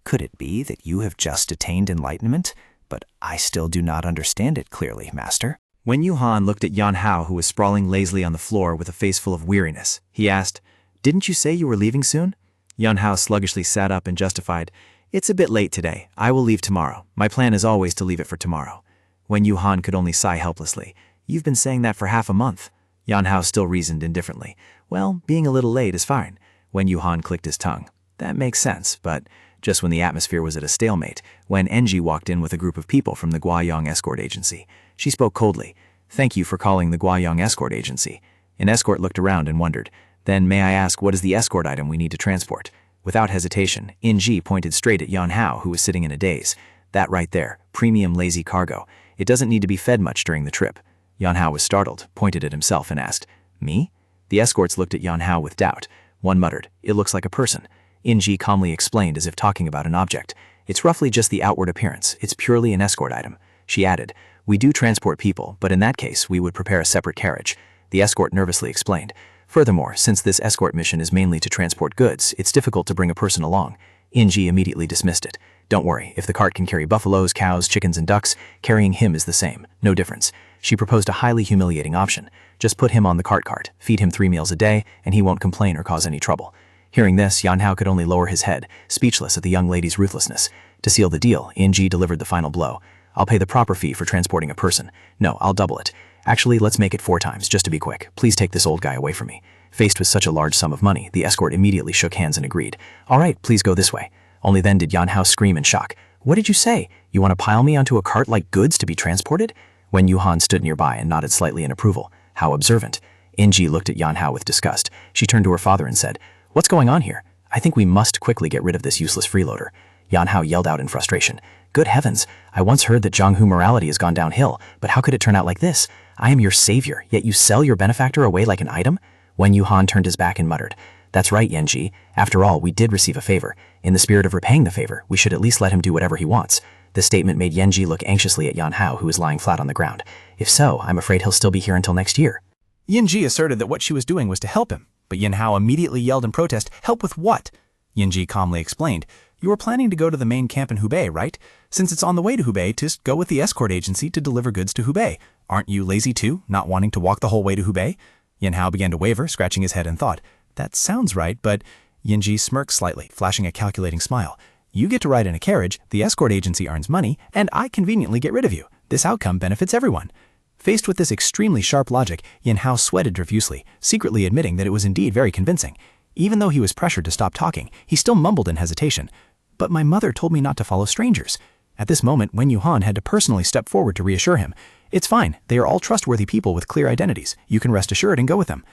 could it be that you have just attained enlightenment? But I still do not understand it clearly, master. Wen Yuhan looked at Manhwa, who was sprawling lazily on the floor with a face full of weariness. He asked, didn't you say you were leaving soon? Manhwa sluggishly sat up and justified, it's a bit late today. I will leave tomorrow. My plan is always to leave it for tomorrow. Wen Yuhan could only sigh helplessly. You've been saying that for half a month. Manhwa still reasoned indifferently. Well, being a little late is fine. Wen Yuhan clicked his tongue. That makes sense, but just when the atmosphere was at a stalemate, when Enji walked in with a group of people from the Guayang Escort Agency. She spoke coldly. Thank you for calling the Guayang Escort Agency. An escort looked around and wondered. Then may I ask what is the escort item we need to transport? Without hesitation, In-ji pointed straight at Yan Hao, who was sitting in a daze. That right there, premium lazy cargo. It doesn't need to be fed much during the trip. Yan Hao was startled, pointed at himself and asked, "Me?" The escorts looked at Yan Hao with doubt. One muttered, "It looks like a person." In-ji calmly explained as if talking about an object. "It's roughly just the outward appearance. It's purely an escort item." She added, "We do transport people, but in that case, we would prepare a separate carriage." The escort nervously explained. "Furthermore, since this escort mission is mainly to transport goods, it's difficult to bring a person along." In-ji immediately dismissed it. "Don't worry, if the cart can carry buffaloes, cows, chickens, and ducks, carrying him is the same. No difference." She proposed a highly humiliating option. Just put him on the cart, feed him 3 meals a day, and he won't complain or cause any trouble. Hearing this, Yan Hao could only lower his head, speechless at the young lady's ruthlessness. To seal the deal, In-ji delivered the final blow. "I'll pay the proper fee for transporting a person. No, I'll double it. Actually, let's make it 4 times, just to be quick. Please take this old guy away from me." Faced with such a large sum of money, the escort immediately shook hands and agreed. "All right, please go this way." Only then did Yan Hao scream in shock. "What did you say? You want to pile me onto a cart like goods to be transported?" Wen Yuhan stood nearby and nodded slightly in approval. How observant. In-ji looked at Yan Hao with disgust. She turned to her father and said, "What's going on here? I think we must quickly get rid of this useless freeloader." Yan Hao yelled out in frustration. "Good heavens, I once heard that Zhonghu morality has gone downhill, but how could it turn out like this? I am your savior, yet you sell your benefactor away like an item?" Wen Yuhan turned his back and muttered, "That's right, Yan-ji. After all, we did receive a favor. In the spirit of repaying the favor, we should at least let him do whatever he wants." This statement made Yan-ji look anxiously at Yan Hao, who was lying flat on the ground. "If so, I'm afraid he'll still be here until next year." Yan-ji asserted that what she was doing was to help him, but Yan Hao immediately yelled in protest, "Help with what?" Yan-ji calmly explained, "You were planning to go to the main camp in Hubei, right? Since it's on the way to Hubei, just go with the escort agency to deliver goods to Hubei. Aren't you lazy too, not wanting to walk the whole way to Hubei?" Yan Hao began to waver, scratching his head and thought, "That sounds right, but..." Yan-ji smirked slightly, flashing a calculating smile. "You get to ride in a carriage, the escort agency earns money, and I conveniently get rid of you. This outcome benefits everyone." Faced with this extremely sharp logic, Yan Hao sweated profusely, secretly admitting that it was indeed very convincing. Even though he was pressured to stop talking, he still mumbled in hesitation. "But my mother told me not to follow strangers." At this moment, Wen Yuhan had to personally step forward to reassure him. "It's fine, they are all trustworthy people with clear identities. You can rest assured and go with them."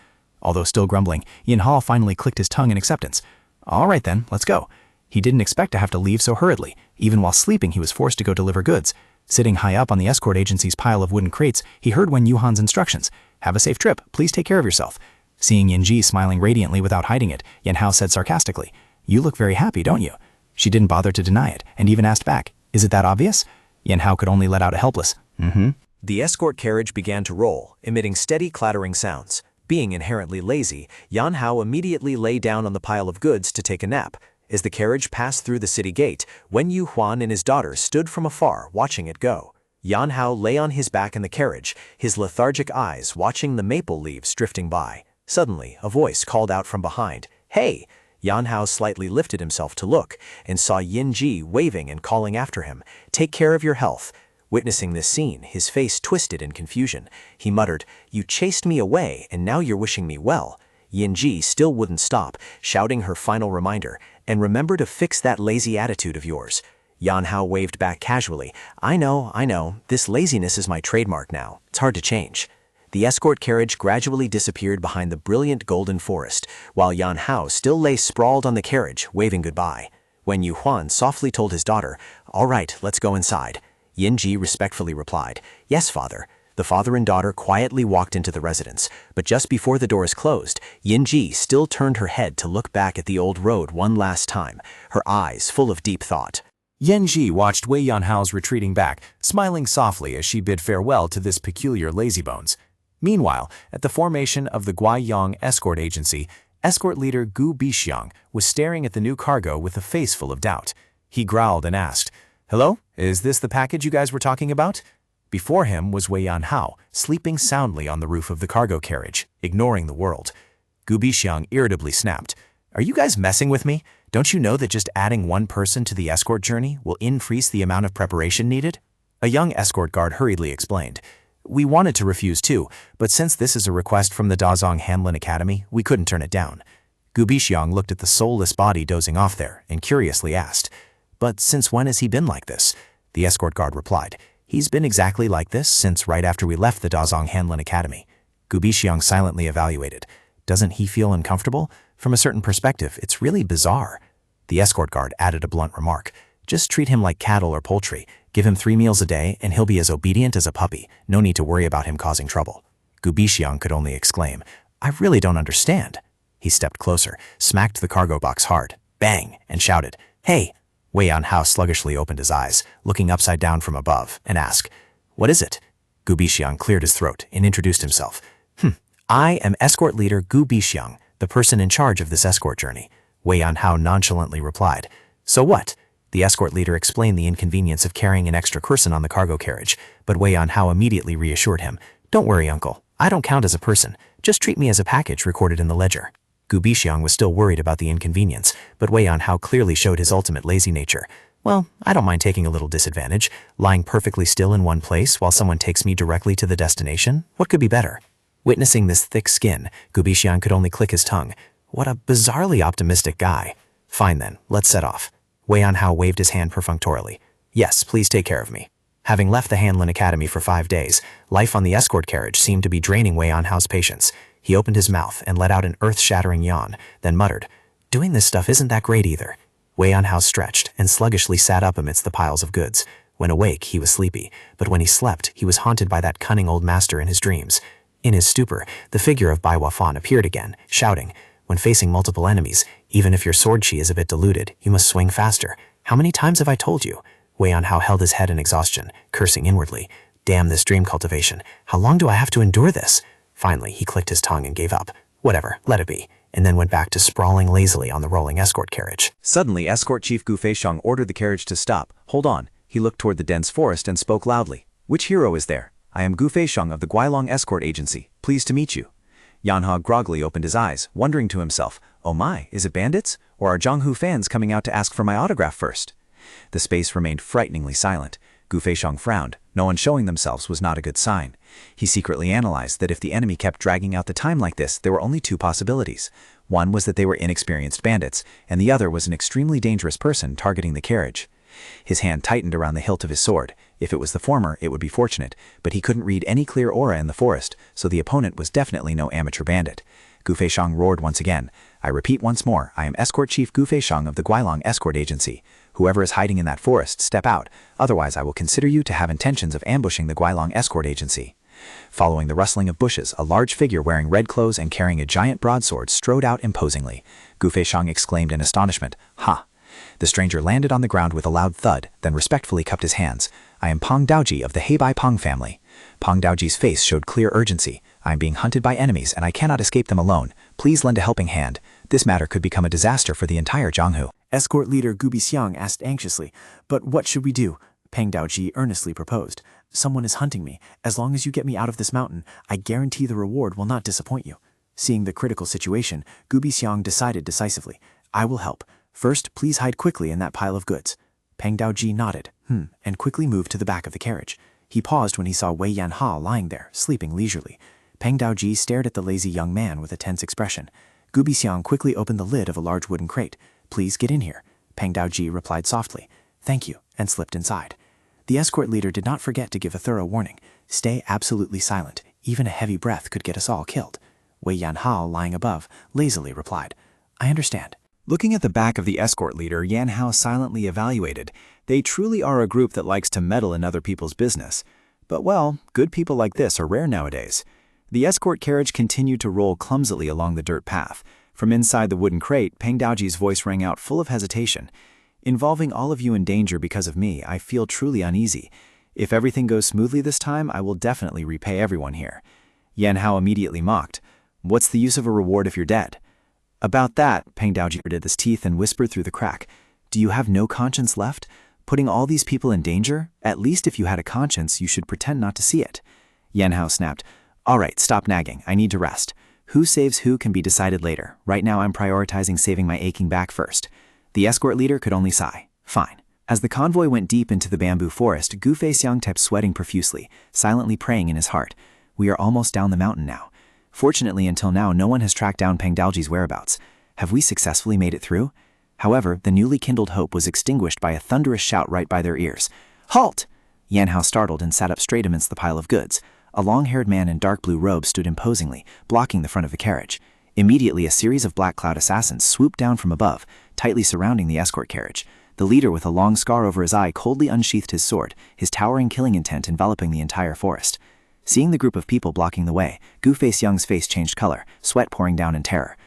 Although still grumbling, Yan Hao finally clicked his tongue in acceptance. "All right then, let's go." He didn't expect to have to leave so hurriedly. Even while sleeping, he was forced to go deliver goods. Sitting high up on the escort agency's pile of wooden crates, he heard Wen Yuhan's instructions. "Have a safe trip. Please take care of yourself." Seeing Yan-ji smiling radiantly without hiding it, Yan Hao said sarcastically, "You look very happy, don't you?" She didn't bother to deny it, and even asked back, "Is it that obvious?" Yan Hao could only let out a helpless, "Mm-hmm." The escort carriage began to roll, emitting steady clattering sounds. Being inherently lazy, Yan Hao immediately lay down on the pile of goods to take a nap. As the carriage passed through the city gate, Wen Yuhuan and his daughter stood from afar, watching it go. Yan Hao lay on his back in the carriage, his lethargic eyes watching the maple leaves drifting by. Suddenly, a voice called out from behind, "Hey!" Yan Hao slightly lifted himself to look, and saw Yin-ji waving and calling after him, "Take care of your health." Witnessing this scene, his face twisted in confusion. He muttered, "You chased me away, and now you're wishing me well." Yin-ji still wouldn't stop, shouting her final reminder, "And remember to fix that lazy attitude of yours." Yan Hao waved back casually, I know, this laziness is my trademark now. It's hard to change." The escort carriage gradually disappeared behind the brilliant golden forest, while Yan Hao still lay sprawled on the carriage, waving goodbye. Wen Yuhuan softly told his daughter, "All right, let's go inside." Yin-ji respectfully replied, "Yes, father." The father and daughter quietly walked into the residence, but just before the doors closed, Yin-ji still turned her head to look back at the old road one last time, her eyes full of deep thought. Yin-ji watched Wei Yanhao's retreating back, smiling softly as she bid farewell to this peculiar lazybones. Meanwhile, at the formation of the Guiyang escort agency, escort leader Gu Bixiang was staring at the new cargo with a face full of doubt. He growled and asked, "Hello? Is this the package you guys were talking about?" Before him was Wei Yanhao, sleeping soundly on the roof of the cargo carriage, ignoring the world. Gu Bixiang irritably snapped, "Are you guys messing with me? Don't you know that just adding one person to the escort journey will increase the amount of preparation needed?" A young escort guard hurriedly explained, "We wanted to refuse too, but since this is a request from the Dazong Hanlin Academy, we couldn't turn it down." Gu Bixiang looked at the soulless body dozing off there and curiously asked, "But since when has he been like this?" The escort guard replied, "He's been exactly like this since right after we left the Dazong Hanlin Academy." Gu Bixiang silently evaluated. "Doesn't he feel uncomfortable? From a certain perspective, it's really bizarre." The escort guard added a blunt remark. Just treat him like cattle or poultry. Give him 3 meals a day, and he'll be as obedient as a puppy. No need to worry about him causing trouble. Gu Bixiang could only exclaim, I really don't understand. He stepped closer, smacked the cargo box hard, bang, and shouted, Hey! Wei Yanhao sluggishly opened his eyes, looking upside down from above, and asked, What is it? Gu Bixiang cleared his throat and introduced himself. I am escort leader Gu Bixiang, the person in charge of this escort journey. Wei Yanhao nonchalantly replied, So what? The escort leader explained the inconvenience of carrying an extra person on the cargo carriage, but Wei Yanhao immediately reassured him, Don't worry, uncle. I don't count as a person. Just treat me as a package recorded in the ledger. Gu Bixiang was still worried about the inconvenience, but Wei Yanhao clearly showed his ultimate lazy nature. Well, I don't mind taking a little disadvantage, lying perfectly still in one place while someone takes me directly to the destination. What could be better? Witnessing this thick skin, Gu Bixiang could only click his tongue. What a bizarrely optimistic guy. Fine then, let's set off. Wei Yanhao waved his hand perfunctorily. Yes, please take care of me. Having left the Hanlin Academy for 5 days, life on the escort carriage seemed to be draining Wei Yanhao's patience. He opened his mouth and let out an earth-shattering yawn, then muttered, Doing this stuff isn't that great either. Wei Yanhao stretched and sluggishly sat up amidst the piles of goods. When awake, he was sleepy, but when he slept, he was haunted by that cunning old master in his dreams. In his stupor, the figure of Bai Wafan appeared again, shouting, When facing multiple enemies, even if your sword chi is a bit diluted, you must swing faster. How many times have I told you? Wei Yanhao held his head in exhaustion, cursing inwardly. Damn this dream cultivation. How long do I have to endure this? Finally, he clicked his tongue and gave up. Whatever, let it be, and then went back to sprawling lazily on the rolling escort carriage. Suddenly, Escort Chief Gu Feixiang ordered the carriage to stop. Hold on. He looked toward the dense forest and spoke loudly. Which hero is there? I am Gu Feixiang of the Guilong Escort Agency. Pleased to meet you. Yanhao groggily opened his eyes, wondering to himself, Oh my, is it bandits? Or are Zhonghu fans coming out to ask for my autograph first? The space remained frighteningly silent. Gu Feixiang frowned. No one showing themselves was not a good sign. He secretly analyzed that if the enemy kept dragging out the time like this, there were only 2 possibilities. One was that they were inexperienced bandits, and the other was an extremely dangerous person targeting the carriage. His hand tightened around the hilt of his sword. If it was the former, it would be fortunate, but he couldn't read any clear aura in the forest, so the opponent was definitely no amateur bandit. Gu Feixiang roared once again. I repeat once more, I am Escort Chief Gu Feixiang of the Guilong Escort Agency. Whoever is hiding in that forest, step out, otherwise I will consider you to have intentions of ambushing the Guilong Escort Agency. Following the rustling of bushes, a large figure wearing red clothes and carrying a giant broadsword strode out imposingly. Gu Feixiang exclaimed in astonishment, Ha! The stranger landed on the ground with a loud thud, then respectfully cupped his hands. I am Pang Daoji of the Heibai Pang family. Pang Daoji's face showed clear urgency. I am being hunted by enemies and I cannot escape them alone. Please lend a helping hand. This matter could become a disaster for the entire Zhonghu. Escort leader Gu Bixiang asked anxiously, But what should we do? Pang Daoji earnestly proposed. Someone is hunting me. As long as you get me out of this mountain, I guarantee the reward will not disappoint you. Seeing the critical situation, Gu Bixiang decided decisively. I will help. First, please hide quickly in that pile of goods. Pang Daoji nodded, and quickly moved to the back of the carriage. He paused when he saw Wei Yanhao lying there, sleeping leisurely. Pang Daoji stared at the lazy young man with a tense expression. Gu Bixiang quickly opened the lid of a large wooden crate. Please get in here. Pang Daoji replied softly, Thank you, and slipped inside. The escort leader did not forget to give a thorough warning. Stay absolutely silent. Even a heavy breath could get us all killed. Wei Yanhao, lying above, lazily replied, I understand. Looking at the back of the escort leader, Yanhao silently evaluated. They truly are a group that likes to meddle in other people's business. But well, good people like this are rare nowadays. The escort carriage continued to roll clumsily along the dirt path. From inside the wooden crate, Pang Daoji's voice rang out full of hesitation. Involving all of you in danger because of me, I feel truly uneasy. If everything goes smoothly this time, I will definitely repay everyone here. Yanhao immediately mocked. What's the use of a reward if you're dead? About that, Pang Daoji gritted his teeth and whispered through the crack. Do you have no conscience left? Putting all these people in danger? At least if you had a conscience, you should pretend not to see it. Yanhao snapped. All right, stop nagging. I need to rest. Who saves who can be decided later. Right now I'm prioritizing saving my aching back first. The escort leader could only sigh. Fine. As the convoy went deep into the bamboo forest, Gu Feixiang kept sweating profusely, silently praying in his heart. We are almost down the mountain now. Fortunately, until now, no one has tracked down Pang Daoji's whereabouts. Have we successfully made it through? However, the newly kindled hope was extinguished by a thunderous shout right by their ears. Halt! Yanhao startled and sat up straight amidst the pile of goods. A long-haired man in dark blue robes stood imposingly, blocking the front of the carriage. Immediately, a series of black cloud assassins swooped down from above, tightly surrounding the escort carriage. The leader, with a long scar over his eye, coldly unsheathed his sword, his towering killing intent enveloping the entire forest. Seeing the group of people blocking the way, Gu-Face Young's face changed color, sweat pouring down in terror.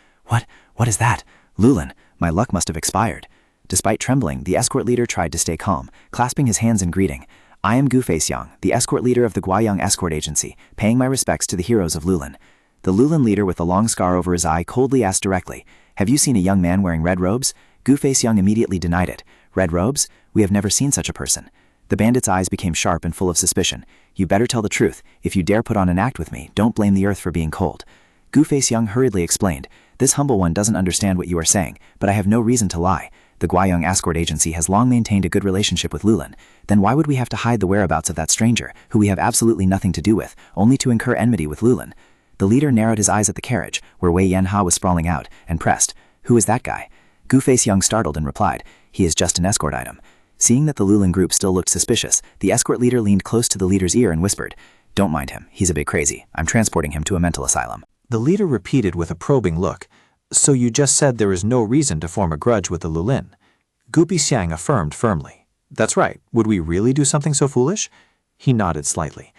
What is that? Lulin, my luck must have expired. Despite trembling, the escort leader tried to stay calm, clasping his hands in greeting. I am Gu-Face Young, the escort leader of the Guayang Escort Agency, paying my respects to the heroes of Lulin. The Lulin leader with the long scar over his eye coldly asked directly, have you seen a young man wearing red robes? Gu-Face Young immediately denied it. Red robes? We have never seen such a person. The bandit's eyes became sharp and full of suspicion. You better tell the truth. If you dare put on an act with me, don't blame the earth for being cold. Gu-Face Young hurriedly explained, this humble one doesn't understand what you are saying, but I have no reason to lie. The Guayang Escort Agency has long maintained a good relationship with Lulin. Then why would we have to hide the whereabouts of that stranger, who we have absolutely nothing to do with, only to incur enmity with Lulin? The leader narrowed his eyes at the carriage, where Wei Yanha was sprawling out, and pressed, who is that guy? Gu-Face Young startled and replied, he is just an escort item. Seeing that the Lulin group still looked suspicious, the escort leader leaned close to the leader's ear and whispered, don't mind him, he's a bit crazy. I'm transporting him to a mental asylum. The leader repeated with a probing look, so you just said there is no reason to form a grudge with the Lulin. Gupi Xiang affirmed firmly. That's right, would we really do something so foolish? He nodded slightly.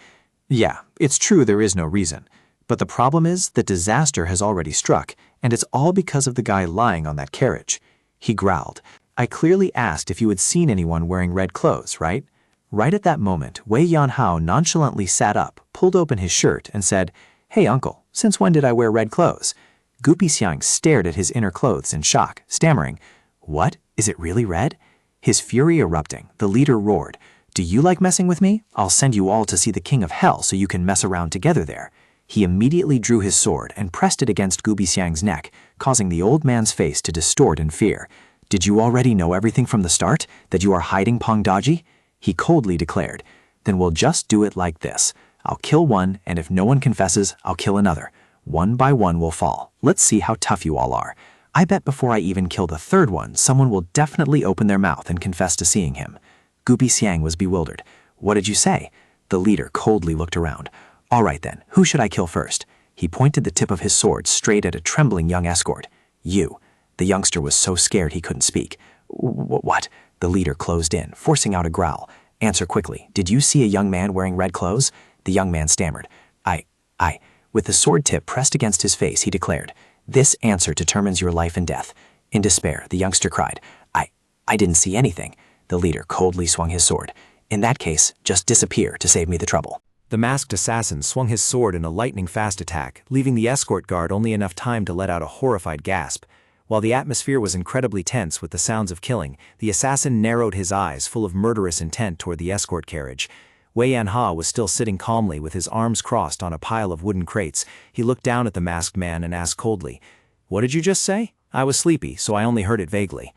Yeah, it's true there is no reason. But the problem is that disaster has already struck, and it's all because of the guy lying on that carriage. He growled. I clearly asked if you had seen anyone wearing red clothes, right? Right at that moment, Wei Yanhao nonchalantly sat up, pulled open his shirt, and said, Hey uncle, since when did I wear red clothes? Gupi Xiang stared at his inner clothes in shock, stammering, What? Is it really red? His fury erupting, the leader roared, Do you like messing with me? I'll send you all to see the king of hell so you can mess around together there. He immediately drew his sword and pressed it against Gubi Xiang's neck, causing the old man's face to distort in fear. Did you already know everything from the start, that you are hiding Peng Daji? He coldly declared. Then we'll just do it like this. I'll kill one, and if no one confesses, I'll kill another. One by one will fall. Let's see how tough you all are. I bet before I even kill the third one, someone will definitely open their mouth and confess to seeing him. Gubi Xiang was bewildered. What did you say? The leader coldly looked around. All right then, who should I kill first? He pointed the tip of his sword straight at a trembling young escort. You. The youngster was so scared he couldn't speak. What? The leader closed in, forcing out a growl. Answer quickly. Did you see a young man wearing red clothes? The young man stammered. I. With the sword tip pressed against his face, he declared, This answer determines your life and death. In despair, the youngster cried, I didn't see anything. The leader coldly swung his sword. In that case, just disappear to save me the trouble. The masked assassin swung his sword in a lightning-fast attack, leaving the escort guard only enough time to let out a horrified gasp. While the atmosphere was incredibly tense with the sounds of killing, the assassin narrowed his eyes full of murderous intent toward the escort carriage. Wei Yanha was still sitting calmly with his arms crossed on a pile of wooden crates. He looked down at the masked man and asked coldly, What did you just say? I was sleepy, so I only heard it vaguely.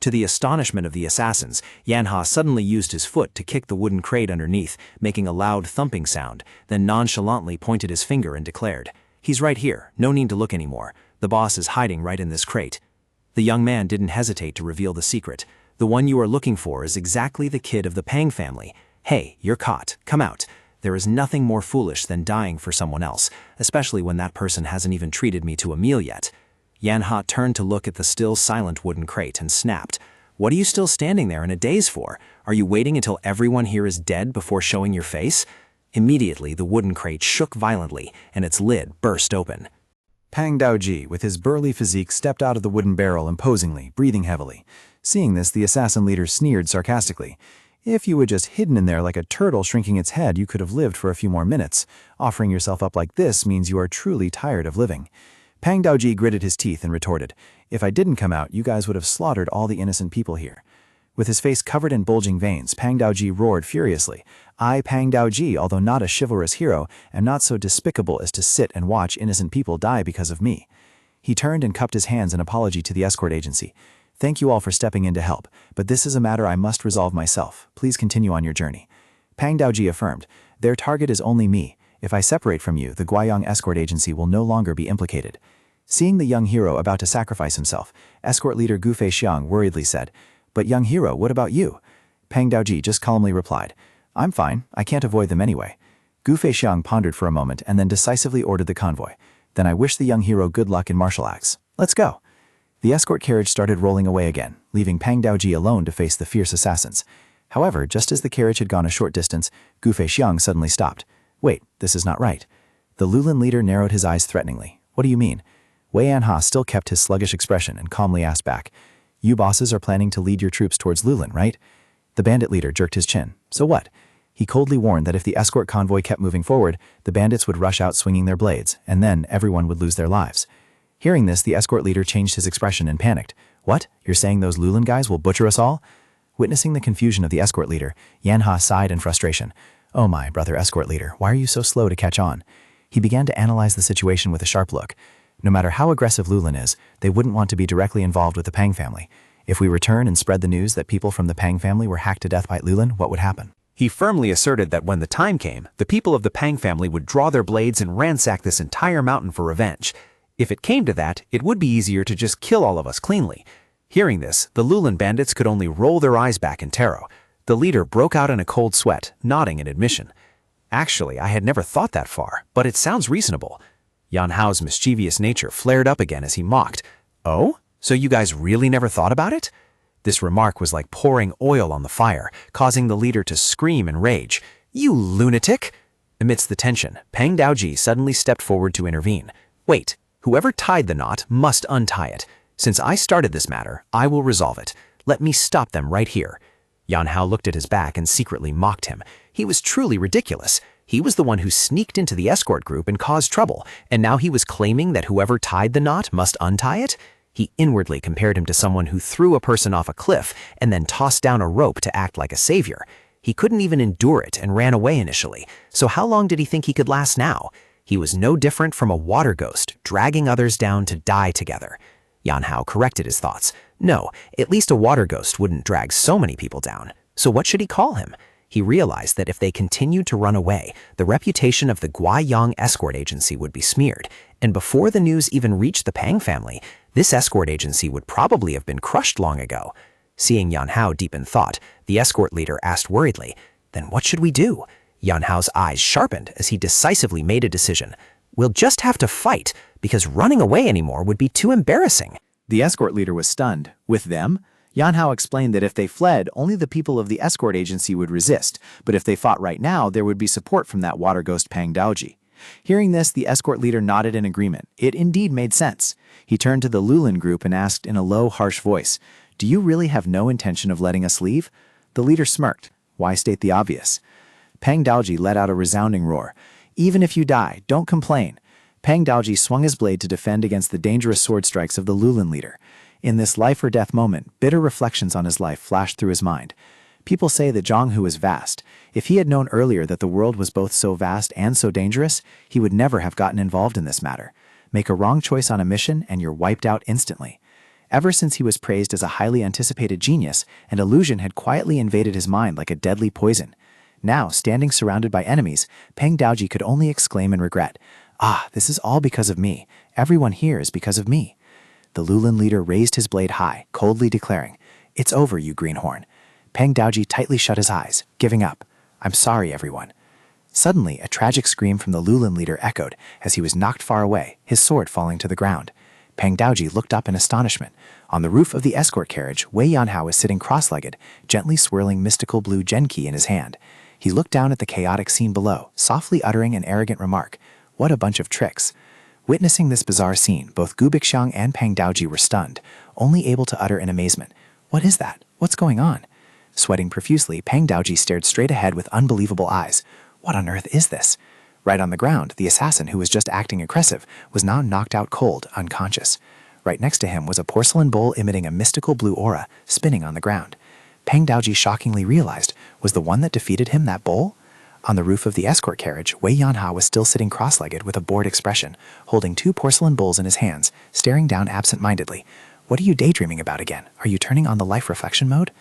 To the astonishment of the assassins, Yanha suddenly used his foot to kick the wooden crate underneath, making a loud thumping sound, then nonchalantly pointed his finger and declared, He's right here, no need to look anymore. The boss is hiding right in this crate. The young man didn't hesitate to reveal the secret. The one you are looking for is exactly the kid of the Pang family. Hey, you're caught. Come out. There is nothing more foolish than dying for someone else, especially when that person hasn't even treated me to a meal yet. Yanha turned to look at the still silent wooden crate and snapped. What are you still standing there in a daze for? Are you waiting until everyone here is dead before showing your face? Immediately, the wooden crate shook violently, and its lid burst open. Pang Daoji, with his burly physique, stepped out of the wooden barrel imposingly, breathing heavily. Seeing this, the assassin leader sneered sarcastically. If you had just hidden in there like a turtle shrinking its head, you could have lived for a few more minutes. Offering yourself up like this means you are truly tired of living. Pang Daoji gritted his teeth and retorted, If I didn't come out, you guys would have slaughtered all the innocent people here. With his face covered in bulging veins, Pang Daoji roared furiously. I, Pang Daoji, although not a chivalrous hero, am not so despicable as to sit and watch innocent people die because of me. He turned and cupped his hands in apology to the escort agency. Thank you all for stepping in to help, but this is a matter I must resolve myself. Please continue on your journey. Pang Daoji affirmed, Their target is only me. If I separate from you, the Guayang Escort Agency will no longer be implicated. Seeing the young hero about to sacrifice himself, escort leader Gu-Fei Xiang worriedly said, But young hero, what about you? Pang Daoji just calmly replied, I'm fine, I can't avoid them anyway. Gu-Fei Xiang pondered for a moment and then decisively ordered the convoy. Then I wish the young hero good luck in martial acts. Let's go. The escort carriage started rolling away again, leaving Pang Daoji alone to face the fierce assassins. However, just as the carriage had gone a short distance, Gu Feixiang suddenly stopped. Wait, this is not right. The Lulin leader narrowed his eyes threateningly. What do you mean? Wei Yanha still kept his sluggish expression and calmly asked back. You bosses are planning to lead your troops towards Lulin, right? The bandit leader jerked his chin. So what? He coldly warned that if the escort convoy kept moving forward, the bandits would rush out swinging their blades, and then everyone would lose their lives. Hearing this, the escort leader changed his expression and panicked. What? You're saying those Lulin guys will butcher us all? Witnessing the confusion of the escort leader, Yanha sighed in frustration. Oh my, brother escort leader, why are you so slow to catch on? He began to analyze the situation with a sharp look. No matter how aggressive Lulin is, they wouldn't want to be directly involved with the Pang family. If we return and spread the news that people from the Pang family were hacked to death by Lulin, what would happen? He firmly asserted that when the time came, the people of the Pang family would draw their blades and ransack this entire mountain for revenge. If it came to that, it would be easier to just kill all of us cleanly. Hearing this, the Lulin bandits could only roll their eyes back in terror. The leader broke out in a cold sweat, nodding in admission. Actually, I had never thought that far, but it sounds reasonable. Yan Hao's mischievous nature flared up again as he mocked. Oh? So you guys really never thought about it? This remark was like pouring oil on the fire, causing the leader to scream in rage. You lunatic! Amidst the tension, Pang Daoji suddenly stepped forward to intervene. Wait, whoever tied the knot must untie it. Since I started this matter, I will resolve it. Let me stop them right here. Yan Hao looked at his back and secretly mocked him. He was truly ridiculous. He was the one who sneaked into the escort group and caused trouble, and now he was claiming that whoever tied the knot must untie it? He inwardly compared him to someone who threw a person off a cliff and then tossed down a rope to act like a savior. He couldn't even endure it and ran away initially, so how long did he think he could last now? He was no different from a water ghost, dragging others down to die together. Yan Hao corrected his thoughts. No, at least a water ghost wouldn't drag so many people down. So what should he call him? He realized that if they continued to run away, the reputation of the Guiyang escort agency would be smeared, and before the news even reached the Pang family, this escort agency would probably have been crushed long ago. Seeing Yan Hao deep in thought, the escort leader asked worriedly, Then what should we do? Yan Hao's eyes sharpened as he decisively made a decision. We'll just have to fight, because running away anymore would be too embarrassing. The escort leader was stunned. With them? Yan Hao explained that if they fled, only the people of the escort agency would resist, but if they fought right now, there would be support from that water ghost Pang Daoji. Hearing this, the escort leader nodded in agreement. It indeed made sense. He turned to the Lulin group and asked in a low, harsh voice, Do you really have no intention of letting us leave? The leader smirked. Why state the obvious? Pang Daoji let out a resounding roar. Even if you die, don't complain. Pang Daoji swung his blade to defend against the dangerous sword strikes of the Lulin leader. In this life-or-death moment, bitter reflections on his life flashed through his mind. People say that Zhonghu is vast. If he had known earlier that the world was both so vast and so dangerous, he would never have gotten involved in this matter. Make a wrong choice on a mission and you're wiped out instantly. Ever since he was praised as a highly anticipated genius, an illusion had quietly invaded his mind like a deadly poison. Now, standing surrounded by enemies, Pang Daoji could only exclaim in regret, Ah, this is all because of me. Everyone here is because of me. The Lulin leader raised his blade high, coldly declaring, It's over, you greenhorn. Pang Daoji tightly shut his eyes, giving up. I'm sorry, everyone. Suddenly, a tragic scream from the Lulin leader echoed as he was knocked far away, his sword falling to the ground. Pang Daoji looked up in astonishment. On the roof of the escort carriage, Wei Yanhao was sitting cross-legged, gently swirling mystical blue genki in his hand. He looked down at the chaotic scene below, softly uttering an arrogant remark. What a bunch of tricks. Witnessing this bizarre scene, both Gu Bixiang and Pang Daoji were stunned, only able to utter in amazement. What is that? What's going on? Sweating profusely, Pang Daoji stared straight ahead with unbelievable eyes. What on earth is this? Right on the ground, the assassin who was just acting aggressive was now knocked out cold, unconscious. Right next to him was a porcelain bowl emitting a mystical blue aura, spinning on the ground. Pang Daoji shockingly realized, was the one that defeated him that bowl? On the roof of the escort carriage, Wei Yanha was still sitting cross-legged with a bored expression, holding two porcelain bowls in his hands, staring down absent-mindedly. What are you daydreaming about again? Are you turning on the life reflection mode?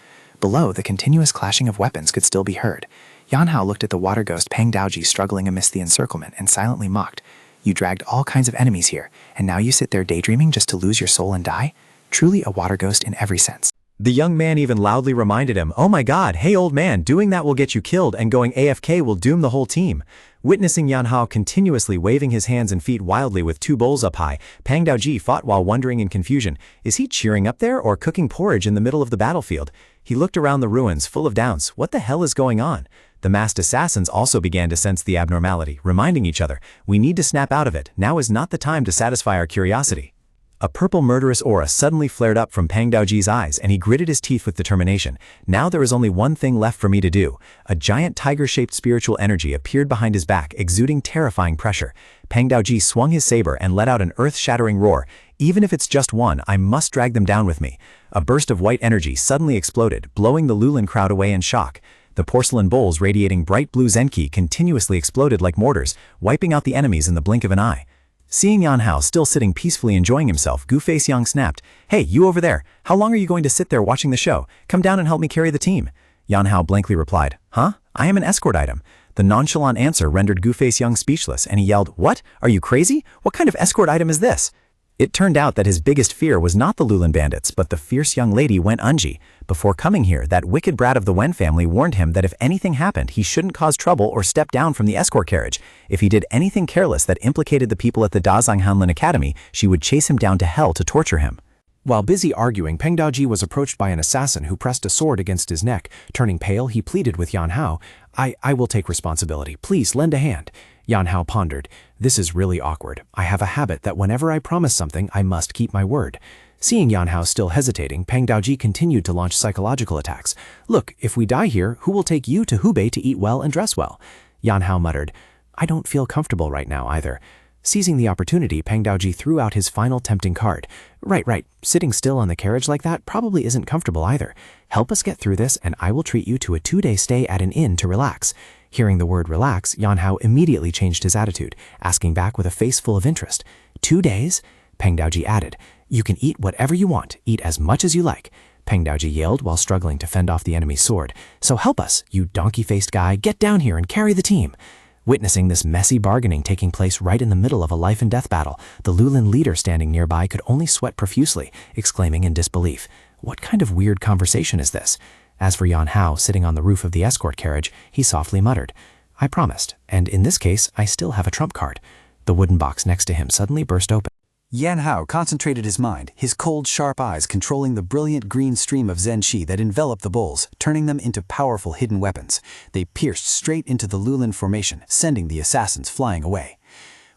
Below, the continuous clashing of weapons could still be heard. Yanhao looked at the water ghost Pang Daoji struggling amidst the encirclement and silently mocked. You dragged all kinds of enemies here, and now you sit there daydreaming just to lose your soul and die? Truly a water ghost in every sense. The young man even loudly reminded him, "Oh my god, hey old man, doing that will get you killed and going AFK will doom the whole team." Witnessing Yan Hao continuously waving his hands and feet wildly with two bowls up high, Pang Daoji fought while wondering in confusion, is he cheering up there or cooking porridge in the middle of the battlefield? He looked around the ruins, full of doubts. What the hell is going on? The masked assassins also began to sense the abnormality, reminding each other, "We need to snap out of it. Now is not the time to satisfy our curiosity." A purple murderous aura suddenly flared up from Pang Daoji's eyes, and he gritted his teeth with determination. Now there is only one thing left for me to do. A giant tiger-shaped spiritual energy appeared behind his back, exuding terrifying pressure. Pang Daoji swung his saber and let out an earth-shattering roar. "Even if it's just one, I must drag them down with me." A burst of white energy suddenly exploded, blowing the Lulin crowd away in shock. The porcelain bowls radiating bright blue Zenki continuously exploded like mortars, wiping out the enemies in the blink of an eye. Seeing Yan Hao still sitting peacefully enjoying himself, Gu Face Yang snapped, "Hey, you over there, how long are you going to sit there watching the show? Come down and help me carry the team." Yan Hao blankly replied, "Huh? I am an escort item." The nonchalant answer rendered Gu Face Yang speechless, and he yelled, "What? Are you crazy? What kind of escort item is this?" It turned out that his biggest fear was not the Lulin bandits, but the fierce young lady Wen Unji. Before coming here, that wicked brat of the Wen family warned him that if anything happened, he shouldn't cause trouble or step down from the escort carriage. If he did anything careless that implicated the people at the Dazang Hanlin Academy, she would chase him down to hell to torture him. While busy arguing, Peng Daoji was approached by an assassin who pressed a sword against his neck. Turning pale, he pleaded with Yan Hao, I will take responsibility. Please lend a hand." Yan Hao pondered. "This is really awkward. I have a habit that whenever I promise something, I must keep my word." Seeing Yan Hao still hesitating, Peng Daoji continued to launch psychological attacks. "Look, if we die here, who will take you to Hubei to eat well and dress well?" Yan Hao muttered, "I don't feel comfortable right now either." Seizing the opportunity, Peng Daoji threw out his final tempting card. Right. Sitting still on the carriage like that probably isn't comfortable either. Help us get through this and I will treat you to a 2-day stay at an inn to relax." Hearing the word relax, Yan Hao immediately changed his attitude, asking back with a face full of interest. 2 days? Peng Daoji added, "You can eat whatever you want. Eat as much as you like." Peng Daoji yelled while struggling to fend off the enemy's sword. "So help us, you donkey-faced guy. Get down here and carry the team." Witnessing this messy bargaining taking place right in the middle of a life-and-death battle, the Lulin leader standing nearby could only sweat profusely, exclaiming in disbelief, "What kind of weird conversation is this?" As for Yan Hao sitting on the roof of the escort carriage, he softly muttered, "I promised, and in this case, I still have a trump card." The wooden box next to him suddenly burst open. Yan Hao concentrated his mind, his cold, sharp eyes controlling the brilliant green stream of Zen Qi that enveloped the bowls, turning them into powerful hidden weapons. They pierced straight into the Lulin formation, sending the assassins flying away.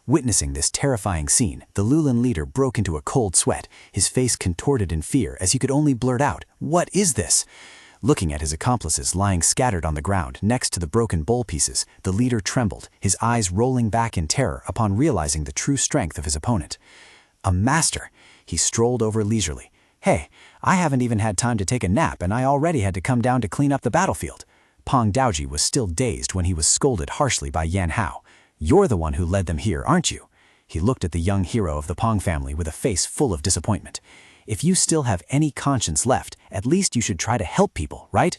Witnessing this terrifying scene, the Lulin leader broke into a cold sweat, his face contorted in fear as he could only blurt out, "What is this?" Looking at his accomplices lying scattered on the ground next to the broken bowl pieces, the leader trembled, his eyes rolling back in terror upon realizing the true strength of his opponent. A master! He strolled over leisurely. "Hey, I haven't even had time to take a nap and I already had to come down to clean up the battlefield." Pang Daoji was still dazed when he was scolded harshly by Yan Hao. "You're the one who led them here, aren't you?" He looked at the young hero of the Pang family with a face full of disappointment. "If you still have any conscience left, at least you should try to help people, right?"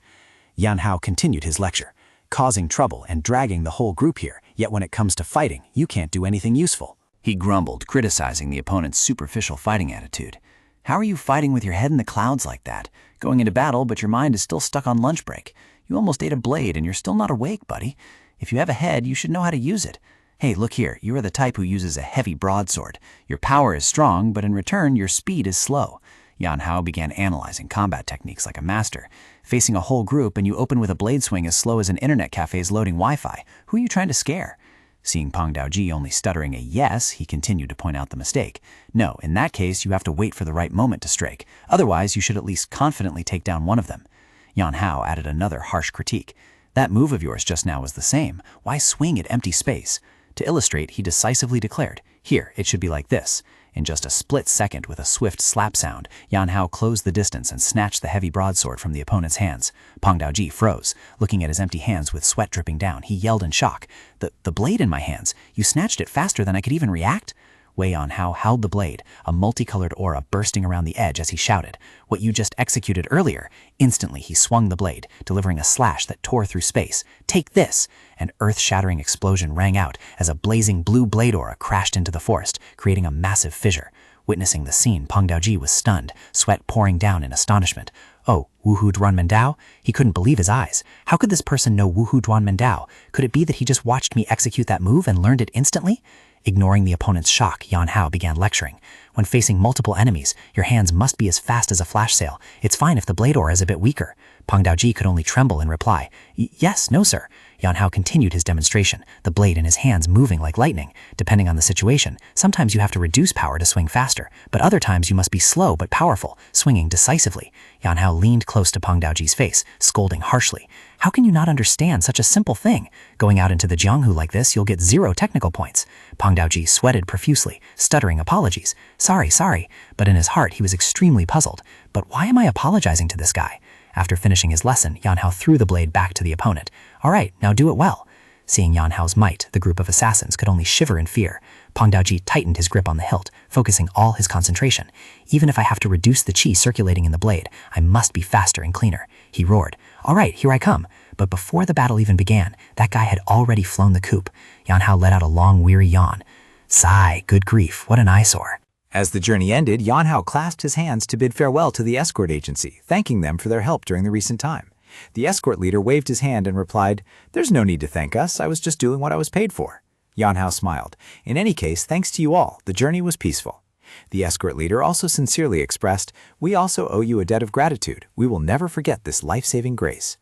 Yan Hao continued his lecture, "Causing trouble and dragging the whole group here, yet when it comes to fighting, you can't do anything useful." He grumbled, criticizing the opponent's superficial fighting attitude. "How are you fighting with your head in the clouds like that? Going into battle, but your mind is still stuck on lunch break. You almost ate a blade and you're still not awake, buddy. If you have a head, you should know how to use it. Hey, look here, you are the type who uses a heavy broadsword. Your power is strong, but in return, your speed is slow." Yan Hao began analyzing combat techniques like a master. Facing a whole group and you open with a blade swing as slow as an internet cafe's loading Wi-Fi. Who are you trying to scare? Seeing Pang Daoji only stuttering a yes, he continued to point out the mistake. "No, in that case, you have to wait for the right moment to strike. Otherwise, you should at least confidently take down one of them." Yan Hao added another harsh critique. "That move of yours just now was the same. Why swing at empty space?" To illustrate, he decisively declared, "Here, it should be like this." In just a split second, with a swift slap sound, Yan Hao closed the distance and snatched the heavy broadsword from the opponent's hands. Pang Daoji froze. Looking at his empty hands with sweat dripping down, he yelled in shock, The blade in my hands! You snatched it faster than I could even react?" Wei Yan Hao held the blade, a multicolored aura bursting around the edge as he shouted, "What you just executed earlier!" Instantly, he swung the blade, delivering a slash that tore through space. "Take this!" An earth-shattering explosion rang out as a blazing blue blade aura crashed into the forest, creating a massive fissure. Witnessing the scene, Peng Daoji was stunned, sweat pouring down in astonishment. Oh, Wuhu Duanmendao? He couldn't believe his eyes. How could this person know Wuhu Duanmendao? Could it be that he just watched me execute that move and learned it instantly? Ignoring the opponent's shock, Yan Hao began lecturing. When facing multiple enemies, your hands must be as fast as a flash sail. It's fine if the blade aura is a bit weaker. Peng Daoji could only tremble in reply. Yes, no sir. Yan Hao continued his demonstration, the blade in his hands moving like lightning. Depending on the situation, sometimes you have to reduce power to swing faster, but other times you must be slow but powerful, swinging decisively. Yan Hao leaned close to Peng Daoji's face, scolding harshly. How can you not understand such a simple thing? Going out into the Jianghu like this, you'll get 0 technical points. Peng Daoji sweated profusely, stuttering apologies. Sorry, but in his heart he was extremely puzzled. But why am I apologizing to this guy? After finishing his lesson, Yan Hao threw the blade back to the opponent. All right, now do it well. Seeing Yan Hao's might, the group of assassins could only shiver in fear. Peng Daoji tightened his grip on the hilt, focusing all his concentration. Even if I have to reduce the qi circulating in the blade, I must be faster and cleaner. He roared. All right, here I come. But before the battle even began, that guy had already flown the coop. Yan Hao let out a long, weary yawn. Sigh, good grief, what an eyesore. As the journey ended, Yan Hao clasped his hands to bid farewell to the escort agency, thanking them for their help during the recent time. The escort leader waved his hand and replied, "There's no need to thank us, I was just doing what I was paid for." Yan Hao smiled. In any case, thanks to you all, the journey was peaceful. The escort leader also sincerely expressed, "We also owe you a debt of gratitude. We will never forget this life-saving grace."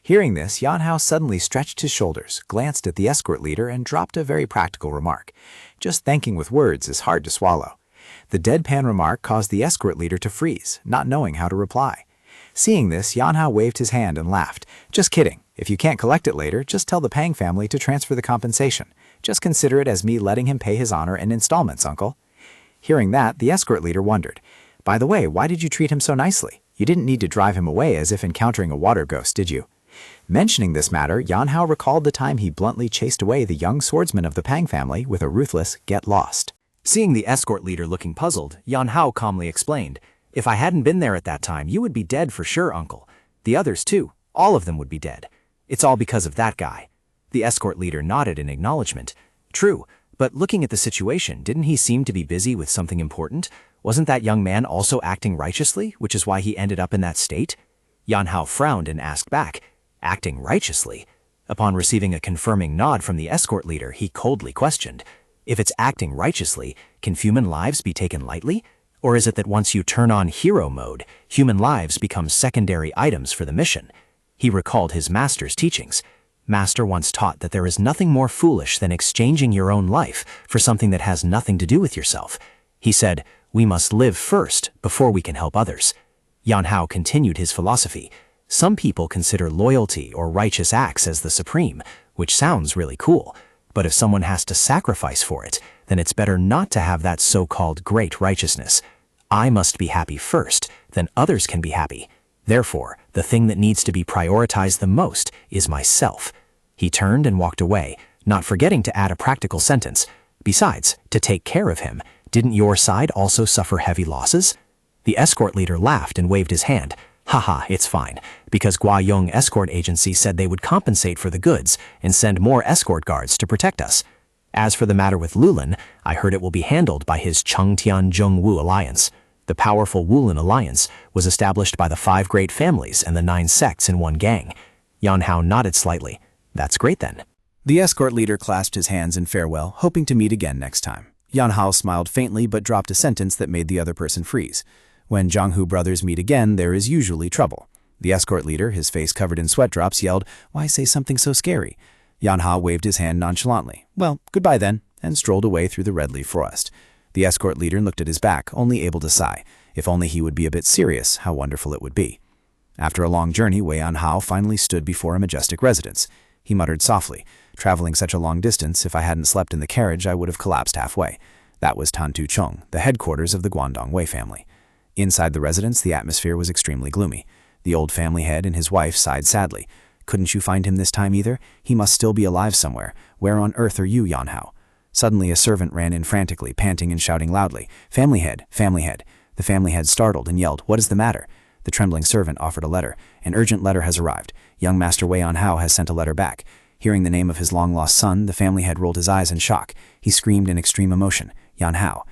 Hearing this, Yan Hao suddenly stretched his shoulders, glanced at the escort leader, and dropped a very practical remark. Just thanking with words is hard to swallow. The deadpan remark caused the escort leader to freeze, not knowing how to reply. Seeing this, Yan Hao waved his hand and laughed. "Just kidding. If you can't collect it later, just tell the Pang family to transfer the compensation. Just consider it as me letting him pay his honor in installments, uncle." Hearing that, the escort leader wondered. "By the way, why did you treat him so nicely? You didn't need to drive him away as if encountering a water ghost, did you?" Mentioning this matter, Yan Hao recalled the time he bluntly chased away the young swordsman of the Pang family with a ruthless "get lost." Seeing the escort leader looking puzzled, Yan Hao calmly explained, "If I hadn't been there at that time, you would be dead for sure, uncle. The others too, all of them would be dead. It's all because of that guy." The escort leader nodded in acknowledgement. "True, but looking at the situation, didn't he seem to be busy with something important? Wasn't that young man also acting righteously, which is why he ended up in that state?" Yan Hao frowned and asked back, "Acting righteously?" Upon receiving a confirming nod from the escort leader, he coldly questioned, "If it's acting righteously, can human lives be taken lightly? Or is it that once you turn on hero mode, human lives become secondary items for the mission?" He recalled his master's teachings. Master once taught that there is nothing more foolish than exchanging your own life for something that has nothing to do with yourself. He said, "We must live first before we can help others." Yan Hao continued his philosophy. "Some people consider loyalty or righteous acts as the supreme, which sounds really cool. But if someone has to sacrifice for it, then it's better not to have that so-called great righteousness. I must be happy first, then others can be happy. Therefore, the thing that needs to be prioritized the most is myself." He turned and walked away, not forgetting to add a practical sentence. "Besides, to take care of him, didn't your side also suffer heavy losses?" The escort leader laughed and waved his hand. "Haha, it's fine, because Guayong Escort Agency said they would compensate for the goods and send more escort guards to protect us. As for the matter with Lulin, I heard it will be handled by his Chengtian Zhongwu Alliance. The powerful Wulin Alliance was established by the 5 great families and the 9 sects in one gang." Yan Hao nodded slightly. "That's great then." The escort leader clasped his hands in farewell, hoping to meet again next time. Yan Hao smiled faintly but dropped a sentence that made the other person freeze. When Jianghu brothers meet again, there is usually trouble. The escort leader, his face covered in sweat drops, yelled, "Why say something so scary?" Yan Hao waved his hand nonchalantly. "Well, goodbye then," and strolled away through the red leaf forest. The escort leader looked at his back, only able to sigh. If only he would be a bit serious, how wonderful it would be. After a long journey, Wei Yan Hao finally stood before a majestic residence. He muttered softly, "Traveling such a long distance, if I hadn't slept in the carriage, I would have collapsed halfway." That was Tantu Chong, the headquarters of the Guangdong Wei family. Inside the residence, the atmosphere was extremely gloomy. The old family head and his wife sighed sadly. "Couldn't you find him this time either? He must still be alive somewhere. Where on earth are you, Yan Hao?" Suddenly a servant ran in frantically, panting and shouting loudly, "Family head! Family head!" The family head startled and yelled, "What is the matter?" The trembling servant offered a letter. "An urgent letter has arrived. Young Master Wei Yan Hao has sent a letter back." Hearing the name of his long-lost son, the family head rolled his eyes in shock. He screamed in extreme emotion, "Yan Hao!"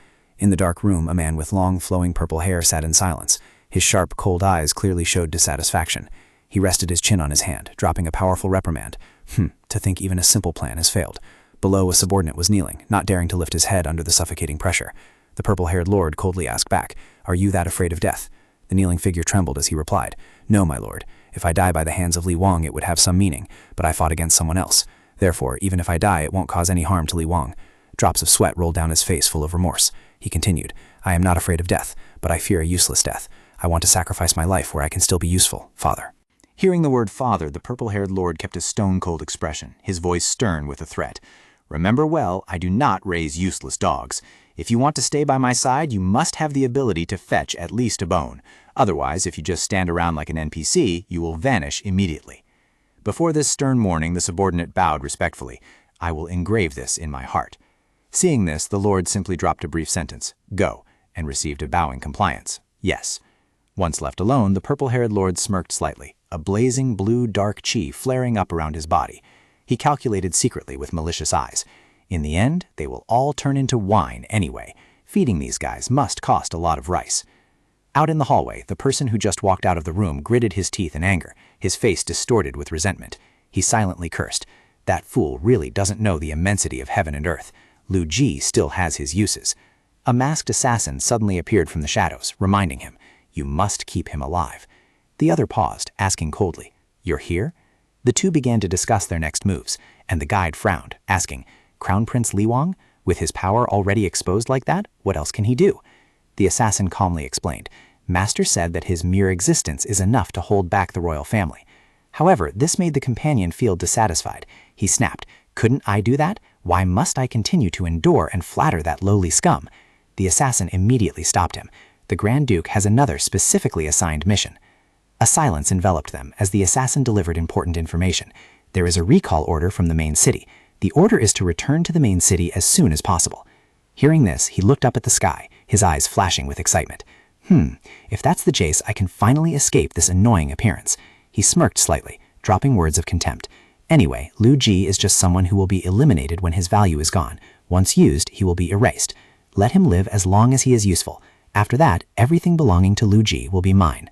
In the dark room, a man with long, flowing purple hair sat in silence. His sharp, cold eyes clearly showed dissatisfaction. He rested his chin on his hand, dropping a powerful reprimand. To think even a simple plan has failed. Below, a subordinate was kneeling, not daring to lift his head under the suffocating pressure. The purple-haired lord coldly asked back, "Are you that afraid of death?" The kneeling figure trembled as he replied, "No, my lord. If I die by the hands of Li Wang, it would have some meaning, but I fought against someone else. Therefore, even if I die, it won't cause any harm to Li Wang." Drops of sweat rolled down his face full of remorse. He continued, "I am not afraid of death, but I fear a useless death. I want to sacrifice my life where I can still be useful, father." Hearing the word father, the purple-haired lord kept a stone-cold expression, his voice stern with a threat. "Remember well, I do not raise useless dogs. If you want to stay by my side, you must have the ability to fetch at least a bone. Otherwise, if you just stand around like an NPC, you will vanish immediately." Before this stern warning, the subordinate bowed respectfully. "I will engrave this in my heart." Seeing this, the lord simply dropped a brief sentence, "Go," and received a bowing compliance, "Yes." Once left alone, the purple-haired lord smirked slightly, a blazing blue dark chi flaring up around his body. He calculated secretly with malicious eyes. In the end, they will all turn into wine anyway. Feeding these guys must cost a lot of rice. Out in the hallway, the person who just walked out of the room gritted his teeth in anger, his face distorted with resentment. He silently cursed. That fool really doesn't know the immensity of heaven and earth. Lu Ji still has his uses. A masked assassin suddenly appeared from the shadows, reminding him, "You must keep him alive." The other paused, asking coldly, "You're here?" The two began to discuss their next moves, and the guide frowned, asking, "Crown Prince Li Wang? With his power already exposed like that, what else can he do?" The assassin calmly explained, "Master said that his mere existence is enough to hold back the royal family." However, this made the companion feel dissatisfied. He snapped, "Couldn't I do that? Why must I continue to endure and flatter that lowly scum?" The assassin immediately stopped him. "The Grand Duke has another specifically assigned mission." A silence enveloped them as the assassin delivered important information. "There is a recall order from the main city. The order is to return to the main city as soon as possible." Hearing this, he looked up at the sky, his eyes flashing with excitement. If that's the case, I can finally escape this annoying appearance." He smirked slightly, dropping words of contempt. "Anyway, Lu Ji is just someone who will be eliminated when his value is gone. Once used, he will be erased. Let him live as long as he is useful. After that, everything belonging to Lu Ji will be mine."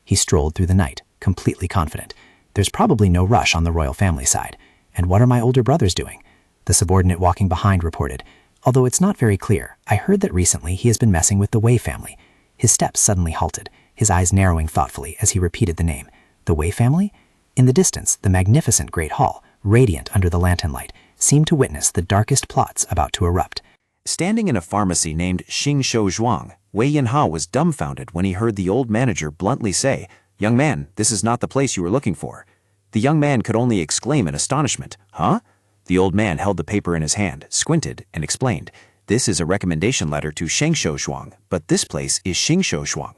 He strolled through the night, completely confident. "There's probably no rush on the royal family side. And what are my older brothers doing?" The subordinate walking behind reported, "Although it's not very clear, I heard that recently he has been messing with the Wei family." His steps suddenly halted, his eyes narrowing thoughtfully as he repeated the name. The Wei family? In the distance, the magnificent great hall, radiant under the lantern light, seemed to witness the darkest plots about to erupt. Standing in a pharmacy named Xingshou Zhuang, Wei Yanhao was dumbfounded when he heard the old manager bluntly say, "Young man, this is not the place you were looking for." The young man could only exclaim in astonishment, "Huh?" The old man held the paper in his hand, squinted, and explained, "This is a recommendation letter to Shengshou Zhuang, but this place is Xingshou Zhuang."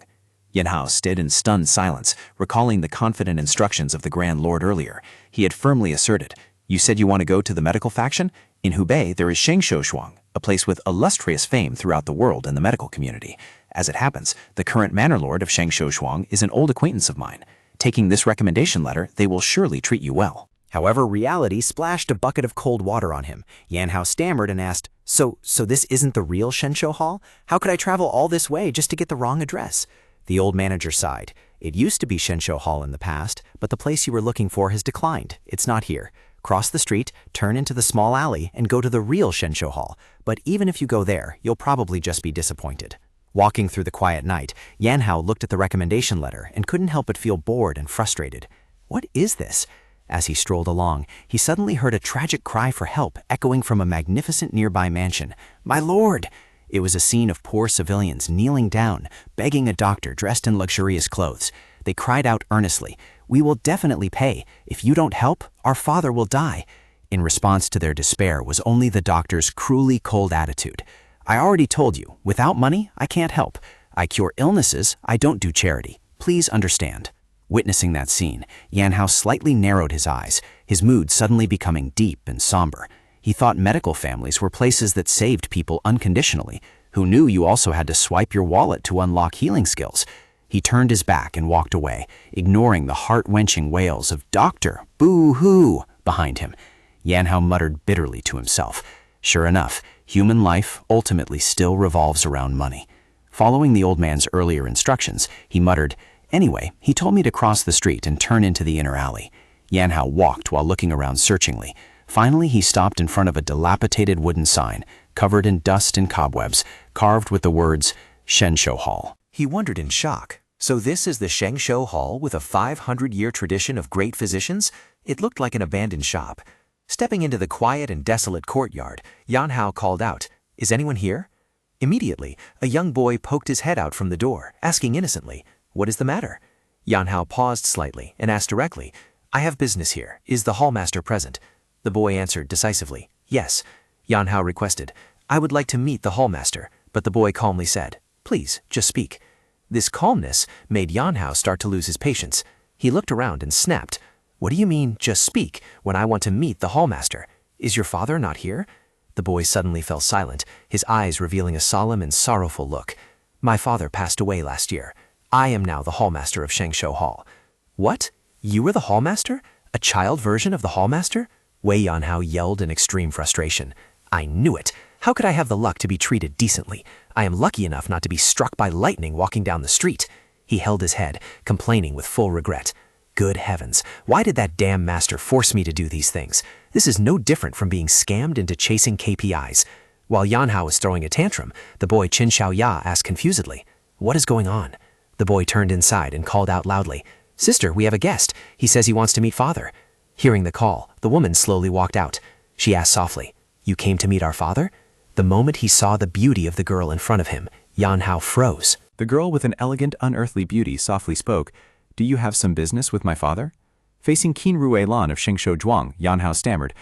Yanhao stood in stunned silence, recalling the confident instructions of the Grand Lord earlier. He had firmly asserted, "You said you want to go to the medical faction? In Hubei, there is Shengshou Zhuang, a place with illustrious fame throughout the world in the medical community. As it happens, the current manor lord of Shengshou Zhuang is an old acquaintance of mine. Taking this recommendation letter, they will surely treat you well." However, reality splashed a bucket of cold water on him. Yanhao stammered and asked, So this isn't the real Shensho Hall? How could I travel all this way just to get the wrong address?" The old manager sighed. "It used to be Shensho Hall in the past, but the place you were looking for has declined. It's not here. Cross the street, turn into the small alley, and go to the real Shensho Hall. But even if you go there, you'll probably just be disappointed." Walking through the quiet night, Yanhao looked at the recommendation letter and couldn't help but feel bored and frustrated. What is this? As he strolled along, he suddenly heard a tragic cry for help echoing from a magnificent nearby mansion. "My lord!" It was a scene of poor civilians kneeling down, begging a doctor dressed in luxurious clothes. They cried out earnestly, "We will definitely pay. If you don't help, our father will die." In response to their despair was only the doctor's cruelly cold attitude. "I already told you, without money, I can't help. I cure illnesses, I don't do charity. Please understand." Witnessing that scene, Yanhao slightly narrowed his eyes, his mood suddenly becoming deep and somber. He thought medical families were places that saved people unconditionally. Who knew you also had to swipe your wallet to unlock healing skills? He turned his back and walked away, ignoring the heart-wrenching wails of "Doctor, boo-hoo" behind him. Yanhao muttered bitterly to himself. Sure enough, Human life ultimately still revolves around money. Following the old man's earlier instructions, he muttered, "Anyway, he told me to cross the street and turn into the inner alley." Yanhao walked while looking around searchingly. Finally, he stopped in front of a dilapidated wooden sign, covered in dust and cobwebs, carved with the words, Shensho Hall. He wondered in shock. So this is the Shengshou Hall with a 500-year tradition of great physicians? It looked like an abandoned shop. Stepping into the quiet and desolate courtyard, Yanhao called out, "Is anyone here?" Immediately, a young boy poked his head out from the door, asking innocently, "What is the matter?" Yanhao paused slightly and asked directly, "I have business here. Is the hallmaster present?" The boy answered decisively, "Yes." Yanhao requested, "I would like to meet the hallmaster," but the boy calmly said, "Please, just speak." This calmness made Yanhao start to lose his patience. He looked around and snapped, "What do you mean, just speak, when I want to meet the hallmaster? Is your father not here?" The boy suddenly fell silent, his eyes revealing a solemn and sorrowful look. "My father passed away last year. I am now the hallmaster of Shengshou Hall." "What? You were the hallmaster? A child version of the hallmaster?" Wei Yanhao yelled in extreme frustration. "I knew it. How could I have the luck to be treated decently? I am lucky enough not to be struck by lightning walking down the street." He held his head, complaining with full regret. "Good heavens, why did that damn master force me to do these things? This is no different from being scammed into chasing KPIs." While Yanhao was throwing a tantrum, the boy Qin Xiaoya asked confusedly, "What is going on?" The boy turned inside and called out loudly, "Sister, we have a guest. He says he wants to meet father." Hearing the call, the woman slowly walked out. She asked softly, "You came to meet our father?" The moment he saw the beauty of the girl in front of him, Yanhao froze. The girl with an elegant, unearthly beauty softly spoke, "Do you have some business with my father?" Facing Qin Ruelan of Xingshou Zhuang, Yanhao stammered,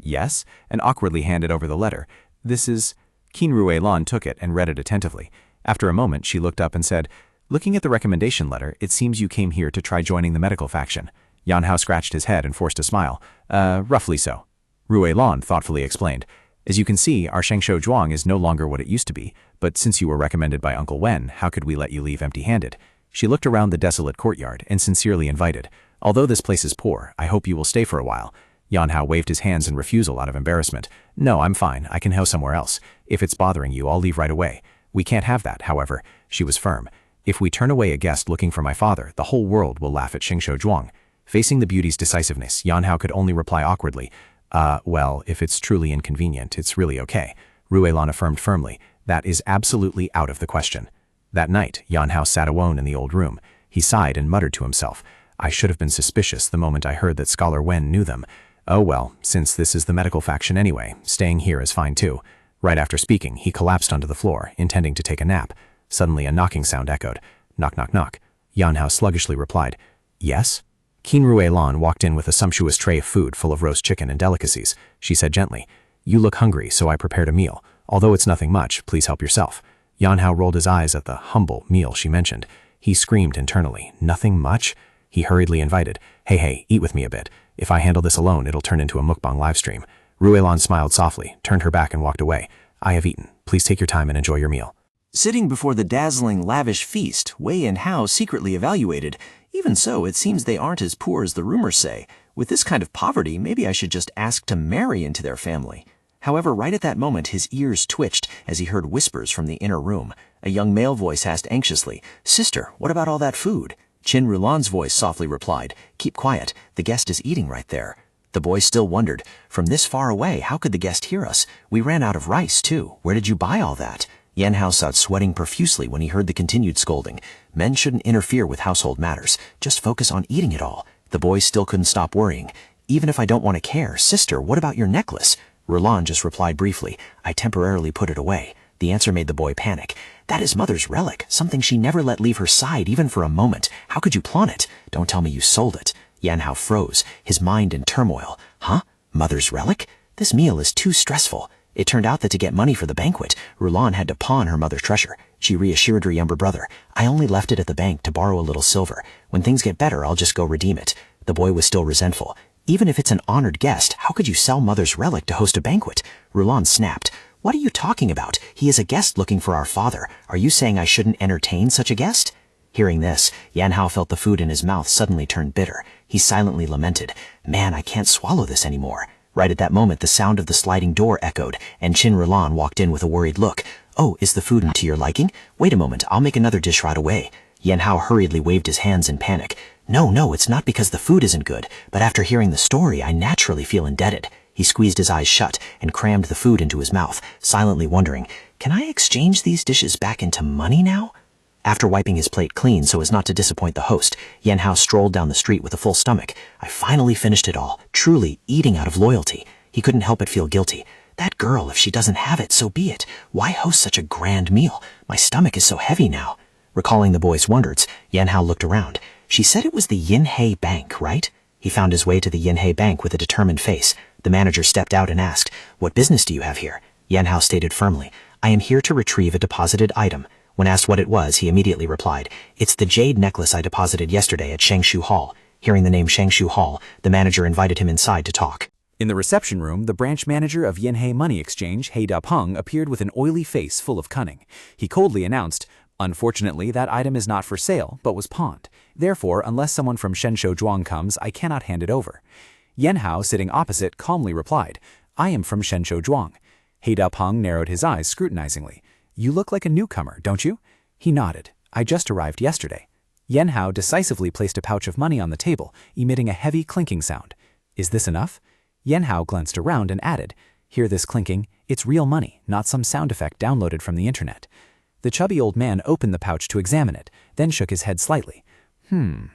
yes, and awkwardly handed over the letter. "This is—" Qin Ruelan took it and read it attentively. After a moment, she looked up and said, "Looking at the recommendation letter, it seems you came here to try joining the medical faction." Yanhao scratched his head and forced a smile. Roughly so." Ruelan thoughtfully explained, "As you can see, our Shengshou Zhuang is no longer what it used to be, but since you were recommended by Uncle Wen, how could we let you leave empty-handed?" She looked around the desolate courtyard and sincerely invited, "Although this place is poor, I hope you will stay for a while." Yanhao waved his hands in refusal out of embarrassment. "No, I'm fine. I can house somewhere else. If it's bothering you, I'll leave right away." "We can't have that, however." She was firm. "If we turn away a guest looking for my father, the whole world will laugh at Xingshou Zhuang." Facing the beauty's decisiveness, Yanhao could only reply awkwardly, Well, if it's truly inconvenient, it's really okay." Ruelan affirmed firmly, "That is absolutely out of the question." That night, Yanhao sat alone in the old room. He sighed and muttered to himself, "I should have been suspicious the moment I heard that Scholar Wen knew them. Oh well, since this is the medical faction anyway, staying here is fine too." Right after speaking, he collapsed onto the floor, intending to take a nap. Suddenly a knocking sound echoed. "Knock, knock, knock." Yanhao sluggishly replied, "Yes?" Qin Ruelan walked in with a sumptuous tray of food full of roast chicken and delicacies. She said gently, "You look hungry, so I prepared a meal. Although it's nothing much, please help yourself." Yanhao rolled his eyes at the humble meal she mentioned. He screamed internally, "Nothing much?" He hurriedly invited, Hey, eat with me a bit. If I handle this alone, it'll turn into a mukbang livestream." Ruelan smiled softly, turned her back and walked away. "I have eaten. Please take your time and enjoy your meal." Sitting before the dazzling, lavish feast, Wei and Hao secretly evaluated. Even so, it seems they aren't as poor as the rumors say. With this kind of poverty, maybe I should just ask to marry into their family. However, right at that moment, his ears twitched as he heard whispers from the inner room. A young male voice asked anxiously, "Sister, what about all that food?" Qin Rulan's voice softly replied, "Keep quiet. The guest is eating right there." The boy still wondered, "From this far away, how could the guest hear us? We ran out of rice, too. Where did you buy all that?" Yanhao sat sweating profusely when he heard the continued scolding. Men shouldn't interfere with household matters. Just focus on eating it all. The boy still couldn't stop worrying. "Even if I don't want to care, sister, what about your necklace?" Rulan just replied briefly, "I temporarily put it away." The answer made the boy panic. "That is mother's relic, something she never let leave her side even for a moment. How could you pawn it? Don't tell me you sold it." Yanhao froze, his mind in turmoil. "Huh? Mother's relic? This meal is too stressful." It turned out that to get money for the banquet, Rulan had to pawn her mother's treasure. She reassured her younger brother, "I only left it at the bank to borrow a little silver. When things get better, I'll just go redeem it." The boy was still resentful. "Even if it's an honored guest, how could you sell mother's relic to host a banquet?" Rulan snapped, "What are you talking about? He is a guest looking for our father. Are you saying I shouldn't entertain such a guest?" Hearing this, Yanhao felt the food in his mouth suddenly turn bitter. He silently lamented, "Man, I can't swallow this anymore." Right at that moment, the sound of the sliding door echoed, and Chin Rilan walked in with a worried look. "Oh, is the food to your liking? Wait a moment, I'll make another dish right away." Yan Hao hurriedly waved his hands in panic. No, it's not because the food isn't good, but after hearing the story, I naturally feel indebted." He squeezed his eyes shut and crammed the food into his mouth, silently wondering, can I exchange these dishes back into money now? After wiping his plate clean so as not to disappoint the host, Yan Hao strolled down the street with a full stomach. I finally finished it all, truly eating out of loyalty. He couldn't help but feel guilty. That girl, if she doesn't have it, so be it. Why host such a grand meal? My stomach is so heavy now. Recalling the boy's wonders, Yan Hao looked around. She said it was the Yinhei Bank, right? He found his way to the Yinhei Bank with a determined face. The manager stepped out and asked, "What business do you have here?" Yan Hao stated firmly, "I am here to retrieve a deposited item." When asked what it was, he immediately replied, "It's the jade necklace I deposited yesterday at Shengshu Hall." Hearing the name Shengshu Hall, the manager invited him inside to talk. In the reception room, the branch manager of Yinhei Money Exchange, He Da-peng, appeared with an oily face full of cunning. He coldly announced, "Unfortunately, that item is not for sale, but was pawned. Therefore, unless someone from Shenzhou Zhuang comes, I cannot hand it over." Yan Hao, sitting opposite, calmly replied, "I am from Shenzhou Zhuang." He Da-peng narrowed his eyes scrutinizingly. "You look like a newcomer, don't you?" He nodded. "I just arrived yesterday." Yan Hao decisively placed a pouch of money on the table, emitting a heavy clinking sound. "Is this enough?" Yan Hao glanced around and added, "Hear this clinking? It's real money, not some sound effect downloaded from the internet." The chubby old man opened the pouch to examine it, then shook his head slightly.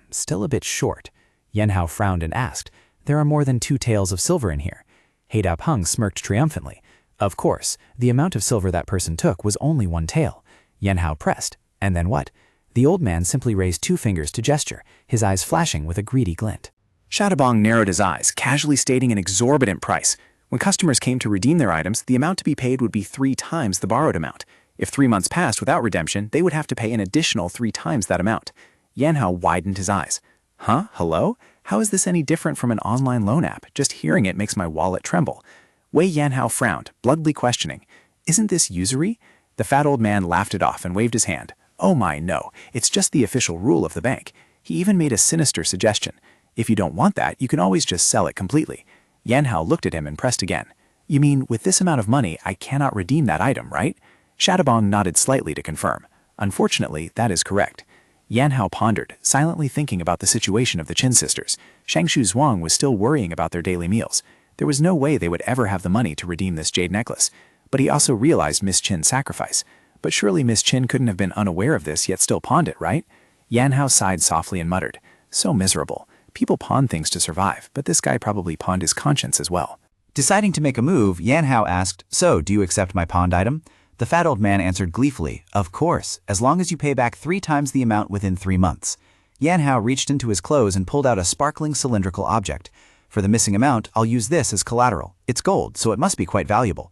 Still a bit short." Yan Hao frowned and asked, "There are more than 2 taels of silver in here." He Da-peng smirked triumphantly. "Of course, the amount of silver that person took was only 1 tael." Yan Hao pressed, "And then what?" The old man simply raised 2 fingers to gesture, his eyes flashing with a greedy glint. Shadabong narrowed his eyes, casually stating an exorbitant price. When customers came to redeem their items, the amount to be paid would be 3 times the borrowed amount. If 3 months passed without redemption, they would have to pay an additional 3 times that amount. Yan Hao widened his eyes. "Huh? Hello? How is this any different from an online loan app? Just hearing it makes my wallet tremble." Wei Yan Hao frowned, bluntly questioning, "Isn't this usury?" The fat old man laughed it off and waved his hand. "Oh my, no, it's just the official rule of the bank." He even made a sinister suggestion. "If you don't want that, you can always just sell it completely." Yan Hao looked at him and pressed again. "You mean, with this amount of money, I cannot redeem that item, right?" Shadabong nodded slightly to confirm. "Unfortunately, that is correct." Yan Hao pondered, silently thinking about the situation of the Qin sisters. Shengshu Zhuang was still worrying about their daily meals. There was no way they would ever have the money to redeem this jade necklace. But he also realized Miss Qin's sacrifice. But surely Miss Qin couldn't have been unaware of this yet still pawned it, right? Yan Hao sighed softly and muttered, "So miserable. People pawn things to survive, but this guy probably pawned his conscience as well." Deciding to make a move, Yan Hao asked, "So, do you accept my pawned item?" The fat old man answered gleefully, "Of course, as long as you pay back 3 times the amount within 3 months. Yan Hao reached into his clothes and pulled out a sparkling cylindrical object. "For the missing amount, I'll use this as collateral. It's gold, so it must be quite valuable."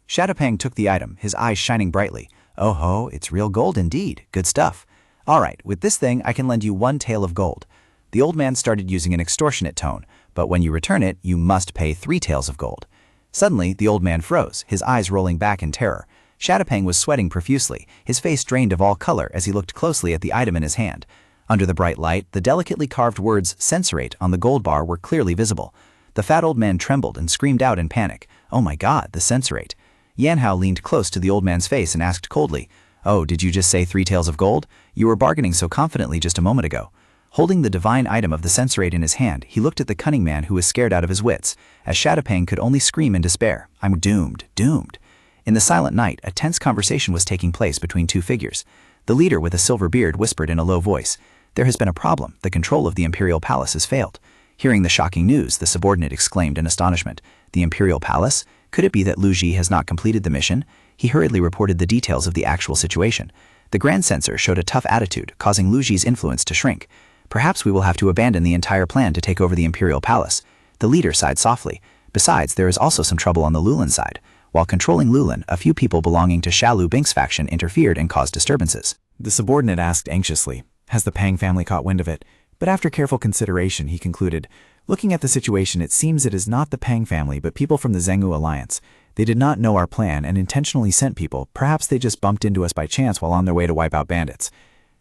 Shadowpang took the item, his eyes shining brightly. "Oh ho, it's real gold indeed. Good stuff. All right, with this thing, I can lend you 1 tael of gold." The old man started using an extortionate tone, "But when you return it, you must pay 3 taels of gold." Suddenly, the old man froze, his eyes rolling back in terror. Shadowpang was sweating profusely, his face drained of all color as he looked closely at the item in his hand. Under the bright light, the delicately carved words "censorate" on the gold bar were clearly visible. The fat old man trembled and screamed out in panic. "Oh my God, the censorate." Yan Hao leaned close to the old man's face and asked coldly, "Oh, did you just say 3 taels of gold? You were bargaining so confidently just a moment ago." Holding the divine item of the censorate in his hand, he looked at the cunning man who was scared out of his wits, as Shadowpang could only scream in despair, "I'm doomed, doomed." In the silent night, a tense conversation was taking place between 2 figures. The leader with a silver beard whispered in a low voice, "There has been a problem. The control of the imperial palace has failed." Hearing the shocking news, the subordinate exclaimed in astonishment, "The imperial palace? Could it be that Lu Ji has not completed the mission?" He hurriedly reported the details of the actual situation. The Grand Censor showed a tough attitude, causing Lu Ji's influence to shrink. "Perhaps we will have to abandon the entire plan to take over the imperial palace." The leader sighed softly. "Besides, there is also some trouble on the Lulan side. While controlling Lulan, a few people belonging to Shalu Bink's faction interfered and caused disturbances." The subordinate asked anxiously, "Has the Pang family caught wind of it?" But after careful consideration, he concluded, "Looking at the situation, it seems it is not the Pang family, but people from the Zhengu alliance. They did not know our plan and intentionally sent people. Perhaps they just bumped into us by chance while on their way to wipe out bandits."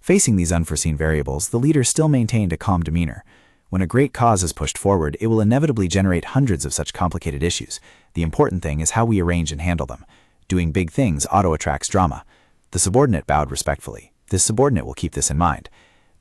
Facing these unforeseen variables, the leader still maintained a calm demeanor. When a great cause is pushed forward, it will inevitably generate hundreds of such complicated issues. The important thing is how we arrange and handle them. Doing big things auto-attracts drama. The subordinate bowed respectfully. This subordinate will keep this in mind.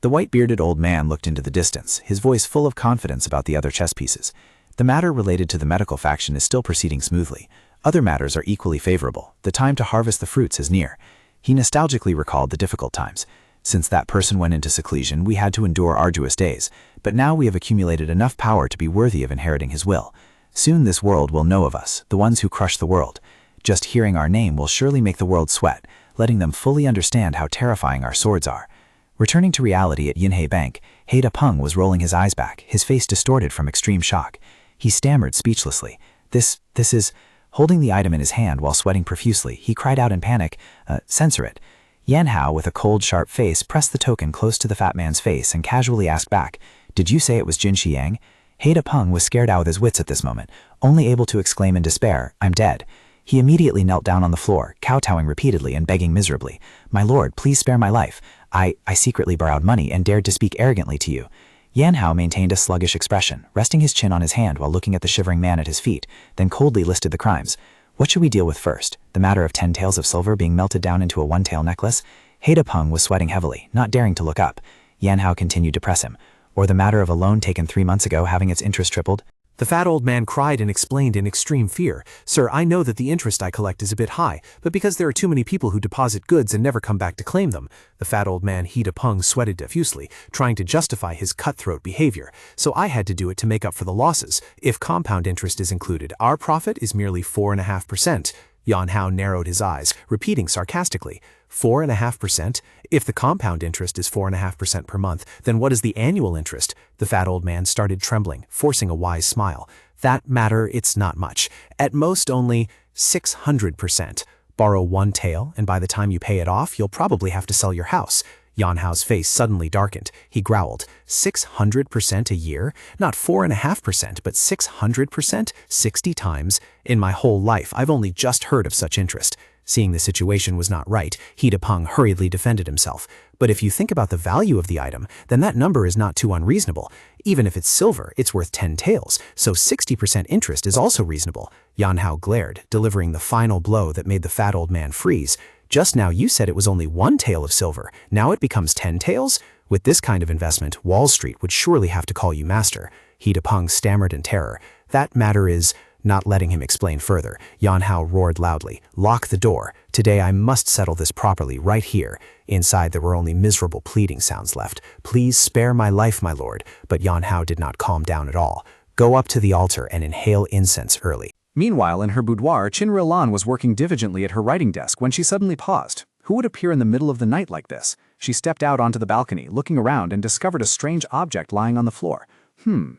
The white-bearded old man looked into the distance, his voice full of confidence about the other chess pieces. The matter related to the medical faction is still proceeding smoothly. Other matters are equally favorable. The time to harvest the fruits is near. He nostalgically recalled the difficult times. Since that person went into seclusion, we had to endure arduous days, but now we have accumulated enough power to be worthy of inheriting his will. Soon this world will know of us, the ones who crush the world. Just hearing our name will surely make the world sweat, letting them fully understand how terrifying our swords are. Returning to reality at Yinhei Bank, Haida Peng was rolling his eyes back, his face distorted from extreme shock. He stammered speechlessly. This is... Holding the item in his hand while sweating profusely, he cried out in panic, "Censor it." Yan Hao, with a cold, sharp face, pressed the token close to the fat man's face and casually asked back, "Did you say it was Jin Xiang?" Haida Peng was scared out of his wits at this moment, only able to exclaim in despair, "I'm dead." He immediately knelt down on the floor, kowtowing repeatedly and begging miserably, "My lord, please spare my life. I secretly borrowed money and dared to speak arrogantly to you." Yan Hao maintained a sluggish expression, resting his chin on his hand while looking at the shivering man at his feet, then coldly listed the crimes. What should we deal with first? The matter of 10 taels of silver being melted down into a 1-tael necklace? Haida Peng was sweating heavily, not daring to look up. Yan Hao continued to press him. Or the matter of a loan taken 3 months ago having its interest tripled? The fat old man cried and explained in extreme fear, "Sir, I know that the interest I collect is a bit high, but because there are too many people who deposit goods and never come back to claim them." The fat old man Haida Peng sweated diffusely, trying to justify his cutthroat behavior. "So I had to do it to make up for the losses. If compound interest is included, our profit is merely 4.5%. Yan Hao narrowed his eyes, repeating sarcastically, 4.5%? If the compound interest is 4.5% per month, then what is the annual interest? The fat old man started trembling, forcing a wise smile. That matter, it's not much. At most only 600%. Borrow 1 tael, and by the time you pay it off, you'll probably have to sell your house. Yan Hao's face suddenly darkened. He growled, 600% a year? Not 4.5%, but 600%? 60 times? In my whole life, I've only just heard of such interest. Seeing the situation was not right, Haida Peng hurriedly defended himself. But if you think about the value of the item, then that number is not too unreasonable. Even if it's silver, it's worth 10 taels, so 60% interest is also reasonable. Yan Hao glared, delivering the final blow that made the fat old man freeze. Just now you said it was only 1 tael of silver. Now it becomes 10 taels? With this kind of investment, Wall Street would surely have to call you master. Haida Peng stammered in terror. That matter is... Not letting him explain further, Yan Hao roared loudly, "Lock the door. Today I must settle this properly right here." Inside there were only miserable pleading sounds left. "Please spare my life, my lord." But Yan Hao did not calm down at all. "Go up to the altar and inhale incense early." Meanwhile, in her boudoir, Qin Rilan was working diligently at her writing desk when she suddenly paused. Who would appear in the middle of the night like this? She stepped out onto the balcony, looking around, and discovered a strange object lying on the floor.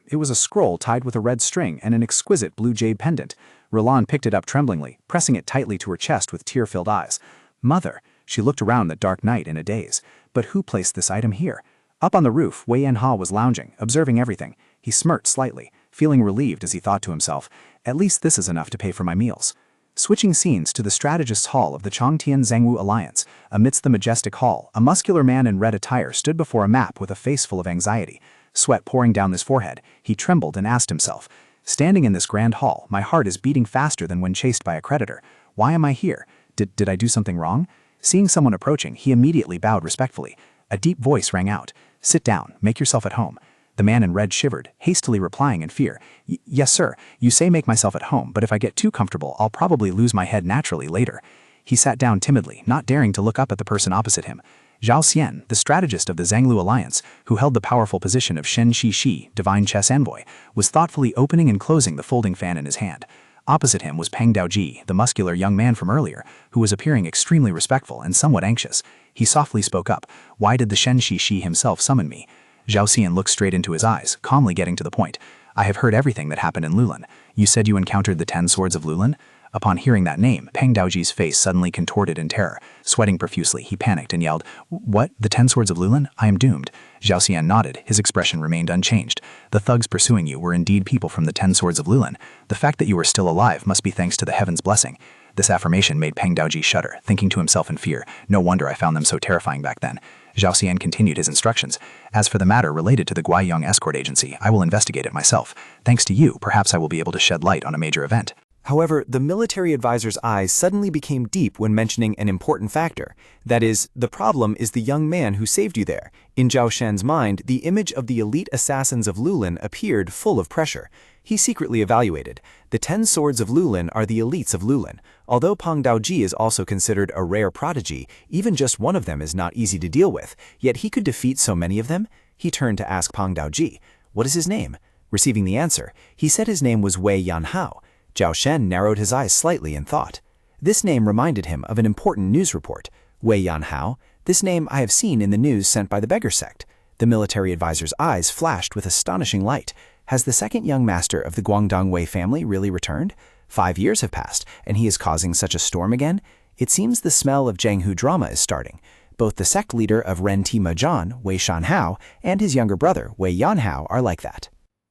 It was a scroll tied with a red string and an exquisite blue jade pendant. Rilan picked it up tremblingly, pressing it tightly to her chest with tear-filled eyes. Mother! She looked around that dark night in a daze. But who placed this item here? Up on the roof, Wei Yanhao was lounging, observing everything. He smirked slightly, feeling relieved as he thought to himself, "At least this is enough to pay for my meals." Switching scenes to the strategist's hall of the Chongtian Zhengwu Alliance, amidst the majestic hall, a muscular man in red attire stood before a map with a face full of anxiety. Sweat pouring down his forehead, he trembled and asked himself, "Standing in this grand hall, my heart is beating faster than when chased by a creditor. Why am I here? Did I do something wrong?" Seeing someone approaching, he immediately bowed respectfully. A deep voice rang out, "Sit down, make yourself at home." The man in red shivered, hastily replying in fear, "Yes, sir, you say make myself at home, but if I get too comfortable, I'll probably lose my head naturally later." He sat down timidly, not daring to look up at the person opposite him. Zhao Xian, the strategist of the Zhenglu Alliance, who held the powerful position of Shen Shi, divine chess envoy, was thoughtfully opening and closing the folding fan in his hand. Opposite him was Peng Daoji, the muscular young man from earlier, who was appearing extremely respectful and somewhat anxious. He softly spoke up, "Why did the Shen Shi himself summon me?" Zhao Xian looked straight into his eyes, calmly getting to the point. "I have heard everything that happened in Lulan. You said you encountered the 10 swords of Lulan?" Upon hearing that name, Peng Daoji's face suddenly contorted in terror. Sweating profusely, he panicked and yelled, "What? The 10 swords of Lulan? I am doomed." Zhao Xian nodded, his expression remained unchanged. "The thugs pursuing you were indeed people from the 10 swords of Lulan. The fact that you are still alive must be thanks to the heaven's blessing." This affirmation made Peng Daoji shudder, thinking to himself in fear, "No wonder I found them so terrifying back then." Zhao Xian continued his instructions. As for the matter related to the Guiyang escort agency, I will investigate it myself. Thanks to you, perhaps I will be able to shed light on a major event. However, the military advisor's eyes suddenly became deep when mentioning an important factor. That is, the problem is the young man who saved you there. In Zhao Shen's mind, the image of the elite assassins of Lulin appeared full of pressure. He secretly evaluated. The 10 swords of Lulin are the elites of Lulin. Although Pang Daoji is also considered a rare prodigy, even just one of them is not easy to deal with. Yet he could defeat so many of them? He turned to ask Pang Daoji, "What is his name?" Receiving the answer, he said his name was Wei Yanhao. Zhao Shen narrowed his eyes slightly in thought. This name reminded him of an important news report. Wei Yanhao, this name I have seen in the news sent by the Beggar sect. The military advisor's eyes flashed with astonishing light. Has the second young master of the Guangdong Wei family really returned? 5 years have passed, and he is causing such a storm again? It seems the smell of Jianghu drama is starting. Both the sect leader of Ren Ti Majan, Wei Shanhao, and his younger brother, Wei Yanhao, are like that.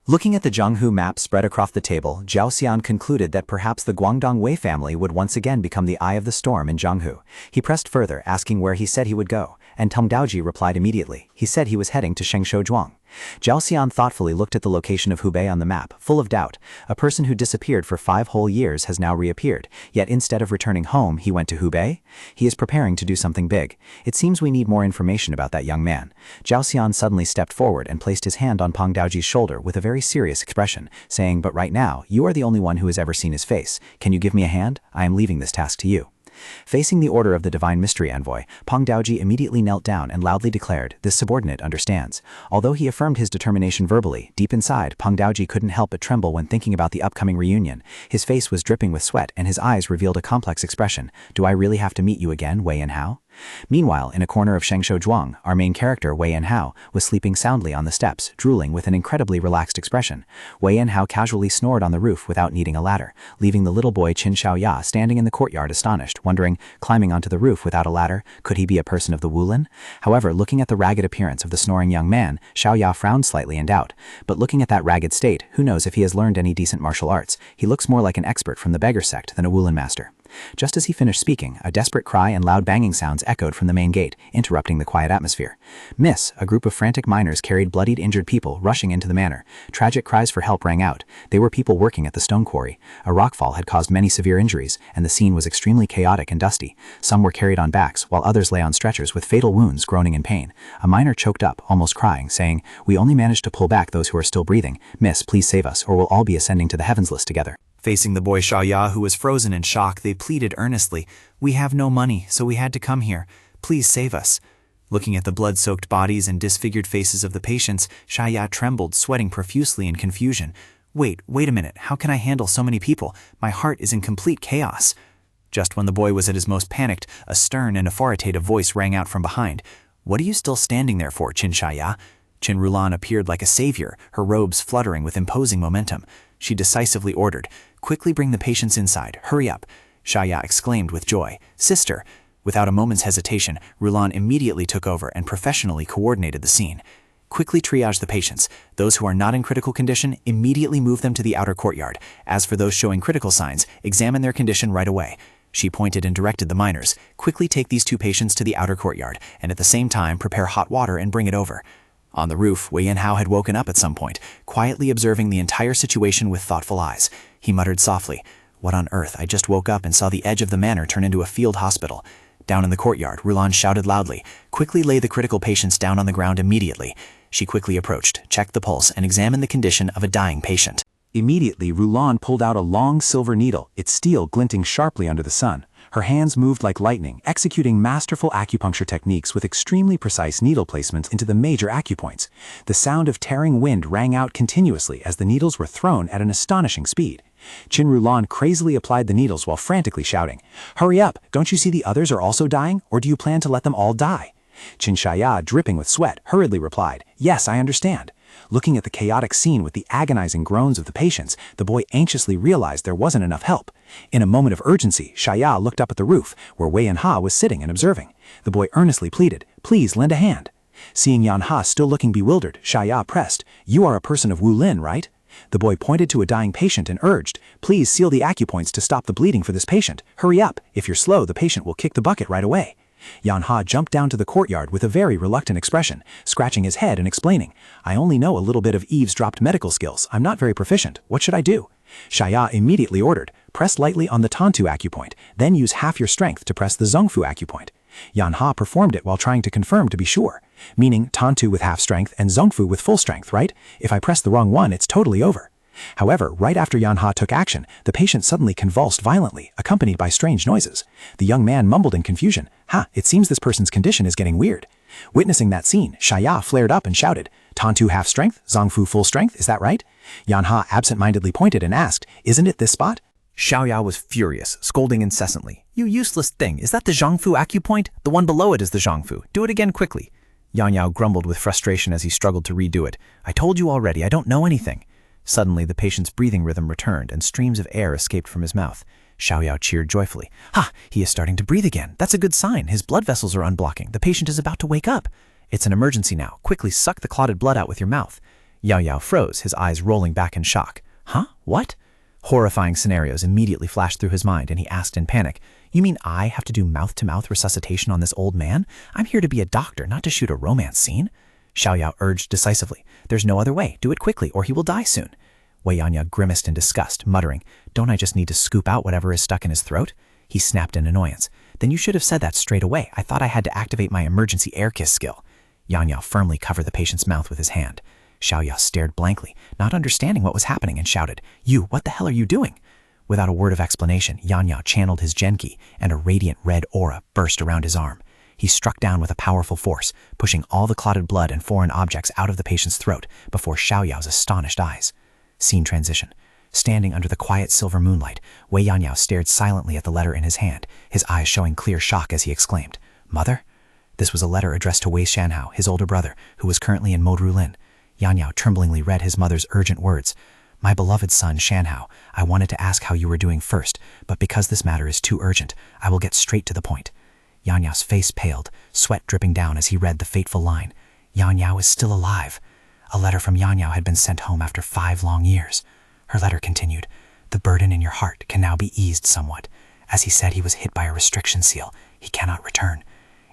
Looking at the Jianghu map spread across the table, Zhao Xian concluded that perhaps the Guangdong Wei family would once again become the eye of the storm in Jianghu. He pressed further, asking where he said he would go, and Tong Daoji replied immediately. He said he was heading to Shengshou Zhuang. Zhao Xian thoughtfully looked at the location of Hubei on the map, full of doubt. A person who disappeared for 5 whole years has now reappeared, yet instead of returning home, he went to Hubei? He is preparing to do something big. It seems we need more information about that young man. Zhao Xian suddenly stepped forward and placed his hand on Pang Daoji's shoulder with a very serious expression, saying, "But right now, you are the only one who has ever seen his face. Can you give me a hand? I am leaving this task to you." Facing the order of the Divine Mystery Envoy, Pang Daoji immediately knelt down and loudly declared, "This subordinate understands." Although he affirmed his determination verbally, deep inside, Pang Daoji couldn't help but tremble when thinking about the upcoming reunion. His face was dripping with sweat and his eyes revealed a complex expression. "Do I really have to meet you again, Wei Yanhao?" Meanwhile, in a corner of Shengshou Zhuang, our main character, Wei Yanhao, was sleeping soundly on the steps, drooling with an incredibly relaxed expression. Wei Yanhao casually snored on the roof without needing a ladder, leaving the little boy Qin Xiaoya standing in the courtyard astonished, wondering, climbing onto the roof without a ladder, could he be a person of the Wulin? However, looking at the ragged appearance of the snoring young man, Xiaoya frowned slightly in doubt. But looking at that ragged state, who knows if he has learned any decent martial arts? He looks more like an expert from the Beggar sect than a Wulin master. Just as he finished speaking, a desperate cry and loud banging sounds echoed from the main gate, interrupting the quiet atmosphere. "Miss!" A group of frantic miners carried bloodied, injured people rushing into the manor. Tragic cries for help rang out. They were people working at the stone quarry. A rockfall had caused many severe injuries, and the scene was extremely chaotic and dusty. Some were carried on backs, while others lay on stretchers with fatal wounds, groaning in pain. A miner choked up, almost crying, saying, "We only managed to pull back those who are still breathing. Miss, please save us, or we'll all be ascending to the heavens list together." Facing the boy Xiaoya, who was frozen in shock, they pleaded earnestly, "We have no money, so we had to come here. Please save us." Looking at the blood-soaked bodies and disfigured faces of the patients, Xiaoya trembled, sweating profusely in confusion. Wait a minute, how can I handle so many people? My heart is in complete chaos." Just when the boy was at his most panicked, a stern and authoritative voice rang out from behind. "What are you still standing there for, Qin Xiaoya?" Qin Rulan appeared like a savior, her robes fluttering with imposing momentum. She decisively ordered, "Quickly bring the patients inside, hurry up." Xiaoya exclaimed with joy, "Sister!" Without a moment's hesitation, Rulan immediately took over and professionally coordinated the scene. "Quickly triage the patients. Those who are not in critical condition, immediately move them to the outer courtyard. As for those showing critical signs, examine their condition right away." She pointed and directed the miners, "Quickly take these 2 patients to the outer courtyard, and at the same time prepare hot water and bring it over." On the roof, Wei Yanhao had woken up at some point, quietly observing the entire situation with thoughtful eyes. He muttered softly, "What on earth? I just woke up and saw the edge of the manor turn into a field hospital." Down in the courtyard, Rulan shouted loudly, "Quickly lay the critical patients down on the ground immediately." She quickly approached, checked the pulse, and examined the condition of a dying patient. Immediately, Rulan pulled out a long silver needle, its steel glinting sharply under the sun. Her hands moved like lightning, executing masterful acupuncture techniques with extremely precise needle placements into the major acupoints. The sound of tearing wind rang out continuously as the needles were thrown at an astonishing speed. Qin Rulan crazily applied the needles while frantically shouting, "Hurry up! Don't you see the others are also dying, or do you plan to let them all die?" Qin Xiaoya, dripping with sweat, hurriedly replied, "Yes, I understand." Looking at the chaotic scene with the agonizing groans of the patients, the boy anxiously realized there wasn't enough help. In a moment of urgency, Xiaoya looked up at the roof, where Wei Yanhao was sitting and observing. The boy earnestly pleaded, "Please lend a hand." Seeing Yanhao still looking bewildered, Xiaoya pressed, "You are a person of Wulin, right?" The boy pointed to a dying patient and urged, "Please seal the acupoints to stop the bleeding for this patient. Hurry up. If you're slow, the patient will kick the bucket right away." Yanha jumped down to the courtyard with a very reluctant expression, scratching his head and explaining, I only know a little bit of eavesdropped medical skills. I'm not very proficient. What should I do? Shaya immediately ordered, press lightly on the Tantu acupoint, then use half your strength to press the Zongfu acupoint. Yanha performed it while trying to confirm to be sure, meaning Tantu with half strength and Zongfu with full strength, right? If I press the wrong one, it's totally over. However, right after Yanha took action, the patient suddenly convulsed violently, accompanied by strange noises. The young man mumbled in confusion, it seems this person's condition is getting weird. Witnessing that scene, Shaya flared up and shouted, Tantu half strength, Zongfu full strength, is that right? Yanha absent-mindedly pointed and asked, isn't it this spot? Xiaoyao was furious, scolding incessantly. You useless thing, is that the Zhongfu acupoint? The one below it is the Zhongfu. Do it again quickly. Yanhao grumbled with frustration as he struggled to redo it. I told you already, I don't know anything. Suddenly, the patient's breathing rhythm returned and streams of air escaped from his mouth. Xiaoyao cheered joyfully. He is starting to breathe again. That's a good sign. His blood vessels are unblocking. The patient is about to wake up. It's an emergency now. Quickly suck the clotted blood out with your mouth. Yao froze, his eyes rolling back in shock. What? Horrifying scenarios immediately flashed through his mind, and he asked in panic, You mean I have to do mouth-to-mouth resuscitation on this old man? I'm here to be a doctor, not to shoot a romance scene. Xiaoyao urged decisively, There's no other way. Do it quickly, or he will die soon. Wei Yanya grimaced in disgust, muttering, Don't I just need to scoop out whatever is stuck in his throat? He snapped in annoyance. Then you should have said that straight away. I thought I had to activate my emergency air kiss skill. Yanya firmly covered the patient's mouth with his hand. Xiaoyao stared blankly, not understanding what was happening, and shouted, You, what the hell are you doing? Without a word of explanation, Yanya channeled his Genki, and a radiant red aura burst around his arm. He struck down with a powerful force, pushing all the clotted blood and foreign objects out of the patient's throat before Xiaoyao's astonished eyes. Scene transition. Standing under the quiet silver moonlight, Wei Yanyao stared silently at the letter in his hand, his eyes showing clear shock as he exclaimed, Mother? This was a letter addressed to Wei Shanhao, his older brother, who was currently in Modrulin. Yanyao tremblingly read his mother's urgent words. My beloved son, Shanhao, I wanted to ask how you were doing first, but because this matter is too urgent, I will get straight to the point. Yanyao's face paled, sweat dripping down as he read the fateful line. Yanyao is still alive. A letter from Yanyao had been sent home after 5 long years. Her letter continued, The burden in your heart can now be eased somewhat. As he said he was hit by a restriction seal, he cannot return.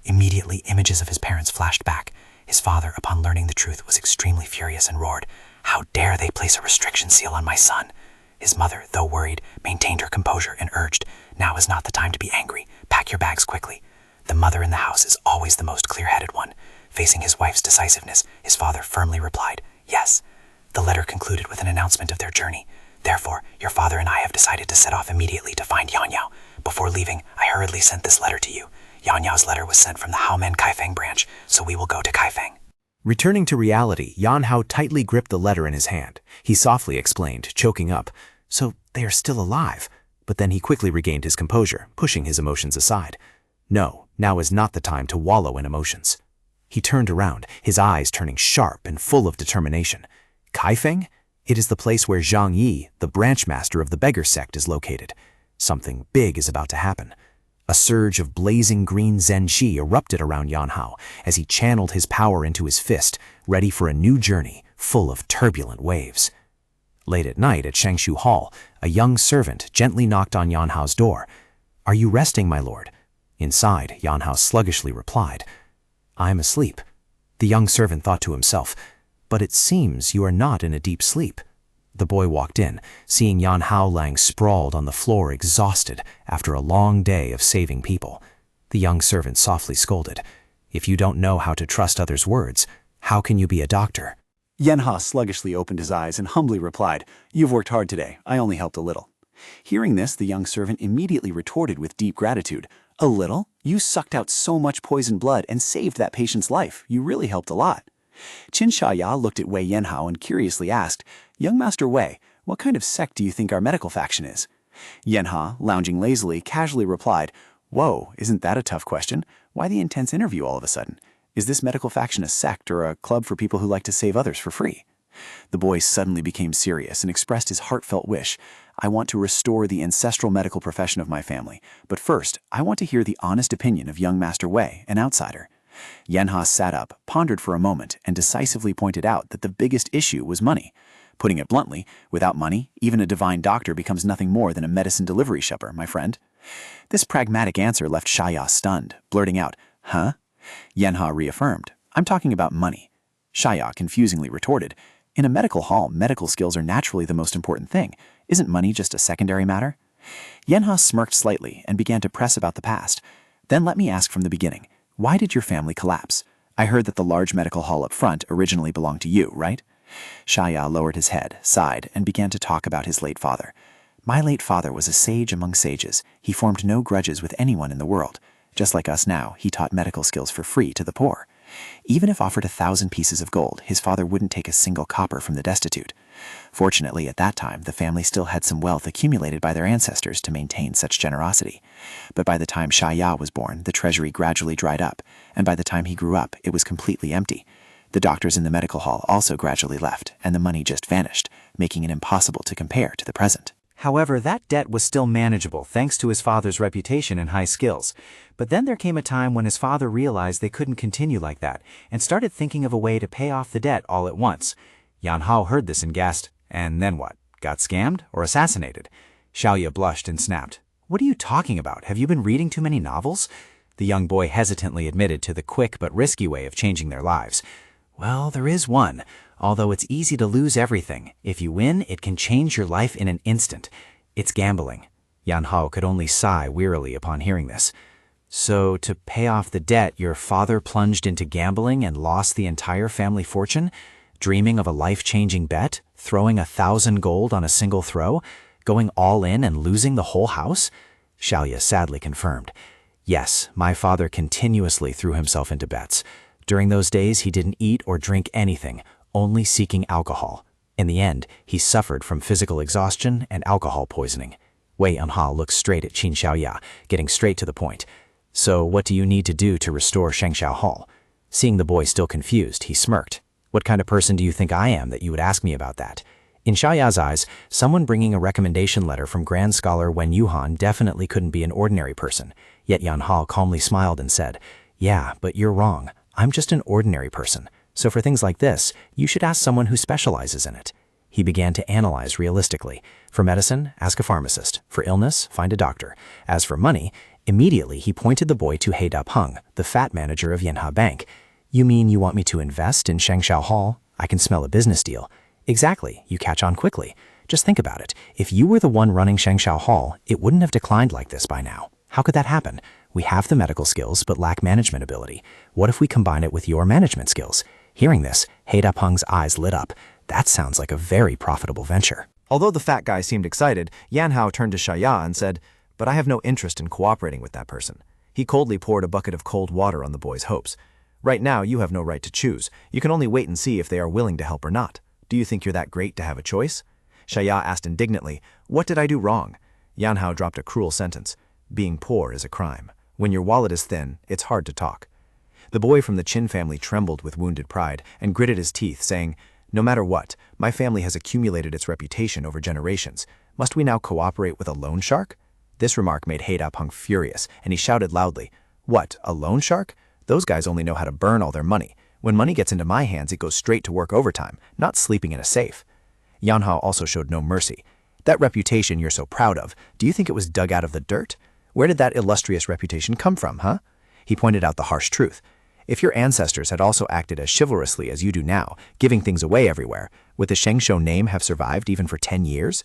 Immediately, images of his parents flashed back. His father, upon learning the truth, was extremely furious and roared, How dare they place a restriction seal on my son? His mother, though worried, maintained her composure and urged, Now is not the time to be angry. Pack your bags quickly. The mother in the house is always the most clear-headed one. Facing his wife's decisiveness, his father firmly replied, Yes. The letter concluded with an announcement of their journey. Therefore, your father and I have decided to set off immediately to find Yanyao. Before leaving, I hurriedly sent this letter to you. Yanyao's letter was sent from the Haomen Kaifeng branch, so we will go to Kaifeng. Returning to reality, Yanhao tightly gripped the letter in his hand. He softly explained, choking up, So they are still alive. But then he quickly regained his composure, pushing his emotions aside. No, now is not the time to wallow in emotions. He turned around, his eyes turning sharp and full of determination. Kaifeng? It is the place where Zhang Yi, the branch master of the Beggar sect, is located. Something big is about to happen. A surge of blazing green Zen Qi erupted around Yanhao as he channeled his power into his fist, ready for a new journey full of turbulent waves. Late at night at Shengshu Hall, a young servant gently knocked on Yanhao's door. Are you resting, my lord? Inside, Yanhao sluggishly replied, I am asleep. The young servant thought to himself, But it seems you are not in a deep sleep. The boy walked in, seeing Yanhao lying sprawled on the floor exhausted after a long day of saving people. The young servant softly scolded, If you don't know how to trust others' words, how can you be a doctor? Yanha sluggishly opened his eyes and humbly replied, You've worked hard today. I only helped a little. Hearing this, the young servant immediately retorted with deep gratitude, A little? You sucked out so much poisoned blood and saved that patient's life. You really helped a lot. Qin Shaya looked at Wei Yanhao and curiously asked, Young Master Wei, what kind of sect do you think our medical faction is? Yanha, lounging lazily, casually replied, Whoa, isn't that a tough question? Why the intense interview all of a sudden? Is this medical faction a sect or a club for people who like to save others for free? The boy suddenly became serious and expressed his heartfelt wish. I want to restore the ancestral medical profession of my family, but first, I want to hear the honest opinion of young Master Wei, an outsider. Yanha sat up, pondered for a moment, and decisively pointed out that the biggest issue was money. Putting it bluntly, without money, even a divine doctor becomes nothing more than a medicine delivery shipper, my friend. This pragmatic answer left Xiaya stunned, blurting out, "Huh?" Yanha reaffirmed, "I'm talking about money." Xiaya confusingly retorted, "In a medical hall, medical skills are naturally the most important thing. Isn't money just a secondary matter?" Yanha smirked slightly and began to press about the past. "Then let me ask from the beginning. Why did your family collapse? I heard that the large medical hall up front originally belonged to you, right?" Xiaya lowered his head, sighed, and began to talk about his late father. "My late father was a sage among sages. He formed no grudges with anyone in the world. Just like us now, he taught medical skills for free to the poor. Even if offered 1,000 pieces of gold, his father wouldn't take a single copper from the destitute. Fortunately, at that time, the family still had some wealth accumulated by their ancestors to maintain such generosity. But by the time Xiaya was born, the treasury gradually dried up, and by the time he grew up, it was completely empty. The doctors in the medical hall also gradually left, and the money just vanished, making it impossible to compare to the present." However, that debt was still manageable thanks to his father's reputation and high skills. But then there came a time when his father realized they couldn't continue like that and started thinking of a way to pay off the debt all at once. Yan Hao heard this and gasped, "And then what? Got scammed or assassinated?" Xiaoya blushed and snapped, "What are you talking about? Have you been reading too many novels?" The young boy hesitantly admitted to the quick but risky way of changing their lives. "Well, there is one. Although it's easy to lose everything, if you win, it can change your life in an instant. It's gambling." Yan Hao could only sigh wearily upon hearing this. "So, to pay off the debt, your father plunged into gambling and lost the entire family fortune? Dreaming of a life-changing bet? Throwing 1,000 gold on a single throw? Going all in and losing the whole house?" Xiaoya sadly confirmed. "Yes, my father continuously threw himself into bets. During those days, he didn't eat or drink anything, only seeking alcohol. In the end, he suffered from physical exhaustion and alcohol poisoning." Wei Yanhao looked straight at Qin Xiaoya, getting straight to the point. "So what do you need to do to restore Shengxiao Hall?" Seeing the boy still confused, he smirked. "What kind of person do you think I am that you would ask me about that?" In Xiaoya's eyes, someone bringing a recommendation letter from Grand Scholar Wen Yuhan definitely couldn't be an ordinary person. Yet Yanhao calmly smiled and said, "Yeah, but you're wrong. I'm just an ordinary person. So for things like this, you should ask someone who specializes in it." He began to analyze realistically. For medicine, ask a pharmacist. For illness, find a doctor. As for money, immediately he pointed the boy to He Da-peng, the fat manager of Yanha Bank. "You mean you want me to invest in Shengxiao Hall? I can smell a business deal." "Exactly, you catch on quickly. Just think about it. If you were the one running Shengxiao Hall, it wouldn't have declined like this by now. How could that happen? We have the medical skills but lack management ability. What if we combine it with your management skills?" Hearing this, He Da-peng's eyes lit up. That sounds like a very profitable venture. Although the fat guy seemed excited, Yan Hao turned to Xiaoya and said, "But I have no interest in cooperating with that person." He coldly poured a bucket of cold water on the boy's hopes. "Right now, you have no right to choose. You can only wait and see if they are willing to help or not. Do you think you're that great to have a choice?" Xiaoya asked indignantly, "What did I do wrong?" Yan Hao dropped a cruel sentence. "Being poor is a crime. When your wallet is thin, it's hard to talk." The boy from the Qin family trembled with wounded pride and gritted his teeth, saying, "No matter what, my family has accumulated its reputation over generations. Must we now cooperate with a loan shark?" This remark made He Da-peng furious, and he shouted loudly, "What, a loan shark? Those guys only know how to burn all their money. When money gets into my hands, it goes straight to work overtime, not sleeping in a safe." Yan Hao also showed no mercy. "That reputation you're so proud of, do you think it was dug out of the dirt? Where did that illustrious reputation come from, huh?" He pointed out the harsh truth. "If your ancestors had also acted as chivalrously as you do now, giving things away everywhere, would the Shengshou name have survived even for 10 years?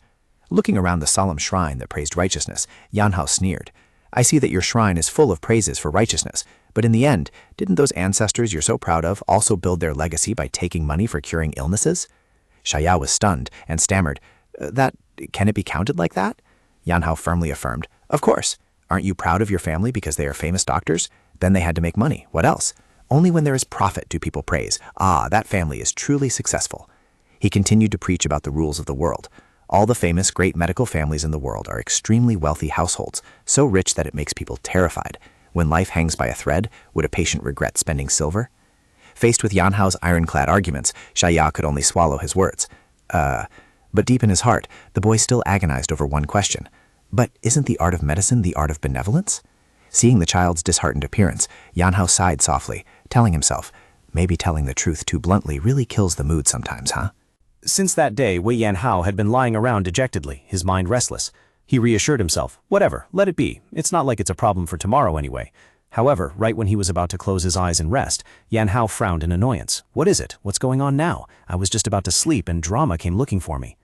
Looking around the solemn shrine that praised righteousness, Yan Hao sneered. "I see that your shrine is full of praises for righteousness, but in the end, didn't those ancestors you're so proud of also build their legacy by taking money for curing illnesses?" Xiaoya was stunned and stammered, Can it be counted like that?" Yan Hao firmly affirmed, "Of course. Aren't you proud of your family because they are famous doctors? Then they had to make money. What else? Only when there is profit do people praise. Ah, that family is truly successful." He continued to preach about the rules of the world. All the famous great medical families in the world are extremely wealthy households, so rich that it makes people terrified. When life hangs by a thread, would a patient regret spending silver? Faced with Yan Hao's ironclad arguments, Xiaoya could only swallow his words. But deep in his heart, the boy still agonized over one question. But isn't the art of medicine the art of benevolence? Seeing the child's disheartened appearance, Yan Hao sighed softly, telling himself, maybe telling the truth too bluntly really kills the mood sometimes, huh? Since that day, Wei Yanhao had been lying around dejectedly, his mind restless. He reassured himself, whatever, let it be. It's not like it's a problem for tomorrow anyway. However, right when he was about to close his eyes and rest, Yan Hao frowned in annoyance. What is it? What's going on now? I was just about to sleep and drama came looking for me.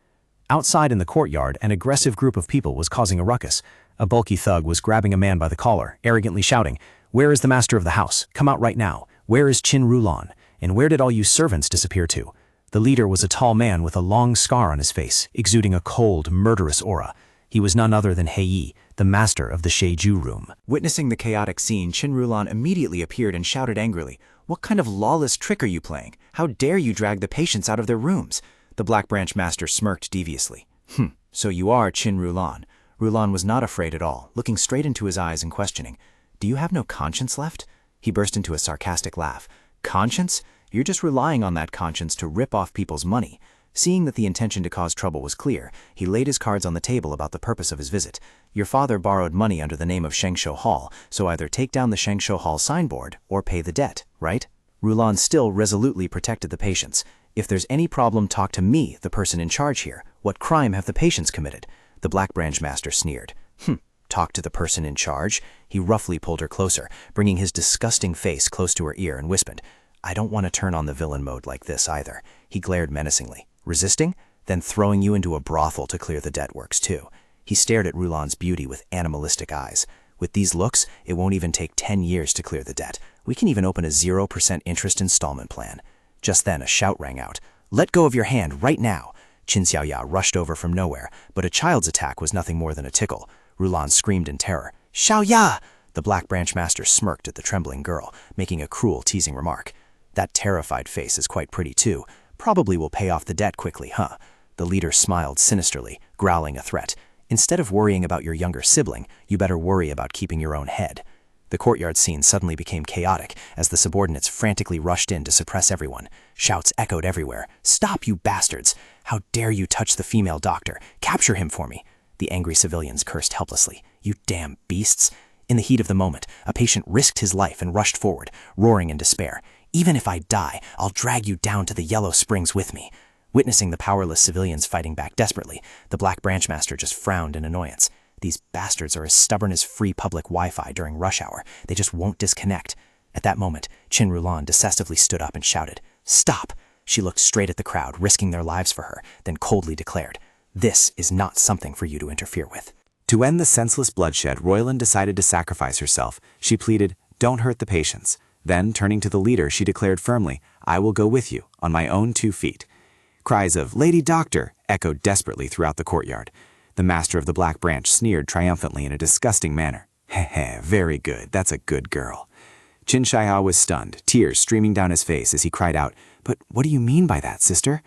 Outside in the courtyard, an aggressive group of people was causing a ruckus. A bulky thug was grabbing a man by the collar, arrogantly shouting, "Where is the master of the house? Come out right now. Where is Qin Rulan? And where did all you servants disappear to?" The leader was a tall man with a long scar on his face, exuding a cold, murderous aura. He was none other than Hei, the master of the Sheiju room. Witnessing the chaotic scene, Qin Rulan immediately appeared and shouted angrily, "What kind of lawless trick are you playing? How dare you drag the patients out of their rooms?" The Black Branch Master smirked deviously. So you are Qin Rulan." Rulan was not afraid at all, looking straight into his eyes and questioning, "Do you have no conscience left?" He burst into a sarcastic laugh. "Conscience? You're just relying on that conscience to rip off people's money." Seeing that the intention to cause trouble was clear, he laid his cards on the table about the purpose of his visit. "Your father borrowed money under the name of Shengsho Hall, so either take down the Shengsho Hall signboard or pay the debt, right?" Rulan still resolutely protected the patients. "If there's any problem, talk to me, the person in charge here. What crime have the patients committed?" The Black Branch Master sneered. Talk to the person in charge?" He roughly pulled her closer, bringing his disgusting face close to her ear and whispered, "I don't want to turn on the villain mode like this either." He glared menacingly. "Resisting? Then throwing you into a brothel to clear the debt works too." He stared at Rulan's beauty with animalistic eyes. "With these looks, it won't even take 10 years to clear the debt. We can even open a 0% interest installment plan." Just then a shout rang out. "Let go of your hand right now!" Qin Xiaoya rushed over from nowhere, but a child's attack was nothing more than a tickle. Rulan screamed in terror. "Xiaoya!" The Black Branch Master smirked at the trembling girl, making a cruel, teasing remark. "That terrified face is quite pretty too. Probably will pay off the debt quickly, huh?" The leader smiled sinisterly, growling a threat. "Instead of worrying about your younger sibling, you better worry about keeping your own head." The courtyard scene suddenly became chaotic as the subordinates frantically rushed in to suppress everyone. Shouts echoed everywhere. "Stop, you bastards! How dare you touch the female doctor? Capture him for me!" The angry civilians cursed helplessly. "You damn beasts!" In the heat of the moment, a patient risked his life and rushed forward, roaring in despair. "Even if I die, I'll drag you down to the Yellow Springs with me." Witnessing the powerless civilians fighting back desperately, the Black Branch Master just frowned in annoyance. These bastards are as stubborn as free public Wi-Fi during rush hour. They just won't disconnect. At that moment, Qin Rulan decisively stood up and shouted, "Stop!" She looked straight at the crowd, risking their lives for her, then coldly declared, "This is not something for you to interfere with." To end the senseless bloodshed, Roylan decided to sacrifice herself. She pleaded, "Don't hurt the patients." Then, turning to the leader, she declared firmly, "I will go with you, on my own 2 feet." Cries of, "Lady Doctor!" echoed desperately throughout the courtyard. The master of the Black Branch sneered triumphantly in a disgusting manner. "Heh, very good, that's a good girl." Qin Shaiha was stunned, tears streaming down his face as he cried out, "But what do you mean by that, sister?"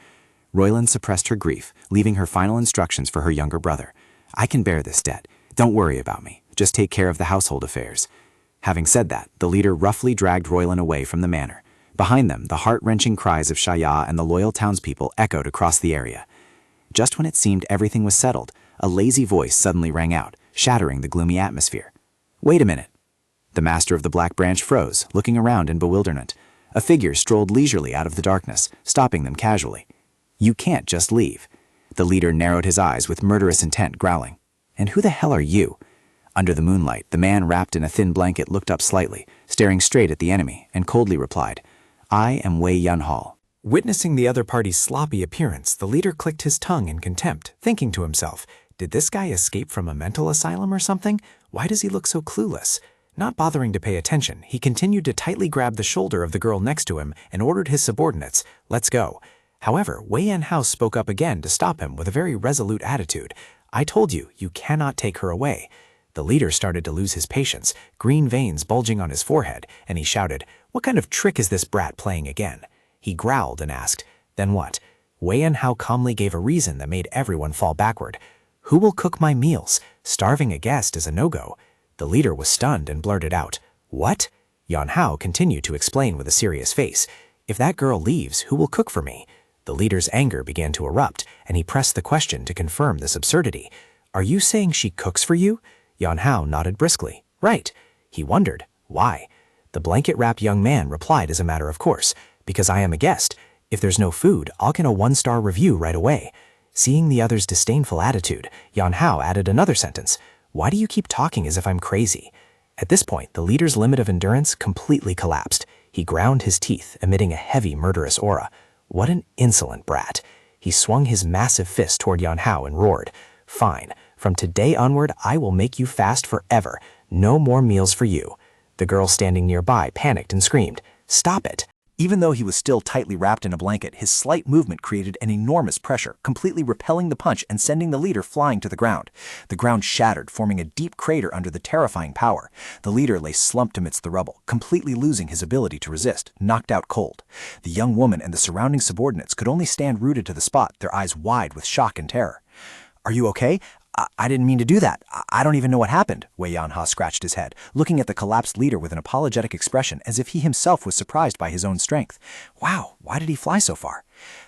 Roylan suppressed her grief, leaving her final instructions for her younger brother. "I can bear this debt. Don't worry about me. Just take care of the household affairs." Having said that, the leader roughly dragged Roylan away from the manor. Behind them, the heart-wrenching cries of Shaya and the loyal townspeople echoed across the area. Just when it seemed everything was settled, a lazy voice suddenly rang out, shattering the gloomy atmosphere. "Wait a minute." The master of the Black Branch froze, looking around in bewilderment. A figure strolled leisurely out of the darkness, stopping them casually. "You can't just leave." The leader narrowed his eyes with murderous intent, growling, "And who the hell are you?" Under the moonlight, the man wrapped in a thin blanket looked up slightly, staring straight at the enemy, and coldly replied, "I am Wei Yunhal." Witnessing the other party's sloppy appearance, the leader clicked his tongue in contempt, thinking to himself, "Did this guy escape from a mental asylum or something? Why does he look so clueless?" Not bothering to pay attention, he continued to tightly grab the shoulder of the girl next to him and ordered his subordinates, "Let's go." However, Wei Yanhao spoke up again to stop him with a very resolute attitude. "I told you, you cannot take her away." The leader started to lose his patience, green veins bulging on his forehead, and he shouted, "What kind of trick is this brat playing again?" He growled and asked, "Then what?" Wei Yanhao calmly gave a reason that made everyone fall backward. "Who will cook my meals? Starving a guest is a no-go." The leader was stunned and blurted out, "What?" Yanhao continued to explain with a serious face, "If that girl leaves, who will cook for me?" The leader's anger began to erupt, and he pressed the question to confirm this absurdity. "Are you saying she cooks for you?" Yanhao nodded briskly. "Right." He wondered, "Why?" The blanket-wrapped young man replied as a matter of course, "Because I am a guest. If there's no food, I'll get a 1-star review right away." Seeing the other's disdainful attitude, Yan Hao added another sentence. Why do you keep talking as if I'm crazy? At this point, the leader's limit of endurance completely collapsed. He ground his teeth, emitting a heavy, murderous aura. What an insolent brat. He swung his massive fist toward Yan Hao and roared, Fine, from today onward I will make you fast forever. No more meals for you. The girl standing nearby panicked and screamed, Stop it! Even though he was still tightly wrapped in a blanket, his slight movement created an enormous pressure, completely repelling the punch and sending the leader flying to the ground. The ground shattered, forming a deep crater under the terrifying power. The leader lay slumped amidst the rubble, completely losing his ability to resist, knocked out cold. The young woman and the surrounding subordinates could only stand rooted to the spot, their eyes wide with shock and terror. Are you okay? I didn't mean to do that. I don't even know what happened. Wei Yanha scratched his head, looking at the collapsed leader with an apologetic expression as if he himself was surprised by his own strength. Wow, why did he fly so far?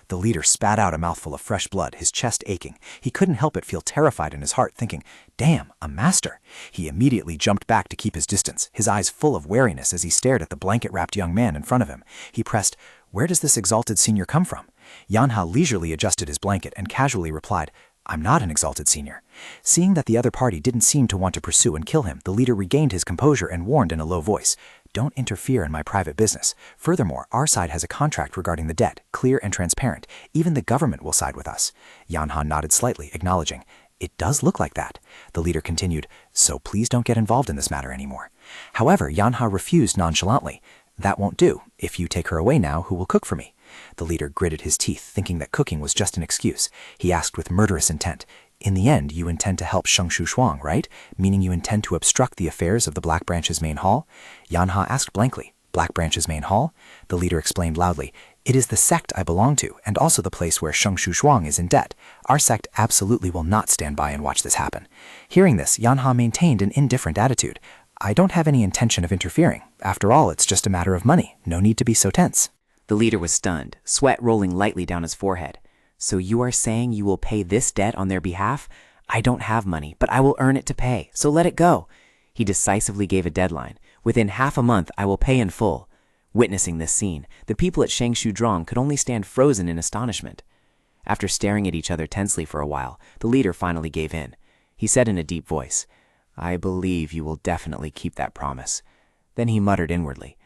The leader spat out a mouthful of fresh blood, his chest aching. He couldn't help but feel terrified in his heart, thinking, Damn, a master. He immediately jumped back to keep his distance, his eyes full of wariness as he stared at the blanket-wrapped young man in front of him. He pressed, Where does this exalted senior come from? Yanha leisurely adjusted his blanket and casually replied, I'm not an exalted senior. Seeing that the other party didn't seem to want to pursue and kill him, the leader regained his composure and warned in a low voice, Don't interfere in my private business. Furthermore, our side has a contract regarding the debt, clear and transparent. Even the government will side with us. Yanha nodded slightly, acknowledging, It does look like that. The leader continued, So please don't get involved in this matter anymore. However, Yanha refused nonchalantly. That won't do. If you take her away now, who will cook for me? The leader gritted his teeth, thinking that cooking was just an excuse. He asked with murderous intent, In the end, you intend to help Shengshu Shuang, right? Meaning you intend to obstruct the affairs of the Black Branch's main hall? Yanha asked blankly, Black Branch's main hall? The leader explained loudly, It is the sect I belong to, and also the place where Shengshu Shuang is in debt. Our sect absolutely will not stand by and watch this happen. Hearing this, Yanha maintained an indifferent attitude. I don't have any intention of interfering. After all, it's just a matter of money. No need to be so tense. The leader was stunned, sweat rolling lightly down his forehead. So you are saying you will pay this debt on their behalf? I don't have money, but I will earn it to pay, so let it go. He decisively gave a deadline. Within half a month, I will pay in full. Witnessing this scene, the people at Shengshu Zhuang could only stand frozen in astonishment. After staring at each other tensely for a while, the leader finally gave in. He said in a deep voice, I believe you will definitely keep that promise. Then he muttered inwardly,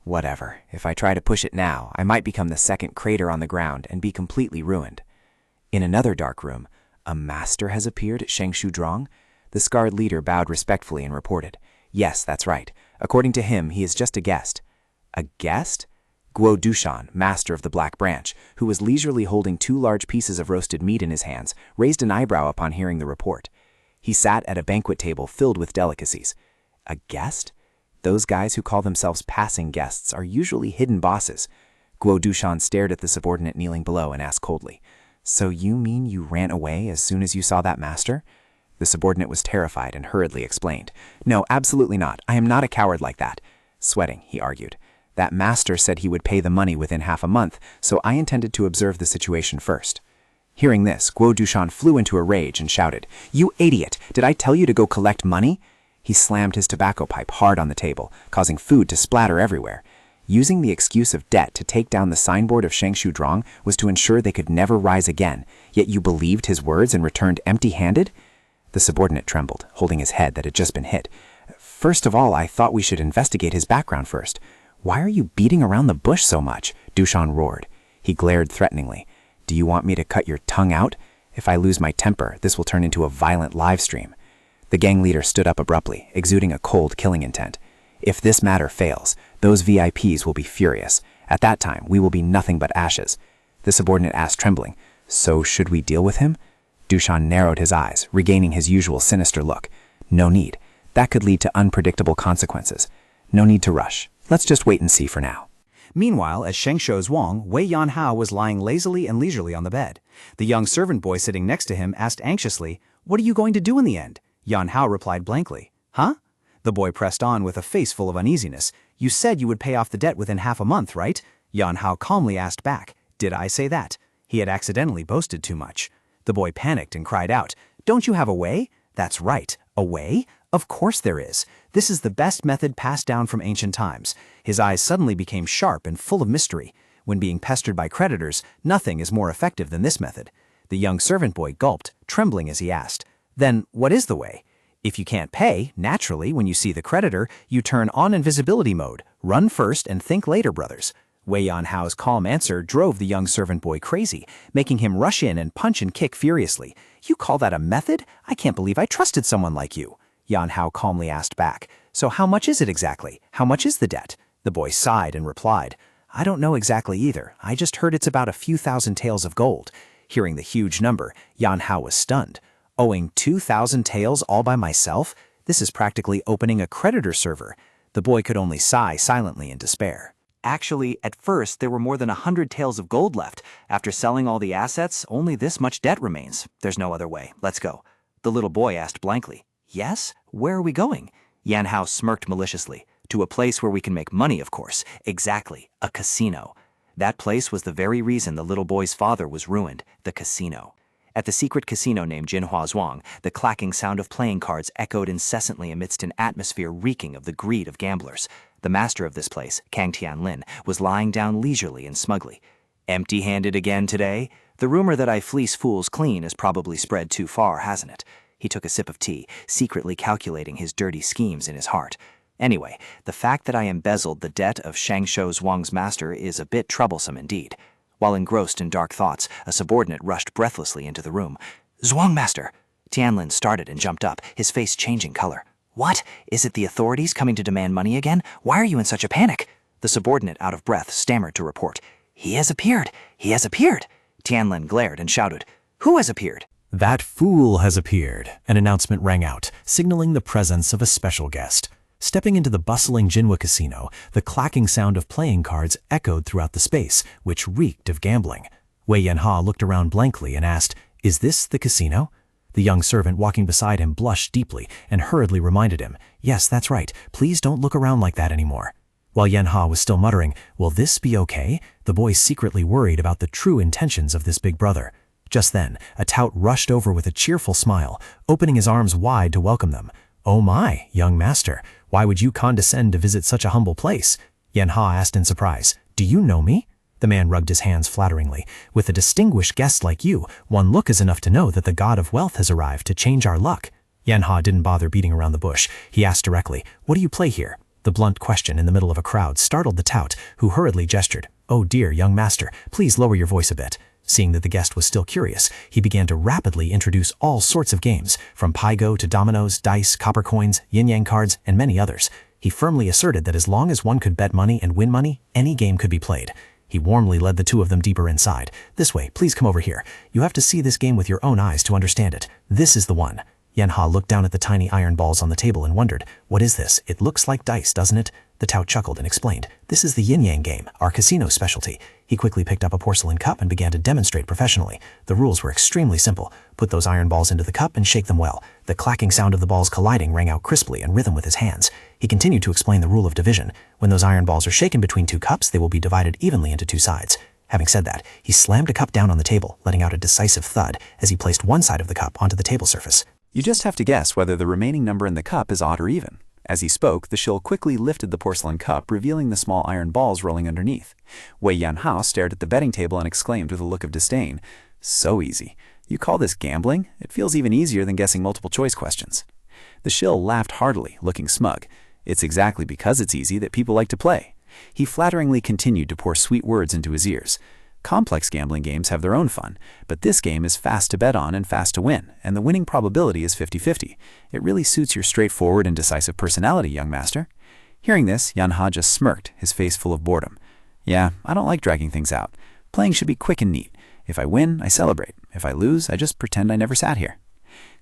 Whatever, if I try to push it now, I might become the second crater on the ground and be completely ruined. In another dark room, a master has appeared at Shengshu Zhuang? The scarred leader bowed respectfully and reported, Yes, that's right. According to him, he is just a guest. A guest? Guo Dushan, master of the Black Branch, who was leisurely holding 2 large pieces of roasted meat in his hands, raised an eyebrow upon hearing the report. He sat at a banquet table filled with delicacies. A guest? Those guys who call themselves passing guests are usually hidden bosses. Guo Dushan stared at the subordinate kneeling below and asked coldly, So you mean you ran away as soon as you saw that master? The subordinate was terrified and hurriedly explained, No, absolutely not. I am not a coward like that. Sweating, he argued. That master said he would pay the money within half a month, so I intended to observe the situation first. Hearing this, Guo Dushan flew into a rage and shouted, You idiot! Did I tell you to go collect money? He slammed his tobacco pipe hard on the table, causing food to splatter everywhere. Using the excuse of debt to take down the signboard of Shengshu Zhuang was to ensure they could never rise again, yet you believed his words and returned empty-handed? The subordinate trembled, holding his head that had just been hit. First of all, I thought we should investigate his background first. Why are you beating around the bush so much? Dushan roared. He glared threateningly. Do you want me to cut your tongue out? If I lose my temper, this will turn into a violent live stream. The gang leader stood up abruptly, exuding a cold killing intent. If this matter fails, those VIPs will be furious. At that time, we will be nothing but ashes. The subordinate asked trembling, So should we deal with him? Dushan narrowed his eyes, regaining his usual sinister look. No need. That could lead to unpredictable consequences. No need to rush. Let's just wait and see for now. Meanwhile, at Shengshu Zhuang, Wei Yanhao was lying lazily and leisurely on the bed. The young servant boy sitting next to him asked anxiously, What are you going to do in the end? Yanhao replied blankly, Huh? The boy pressed on with a face full of uneasiness. You said you would pay off the debt within half a month, right? Yanhao calmly asked back, Did I say that? He had accidentally boasted too much. The boy panicked and cried out, Don't you have a way? That's right, a way? Of course there is. This is the best method passed down from ancient times. His eyes suddenly became sharp and full of mystery. When being pestered by creditors, nothing is more effective than this method. The young servant boy gulped, trembling as he asked, "Then what is the way?" "If you can't pay, naturally, when you see the creditor, you turn on invisibility mode. Run first and think later, brothers." Wei Yanhao's calm answer drove the young servant boy crazy, making him rush in and punch and kick furiously. "You call that a method? I can't believe I trusted someone like you." Yanhao calmly asked back, "So how much is it exactly? How much is the debt?" The boy sighed and replied, "I don't know exactly either. I just heard it's about a few thousand taels of gold." Hearing the huge number, Yanhao was stunned. "Owing 2,000 taels all by myself? This is practically opening a creditor server." The boy could only sigh silently in despair. "Actually, at first, there were more than 100 taels of gold left. After selling all the assets, only this much debt remains. There's no other way. Let's go." The little boy asked blankly, "Yes? Where are we going?" Yanhao smirked maliciously. "To a place where we can make money, of course. Exactly, a casino." That place was the very reason the little boy's father was ruined, the casino. At the secret casino named Jinhua Zhuang, the clacking sound of playing cards echoed incessantly amidst an atmosphere reeking of the greed of gamblers. The master of this place, Kang Tianlin, was lying down leisurely and smugly. "Empty-handed again today? The rumor that I fleece fools clean has probably spread too far, hasn't it?" He took a sip of tea, secretly calculating his dirty schemes in his heart. "Anyway, the fact that I embezzled the debt of Shangshou Zhuang's master is a bit troublesome indeed." While engrossed in dark thoughts, a subordinate rushed breathlessly into the room. "Zhuang master!" Tianlin started and jumped up, his face changing color. "What? Is it the authorities coming to demand money again? Why are you in such a panic?" The subordinate, out of breath, stammered to report. "He has appeared! He has appeared!" Tianlin glared and shouted, "Who has appeared?" "That fool has appeared," an announcement rang out, signaling the presence of a special guest. Stepping into the bustling Jinhua casino, the clacking sound of playing cards echoed throughout the space, which reeked of gambling. Wei Yanhao looked around blankly and asked, "Is this the casino?" The young servant walking beside him blushed deeply and hurriedly reminded him, "Yes, that's right. Please don't look around like that anymore." While Yanhao was still muttering, "Will this be okay?" the boy secretly worried about the true intentions of this big brother. Just then, a tout rushed over with a cheerful smile, opening his arms wide to welcome them. "Oh my, young master, why would you condescend to visit such a humble place?" Yanhao asked in surprise. "Do you know me?" The man rubbed his hands flatteringly. "With a distinguished guest like you, one look is enough to know that the god of wealth has arrived to change our luck." Yanhao didn't bother beating around the bush. He asked directly, "What do you play here?" The blunt question in the middle of a crowd startled the tout, who hurriedly gestured. "Oh dear, young master, please lower your voice a bit." Seeing that the guest was still curious, he began to rapidly introduce all sorts of games, from Pygo to dominoes, dice, copper coins, yin-yang cards, and many others. He firmly asserted that as long as one could bet money and win money, any game could be played. He warmly led the two of them deeper inside. "This way, please come over here. You have to see this game with your own eyes to understand it. This is the one." Yanhao looked down at the tiny iron balls on the table and wondered, "What is this? It looks like dice, doesn't it?" The tout chuckled and explained, "This is the yin-yang game, our casino specialty." He quickly picked up a porcelain cup and began to demonstrate professionally. The rules were extremely simple. Put those iron balls into the cup and shake them well. The clacking sound of the balls colliding rang out crisply in rhythm with his hands. He continued to explain the rule of division. When those iron balls are shaken between two cups, they will be divided evenly into two sides. Having said that, he slammed a cup down on the table, letting out a decisive thud as he placed one side of the cup onto the table surface. You just have to guess whether the remaining number in the cup is odd or even. As he spoke, the shill quickly lifted the porcelain cup, revealing the small iron balls rolling underneath. Wei Yanhao stared at the betting table and exclaimed with a look of disdain, "So easy. You call this gambling? It feels even easier than guessing multiple choice questions." The shill laughed heartily, looking smug. "It's exactly because it's easy that people like to play." He flatteringly continued to pour sweet words into his ears. Complex gambling games have their own fun, but this game is fast to bet on and fast to win, and the winning probability is 50-50. It really suits your straightforward and decisive personality, young master. Hearing this, Yanhao just smirked, his face full of boredom. "Yeah, I don't like dragging things out. Playing should be quick and neat. If I win, I celebrate. If I lose, I just pretend I never sat here."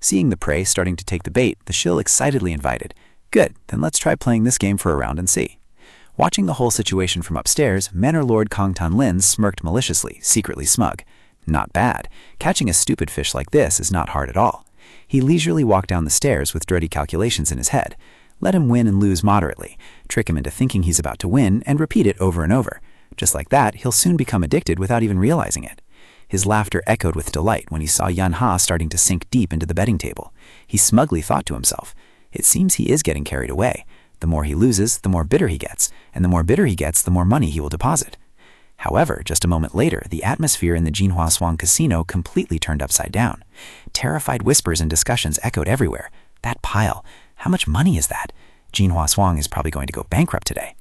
Seeing the prey starting to take the bait, the shill excitedly invited, "Good, then let's try playing this game for a round and see." Watching the whole situation from upstairs, Manor Lord Kang Tanlin smirked maliciously, secretly smug. Not bad. Catching a stupid fish like this is not hard at all. He leisurely walked down the stairs with dirty calculations in his head. Let him win and lose moderately, trick him into thinking he's about to win, and repeat it over and over. Just like that, he'll soon become addicted without even realizing it. His laughter echoed with delight when he saw Yanhao starting to sink deep into the betting table. He smugly thought to himself, "It seems he is getting carried away. The more he loses, the more bitter he gets, and the more bitter he gets, the more money he will deposit." However, just a moment later, the atmosphere in the Jinhua Swang casino completely turned upside down. Terrified whispers and discussions echoed everywhere. That pile, how much money is that? Jinhua Swang is probably going to go bankrupt today.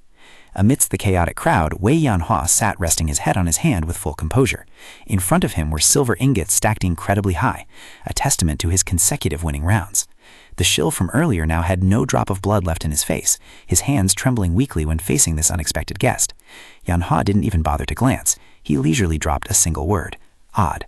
Amidst the chaotic crowd, Wei Yanhua sat resting his head on his hand with full composure. In front of him were silver ingots stacked incredibly high, a testament to his consecutive winning rounds. The shill from earlier now had no drop of blood left in his face, his hands trembling weakly when facing this unexpected guest. Yanhua didn't even bother to glance. He leisurely dropped a single word: odd.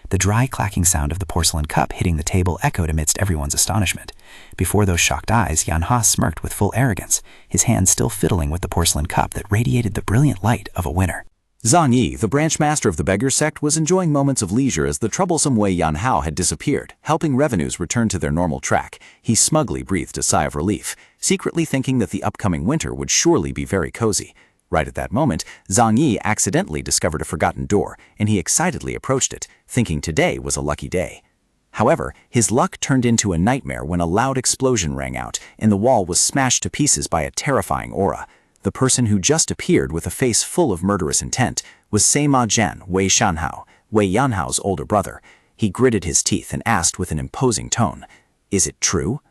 The dry clacking sound of the porcelain cup hitting the table echoed amidst everyone's astonishment. Before those shocked eyes, Yanhua smirked with full arrogance, his hand still fiddling with the porcelain cup that radiated the brilliant light of a winner. Zhang Yi, the branch master of the Beggar sect, was enjoying moments of leisure as the troublesome Wei Yanhao had disappeared, helping revenues return to their normal track. He smugly breathed a sigh of relief, secretly thinking that the upcoming winter would surely be very cozy. Right at that moment, Zhang Yi accidentally discovered a forgotten door, and he excitedly approached it, thinking today was a lucky day. However, his luck turned into a nightmare when a loud explosion rang out, and the wall was smashed to pieces by a terrifying aura. The person who just appeared with a face full of murderous intent was Sima Zhen Wei Shanhao, Wei Yanhao's older brother. He gritted his teeth and asked with an imposing tone, "Is it true?"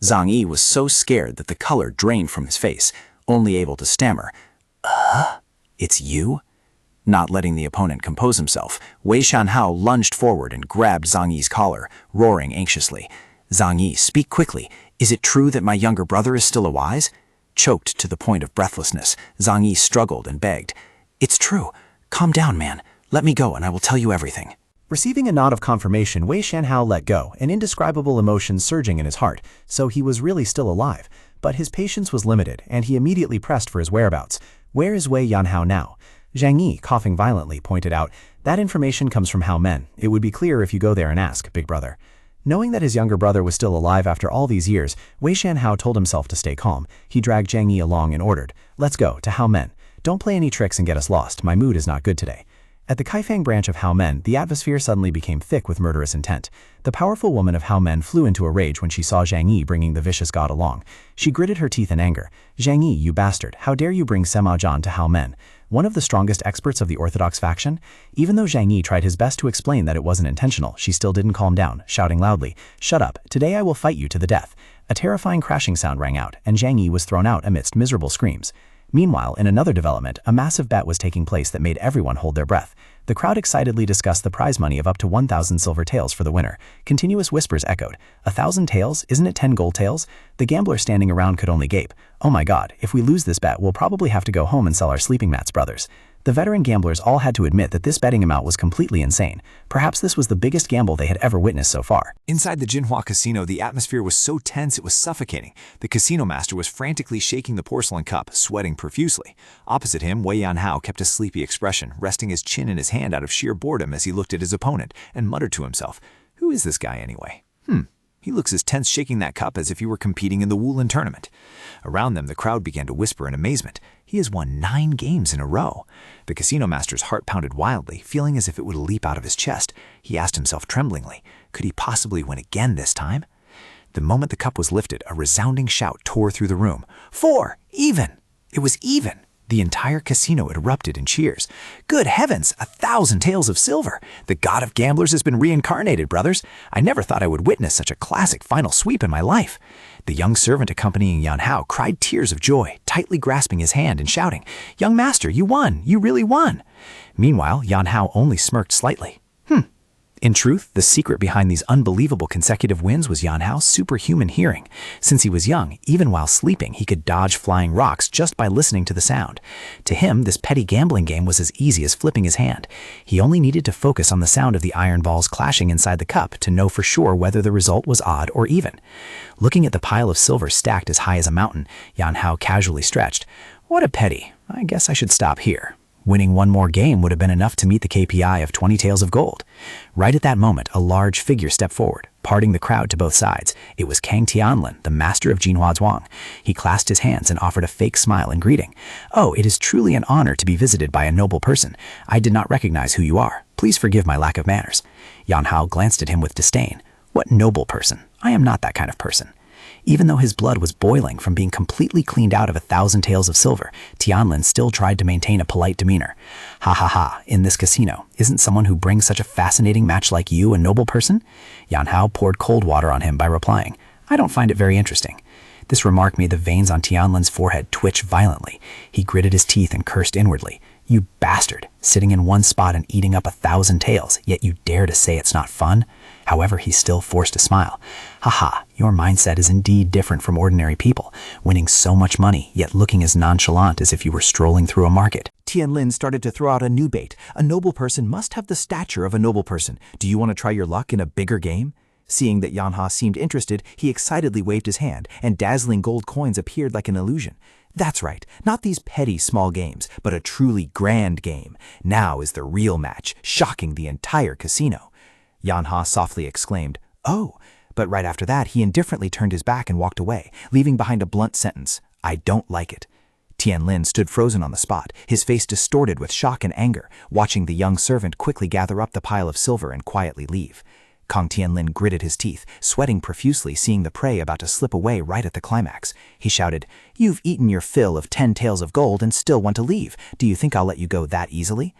Zhang Yi was so scared that the color drained from his face, only able to stammer, "It's you?" Not letting the opponent compose himself, Wei Shanhao lunged forward and grabbed Zhang Yi's collar, roaring anxiously, "Zhang Yi, speak quickly. Is it true that my younger brother is still alive?" Choked to the point of breathlessness, Zhang Yi struggled and begged, "It's true. Calm down, man. Let me go and I will tell you everything." Receiving a nod of confirmation, Wei Shanhao let go, an indescribable emotion surging in his heart, so he was really still alive. But his patience was limited, and he immediately pressed for his whereabouts. "Where is Wei Yanhao now?" Zhang Yi, coughing violently, pointed out, "That information comes from Hao Men. It would be clear if you go there and ask, big brother." Knowing that his younger brother was still alive after all these years, Wei Shanhao told himself to stay calm. He dragged Zhang Yi along and ordered, "Let's go, to Hao Men. Don't play any tricks and get us lost. My mood is not good today." At the Kaifeng branch of Hao Men, the atmosphere suddenly became thick with murderous intent. The powerful woman of Hao Men flew into a rage when she saw Zhang Yi bringing the vicious god along. She gritted her teeth in anger. "Zhang Yi, you bastard, how dare you bring Sema Zhan to Hao Men? One of the strongest experts of the Orthodox faction?" Even though Zhang Yi tried his best to explain that it wasn't intentional, she still didn't calm down, shouting loudly, "Shut up, today I will fight you to the death." A terrifying crashing sound rang out, and Zhang Yi was thrown out amidst miserable screams. Meanwhile, in another development, a massive bet was taking place that made everyone hold their breath. The crowd excitedly discussed the prize money of up to 1,000 silver taels for the winner. Continuous whispers echoed. 1,000 taels? Isn't it 10 gold taels? The gambler standing around could only gape. "Oh my god, if we lose this bet, we'll probably have to go home and sell our sleeping mats, brothers." The veteran gamblers all had to admit that this betting amount was completely insane. Perhaps this was the biggest gamble they had ever witnessed so far. Inside the Jinhua casino, the atmosphere was so tense it was suffocating. The casino master was frantically shaking the porcelain cup, sweating profusely. Opposite him, Wei Yanhao kept a sleepy expression, resting his chin in his hand out of sheer boredom as he looked at his opponent and muttered to himself, "Who is this guy anyway? He looks as tense shaking that cup as if he were competing in the Woolen tournament." Around them, the crowd began to whisper in amazement. He has won 9 games in a row. The casino master's heart pounded wildly, feeling as if it would leap out of his chest. He asked himself tremblingly, could he possibly win again this time? The moment the cup was lifted, a resounding shout tore through the room. 4! Even! It was even! The entire casino erupted in cheers. "Good heavens, 1,000 taels of silver! The god of gamblers has been reincarnated, brothers! I never thought I would witness such a classic final sweep in my life." The young servant accompanying Yanhao cried tears of joy, tightly grasping his hand and shouting, "Young master, you won! You really won!" Meanwhile, Yanhao only smirked slightly. In truth, the secret behind these unbelievable consecutive wins was Yanhao's superhuman hearing. Since he was young, even while sleeping, he could dodge flying rocks just by listening to the sound. To him, this petty gambling game was as easy as flipping his hand. He only needed to focus on the sound of the iron balls clashing inside the cup to know for sure whether the result was odd or even. Looking at the pile of silver stacked as high as a mountain, Yanhao casually stretched. "What a pity. I guess I should stop here." Winning one more game would have been enough to meet the KPI of 20 taels of gold. Right at that moment, a large figure stepped forward, parting the crowd to both sides. It was Kang Tianlin, the master of Jinhua Zhuang. He clasped his hands and offered a fake smile in greeting. "Oh, it is truly an honor to be visited by a noble person. I did not recognize who you are. Please forgive my lack of manners." Yanhao glanced at him with disdain. "What noble person? I am not that kind of person." Even though his blood was boiling from being completely cleaned out of 1,000 taels of silver, Tianlin still tried to maintain a polite demeanor. Ha ha ha, in this casino, isn't someone who brings such a fascinating match like you a noble person? Yan Hao poured cold water on him by replying, I don't find it very interesting. This remark made the veins on Tianlin's forehead twitch violently. He gritted his teeth and cursed inwardly. You bastard, sitting in one spot and eating up 1,000 taels, yet you dare to say it's not fun? However, he still forced a smile. Haha, your mindset is indeed different from ordinary people, winning so much money, yet looking as nonchalant as if you were strolling through a market. Tianlin started to throw out a new bait. A noble person must have the stature of a noble person. Do you want to try your luck in a bigger game? Seeing that Yan Ha seemed interested, he excitedly waved his hand, and dazzling gold coins appeared like an illusion. That's right, not these petty small games, but a truly grand game. Now is the real match, shocking the entire casino. Yan Ha softly exclaimed, Oh! But right after that, he indifferently turned his back and walked away, leaving behind a blunt sentence, I don't like it. Tianlin stood frozen on the spot, his face distorted with shock and anger, watching the young servant quickly gather up the pile of silver and quietly leave. Kong Tianlin gritted his teeth, sweating profusely seeing the prey about to slip away right at the climax. He shouted, You've eaten your fill of 10 taels of gold and still want to leave. Do you think I'll let you go that easily?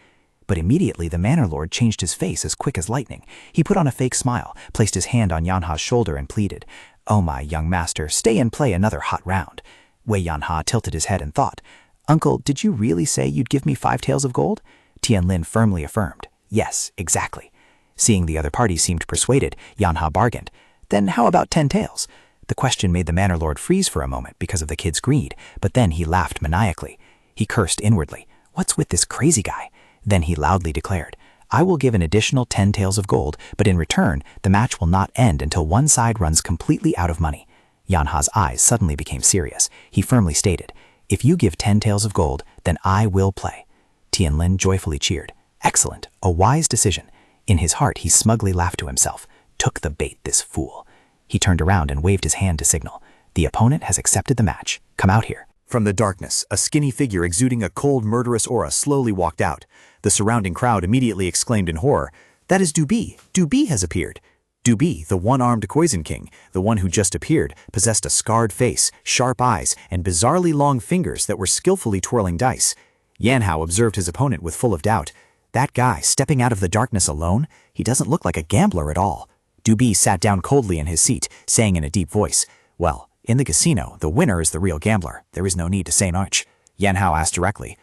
But immediately the manor lord changed his face as quick as lightning. He put on a fake smile, placed his hand on Yan Ha's shoulder and pleaded, Oh my young master, stay and play another hot round. Wei Yan Ha tilted his head and thought, Uncle, did you really say you'd give me 5 taels of gold? Tianlin firmly affirmed, Yes, exactly. Seeing the other party seemed persuaded, Yan Ha bargained. Then how about 10 taels? The question made the manor lord freeze for a moment because of the kid's greed, but then he laughed maniacally. He cursed inwardly. What's with this crazy guy? Then he loudly declared, I will give an additional 10 taels of gold, but in return, the match will not end until one side runs completely out of money. Yan Ha's eyes suddenly became serious. He firmly stated, If you give 10 taels of gold, then I will play. Tianlin joyfully cheered. Excellent, a wise decision. In his heart, he smugly laughed to himself. Took the bait, this fool. He turned around and waved his hand to signal. The opponent has accepted the match. Come out here. From the darkness, a skinny figure exuding a cold, murderous aura slowly walked out. The surrounding crowd immediately exclaimed in horror, That is Dubi. Dubi has appeared. Dubi, the one-armed Poison King, the one who just appeared, possessed a scarred face, sharp eyes, and bizarrely long fingers that were skillfully twirling dice. Yan Hao observed his opponent with full of doubt. That guy, stepping out of the darkness alone, he doesn't look like a gambler at all. Dubi sat down coldly in his seat, saying in a deep voice, Well, in the casino, the winner is the real gambler. There is no need to say much. Yan Hao asked directly,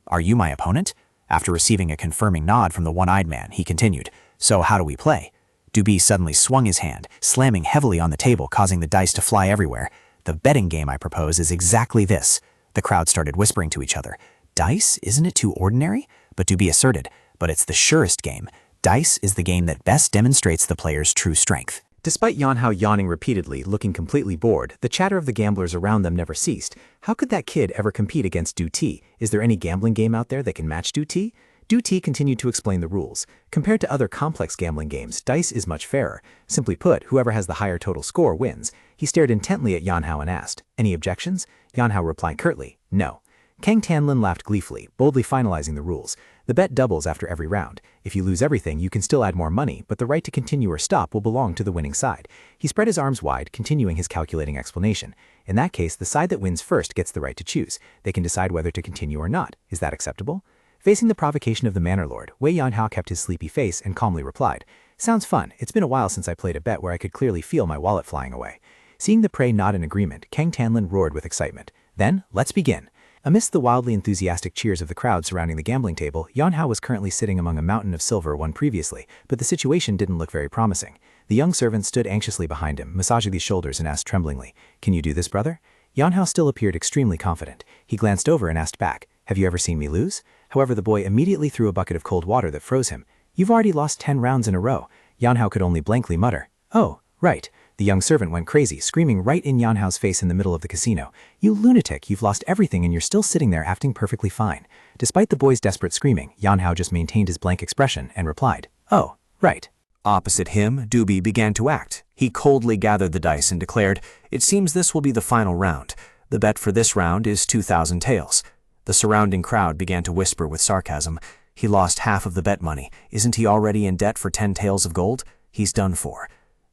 Are you my opponent? After receiving a confirming nod from the one-eyed man, he continued, So how do we play? Dubi suddenly swung his hand, slamming heavily on the table, causing the dice to fly everywhere. The betting game I propose is exactly this. The crowd started whispering to each other. Dice? Isn't it too ordinary? But Dubi asserted, But it's the surest game. Dice is the game that best demonstrates the player's true strength. Despite Yan Hao yawning repeatedly, looking completely bored, the chatter of the gamblers around them never ceased. How could that kid ever compete against Du Ti? Is there any gambling game out there that can match Du Ti? Du Ti continued to explain the rules. Compared to other complex gambling games, dice is much fairer. Simply put, whoever has the higher total score wins. He stared intently at Yan Hao and asked, Any objections? Yan Hao replied curtly, No. Kang Tianlin laughed gleefully, boldly finalizing the rules. The bet doubles after every round. If you lose everything, you can still add more money, but the right to continue or stop will belong to the winning side. He spread his arms wide, continuing his calculating explanation. In that case, the side that wins first gets the right to choose. They can decide whether to continue or not. Is that acceptable? Facing the provocation of the manor lord, Wei Yan Hao kept his sleepy face and calmly replied, Sounds fun. It's been a while since I played a bet where I could clearly feel my wallet flying away. Seeing the prey nod in agreement, Kang Tianlin roared with excitement. Then, let's begin. Amidst the wildly enthusiastic cheers of the crowd surrounding the gambling table, Yan Hao was currently sitting among a mountain of silver won previously, but the situation didn't look very promising. The young servant stood anxiously behind him, massaging his shoulders and asked tremblingly, Can you do this, brother? Yan Hao still appeared extremely confident. He glanced over and asked back, Have you ever seen me lose? However, the boy immediately threw a bucket of cold water that froze him. You've already lost 10 rounds in a row. Yan Hao could only blankly mutter, Oh, right. The young servant went crazy, screaming right in Yan Hao's face in the middle of the casino. You lunatic, you've lost everything and you're still sitting there acting perfectly fine. Despite the boy's desperate screaming, Yan Hao just maintained his blank expression and replied, Oh, right. Opposite him, Dubi began to act. He coldly gathered the dice and declared, It seems this will be the final round. The bet for this round is 2,000 taels. The surrounding crowd began to whisper with sarcasm. He lost half of the bet money. Isn't he already in debt for 10 taels of gold? He's done for.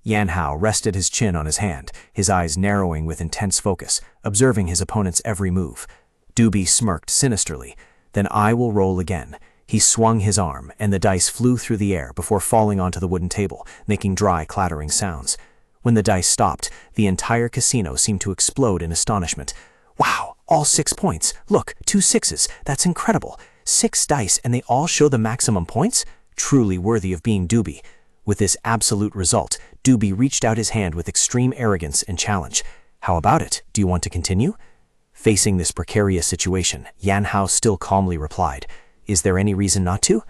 Yan Hao rested his chin on his hand, his eyes narrowing with intense focus, observing his opponent's every move. Doobie smirked sinisterly. Then I will roll again. He swung his arm, and the dice flew through the air before falling onto the wooden table, making dry, clattering sounds. When the dice stopped, the entire casino seemed to explode in astonishment. Wow, all 6 points. Look, 2 sixes. That's incredible. 6 dice, and they all show the maximum points? Truly worthy of being Doobie. With this absolute result, Doobie reached out his hand with extreme arrogance and challenge. How about it? Do you want to continue? Facing this precarious situation, Yan Hao still calmly replied, Is there any reason not to?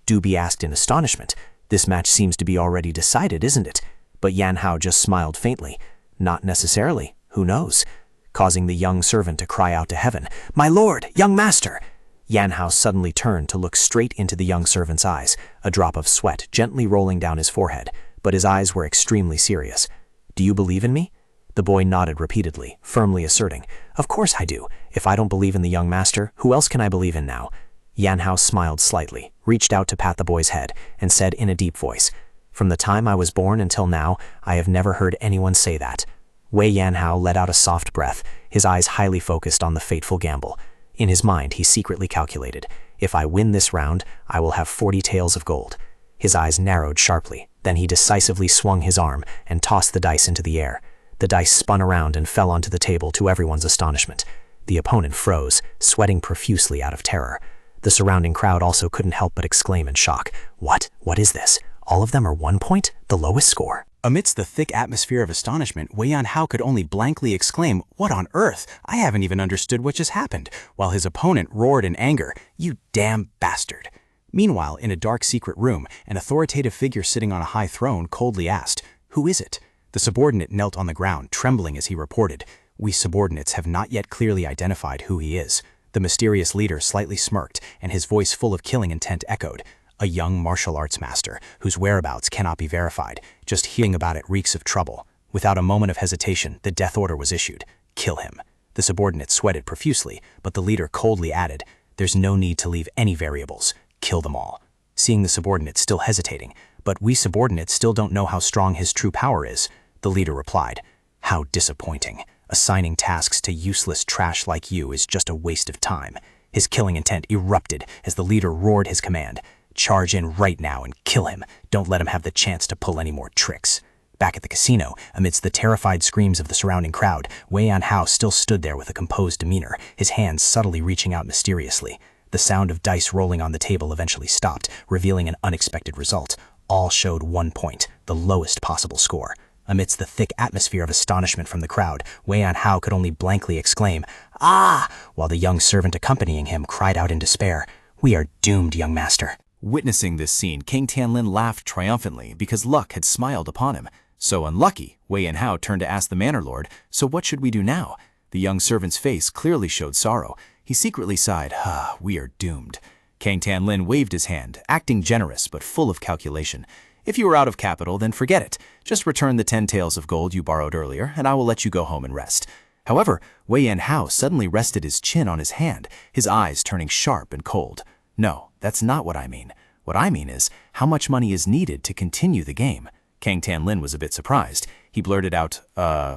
Doobie asked in astonishment. This match seems to be already decided, isn't it? But Yan Hao just smiled faintly. Not necessarily. Who knows? Causing the young servant to cry out to heaven, My lord, young master! Yan Hao suddenly turned to look straight into the young servant's eyes, a drop of sweat gently rolling down his forehead, but his eyes were extremely serious. Do you believe in me? The boy nodded repeatedly, firmly asserting, Of course I do. If I don't believe in the young master, who else can I believe in now? Yan Hao smiled slightly, reached out to pat the boy's head, and said in a deep voice, From the time I was born until now, I have never heard anyone say that. Wei Yan Hao let out a soft breath, his eyes highly focused on the fateful gamble. In his mind, he secretly calculated, If I win this round, I will have 40 taels of gold. His eyes narrowed sharply, then he decisively swung his arm and tossed the dice into the air. The dice spun around and fell onto the table to everyone's astonishment. The opponent froze, sweating profusely out of terror. The surrounding crowd also couldn't help but exclaim in shock, What? What is this? All of them are 1 point? The lowest score? Amidst the thick atmosphere of astonishment, Wei Yan Hao could only blankly exclaim, What on earth? I haven't even understood what just happened, while his opponent roared in anger, You damn bastard. Meanwhile, in a dark secret room, an authoritative figure sitting on a high throne coldly asked, Who is it? The subordinate knelt on the ground, trembling as he reported, We subordinates have not yet clearly identified who he is. The mysterious leader slightly smirked, and his voice full of killing intent echoed, A young martial arts master, whose whereabouts cannot be verified. Just hearing about it reeks of trouble. Without a moment of hesitation, the death order was issued. Kill him. The subordinate sweated profusely, but the leader coldly added, There's no need to leave any variables. Kill them all. Seeing the subordinate still hesitating, But we subordinates still don't know how strong his true power is, the leader replied, How disappointing. Assigning tasks to useless trash like you is just a waste of time. His killing intent erupted as the leader roared his command, Charge in right now and kill him. Don't let him have the chance to pull any more tricks. Back at the casino, amidst the terrified screams of the surrounding crowd, Wei Yan Hao still stood there with a composed demeanor, his hands subtly reaching out mysteriously. The sound of dice rolling on the table eventually stopped, revealing an unexpected result. All showed 1 point, the lowest possible score. Amidst the thick atmosphere of astonishment from the crowd, Wei Yan Hao could only blankly exclaim, Ah! While the young servant accompanying him cried out in despair, We are doomed, young master. Witnessing this scene, King Tianlin laughed triumphantly because luck had smiled upon him. So unlucky, Wei Yan Hao turned to ask the manor lord, So what should we do now? The young servant's face clearly showed sorrow. He secretly sighed, We are doomed. King Tianlin waved his hand, acting generous but full of calculation. If you are out of capital, then forget it. Just return the 10 taels of gold you borrowed earlier, and I will let you go home and rest. However, Wei Yan Hao suddenly rested his chin on his hand, his eyes turning sharp and cold. No, that's not what I mean. What I mean is, how much money is needed to continue the game? Kang Tianlin was a bit surprised. He blurted out,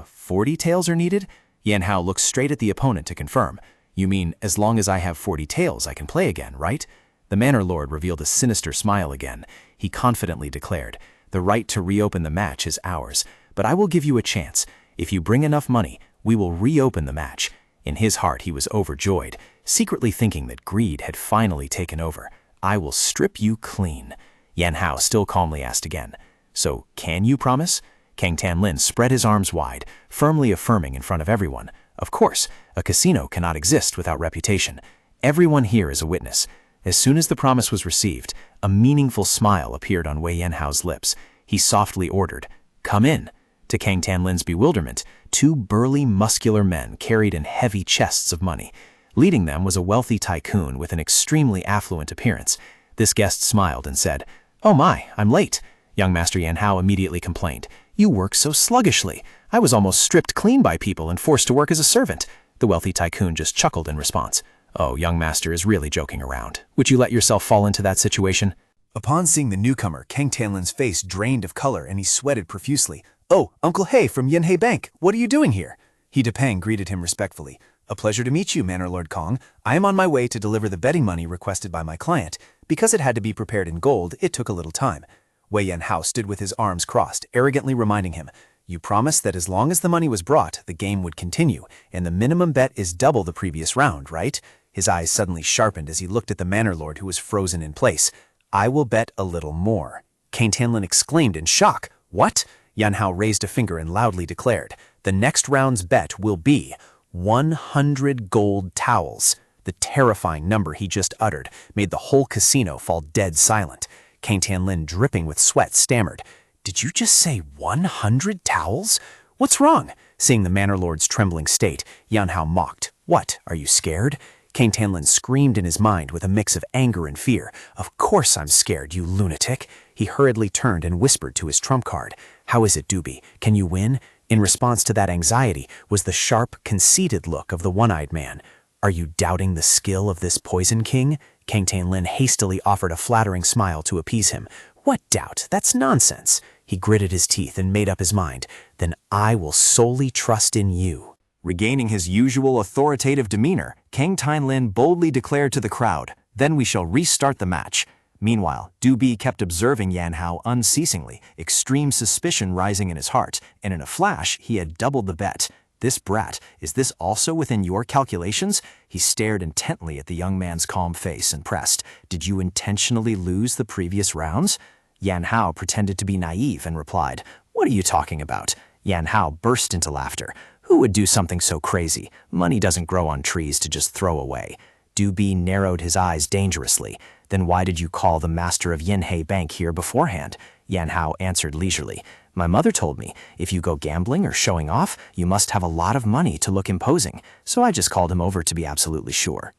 40 taels are needed? Yan Hao looked straight at the opponent to confirm. You mean, as long as I have 40 taels, I can play again, right? The manor lord revealed a sinister smile again. He confidently declared, The right to reopen the match is ours, but I will give you a chance. If you bring enough money, we will reopen the match. In his heart, he was overjoyed, secretly thinking that greed had finally taken over. I will strip you clean. Yan Hao still calmly asked again, So, can you promise? Kang Tianlin spread his arms wide, firmly affirming in front of everyone. Of course, a casino cannot exist without reputation. Everyone here is a witness. As soon as the promise was received, a meaningful smile appeared on Wei Yan Hao's lips. He softly ordered, Come in. To Kang Tianlin's bewilderment, 2 burly, muscular men carried in heavy chests of money. Leading them was a wealthy tycoon with an extremely affluent appearance. This guest smiled and said, Oh my, I'm late. Young Master Yan Hao immediately complained, You work so sluggishly. I was almost stripped clean by people and forced to work as a servant. The wealthy tycoon just chuckled in response. Oh, young master is really joking around. Would you let yourself fall into that situation? Upon seeing the newcomer, Kang Tianlin's face drained of color and he sweated profusely. "Oh, Uncle He from Yanhei Bank, what are you doing here?" He Depang greeted him respectfully. "A pleasure to meet you, Manor Lord Kong. I am on my way to deliver the betting money requested by my client. Because it had to be prepared in gold, it took a little time." Wei Yanhao stood with his arms crossed, arrogantly reminding him, "You promised that as long as the money was brought, the game would continue, and the minimum bet is double the previous round, right?" His eyes suddenly sharpened as he looked at the Manor Lord who was frozen in place. "I will bet a little more." Kang Tianlin exclaimed in shock. "What?" Yanhao raised a finger and loudly declared, "The next round's bet will be 100 gold towels." The terrifying number he just uttered made the whole casino fall dead silent. Kang Tianlin, dripping with sweat, stammered, "Did you just say 100 towels? What's wrong?" Seeing the Manor Lord's trembling state, Yanhao mocked. "What, are you scared?" Kang Tianlin screamed in his mind with a mix of anger and fear. "Of course I'm scared, you lunatic." He hurriedly turned and whispered to his trump card. "How is it, Doobie? Can you win?" In response to that anxiety was the sharp, conceited look of the one-eyed man. "Are you doubting the skill of this Poison King?" Kang Tianlin hastily offered a flattering smile to appease him. "What doubt? That's nonsense." He gritted his teeth and made up his mind. "Then I will solely trust in you." Regaining his usual authoritative demeanor, Kang Tianlin boldly declared to the crowd, "Then we shall restart the match." Meanwhile, Doobie kept observing Yanhao unceasingly, extreme suspicion rising in his heart, and in a flash he had doubled the bet. "This brat, is this also within your calculations?" He stared intently at the young man's calm face and pressed, "Did you intentionally lose the previous rounds?" Yanhao pretended to be naive and replied, "What are you talking about?" Yanhao burst into laughter. "Who would do something so crazy? Money doesn't grow on trees to just throw away." Doobie narrowed his eyes dangerously. "Then why did you call the master of Yanhei Bank here beforehand?" Yanhao answered leisurely, "My mother told me, if you go gambling or showing off, you must have a lot of money to look imposing, so I just called him over to be absolutely sure."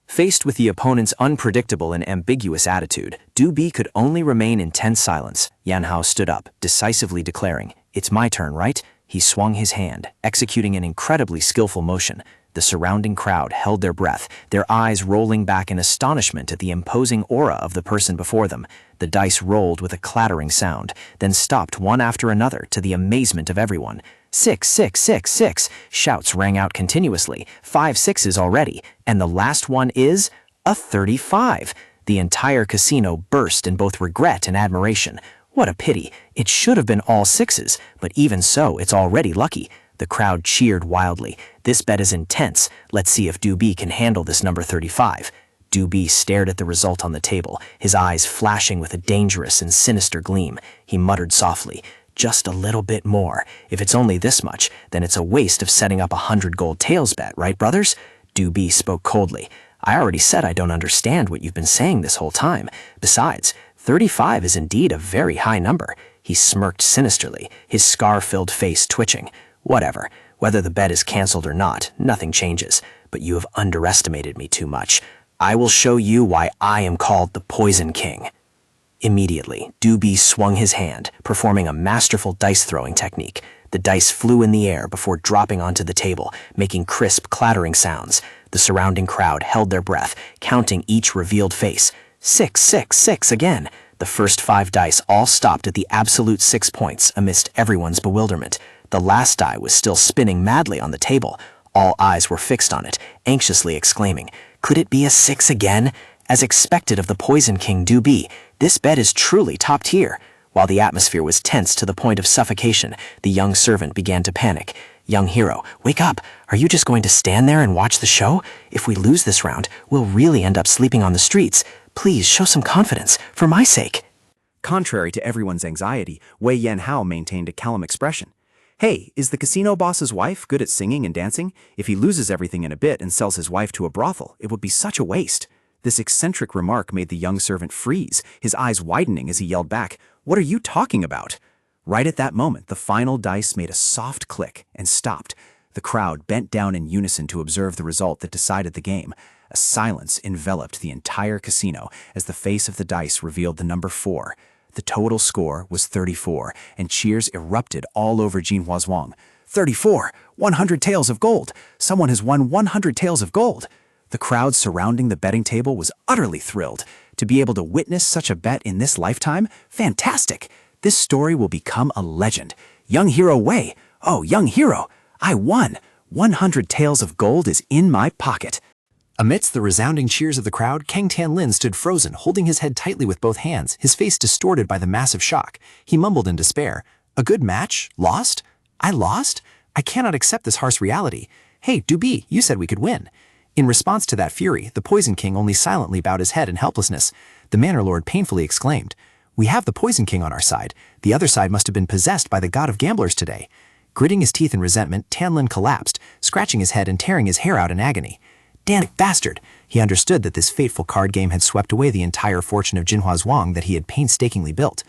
Faced with the opponent's unpredictable and ambiguous attitude, Doobie could only remain in tense silence. Yanhao stood up, decisively declaring, "It's my turn, right?" He swung his hand, executing an incredibly skillful motion. The surrounding crowd held their breath, their eyes rolling back in astonishment at the imposing aura of the person before them. The dice rolled with a clattering sound, then stopped one after another to the amazement of everyone. 6, 6, 6, 6, shouts rang out continuously, 5 sixes already, and the last one is a 35. The entire casino burst in both regret and admiration. What a pity, it should have been all 6s, but even so, it's already lucky. The crowd cheered wildly. "This bet is intense. Let's see if Doobie can handle this number 35. Doobie stared at the result on the table, his eyes flashing with a dangerous and sinister gleam. He muttered softly, "Just a little bit more. If it's only this much, then it's a waste of setting up 100 gold tails bet, right, brothers?" Doobie spoke coldly. "I already said I don't understand what you've been saying this whole time. Besides, 35 is indeed a very high number." He smirked sinisterly, his scar-filled face twitching. "Whatever. Whether the bet is cancelled or not, nothing changes. But you have underestimated me too much. I will show you why I am called the Poison King." Immediately, Doobie swung his hand, performing a masterful dice-throwing technique. The dice flew in the air before dropping onto the table, making crisp, clattering sounds. The surrounding crowd held their breath, counting each revealed face. 6, 6, 6 again. The first 5 dice all stopped at the absolute 6 points amidst everyone's bewilderment. The last die was still spinning madly on the table. All eyes were fixed on it, anxiously exclaiming, "Could it be a 6 again?" As expected of the Poison King Doobie, this bet is truly top tier. While the atmosphere was tense to the point of suffocation, the young servant began to panic. "Young hero, wake up! Are you just going to stand there and watch the show? If we lose this round, we'll really end up sleeping on the streets. Please show some confidence, for my sake." Contrary to everyone's anxiety, Wei Yanhao maintained a calm expression. "Hey, is the casino boss's wife good at singing and dancing? If he loses everything in a bit and sells his wife to a brothel, it would be such a waste." This eccentric remark made the young servant freeze, his eyes widening as he yelled back, "What are you talking about?" Right at that moment, the final dice made a soft click and stopped. The crowd bent down in unison to observe the result that decided the game. A silence enveloped the entire casino as the face of the dice revealed the number 4. The total score was 34, and cheers erupted all over Jinhua Zhuang. 34! 100 taels of gold! Someone has won 100 taels of gold! The crowd surrounding the betting table was utterly thrilled. To be able to witness such a bet in this lifetime? Fantastic! This story will become a legend. Young hero Wei! Oh, young hero! I won! 100 taels of gold is in my pocket. Amidst the resounding cheers of the crowd, Kang Tianlin stood frozen, holding his head tightly with both hands, his face distorted by the massive shock. He mumbled in despair, "A good match? Lost? I lost? I cannot accept this harsh reality. Hey, Dubi, you said we could win." In response to that fury, the Poison King only silently bowed his head in helplessness. The Manor Lord painfully exclaimed, "We have the Poison King on our side. The other side must have been possessed by the god of gamblers today." Gritting his teeth in resentment, Tianlin collapsed, scratching his head and tearing his hair out in agony. Damn bastard! He understood that this fateful card game had swept away the entire fortune of Jinhua Zhuang that he had painstakingly built.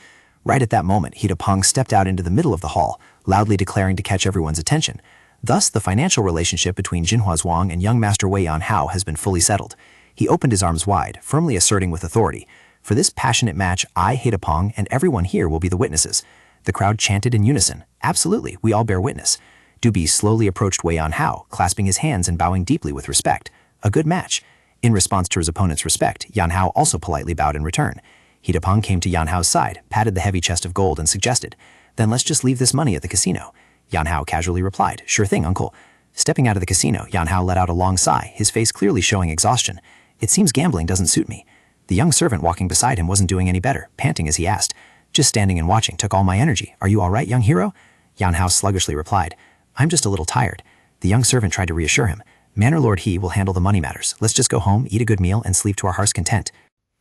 Right at that moment, Hidapeng stepped out into the middle of the hall, loudly declaring to catch everyone's attention. Thus, the financial relationship between Jinhua Zhuang and young Master Wei Yanhao has been fully settled. He opened his arms wide, firmly asserting with authority, "For this passionate match, I, Hidapeng, and everyone here will be the witnesses." The crowd chanted in unison, "Absolutely, we all bear witness." Dubi slowly approached Wei Yanhao, clasping his hands and bowing deeply with respect. A good match. In response to his opponent's respect, Yanhao also politely bowed in return. Hidapeng came to Yanhao's side, patted the heavy chest of gold, and suggested, "Then let's just leave this money at the casino." Yanhao casually replied, "Sure thing, uncle." Stepping out of the casino, Yanhao let out a long sigh, his face clearly showing exhaustion. "It seems gambling doesn't suit me." The young servant walking beside him wasn't doing any better, panting as he asked, "Just standing and watching took all my energy. Are you all right, young hero?" Yanhao sluggishly replied, "I'm just a little tired." The young servant tried to reassure him, "Manor Lord He will handle the money matters. Let's just go home, eat a good meal, and sleep to our heart's content."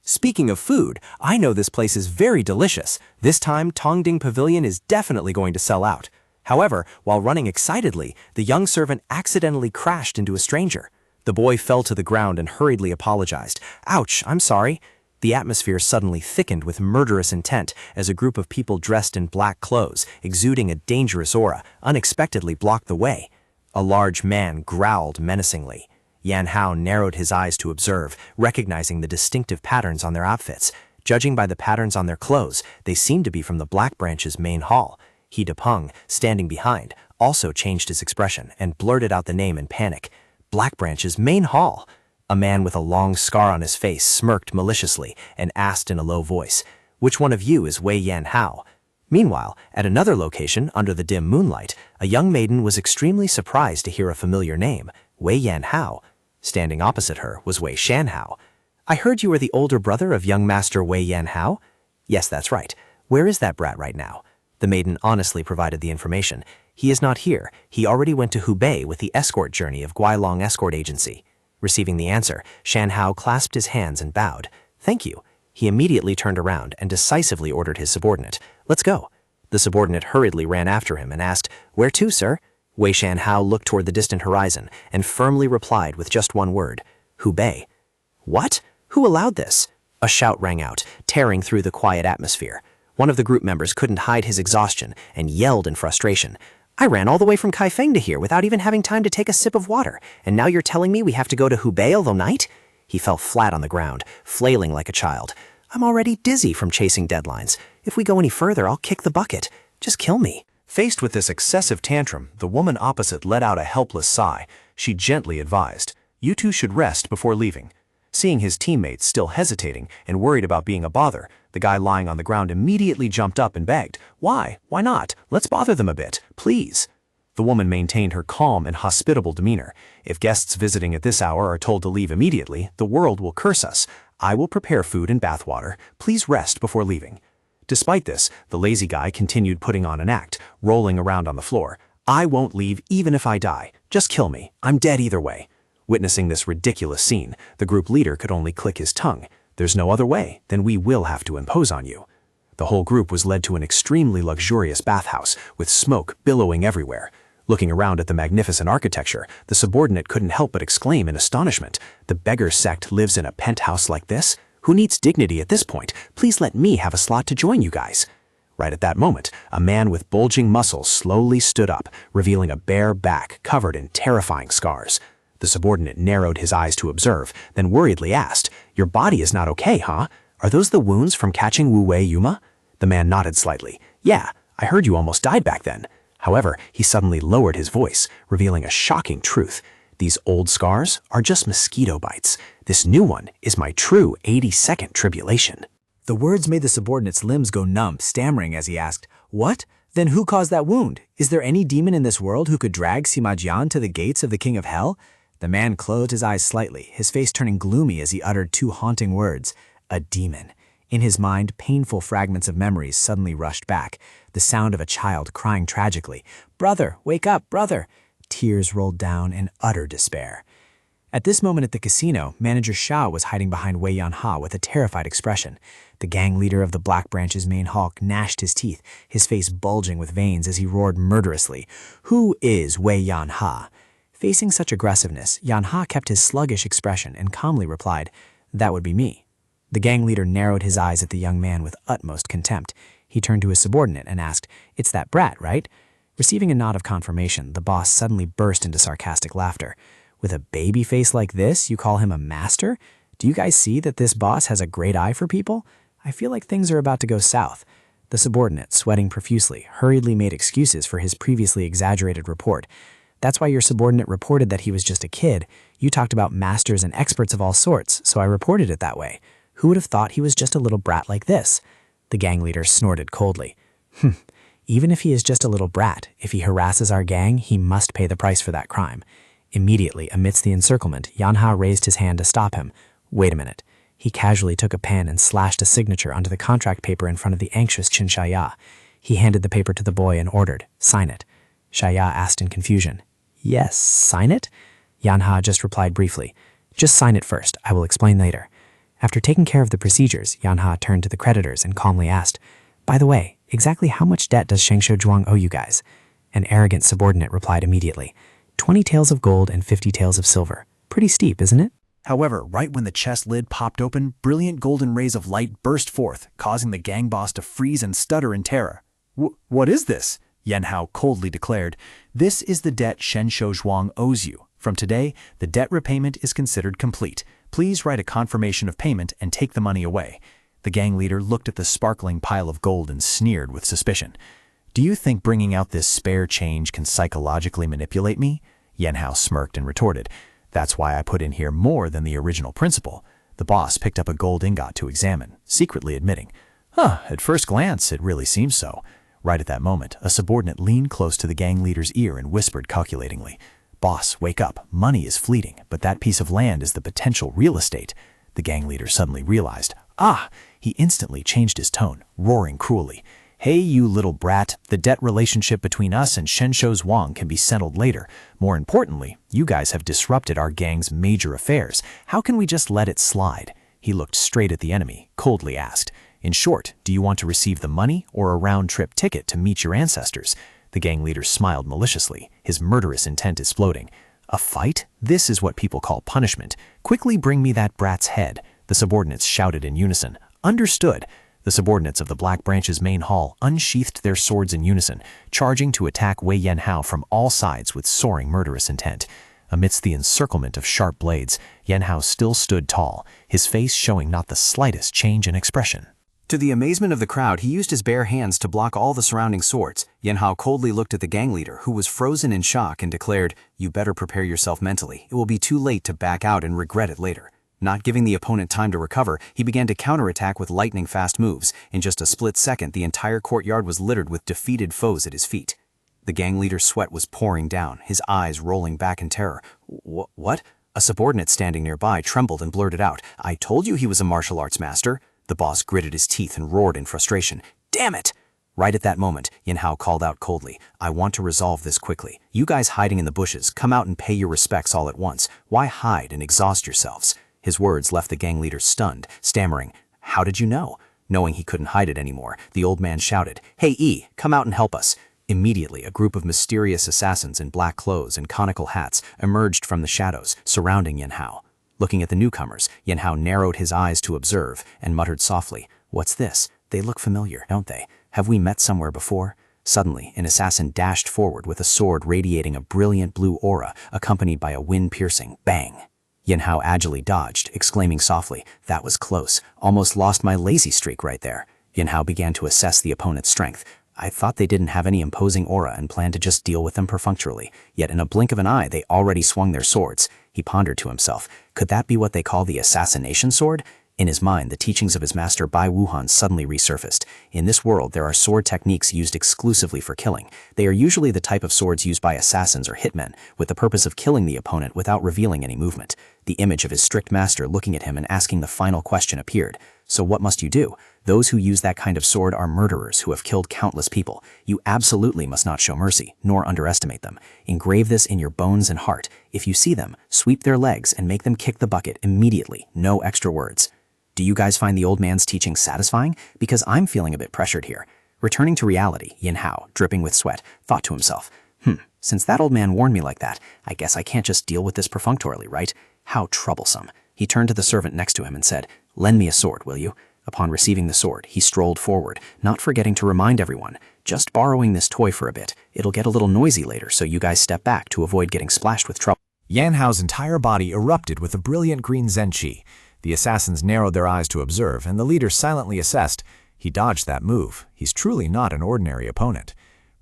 Speaking of food, I know this place is very delicious. This time, Tongding Pavilion is definitely going to sell out. However, while running excitedly, the young servant accidentally crashed into a stranger. The boy fell to the ground and hurriedly apologized. "Ouch, I'm sorry." The atmosphere suddenly thickened with murderous intent as a group of people dressed in black clothes, exuding a dangerous aura, unexpectedly blocked the way. A large man growled menacingly. Yanhao narrowed his eyes to observe, recognizing the distinctive patterns on their outfits. Judging by the patterns on their clothes, they seemed to be from the Black Branch's main hall. Hidapeng, standing behind, also changed his expression and blurted out the name in panic. Black Branch's main hall! A man with a long scar on his face smirked maliciously and asked in a low voice, "Which one of you is Wei Yanhao?" Meanwhile, at another location under the dim moonlight, a young maiden was extremely surprised to hear a familiar name, Wei Yanhao. Standing opposite her was Wei Shanhao. "I heard you were the older brother of young Master Wei Yanhao?" "Yes, that's right. Where is that brat right now?" The maiden honestly provided the information. "He is not here. He already went to Hubei with the escort journey of Guilong Escort Agency." Receiving the answer, Shanhao clasped his hands and bowed. "Thank you." He immediately turned around and decisively ordered his subordinate, "Let's go." The subordinate hurriedly ran after him and asked, "Where to, sir?" Wei Shanhao looked toward the distant horizon and firmly replied with just one word, "Hubei." "What? Who allowed this?" A shout rang out, tearing through the quiet atmosphere. One of the group members couldn't hide his exhaustion and yelled in frustration, "I ran all the way from Kaifeng to here without even having time to take a sip of water, and now you're telling me we have to go to Hubei all night?" He fell flat on the ground, flailing like a child. "I'm already dizzy from chasing deadlines. If we go any further, I'll kick the bucket. Just kill me." Faced with this excessive tantrum, the woman opposite let out a helpless sigh. She gently advised, "You two should rest before leaving." Seeing his teammates still hesitating and worried about being a bother, the guy lying on the ground immediately jumped up and begged, "Why? Why not? Let's bother them a bit, please." The woman maintained her calm and hospitable demeanor. "If guests visiting at this hour are told to leave immediately, the world will curse us. I will prepare food and bathwater. Please rest before leaving." Despite this, the lazy guy continued putting on an act, rolling around on the floor. "I won't leave even if I die. Just kill me. I'm dead either way." Witnessing this ridiculous scene, the group leader could only click his tongue. "There's no other way, then we will have to impose on you." The whole group was led to an extremely luxurious bathhouse, with smoke billowing everywhere. Looking around at the magnificent architecture, the subordinate couldn't help but exclaim in astonishment, "The Beggar sect lives in a penthouse like this? Who needs dignity at this point? Please let me have a slot to join you guys." Right at that moment, a man with bulging muscles slowly stood up, revealing a bare back covered in terrifying scars. The subordinate narrowed his eyes to observe, then worriedly asked, "Your body is not okay, huh? Are those the wounds from catching Wu Wei Yuma?" The man nodded slightly. "Yeah, I heard you almost died back then." However, he suddenly lowered his voice, revealing a shocking truth. These old scars are just mosquito bites. This new one is my true 80-second tribulation. The words made the subordinate's limbs go numb, stammering as he asked, "What? Then who caused that wound? Is there any demon in this world who could drag Sima Jian to the gates of the king of hell?" The man closed his eyes slightly, his face turning gloomy as he uttered two haunting words, "A demon." In his mind, painful fragments of memories suddenly rushed back. The sound of a child crying tragically, "Brother, wake up, brother!" Tears rolled down in utter despair. At this moment at the casino, Manager Xiao was hiding behind Wei Yanha with a terrified expression. The gang leader of the Black Branch's main hawk gnashed his teeth, his face bulging with veins as he roared murderously, "Who is Wei Yanha?" Facing such aggressiveness, Yanha kept his sluggish expression and calmly replied, "That would be me." The gang leader narrowed his eyes at the young man with utmost contempt. He turned to his subordinate and asked, "It's that brat, right?" Receiving a nod of confirmation, the boss suddenly burst into sarcastic laughter. "With a baby face like this, you call him a master? Do you guys see that this boss has a great eye for people? I feel like things are about to go south." The subordinate, sweating profusely, hurriedly made excuses for his previously exaggerated report. "That's why your subordinate reported that he was just a kid. You talked about masters and experts of all sorts, so I reported it that way. Who would have thought he was just a little brat like this?" The gang leader snorted coldly. Even if he is just a little brat, if he harasses our gang, he must pay the price for that crime." Immediately, amidst the encirclement, Yanha raised his hand to stop him. "Wait a minute." He casually took a pen and slashed a signature onto the contract paper in front of the anxious Qin Shaya. He handed the paper to the boy and ordered, "Sign it." Shaya asked in confusion, "Yes, sign it?" Yanha just replied briefly, "Just sign it first. I will explain later." After taking care of the procedures, Yanha turned to the creditors and calmly asked, "By the way, exactly how much debt does Shengsho Zhuang owe you guys?" An arrogant subordinate replied immediately, 20 taels of gold and 50 taels of silver. Pretty steep, isn't it? However, right when the chest lid popped open, brilliant golden rays of light burst forth, causing the gang boss to freeze and stutter in terror. What is this?" Yan Hao coldly declared. "This is the debt Shengsho Zhuang owes you. From today, the debt repayment is considered complete. Please write a confirmation of payment and take the money away." The gang leader looked at the sparkling pile of gold and sneered with suspicion. "Do you think bringing out this spare change can psychologically manipulate me?" Yan Hao smirked and retorted, "That's why I put in here more than the original principal." The boss picked up a gold ingot to examine, secretly admitting, At first glance, it really seems so." Right at that moment, a subordinate leaned close to the gang leader's ear and whispered calculatingly, "Boss, wake up. Money is fleeting, but that piece of land is the potential real estate." The gang leader suddenly realized, He instantly changed his tone, roaring cruelly, "Hey, you little brat, the debt relationship between us and Shengsho Zhuang can be settled later. More importantly, you guys have disrupted our gang's major affairs. How can we just let it slide?" He looked straight at the enemy, coldly asked, "In short, do you want to receive the money or a round-trip ticket to meet your ancestors?" The gang leader smiled maliciously, his murderous intent exploding. "A fight? This is what people call punishment. Quickly bring me that brat's head." The subordinates shouted in unison, "Understood." The subordinates of the Black Branch's main hall unsheathed their swords in unison, charging to attack Wei Yanhao from all sides with soaring murderous intent. Amidst the encirclement of sharp blades, Yanhao still stood tall, his face showing not the slightest change in expression. To the amazement of the crowd, he used his bare hands to block all the surrounding swords. Yanhao coldly looked at the gang leader, who was frozen in shock, and declared, "You better prepare yourself mentally. It will be too late to back out and regret it later." Not giving the opponent time to recover, he began to counterattack with lightning-fast moves. In just a split second, the entire courtyard was littered with defeated foes at his feet. The gang leader's sweat was pouring down, his eyes rolling back in terror. What? A subordinate standing nearby trembled and blurted out, "I told you he was a martial arts master." The boss gritted his teeth and roared in frustration, "Damn it!" Right at that moment, Yanhao called out coldly, "I want to resolve this quickly. You guys hiding in the bushes, come out and pay your respects all at once. Why hide and exhaust yourselves?" His words left the gang leader stunned, stammering, "How did you know?" Knowing he couldn't hide it anymore, the old man shouted, "Hey E, come out and help us." Immediately, a group of mysterious assassins in black clothes and conical hats emerged from the shadows, surrounding Yanhao. Looking at the newcomers, Yanhao narrowed his eyes to observe and muttered softly, "What's this? They look familiar, don't they? Have we met somewhere before?" Suddenly, an assassin dashed forward with a sword radiating a brilliant blue aura, accompanied by a wind-piercing bang. Yanhao agilely dodged, exclaiming softly, "That was close. Almost lost my lazy streak right there." Yanhao began to assess the opponent's strength. I thought they didn't have any imposing aura and planned to just deal with them perfunctorily, yet in a blink of an eye they already swung their swords. He pondered to himself, could that be what they call the assassination sword? In his mind, the teachings of his master Bai Wuhan suddenly resurfaced. In this world, there are sword techniques used exclusively for killing. They are usually the type of swords used by assassins or hitmen, with the purpose of killing the opponent without revealing any movement. The image of his strict master looking at him and asking the final question appeared. So what must you do? Those who use that kind of sword are murderers who have killed countless people. You absolutely must not show mercy, nor underestimate them. Engrave this in your bones and heart. If you see them, sweep their legs and make them kick the bucket immediately. No extra words. Do you guys find the old man's teaching satisfying? Because I'm feeling a bit pressured here. Returning to reality, Yin Hao, dripping with sweat, thought to himself, since that old man warned me like that, I guess I can't just deal with this perfunctorily, right? How troublesome. He turned to the servant next to him and said, lend me a sword, will you? Upon receiving the sword, he strolled forward, not forgetting to remind everyone, just borrowing this toy for a bit. It'll get a little noisy later, so you guys step back to avoid getting splashed with trouble. Yan Hao's entire body erupted with a brilliant green zenchi. The assassins narrowed their eyes to observe, and the leader silently assessed. He dodged that move. He's truly not an ordinary opponent.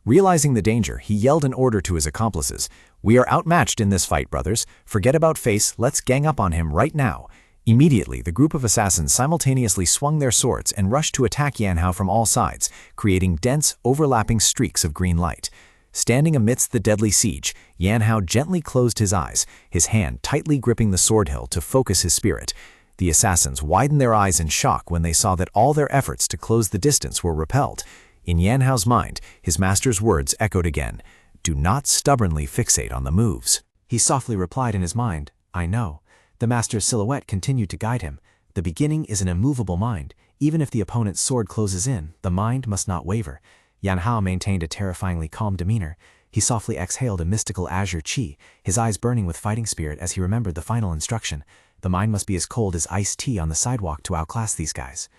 Realizing the danger, he yelled an order to his accomplices. We are outmatched in this fight, brothers. Forget about face, let's gang up on him right now. Immediately, the group of assassins simultaneously swung their swords and rushed to attack Yan Hao from all sides, creating dense, overlapping streaks of green light. Standing amidst the deadly siege, Yan Hao gently closed his eyes, his hand tightly gripping the sword hilt to focus his spirit. The assassins widened their eyes in shock when they saw that all their efforts to close the distance were repelled. In Yan Hao's mind, his master's words echoed again. Do not stubbornly fixate on the moves. He softly replied in his mind, I know. The master's silhouette continued to guide him. The beginning is an immovable mind. Even if the opponent's sword closes in, the mind must not waver. Yan Hao maintained a terrifyingly calm demeanor. He softly exhaled a mystical azure qi, his eyes burning with fighting spirit as he remembered the final instruction. The mind must be as cold as iced tea on the sidewalk to outclass these guys.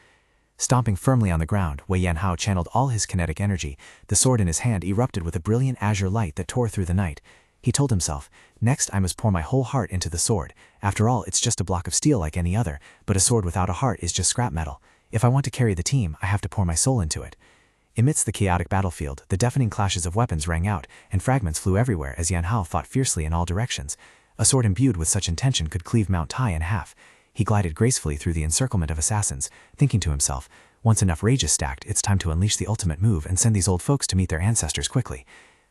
Stomping firmly on the ground, Wei Yan Hao channeled all his kinetic energy. The sword in his hand erupted with a brilliant azure light that tore through the night. He told himself, next I must pour my whole heart into the sword. After all, it's just a block of steel like any other, but a sword without a heart is just scrap metal. If I want to carry the team, I have to pour my soul into it. Amidst the chaotic battlefield, the deafening clashes of weapons rang out, and fragments flew everywhere as Yan Hao fought fiercely in all directions. A sword imbued with such intention could cleave Mount Tai in half. He glided gracefully through the encirclement of assassins, thinking to himself, once enough rage is stacked, it's time to unleash the ultimate move and send these old folks to meet their ancestors quickly.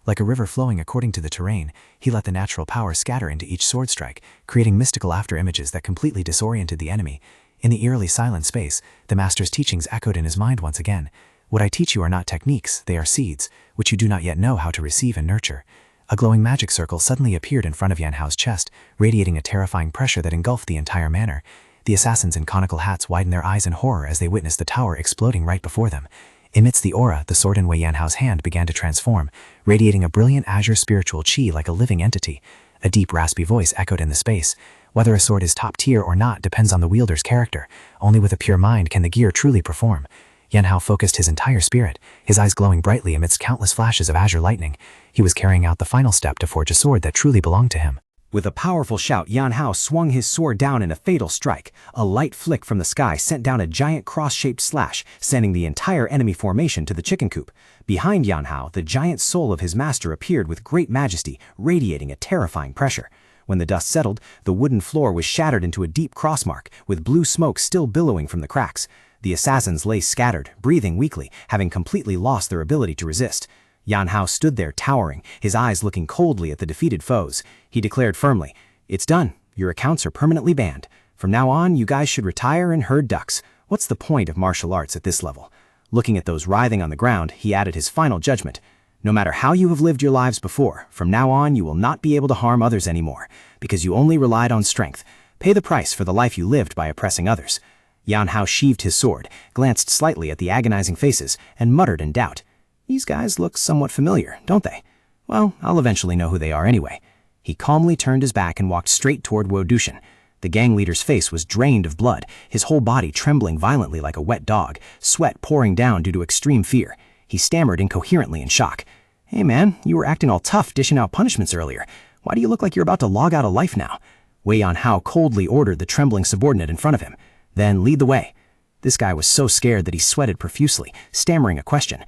Like a river flowing according to the terrain, he let the natural power scatter into each sword strike, creating mystical after-images that completely disoriented the enemy. In the eerily silent space, the master's teachings echoed in his mind once again. What I teach you are not techniques, they are seeds, which you do not yet know how to receive and nurture. A glowing magic circle suddenly appeared in front of Yan Hao's chest, radiating a terrifying pressure that engulfed the entire manor. The assassins in conical hats widened their eyes in horror as they witnessed the tower exploding right before them. Amidst the aura, the sword in Wei Yan Hao's hand began to transform, radiating a brilliant azure spiritual qi like a living entity. A deep, raspy voice echoed in the space. Whether a sword is top tier or not depends on the wielder's character. Only with a pure mind can the gear truly perform. Yan Hao focused his entire spirit, his eyes glowing brightly amidst countless flashes of azure lightning. He was carrying out the final step to forge a sword that truly belonged to him. With a powerful shout, Yan Hao swung his sword down in a fatal strike. A light flick from the sky sent down a giant cross-shaped slash, sending the entire enemy formation to the chicken coop. Behind Yan Hao, the giant soul of his master appeared with great majesty, radiating a terrifying pressure. When the dust settled, the wooden floor was shattered into a deep crossmark, with blue smoke still billowing from the cracks. The assassins lay scattered, breathing weakly, having completely lost their ability to resist. Yan Hao stood there towering, his eyes looking coldly at the defeated foes. He declared firmly, "It's done. Your accounts are permanently banned. From now on, you guys should retire and herd ducks. What's the point of martial arts at this level?" Looking at those writhing on the ground, he added his final judgment. "No matter how you have lived your lives before, from now on you will not be able to harm others anymore, because you only relied on strength. Pay the price for the life you lived by oppressing others." Yan Hao sheathed his sword, glanced slightly at the agonizing faces, and muttered in doubt. "These guys look somewhat familiar, don't they? Well, I'll eventually know who they are anyway." He calmly turned his back and walked straight toward Wodushin. The gang leader's face was drained of blood, his whole body trembling violently like a wet dog, sweat pouring down due to extreme fear. He stammered incoherently in shock. "Hey man, you were acting all tough dishing out punishments earlier. Why do you look like you're about to log out of life now?" Wei Yan Hao coldly ordered the trembling subordinate in front of him. "Then lead the way." This guy was so scared that he sweated profusely, stammering a question.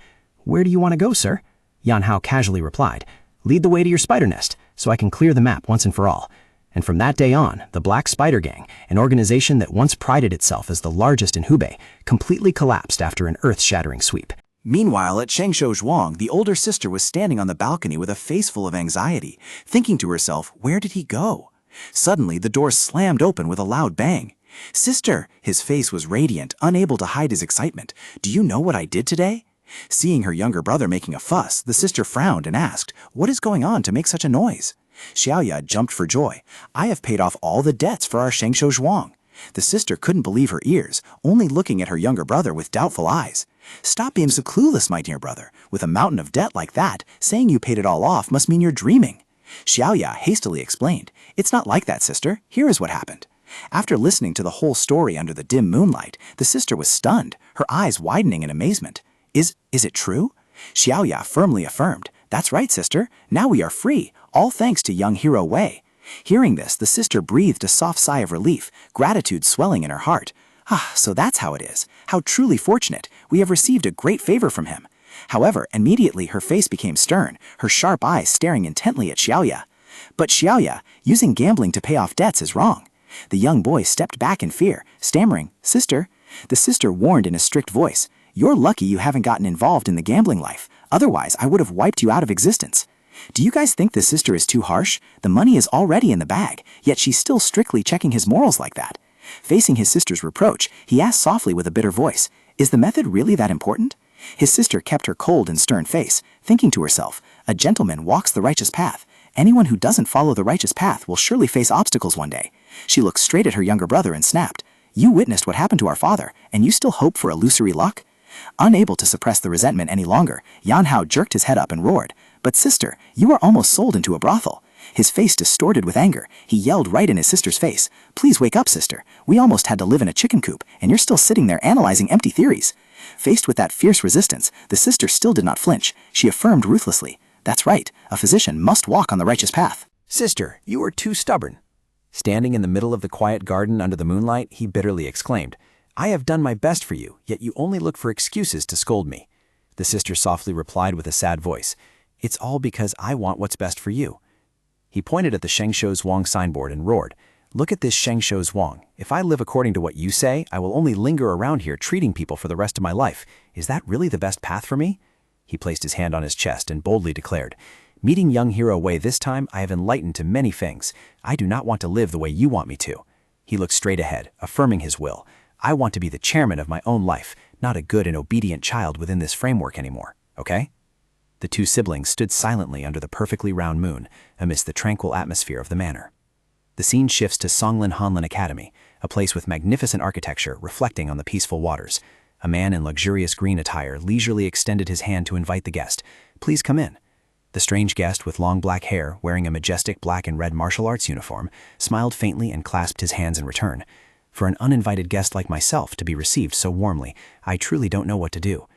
Where do you want to go, sir? Yan Hao casually replied. Lead the way to your spider nest, so I can clear the map once and for all. And from that day on, the Black Spider Gang, an organization that once prided itself as the largest in Hubei, completely collapsed after an earth-shattering sweep. Meanwhile, at Shengshou Zhuang, the older sister was standing on the balcony with a face full of anxiety, thinking to herself, where did he go? Suddenly, the door slammed open with a loud bang. Sister, his face was radiant, unable to hide his excitement. Do you know what I did today? Seeing her younger brother making a fuss, the sister frowned and asked, what is going on to make such a noise? Xiaoya jumped for joy. I have paid off all the debts for our Shengshou Zhuang. The sister couldn't believe her ears, only looking at her younger brother with doubtful eyes. Stop being so clueless, my dear brother. With a mountain of debt like that, saying you paid it all off must mean you're dreaming. Xiaoya hastily explained, it's not like that, sister. Here is what happened. After listening to the whole story under the dim moonlight, the sister was stunned, her eyes widening in amazement. Is it true? Xiaoya firmly affirmed, that's right, sister. Now we are free, all thanks to young hero Wei. Hearing this, the sister breathed a soft sigh of relief, gratitude swelling in her heart. Ah, so that's how it is. How truly fortunate. We have received a great favor from him. However, immediately her face became stern, her sharp eyes staring intently at Xiaoya. But Xiaoya, using gambling to pay off debts is wrong. The young boy stepped back in fear, stammering, Sister. The sister warned in a strict voice, you're lucky you haven't gotten involved in the gambling life. Otherwise, I would have wiped you out of existence. Do you guys think the sister is too harsh? The money is already in the bag, yet she's still strictly checking his morals like that. Facing his sister's reproach, he asked softly with a bitter voice, is the method really that important? His sister kept her cold and stern face, thinking to herself, a gentleman walks the righteous path. Anyone who doesn't follow the righteous path will surely face obstacles one day. She looked straight at her younger brother and snapped, you witnessed what happened to our father, and you still hope for illusory luck? Unable to suppress the resentment any longer, Yan Hao jerked his head up and roared, but sister, you are almost sold into a brothel. His face distorted with anger, he yelled right in his sister's face, please wake up, sister. We almost had to live in a chicken coop, and you're still sitting there analyzing empty theories. Faced with that fierce resistance, the sister still did not flinch. She affirmed ruthlessly, that's right, a physician must walk on the righteous path. Sister, you are too stubborn. Standing in the middle of the quiet garden under the moonlight, he bitterly exclaimed, I have done my best for you, yet you only look for excuses to scold me. The sister softly replied with a sad voice, it's all because I want what's best for you. He pointed at the Shengshou Zhuang signboard and roared, look at this Shengshou Zhuang. If I live according to what you say, I will only linger around here treating people for the rest of my life. Is that really the best path for me? He placed his hand on his chest and boldly declared, meeting young hero Wei this time, I have enlightened to many things. I do not want to live the way you want me to. He looked straight ahead, affirming his will. I want to be the chairman of my own life, not a good and obedient child within this framework anymore, okay? The two siblings stood silently under the perfectly round moon, amidst the tranquil atmosphere of the manor. The scene shifts to Songlin Hanlin Academy, a place with magnificent architecture reflecting on the peaceful waters. A man in luxurious green attire leisurely extended his hand to invite the guest. Please come in. The strange guest, with long black hair, wearing a majestic black and red martial arts uniform, smiled faintly and clasped his hands in return. For an uninvited guest like myself to be received so warmly, I truly don't know what to do.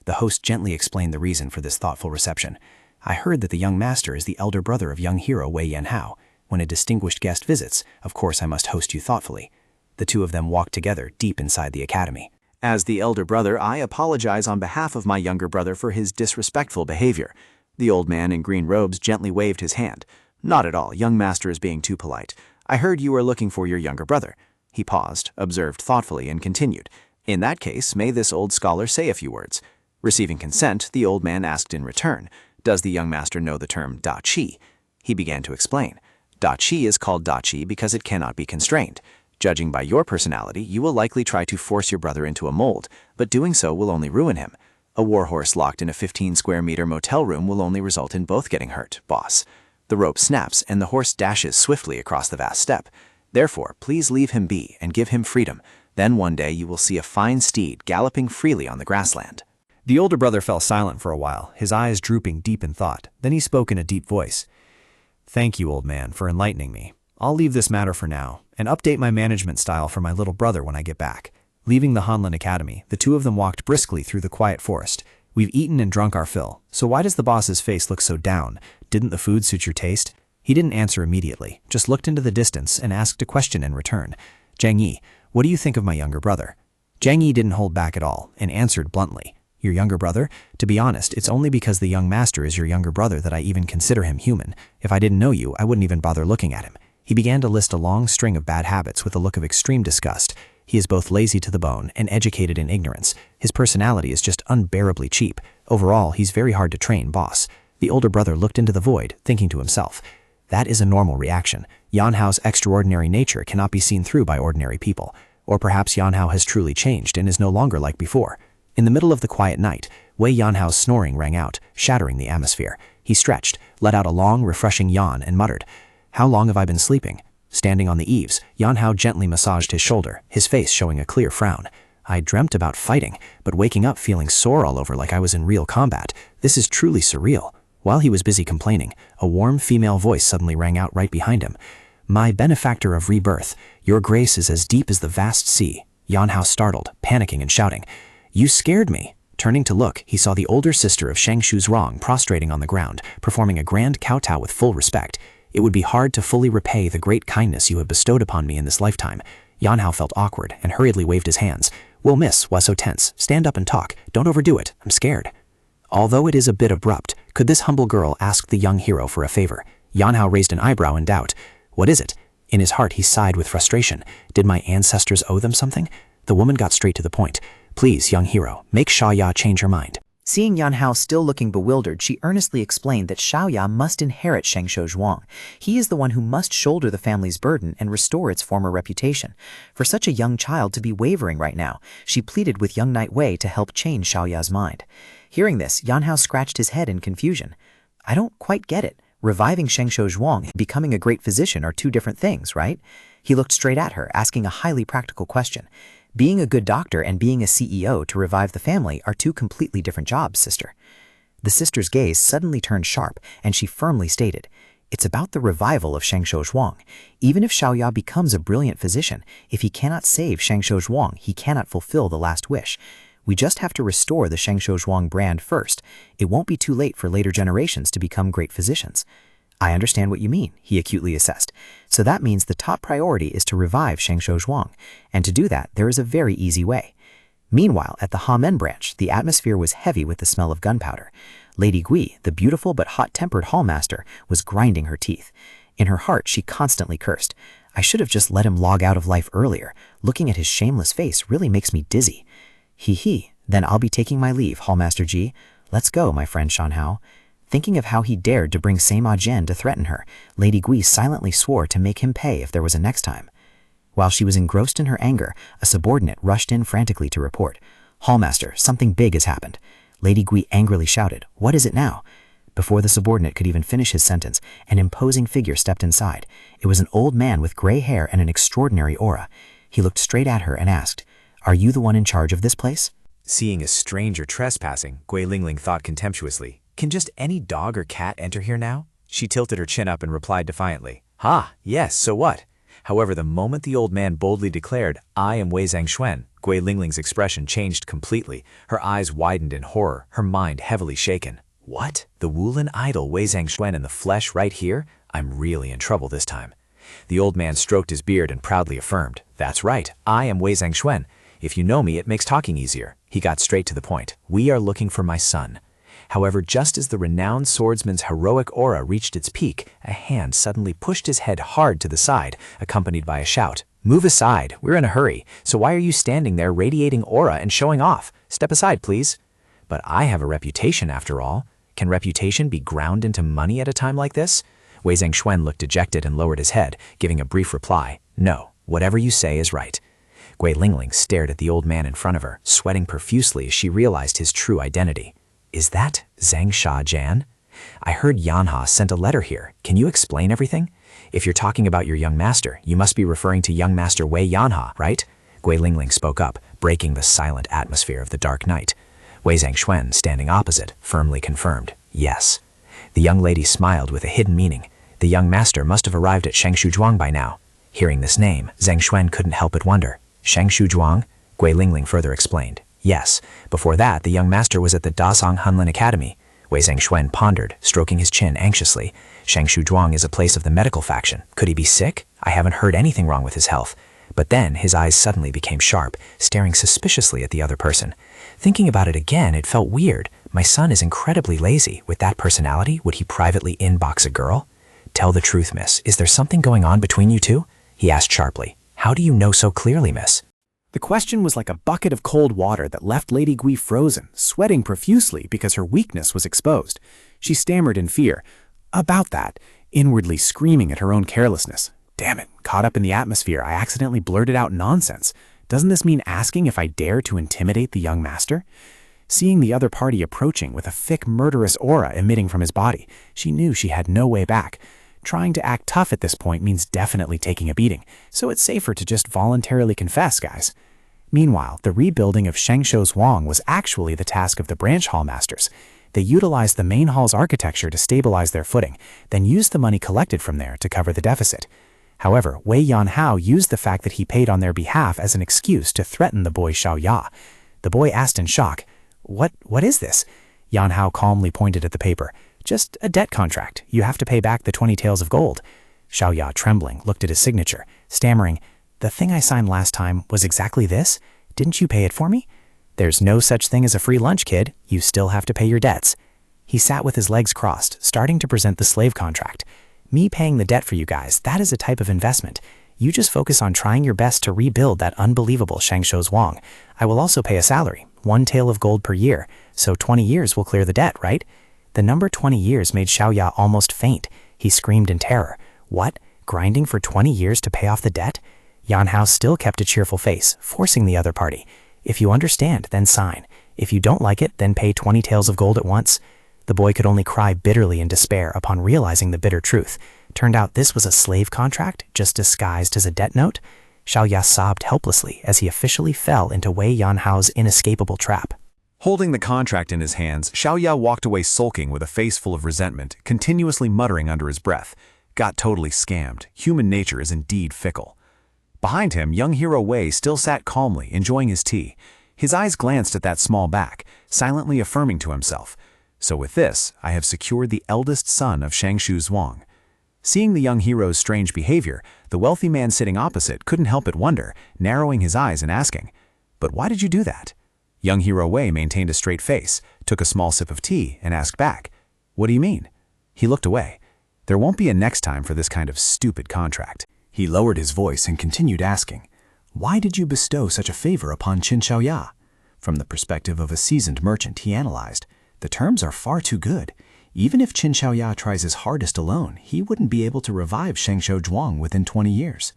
The host gently explained the reason for this thoughtful reception. I heard that the young master is the elder brother of young hero Wei Yanhao. When a distinguished guest visits, of course I must host you thoughtfully. The two of them walked together deep inside the academy. As the elder brother, I apologize on behalf of my younger brother for his disrespectful behavior. The old man in green robes gently waved his hand. Not at all, young master is being too polite. I heard you were looking for your younger brother. He paused, observed thoughtfully, and continued. In that case, may this old scholar say a few words. Receiving consent, the old man asked in return, does the young master know the term da-chi? He began to explain. Da-chi is called da-chi because it cannot be constrained. Judging by your personality, you will likely try to force your brother into a mold, but doing so will only ruin him. A warhorse locked in a 15-square-meter motel room will only result in both getting hurt, boss. The rope snaps and the horse dashes swiftly across the vast steppe. Therefore, please leave him be and give him freedom. Then one day you will see a fine steed galloping freely on the grassland. The older brother fell silent for a while, his eyes drooping deep in thought. Then he spoke in a deep voice. Thank you, old man, for enlightening me. I'll leave this matter for now, and update my management style for my little brother when I get back. Leaving the Hanlin Academy, the two of them walked briskly through the quiet forest. We've eaten and drunk our fill, so why does the boss's face look so down? Didn't the food suit your taste? He didn't answer immediately, just looked into the distance and asked a question in return. Zhang Yi, what do you think of my younger brother? Zhang Yi didn't hold back at all and answered bluntly. Your younger brother? To be honest, it's only because the young master is your younger brother that I even consider him human. If I didn't know you, I wouldn't even bother looking at him. He began to list a long string of bad habits with a look of extreme disgust. He is both lazy to the bone and educated in ignorance. His personality is just unbearably cheap. Overall, he's very hard to train, boss. The older brother looked into the void, thinking to himself. That is a normal reaction. Yanhao's extraordinary nature cannot be seen through by ordinary people. Or perhaps Yanhao has truly changed and is no longer like before. In the middle of the quiet night, Wei Yanhao's snoring rang out, shattering the atmosphere. He stretched, let out a long, refreshing yawn, and muttered, "How long have I been sleeping?" Standing on the eaves, Yanhao gently massaged his shoulder, his face showing a clear frown. I dreamt about fighting, but waking up feeling sore all over like I was in real combat. This is truly surreal. While he was busy complaining, a warm female voice suddenly rang out right behind him. "My benefactor of rebirth, your grace is as deep as the vast sea." Yanhao startled, panicking and shouting, "You scared me." Turning to look, he saw the older sister of Shang Shu's Rong prostrating on the ground, performing a grand kowtow with full respect. "It would be hard to fully repay the great kindness you have bestowed upon me in this lifetime." Yanhao felt awkward and hurriedly waved his hands. "Well, miss, why so tense? Stand up and talk. Don't overdo it. I'm scared." Although it is a bit abrupt, could this humble girl ask the young hero for a favor? Yanhao raised an eyebrow in doubt. What is it? In his heart, he sighed with frustration. Did my ancestors owe them something? The woman got straight to the point. "Please, young hero, make Xiaoya change her mind." Seeing Yanhao still looking bewildered, she earnestly explained that Xiaoya must inherit Shengsho Zhuang. He is the one who must shoulder the family's burden and restore its former reputation. For such a young child to be wavering right now, she pleaded with young Knight Wei to help change Xiaoya's mind. Hearing this, Yanhao scratched his head in confusion. "I don't quite get it. Reviving Shengsho Zhuang and becoming a great physician are two different things, right?" He looked straight at her, asking a highly practical question. "Being a good doctor and being a CEO to revive the family are two completely different jobs, sister." The sister's gaze suddenly turned sharp, and she firmly stated, "It's about the revival of Shengsho Zhuang. Even if Xiaoya becomes a brilliant physician, if he cannot save Shengsho Zhuang, he cannot fulfill the last wish. We just have to restore the Shengsho Zhuang brand first. It won't be too late for later generations to become great physicians." "I understand what you mean," he acutely assessed. "So that means the top priority is to revive Shengsho Zhuang, and to do that, there is a very easy way." Meanwhile, at the Hamen branch, the atmosphere was heavy with the smell of gunpowder. Lady Gui, the beautiful but hot-tempered hallmaster, was grinding her teeth. In her heart, she constantly cursed. "I should have just let him log out of life earlier. Looking at his shameless face really makes me dizzy." "He, then I'll be taking my leave, Hallmaster Ji. Let's go, my friend Shanhao." Thinking of how he dared to bring Sema Jian to threaten her, Lady Gui silently swore to make him pay if there was a next time. While she was engrossed in her anger, a subordinate rushed in frantically to report. "Hallmaster, something big has happened." Lady Gui angrily shouted, "What is it now?" Before the subordinate could even finish his sentence, an imposing figure stepped inside. It was an old man with gray hair and an extraordinary aura. He looked straight at her and asked, "Are you the one in charge of this place?" Seeing a stranger trespassing, Gui Lingling thought contemptuously, "Can just any dog or cat enter here now?" She tilted her chin up and replied defiantly, "Ha, yes, so what?" However, the moment the old man boldly declared, "I am Wei Zhangxuan," Gui Lingling's expression changed completely. Her eyes widened in horror, her mind heavily shaken. "What? The Wulin idol Wei Zhangxuan in the flesh right here? I'm really in trouble this time." The old man stroked his beard and proudly affirmed, "That's right, I am Wei Zhangxuan. If you know me, it makes talking easier." He got straight to the point. "We are looking for my son." However, just as the renowned swordsman's heroic aura reached its peak, a hand suddenly pushed his head hard to the side, accompanied by a shout. "Move aside, we're in a hurry, so why are you standing there radiating aura and showing off? Step aside, please." "But I have a reputation after all. Can reputation be ground into money at a time like this?" Wei Zhangxuan looked dejected and lowered his head, giving a brief reply. "No, whatever you say is right." Gui Lingling stared at the old man in front of her, sweating profusely as she realized his true identity. "Is that Zhang Sha Jian? I heard Yanha sent a letter here. Can you explain everything? If you're talking about your young master, you must be referring to young master Wei Yanha, right?" Gui Lingling spoke up, breaking the silent atmosphere of the dark night. Wei Zhangxuan, standing opposite, firmly confirmed, "Yes." The young lady smiled with a hidden meaning. The young master must have arrived at Shengshu Zhuang by now. Hearing this name, Zhangxuan couldn't help but wonder. "Shengshu Zhuang?" Gui Lingling further explained. "Yes. Before that, the young master was at the Dasong Hunlin Academy." Wei Zhangxuan pondered, stroking his chin anxiously. Shengshu Zhuang is a place of the medical faction. Could he be sick? I haven't heard anything wrong with his health. But then his eyes suddenly became sharp, staring suspiciously at the other person. Thinking about it again, it felt weird. My son is incredibly lazy. With that personality, would he privately inbox a girl? Tell the truth, miss. Is there something going on between you two? He asked sharply. How do you know so clearly, miss? The question was like a bucket of cold water that left Lady Gui frozen, sweating profusely because her weakness was exposed. She stammered in fear. About that, inwardly screaming at her own carelessness. Damn it, caught up in the atmosphere, I accidentally blurted out nonsense. Doesn't this mean asking if I dare to intimidate the young master? Seeing the other party approaching with a thick, murderous aura emitting from his body, she knew she had no way back. Trying to act tough at this point means definitely taking a beating, so it's safer to just voluntarily confess, guys. Meanwhile, the rebuilding of Shengsho's Wang was actually the task of the branch hall masters. They utilized the main hall's architecture to stabilize their footing, then used the money collected from there to cover the deficit. However, Wei Yanhao used the fact that he paid on their behalf as an excuse to threaten the boy Xiao Ya. The boy asked in shock, What is this? Yanhao calmly pointed at the paper. Just a debt contract. You have to pay back the 20 taels of gold. Xiao Ya, trembling, looked at his signature, stammering, The thing I signed last time was exactly this? Didn't you pay it for me? There's no such thing as a free lunch, kid. You still have to pay your debts. He sat with his legs crossed, starting to present the slave contract. Me paying the debt for you guys, that is a type of investment. You just focus on trying your best to rebuild that unbelievable Shengsho's Wang. I will also pay a salary, 1 tael of gold per year, so 20 years will clear the debt, right? The number 20 years made Xiao Ya almost faint. He screamed in terror. What? Grinding for 20 years to pay off the debt? Yanhao still kept a cheerful face, forcing the other party. If you understand, then sign. If you don't like it, then pay 20 taels of gold at once. The boy could only cry bitterly in despair upon realizing the bitter truth. Turned out this was a slave contract, just disguised as a debt note. Xiao Ya sobbed helplessly as he officially fell into Wei Yanhao's inescapable trap. Holding the contract in his hands, Xiao Ya walked away sulking with a face full of resentment, continuously muttering under his breath. Got totally scammed. Human nature is indeed fickle. Behind him, young hero Wei still sat calmly, enjoying his tea. His eyes glanced at that small back, silently affirming to himself, So with this, I have secured the eldest son of Shengshu's Wang. Seeing the young hero's strange behavior, the wealthy man sitting opposite couldn't help but wonder, narrowing his eyes and asking, But why did you do that? Young hero Wei maintained a straight face, took a small sip of tea, and asked back, What do you mean? He looked away. There won't be a next time for this kind of stupid contract. He lowered his voice and continued asking, Why did you bestow such a favor upon Qin Xiaoya? From the perspective of a seasoned merchant, he analyzed, The terms are far too good. Even if Qin Xiaoya tries his hardest alone, he wouldn't be able to revive Shengsho Zhuang within 20 years.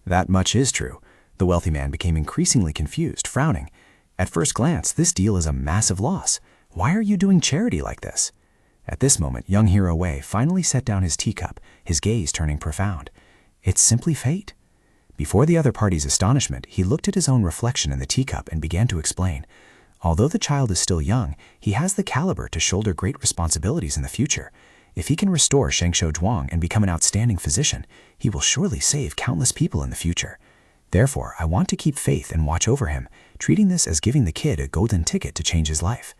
That much is true. The wealthy man became increasingly confused, frowning. At first glance, this deal is a massive loss. Why are you doing charity like this? At this moment, young hero Wei finally set down his teacup, his gaze turning profound. It's simply fate. Before the other party's astonishment, he looked at his own reflection in the teacup and began to explain. Although the child is still young, he has the caliber to shoulder great responsibilities in the future. If he can restore Shengsho Zhuang and become an outstanding physician, he will surely save countless people in the future. Therefore, I want to keep faith and watch over him, treating this as giving the kid a golden ticket to change his life.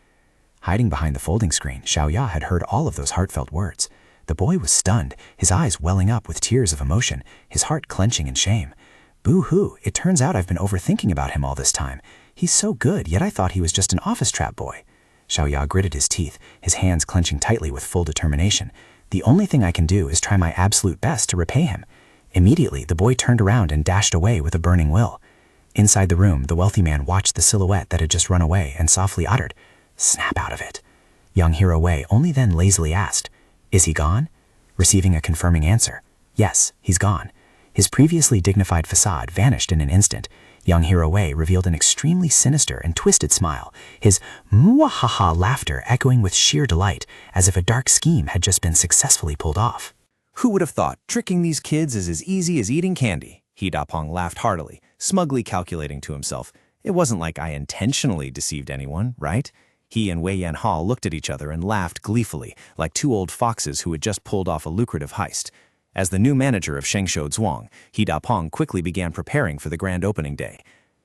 Hiding behind the folding screen, Xiao Ya had heard all of those heartfelt words. The boy was stunned, his eyes welling up with tears of emotion, his heart clenching in shame. Boo-hoo, it turns out I've been overthinking about him all this time. He's so good, yet I thought he was just an office trap boy. Xiao Ya gritted his teeth, his hands clenching tightly with full determination. The only thing I can do is try my absolute best to repay him. Immediately, the boy turned around and dashed away with a burning will. Inside the room, the wealthy man watched the silhouette that had just run away and softly uttered, Snap out of it. Young hero Wei only then lazily asked, Is he gone? Receiving a confirming answer, Yes, he's gone. His previously dignified facade vanished in an instant. Young hero Wei revealed an extremely sinister and twisted smile, his mwahaha laughter echoing with sheer delight, as if a dark scheme had just been successfully pulled off. Who would have thought tricking these kids is as easy as eating candy? He Dapong laughed heartily, smugly calculating to himself. It wasn't like I intentionally deceived anyone, right? He and Wei Yanhao looked at each other and laughed gleefully, like two old foxes who had just pulled off a lucrative heist. As the new manager of Shengsho Zhuang, He Dapong quickly began preparing for the grand opening day.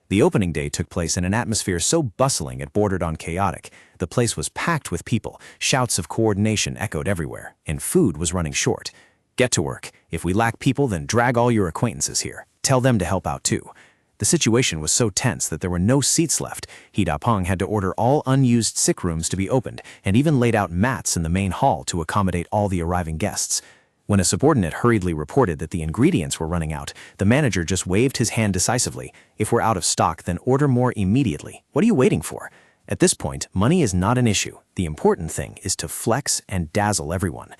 The opening day took place in an atmosphere so bustling it bordered on chaotic. The place was packed with people, shouts of coordination echoed everywhere, and food was running short. Get to work. If we lack people, then drag all your acquaintances here. Tell them to help out too. The situation was so tense that there were no seats left. He Dapeng had to order all unused sick rooms to be opened and even laid out mats in the main hall to accommodate all the arriving guests. When a subordinate hurriedly reported that the ingredients were running out, the manager just waved his hand decisively. If we're out of stock, then order more immediately. What are you waiting for? At this point, money is not an issue. The important thing is to flex and dazzle everyone.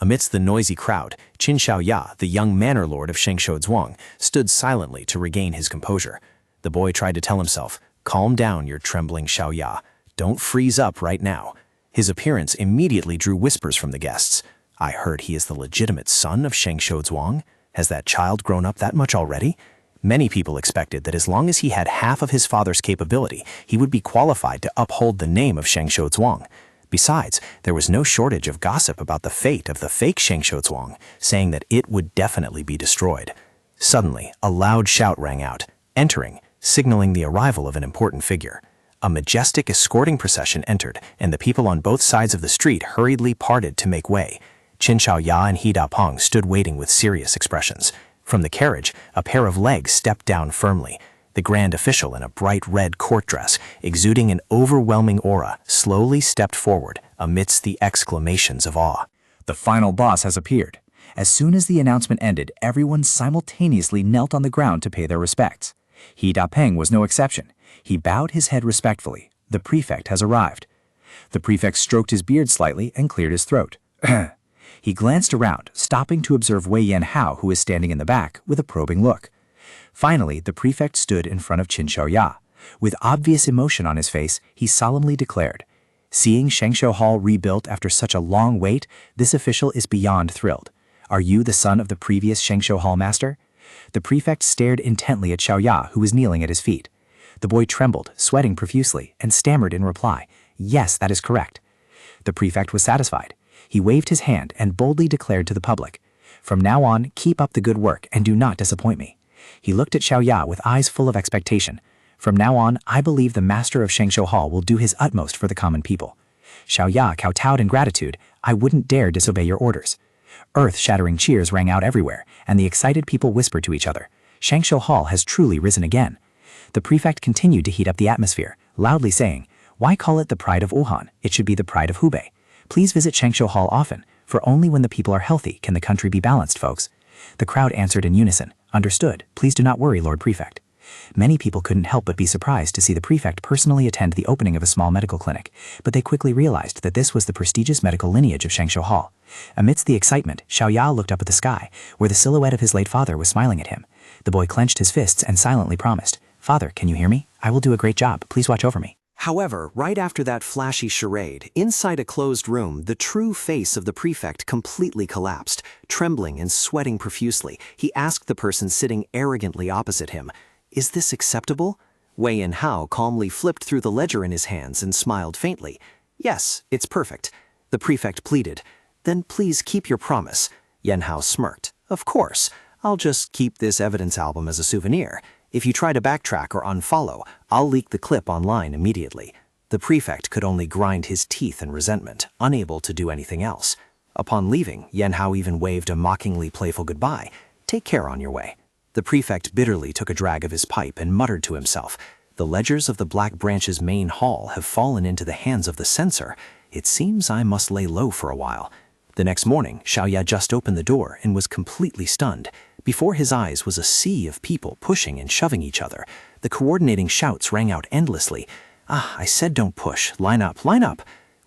Amidst the noisy crowd, Qin Xiaoya, the young manor lord of Shengshou Zhuang, stood silently to regain his composure. The boy tried to tell himself, "Calm down, your trembling Xiaoya. Don't freeze up right now." His appearance immediately drew whispers from the guests. "I heard he is the legitimate son of Shengshou Zhuang. Has that child grown up that much already?" Many people expected that as long as he had half of his father's capability, he would be qualified to uphold the name of Shengshou Zhuang. Besides, there was no shortage of gossip about the fate of the fake Shengshou Zhuang, saying that it would definitely be destroyed. Suddenly, a loud shout rang out, entering, signaling the arrival of an important figure. A majestic escorting procession entered, and the people on both sides of the street hurriedly parted to make way. Qin Xiaoya and He Dapeng stood waiting with serious expressions. From the carriage, a pair of legs stepped down firmly. The grand official in a bright red court dress, exuding an overwhelming aura, slowly stepped forward amidst the exclamations of awe. The final boss has appeared. As soon as the announcement ended, everyone simultaneously knelt on the ground to pay their respects. He Dapeng was no exception. He bowed his head respectfully. The prefect has arrived. The prefect stroked his beard slightly and cleared his throat. He glanced around, stopping to observe Wei Yanhao, who was standing in the back, with a probing look. Finally, the prefect stood in front of Qin Xiaoya. With obvious emotion on his face, he solemnly declared, "Seeing Shengshou Hall rebuilt after such a long wait, this official is beyond thrilled. Are you the son of the previous Shengshou Hall master?" The prefect stared intently at Xiaoya, who was kneeling at his feet. The boy trembled, sweating profusely, and stammered in reply, "Yes, that is correct." The prefect was satisfied. He waved his hand and boldly declared to the public, "From now on, keep up the good work and do not disappoint me." He looked at Xiaoya with eyes full of expectation. "From now on, I believe the master of Shengshou Hall will do his utmost for the common people." Xiaoya kowtowed in gratitude. "I wouldn't dare disobey your orders." Earth-shattering cheers rang out everywhere, and the excited people whispered to each other, "Shengshou Hall has truly risen again." The prefect continued to heat up the atmosphere, loudly saying, "Why call it the pride of Wuhan? It should be the pride of Hubei. Please visit Shengshou Hall often, for only when the people are healthy can the country be balanced, folks." The crowd answered in unison, "Understood. Please do not worry, Lord Prefect." Many people couldn't help but be surprised to see the prefect personally attend the opening of a small medical clinic, but they quickly realized that this was the prestigious medical lineage of Shengshou Hall. Amidst the excitement, Xiaoya looked up at the sky, where the silhouette of his late father was smiling at him. The boy clenched his fists and silently promised, "Father, can you hear me? I will do a great job. Please watch over me." However, right after that flashy charade, inside a closed room, the true face of the prefect completely collapsed. Trembling and sweating profusely, he asked the person sitting arrogantly opposite him, "Is this acceptable?" Wei Yanhao calmly flipped through the ledger in his hands and smiled faintly. "Yes, it's perfect." The prefect pleaded, "Then please keep your promise." Yanhao smirked. "Of course, I'll just keep this evidence album as a souvenir. If you try to backtrack or unfollow, I'll leak the clip online immediately." The prefect could only grind his teeth in resentment, unable to do anything else. Upon leaving, Yanhao even waved a mockingly playful goodbye. "Take care on your way." The prefect bitterly took a drag of his pipe and muttered to himself, "The ledgers of the Black Branch's main hall have fallen into the hands of the censor. It seems I must lay low for a while." The next morning, Xiaoya just opened the door and was completely stunned. Before his eyes was a sea of people pushing and shoving each other. The coordinating shouts rang out endlessly. "Ah, I said don't push. Line up, line up."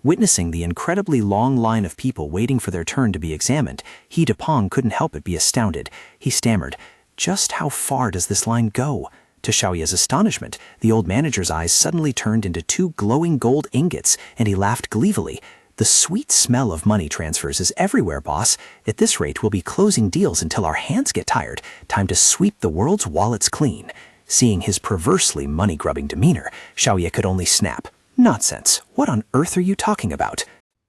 Witnessing the incredibly long line of people waiting for their turn to be examined, He Dapeng couldn't help but be astounded. He stammered, "Just how far does this line go?" To Xiaoya's astonishment, the old manager's eyes suddenly turned into two glowing gold ingots, and he laughed gleefully. "The sweet smell of money transfers is everywhere, boss. At this rate, we'll be closing deals until our hands get tired. Time to sweep the world's wallets clean." Seeing his perversely money-grubbing demeanor, Xiaoya could only snap, "Nonsense. What on earth are you talking about?"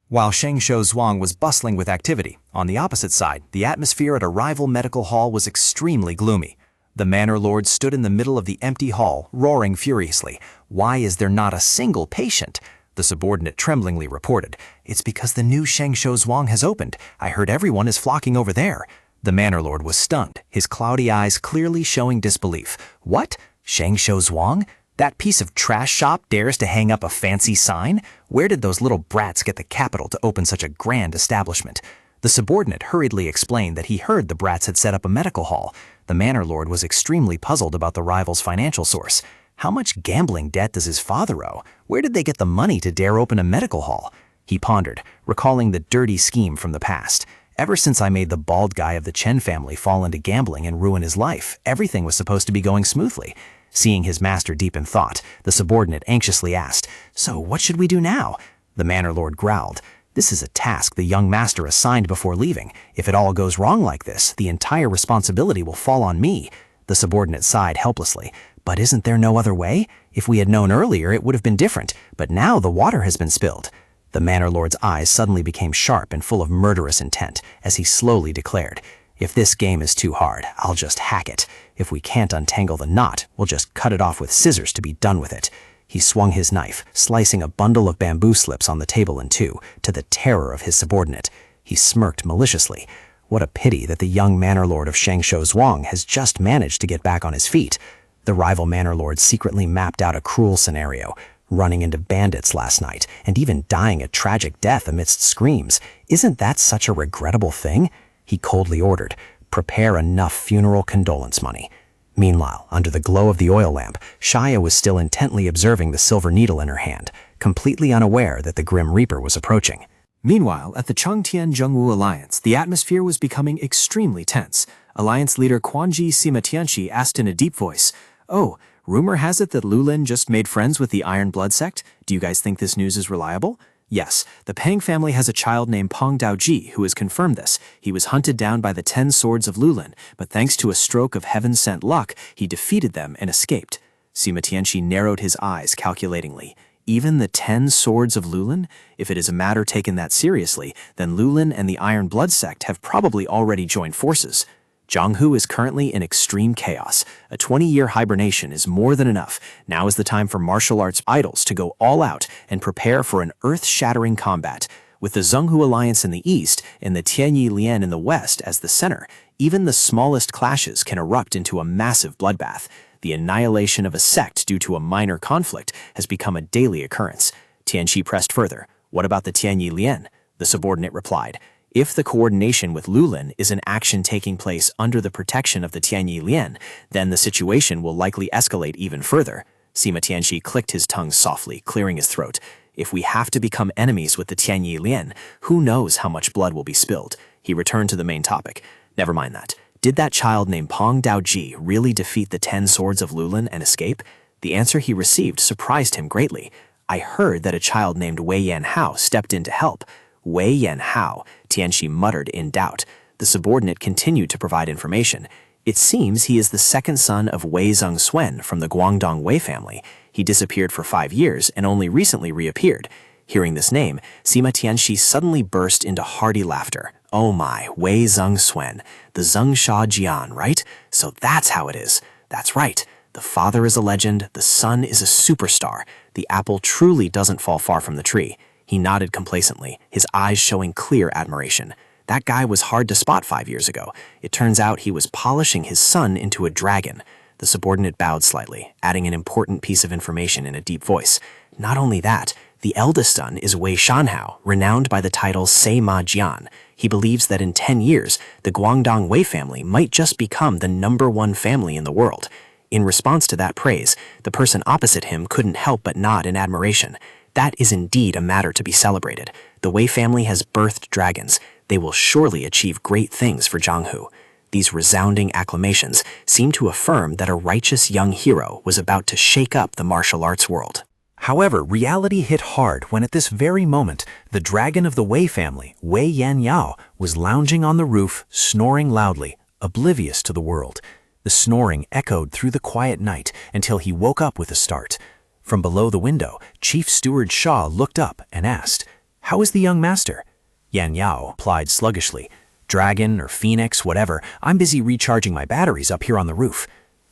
While Shengshou Zhuang was bustling with activity, on the opposite side, the atmosphere at a rival medical hall was extremely gloomy. The manor lord stood in the middle of the empty hall, roaring furiously, "Why is there not a single patient?" The subordinate tremblingly reported, "It's because the new Shengshou Zhuang has opened. I heard everyone is flocking over there." The manor lord was stunned, his cloudy eyes clearly showing disbelief. "What? Shangshou Zhuang? That piece of trash shop dares to hang up a fancy sign? Where did those little brats get the capital to open such a grand establishment? The subordinate hurriedly explained that he heard the brats had set up a medical hall. The manor lord was extremely puzzled about the rival's financial source. How much gambling debt does his father owe? Where did they get the money to dare open a medical hall? He pondered, recalling the dirty scheme from the past. Ever since I made the bald guy of the Chen family fall into gambling and ruin his life, everything was supposed to be going smoothly. Seeing his master deep in thought, the subordinate anxiously asked, "So what should we do now?" The manor lord growled, "This is a task the young master assigned before leaving. If it all goes wrong like this, the entire responsibility will fall on me." The subordinate sighed helplessly. "But isn't there no other way? If we had known earlier, it would have been different, but now the water has been spilled." The manor lord's eyes suddenly became sharp and full of murderous intent as he slowly declared, "If this game is too hard, I'll just hack it. If we can't untangle the knot, we'll just cut it off with scissors to be done with it." He swung his knife, slicing a bundle of bamboo slips on the table in two, to the terror of his subordinate. He smirked maliciously. What a pity that the young manor lord of Shangshou Zhuang has just managed to get back on his feet. The rival manor lord secretly mapped out a cruel scenario, running into bandits last night, and even dying a tragic death amidst screams. Isn't that such a regrettable thing? He coldly ordered, "Prepare enough funeral condolence money." Meanwhile, under the glow of the oil lamp, Shia was still intently observing the silver needle in her hand, completely unaware that the Grim Reaper was approaching. Meanwhile, at the Chengtian-Zhengwu Alliance, the atmosphere was becoming extremely tense. Alliance leader Quanji Sima Tianqi asked in a deep voice, "Oh, rumor has it that Lulin just made friends with the Iron Blood sect? Do you guys think this news is reliable?" "Yes, the Pang family has a child named Peng Daoji who has confirmed this. He was hunted down by the 10 swords of Lulin, but thanks to a stroke of heaven-sent luck, he defeated them and escaped." Sima Tianqi narrowed his eyes calculatingly. Even the 10 swords of Lulin? If it is a matter taken that seriously, then Lulin and the Iron Blood sect have probably already joined forces. Jianghu is currently in extreme chaos. A 20-year hibernation is more than enough. Now is the time for martial arts idols to go all out and prepare for an earth-shattering combat. With the Zhenghu Alliance in the east and the Tianyi Lian in the west as the center, even the smallest clashes can erupt into a massive bloodbath. The annihilation of a sect due to a minor conflict has become a daily occurrence. Tianqi pressed further. "What about the Tianyi Lian?" The subordinate replied, "If the coordination with Lulin is an action taking place under the protection of the Tianyi Lian, then the situation will likely escalate even further." Sima Tianqi clicked his tongue softly, clearing his throat. "If we have to become enemies with the Tianyi Lian, who knows how much blood will be spilled?" He returned to the main topic. "Never mind that. Did that child named Peng Daoji really defeat the 10 swords of Lulin and escape?" The answer he received surprised him greatly. "I heard that a child named Wei Yanhao stepped in to help." Wei Yanhao, Tianqi muttered in doubt. The subordinate continued to provide information. "It seems he is the second son of Wei Zhengsuen from the Guangdong Wei family. He disappeared for 5 years and only recently reappeared." Hearing this name, Sima Tianqi suddenly burst into hearty laughter. "Oh my, Wei Zhengsuen, the Zhengsha Jian, right? So that's how it is. That's right. The father is a legend, the son is a superstar. The apple truly doesn't fall far from the tree." He nodded complacently, his eyes showing clear admiration. That guy was hard to spot 5 years ago. It turns out he was polishing his son into a dragon. The subordinate bowed slightly, adding an important piece of information in a deep voice. "Not only that, the eldest son is Wei Shanhao, renowned by the title Sei Ma Jian. He believes that in 10 years, the Guangdong Wei family might just become the #1 family in the world." In response to that praise, the person opposite him couldn't help but nod in admiration. That is indeed a matter to be celebrated. The Wei family has birthed dragons. They will surely achieve great things for Jianghu. These resounding acclamations seem to affirm that a righteous young hero was about to shake up the martial arts world. However, reality hit hard when at this very moment, the dragon of the Wei family, Wei Yanyao, was lounging on the roof, snoring loudly, oblivious to the world. The snoring echoed through the quiet night until he woke up with a start. From below the window, Chief Steward Shaw looked up and asked, "How is the young master?" Yan Yao replied sluggishly, "Dragon or phoenix, whatever, I'm busy recharging my batteries up here on the roof."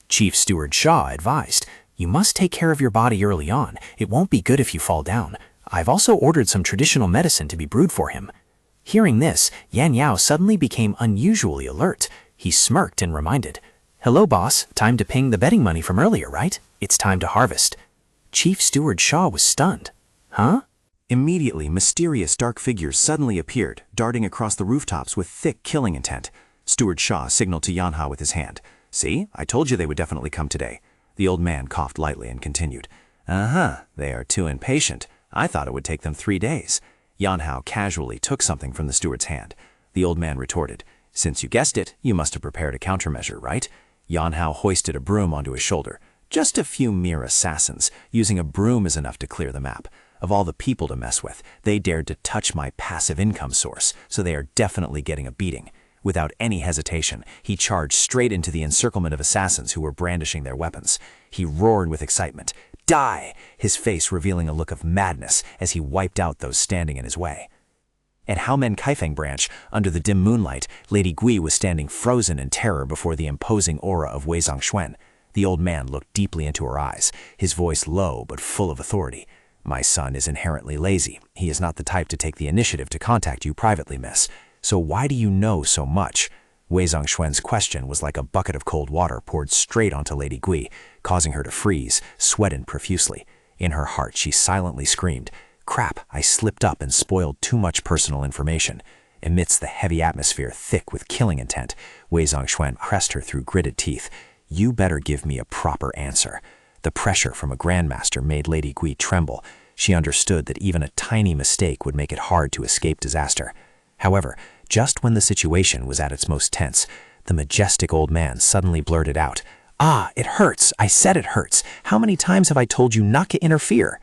Chief Steward Shaw advised, "You must take care of your body early on. It won't be good if you fall down. I've also ordered some traditional medicine to be brewed for him." Hearing this, Yan Yao suddenly became unusually alert. He smirked and reminded, Hello, boss. Time to ping the betting money from earlier, right? It's time to harvest. Chief Steward Shaw was stunned. Huh? Immediately, mysterious dark figures suddenly appeared, darting across the rooftops with thick killing intent. Steward Shaw signaled to Yanha with his hand. See, I told you they would definitely come today. The old man coughed lightly and continued. They are too impatient. I thought it would take them 3 days. Yanhao casually took something from the steward's hand. The old man retorted, Since you guessed it, you must have prepared a countermeasure, right? Yanhao hoisted a broom onto his shoulder. Just a few mere assassins. Using a broom is enough to clear the map. Of all the people to mess with, they dared to touch my passive income source, so they are definitely getting a beating. Without any hesitation, he charged straight into the encirclement of assassins who were brandishing their weapons. He roared with excitement. Die! His face revealing a look of madness as he wiped out those standing in his way. At Haomen Kaifeng branch, under the dim moonlight, Lady Gui was standing frozen in terror before the imposing aura of Wei Zongxuan. The old man looked deeply into her eyes, his voice low but full of authority. My son is inherently lazy. He is not the type to take the initiative to contact you privately, miss. So why do you know so much? Wei Zongxuan's question was like a bucket of cold water poured straight onto Lady Gui, causing her to freeze, sweating profusely. In her heart, she silently screamed, Crap, I slipped up and spoiled too much personal information. Amidst the heavy atmosphere thick with killing intent, Wei Zongxuan pressed her through gritted teeth. You better give me a proper answer. The pressure from a grandmaster made Lady Gui tremble. She understood that even a tiny mistake would make it hard to escape disaster. However, just when the situation was at its most tense, the majestic old man suddenly blurted out, It hurts. I said it hurts. How many times have I told you not to interfere?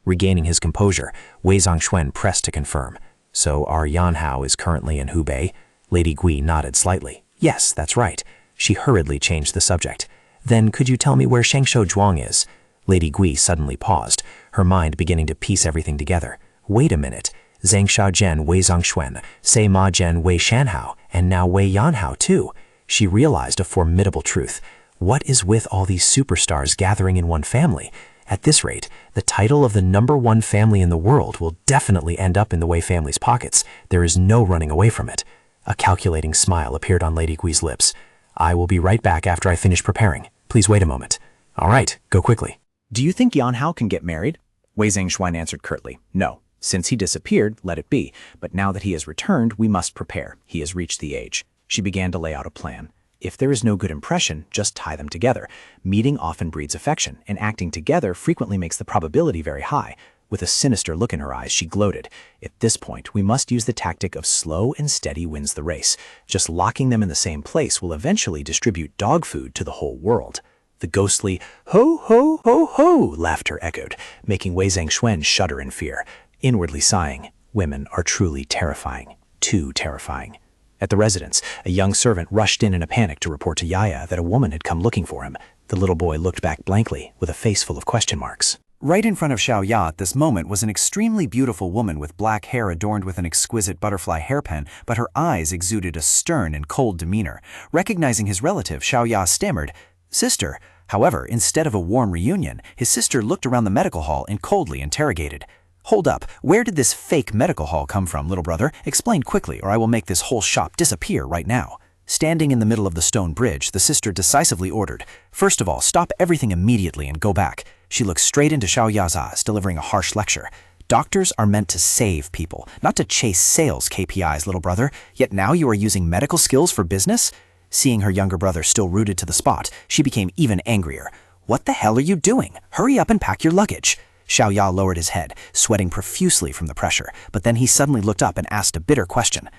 Regaining his composure, Wei Zongxuan pressed to confirm. So our Yanhao is currently in Hubei? Lady Gui nodded slightly. Yes, that's right. She hurriedly changed the subject. Then could you tell me where Shengshou Zhuang is? Lady Gui suddenly paused, her mind beginning to piece everything together. Wait a minute. Zhang Xiaozhen Wei Zongxuan, Sei Ma Zhen Wei Shanhao, and now Wei Yanhao too. She realized a formidable truth. What is with all these superstars gathering in one family? At this rate, the title of the #1 family in the world will definitely end up in the Wei family's pockets. There is no running away from it. A calculating smile appeared on Lady Gui's lips. I will be right back after I finish preparing. Please wait a moment. All right, go quickly. Do you think Yanhao can get married? Wei Zongxuan answered curtly. No. Since he disappeared, let it be. But now that he has returned, we must prepare. He has reached the age. She began to lay out a plan. If there is no good impression, just tie them together. Meeting often breeds affection, and acting together frequently makes the probability very high. With a sinister look in her eyes, she gloated. At this point, we must use the tactic of slow and steady wins the race. Just locking them in the same place will eventually distribute dog food to the whole world. The ghostly, ho, ho, ho, ho, laughter echoed, making Wei Zongxuan shudder in fear. Inwardly sighing, women are truly terrifying. Too terrifying. At the residence, a young servant rushed in a panic to report to Yaya that a woman had come looking for him. The little boy looked back blankly, with a face full of question marks. Right in front of Xiao Ya at this moment was an extremely beautiful woman with black hair adorned with an exquisite butterfly hairpin, but her eyes exuded a stern and cold demeanor. Recognizing his relative, Xiao Ya stammered, Sister. However, instead of a warm reunion, his sister looked around the medical hall and coldly interrogated. Hold up, where did this fake medical hall come from, little brother? Explain quickly, or I will make this whole shop disappear right now. Standing in the middle of the stone bridge, the sister decisively ordered, First of all, stop everything immediately and go back. She looked straight into Xiao Ya's eyes, delivering a harsh lecture. Doctors are meant to save people, not to chase sales KPIs, little brother. Yet now you are using medical skills for business? Seeing her younger brother still rooted to the spot, she became even angrier. What the hell are you doing? Hurry up and pack your luggage. Xiao Ya lowered his head, sweating profusely from the pressure, but then he suddenly looked up and asked a bitter question.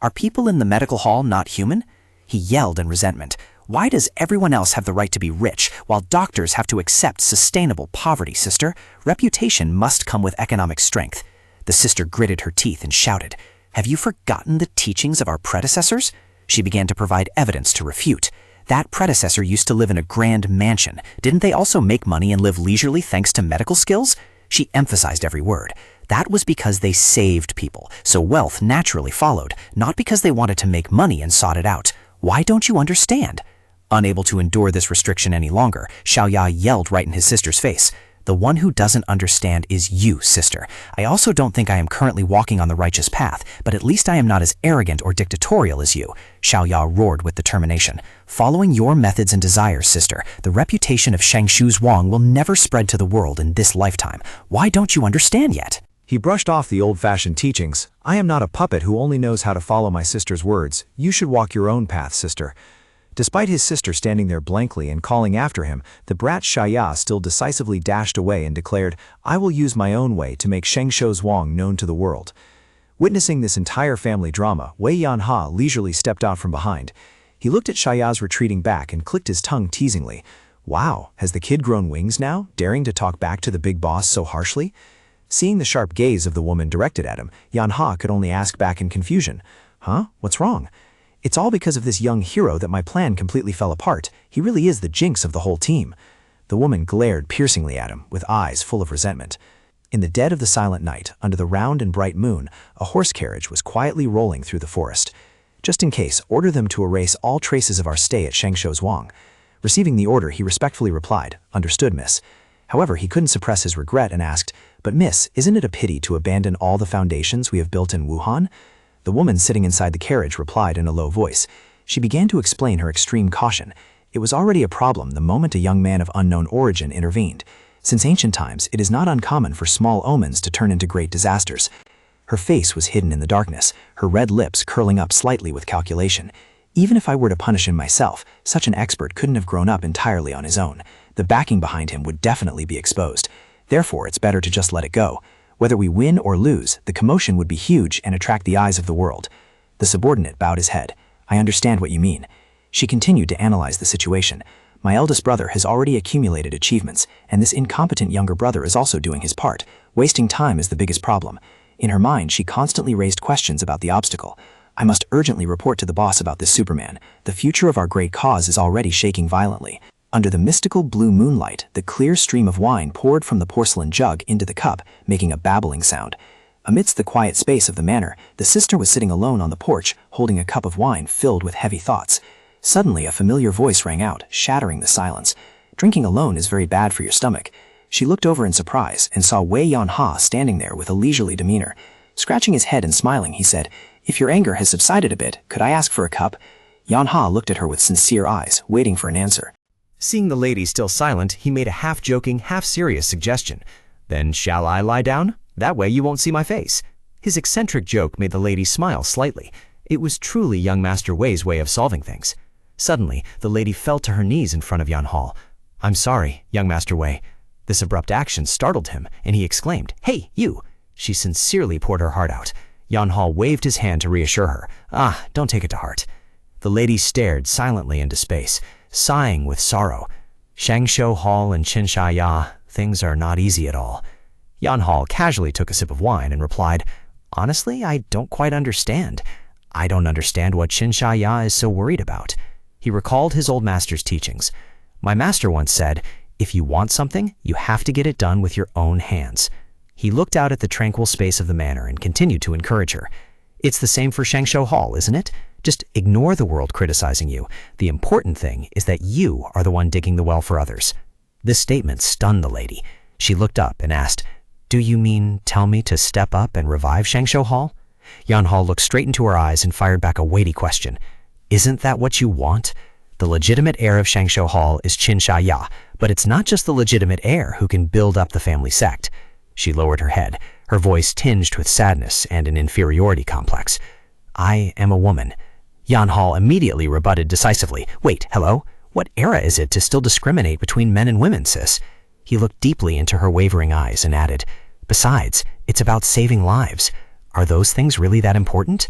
Are people in the medical hall not human? He yelled in resentment. Why does everyone else have the right to be rich, while doctors have to accept sustainable poverty, sister? Reputation must come with economic strength. The sister gritted her teeth and shouted, Have you forgotten the teachings of our predecessors? She began to provide evidence to refute. That predecessor used to live in a grand mansion. Didn't they also make money and live leisurely thanks to medical skills? She emphasized every word. That was because they saved people, so wealth naturally followed, not because they wanted to make money and sought it out. Why don't you understand? Unable to endure this restriction any longer, Xiao Ya yelled right in his sister's face. The one who doesn't understand is you, sister. I also don't think I am currently walking on the righteous path, but at least I am not as arrogant or dictatorial as you, Xiao Ya roared with determination. Following your methods and desires, sister, the reputation of Shangshu's Wang will never spread to the world in this lifetime. Why don't you understand yet? He brushed off the old-fashioned teachings. I am not a puppet who only knows how to follow my sister's words. You should walk your own path, sister. Despite his sister standing there blankly and calling after him, the brat Shaya still decisively dashed away and declared, I will use my own way to make Shengshu's Wang known to the world. Witnessing this entire family drama, Wei Yanha leisurely stepped out from behind. He looked at Shaya's retreating back and clicked his tongue teasingly. Wow, has the kid grown wings now, daring to talk back to the big boss so harshly? Seeing the sharp gaze of the woman directed at him, Yanha could only ask back in confusion. Huh? What's wrong? It's all because of this young hero that my plan completely fell apart. He really is the jinx of the whole team. The woman glared piercingly at him, with eyes full of resentment. In the dead of the silent night, under the round and bright moon, a horse carriage was quietly rolling through the forest. Just in case, order them to erase all traces of our stay at Shengshu's Wang. Receiving the order, he respectfully replied, Understood, miss. However, he couldn't suppress his regret and asked, But miss, isn't it a pity to abandon all the foundations we have built in Wuhan? The woman sitting inside the carriage replied in a low voice. She began to explain her extreme caution. It was already a problem the moment a young man of unknown origin intervened. Since ancient times, it is not uncommon for small omens to turn into great disasters. Her face was hidden in the darkness, her red lips curling up slightly with calculation. Even if I were to punish him myself, such an expert couldn't have grown up entirely on his own. The backing behind him would definitely be exposed. Therefore, it's better to just let it go. Whether we win or lose, the commotion would be huge and attract the eyes of the world. The subordinate bowed his head. I understand what you mean. She continued to analyze the situation. My eldest brother has already accumulated achievements, and this incompetent younger brother is also doing his part. Wasting time is the biggest problem. In her mind, she constantly raised questions about the obstacle. I must urgently report to the boss about this Superman. The future of our great cause is already shaking violently. Under the mystical blue moonlight, the clear stream of wine poured from the porcelain jug into the cup, making a babbling sound. Amidst the quiet space of the manor, the sister was sitting alone on the porch, holding a cup of wine filled with heavy thoughts. Suddenly, a familiar voice rang out, shattering the silence. Drinking alone is very bad for your stomach. She looked over in surprise and saw Wei Yanha standing there with a leisurely demeanor. Scratching his head and smiling, he said, If your anger has subsided a bit, could I ask for a cup? Yanha looked at her with sincere eyes, waiting for an answer. Seeing the lady still silent, he made a half-joking, half-serious suggestion. Then shall I lie down? That way you won't see my face. His eccentric joke made the lady smile slightly. It was truly young Master Wei's way of solving things. Suddenly, the lady fell to her knees in front of Yanha. I'm sorry, young Master Wei. This abrupt action startled him, and he exclaimed, Hey, you! She sincerely poured her heart out. Yanha waved his hand to reassure her. Don't take it to heart. The lady stared silently into space, sighing with sorrow. Shangshu Hall and Qinshaya, things are not easy at all. Yanha casually took a sip of wine and replied, Honestly, I don't quite understand. I don't understand what Qinshaya is so worried about. He recalled his old master's teachings. My master once said, If you want something, you have to get it done with your own hands. He looked out at the tranquil space of the manor and continued to encourage her. It's the same for Shangshu Hall, isn't it? Just ignore the world criticizing you. The important thing is that you are the one digging the well for others. This statement stunned the lady. She looked up and asked, Do you mean tell me to step up and revive Shangshu Hall? Yanha looked straight into her eyes and fired back a weighty question. Isn't that what you want? The legitimate heir of Shangshu Hall is Qinshaya, but it's not just the legitimate heir who can build up the family sect. She lowered her head, her voice tinged with sadness and an inferiority complex. I am a woman. Yanha immediately rebutted decisively. Wait, hello? What era is it to still discriminate between men and women, sis? He looked deeply into her wavering eyes and added, Besides, it's about saving lives. Are those things really that important?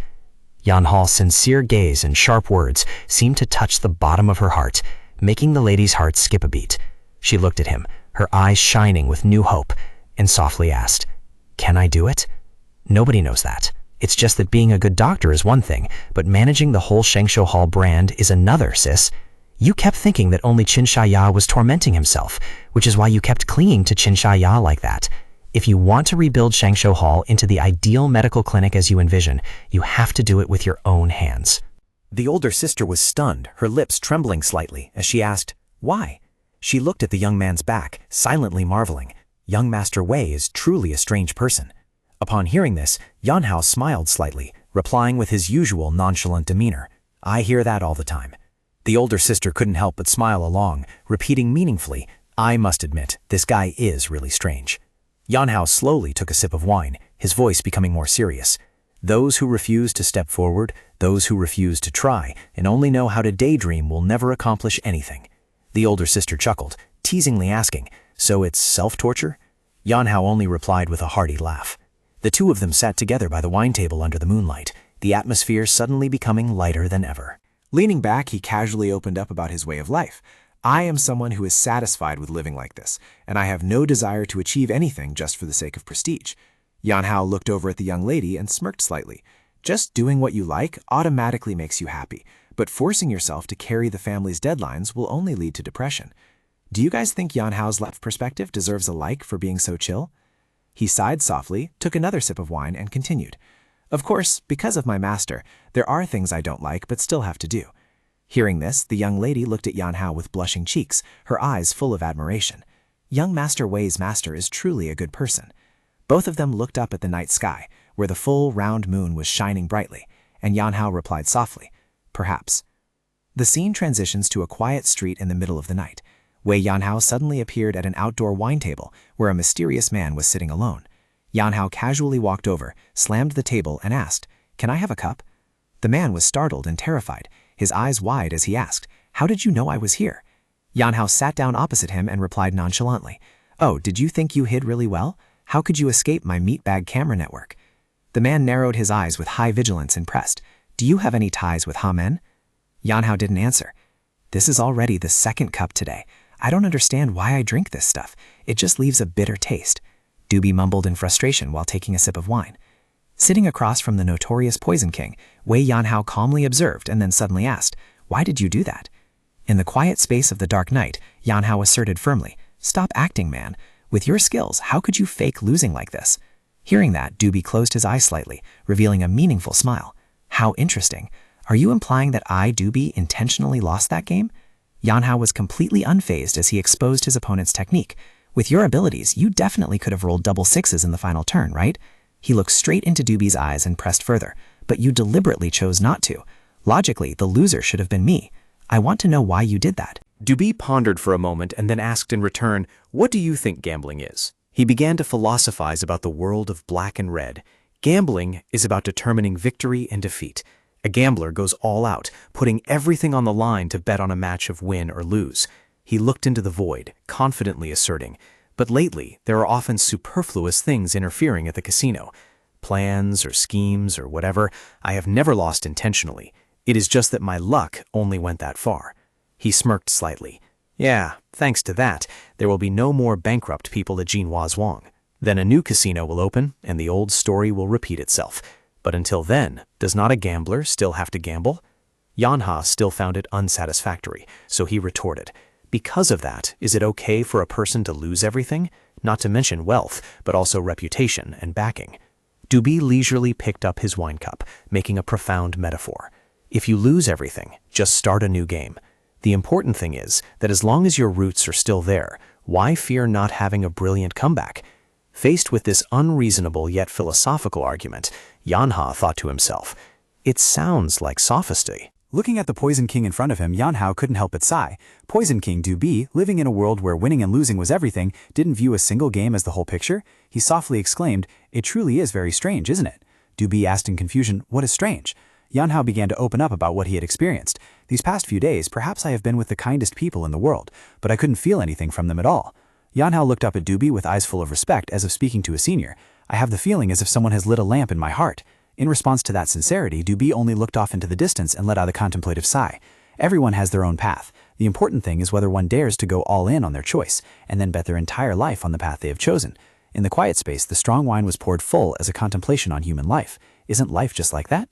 Yanha's sincere gaze and sharp words seemed to touch the bottom of her heart, making the lady's heart skip a beat. She looked at him, her eyes shining with new hope, and softly asked, Can I do it? Nobody knows that. It's just that being a good doctor is one thing, but managing the whole Shangshu Hall brand is another, sis. You kept thinking that only Qinshaya was tormenting himself, which is why you kept clinging to Qinshaya like that. If you want to rebuild Shangshu Hall into the ideal medical clinic as you envision, you have to do it with your own hands. The older sister was stunned, her lips trembling slightly, as she asked, Why? She looked at the young man's back, silently marveling. Young Master Wei is truly a strange person. Upon hearing this, Yanhao smiled slightly, replying with his usual nonchalant demeanor. I hear that all the time. The older sister couldn't help but smile along, repeating meaningfully, I must admit, this guy is really strange. Yanhao slowly took a sip of wine, his voice becoming more serious. Those who refuse to step forward, those who refuse to try, and only know how to daydream will never accomplish anything. The older sister chuckled, teasingly asking, so it's self-torture? Yanhao only replied with a hearty laugh. The two of them sat together by the wine table under the moonlight, the atmosphere suddenly becoming lighter than ever. Leaning back, he casually opened up about his way of life. I am someone who is satisfied with living like this, and I have no desire to achieve anything just for the sake of prestige. Yanhao looked over at the young lady and smirked slightly. Just doing what you like automatically makes you happy, but forcing yourself to carry the family's deadlines will only lead to depression. Do you guys think Yanhao's left perspective deserves a like for being so chill? He sighed softly, took another sip of wine, and continued. Of course, because of my master, there are things I don't like but still have to do. Hearing this, the young lady looked at Yanhao with blushing cheeks, her eyes full of admiration. Young Master Wei's master is truly a good person. Both of them looked up at the night sky, where the full, round moon was shining brightly, and Yanhao replied softly, perhaps. The scene transitions to a quiet street in the middle of the night. Wei Yanhao suddenly appeared at an outdoor wine table where a mysterious man was sitting alone. Yanhao casually walked over, slammed the table, and asked, Can I have a cup? The man was startled and terrified, his eyes wide as he asked, How did you know I was here? Yanhao sat down opposite him and replied nonchalantly, Oh, did you think you hid really well? How could you escape my meatbag camera network? The man narrowed his eyes with high vigilance and pressed, Do you have any ties with Ha-men? Yanhao didn't answer. This is already the second cup today. I don't understand why I drink this stuff. It just leaves a bitter taste. Doobie mumbled in frustration while taking a sip of wine. Sitting across from the notorious Poison King, Wei Yanhao calmly observed and then suddenly asked, Why did you do that? In the quiet space of the dark night, Yanhao asserted firmly, Stop acting, man. With your skills, how could you fake losing like this? Hearing that, Doobie closed his eyes slightly, revealing a meaningful smile. How interesting. Are you implying that I, Doobie, intentionally lost that game? Yanhao was completely unfazed as he exposed his opponent's technique. With your abilities, you definitely could have rolled double sixes in the final turn, right? He looked straight into Doobie's eyes and pressed further, but you deliberately chose not to. Logically, the loser should have been me. I want to know why you did that. Doobie pondered for a moment and then asked in return, What do you think gambling is? He began to philosophize about the world of black and red. Gambling is about determining victory and defeat. A gambler goes all out, putting everything on the line to bet on a match of win or lose. He looked into the void, confidently asserting, But lately, there are often superfluous things interfering at the casino. Plans or schemes or whatever, I have never lost intentionally. It is just that my luck only went that far. He smirked slightly. Yeah, thanks to that, there will be no more bankrupt people at Jinhua Zhuang. Then a new casino will open, and the old story will repeat itself. But until then, does not a gambler still have to gamble? Yanhao still found it unsatisfactory, so he retorted, Because of that, is it okay for a person to lose everything? Not to mention wealth, but also reputation and backing. Doobie leisurely picked up his wine cup, making a profound metaphor. If you lose everything, just start a new game. The important thing is that as long as your roots are still there, why fear not having a brilliant comeback? Faced with this unreasonable yet philosophical argument, Yanhao thought to himself, It sounds like sophistry. Looking at the Poison King in front of him, Yanhao couldn't help but sigh. Poison King Doobie, living in a world where winning and losing was everything, didn't view a single game as the whole picture. He softly exclaimed, It truly is very strange, isn't it? Doobie asked in confusion, What is strange? Yanhao began to open up about what he had experienced. These past few days, perhaps I have been with the kindest people in the world, but I couldn't feel anything from them at all. Yanhao looked up at Doobie with eyes full of respect as if speaking to a senior. I have the feeling as if someone has lit a lamp in my heart. In response to that sincerity, Doobie only looked off into the distance and let out a contemplative sigh. Everyone has their own path. The important thing is whether one dares to go all in on their choice, and then bet their entire life on the path they have chosen. In the quiet space, the strong wine was poured full as a contemplation on human life. Isn't life just like that?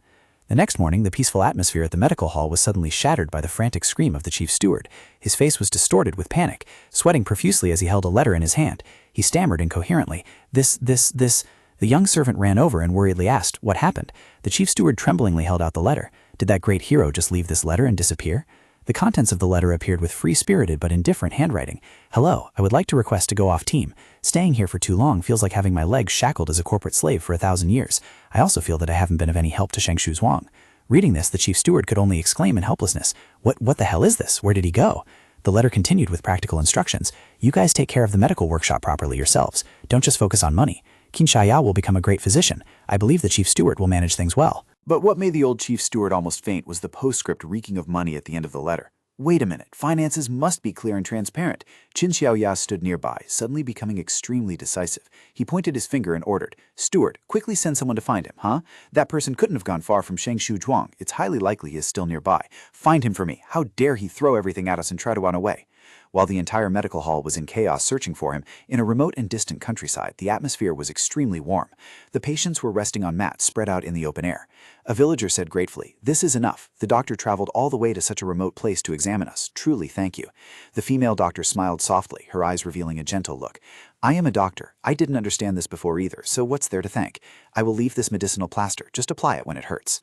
The next morning, the peaceful atmosphere at the medical hall was suddenly shattered by the frantic scream of the chief steward. His face was distorted with panic, sweating profusely as he held a letter in his hand. He stammered incoherently, This. The young servant ran over and worriedly asked, What happened? The chief steward tremblingly held out the letter. Did that great hero just leave this letter and disappear? The contents of the letter appeared with free-spirited but indifferent handwriting. Hello, I would like to request to go off team. Staying here for too long feels like having my legs shackled as a corporate slave for 1,000 years. I also feel that I haven't been of any help to Shengshu Zhuang. Reading this, the chief steward could only exclaim in helplessness. What the hell is this? Where did he go? The letter continued with practical instructions. You guys take care of the medical workshop properly yourselves. Don't just focus on money. Qin Shaya will become a great physician. I believe the chief steward will manage things well. But what made the old chief steward almost faint was the postscript reeking of money at the end of the letter. Wait a minute, finances must be clear and transparent. Qin Xiaoya stood nearby, suddenly becoming extremely decisive. He pointed his finger and ordered, "Steward, quickly send someone to find him, huh? That person couldn't have gone far from Shengshu Zhuang. It's highly likely he is still nearby. Find him for me. How dare he throw everything at us and try to run away?" While the entire medical hall was in chaos searching for him, in a remote and distant countryside, the atmosphere was extremely warm. The patients were resting on mats spread out in the open air. A villager said gratefully, "This is enough. The doctor traveled all the way to such a remote place to examine us. Truly thank you." The female doctor smiled softly, her eyes revealing a gentle look. "I am a doctor. I didn't understand this before either, so what's there to thank? I will leave this medicinal plaster. Just apply it when it hurts."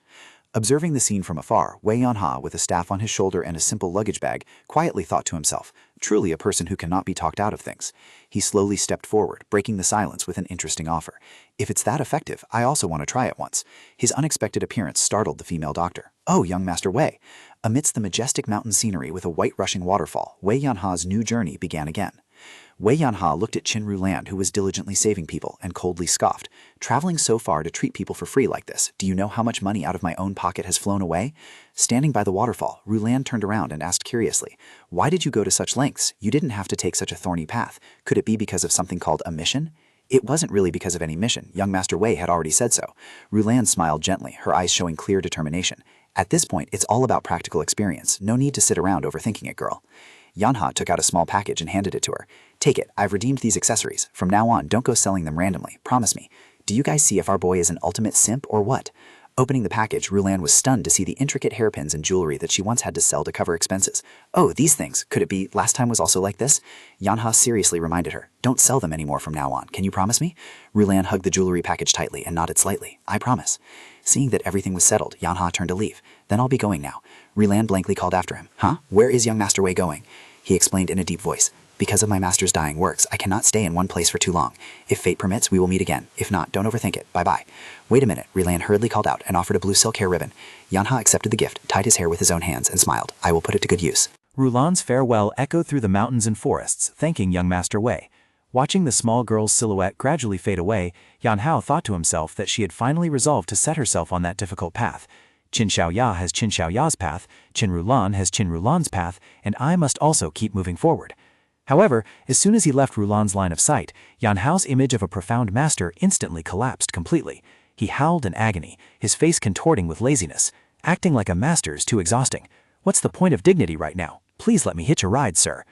Observing the scene from afar, Wei Yanha, with a staff on his shoulder and a simple luggage bag, quietly thought to himself, truly a person who cannot be talked out of things. He slowly stepped forward, breaking the silence with an interesting offer. "If it's that effective, I also want to try it once." His unexpected appearance startled the female doctor. "Oh, young Master Wei." Amidst the majestic mountain scenery with a white rushing waterfall, Wei Yanha's new journey began again. Wei Yanha looked at Qin Rulan, who was diligently saving people, and coldly scoffed. "Traveling so far to treat people for free like this, do you know how much money out of my own pocket has flown away?" Standing by the waterfall, Rulan turned around and asked curiously, "Why did you go to such lengths? You didn't have to take such a thorny path. Could it be because of something called a mission?" "It wasn't really because of any mission. Young Master Wei had already said so." Rulan smiled gently, her eyes showing clear determination. "At this point, it's all about practical experience. No need to sit around overthinking it, girl." Yanha took out a small package and handed it to her. "Take it. I've redeemed these accessories. From now on, don't go selling them randomly. Promise me. Do you guys see if our boy is an ultimate simp or what?" Opening the package, Rulan was stunned to see the intricate hairpins and jewelry that she once had to sell to cover expenses. "Oh, these things. Could it be last time was also like this?" Yanha seriously reminded her. "Don't sell them anymore from now on. Can you promise me?" Rulan hugged the jewelry package tightly and nodded slightly. "I promise." Seeing that everything was settled, Yanha turned to leave. "Then I'll be going now." Rulan blankly called after him. "Huh? Where is young Master Wei going?" He explained in a deep voice. "Because of my master's dying works, I cannot stay in one place for too long. If fate permits, we will meet again. If not, don't overthink it. Bye-bye." "Wait a minute," Rulan hurriedly called out and offered a blue silk hair ribbon. Yanha accepted the gift, tied his hair with his own hands, and smiled. "I will put it to good use." Rulan's farewell echoed through the mountains and forests, thanking young Master Wei. Watching the small girl's silhouette gradually fade away, Yan Hao thought to himself that she had finally resolved to set herself on that difficult path. Qin Xiaoya has Qin Xiaoya's path, Qin Rulan has Qin Rulan's path, and I must also keep moving forward. However, as soon as he left Rulan's line of sight, Yan Hao's image of a profound master instantly collapsed completely. He howled in agony, his face contorting with laziness. Acting like a master's too exhausting. What's the point of dignity right now? Please let me hitch a ride, sir.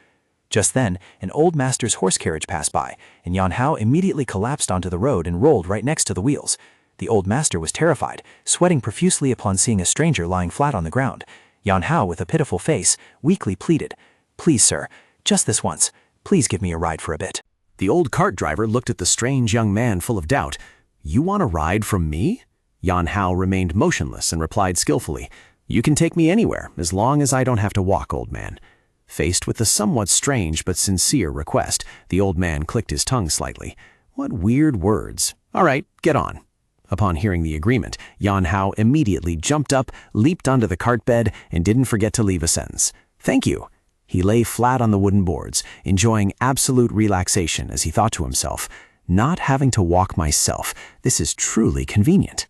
Just then, an old master's horse carriage passed by, and Yan Hao immediately collapsed onto the road and rolled right next to the wheels. The old master was terrified, sweating profusely upon seeing a stranger lying flat on the ground. Yan Hao, with a pitiful face, weakly pleaded, "Please, sir, just this once. Please give me a ride for a bit." The old cart driver looked at the strange young man full of doubt. "You want a ride from me?" Yan Hao remained motionless and replied skillfully, "You can take me anywhere, as long as I don't have to walk, old man." Faced with the somewhat strange but sincere request, the old man clicked his tongue slightly. What weird words. "All right, get on." Upon hearing the agreement, Yan Hao immediately jumped up, leaped onto the cart bed, and didn't forget to leave a sentence. "Thank you." He lay flat on the wooden boards, enjoying absolute relaxation as he thought to himself, "Not having to walk myself, this is truly convenient."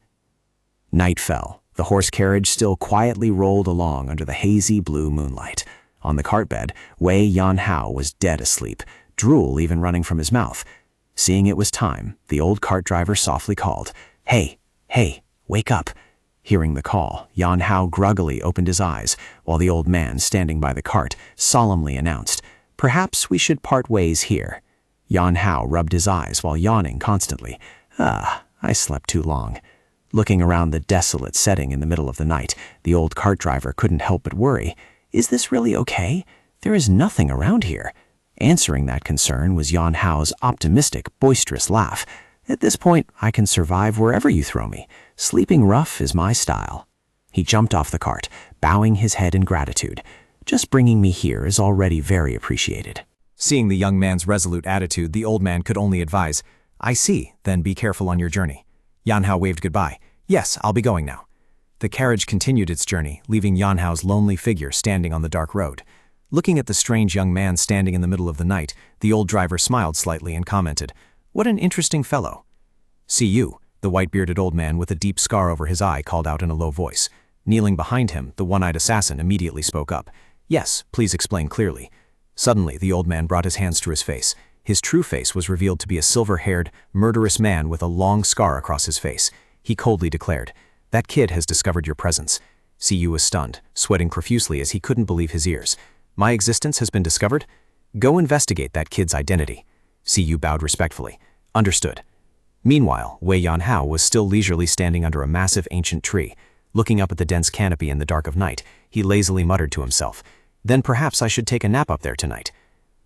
Night fell. The horse carriage still quietly rolled along under the hazy blue moonlight. On the cart bed, Wei Yan Hao was dead asleep, drool even running from his mouth. Seeing it was time, the old cart driver softly called, Hey, wake up." Hearing the call, Yan Hao groggily opened his eyes, while the old man standing by the cart solemnly announced, "Perhaps we should part ways here." Yan Hao rubbed his eyes while yawning constantly. I slept too long." Looking around the desolate setting in the middle of the night, the old cart driver couldn't help but worry. Is this really okay? There is nothing around here. Answering that concern was Yan Hao's optimistic, boisterous laugh. "At this point, I can survive wherever you throw me. Sleeping rough is my style." He jumped off the cart, bowing his head in gratitude. Just bringing me here is already very appreciated. Seeing the young man's resolute attitude, the old man could only advise, I see, then be careful on your journey. Yanhao waved goodbye. Yes, I'll be going now. The carriage continued its journey, leaving Yanhao's lonely figure standing on the dark road. Looking at the strange young man standing in the middle of the night, the old driver smiled slightly and commented, What an interesting fellow. See you, the white-bearded old man with a deep scar over his eye called out in a low voice. Kneeling behind him, the one-eyed assassin immediately spoke up. Yes, please explain clearly. Suddenly, the old man brought his hands to his face. His true face was revealed to be a silver-haired, murderous man with a long scar across his face. He coldly declared, That kid has discovered your presence. Siyu was stunned, sweating profusely as he couldn't believe his ears. My existence has been discovered? Go investigate that kid's identity. Siyu bowed respectfully. Understood. Meanwhile, Wei Yanhao was still leisurely standing under a massive ancient tree. Looking up at the dense canopy in the dark of night, he lazily muttered to himself, Then perhaps I should take a nap up there tonight.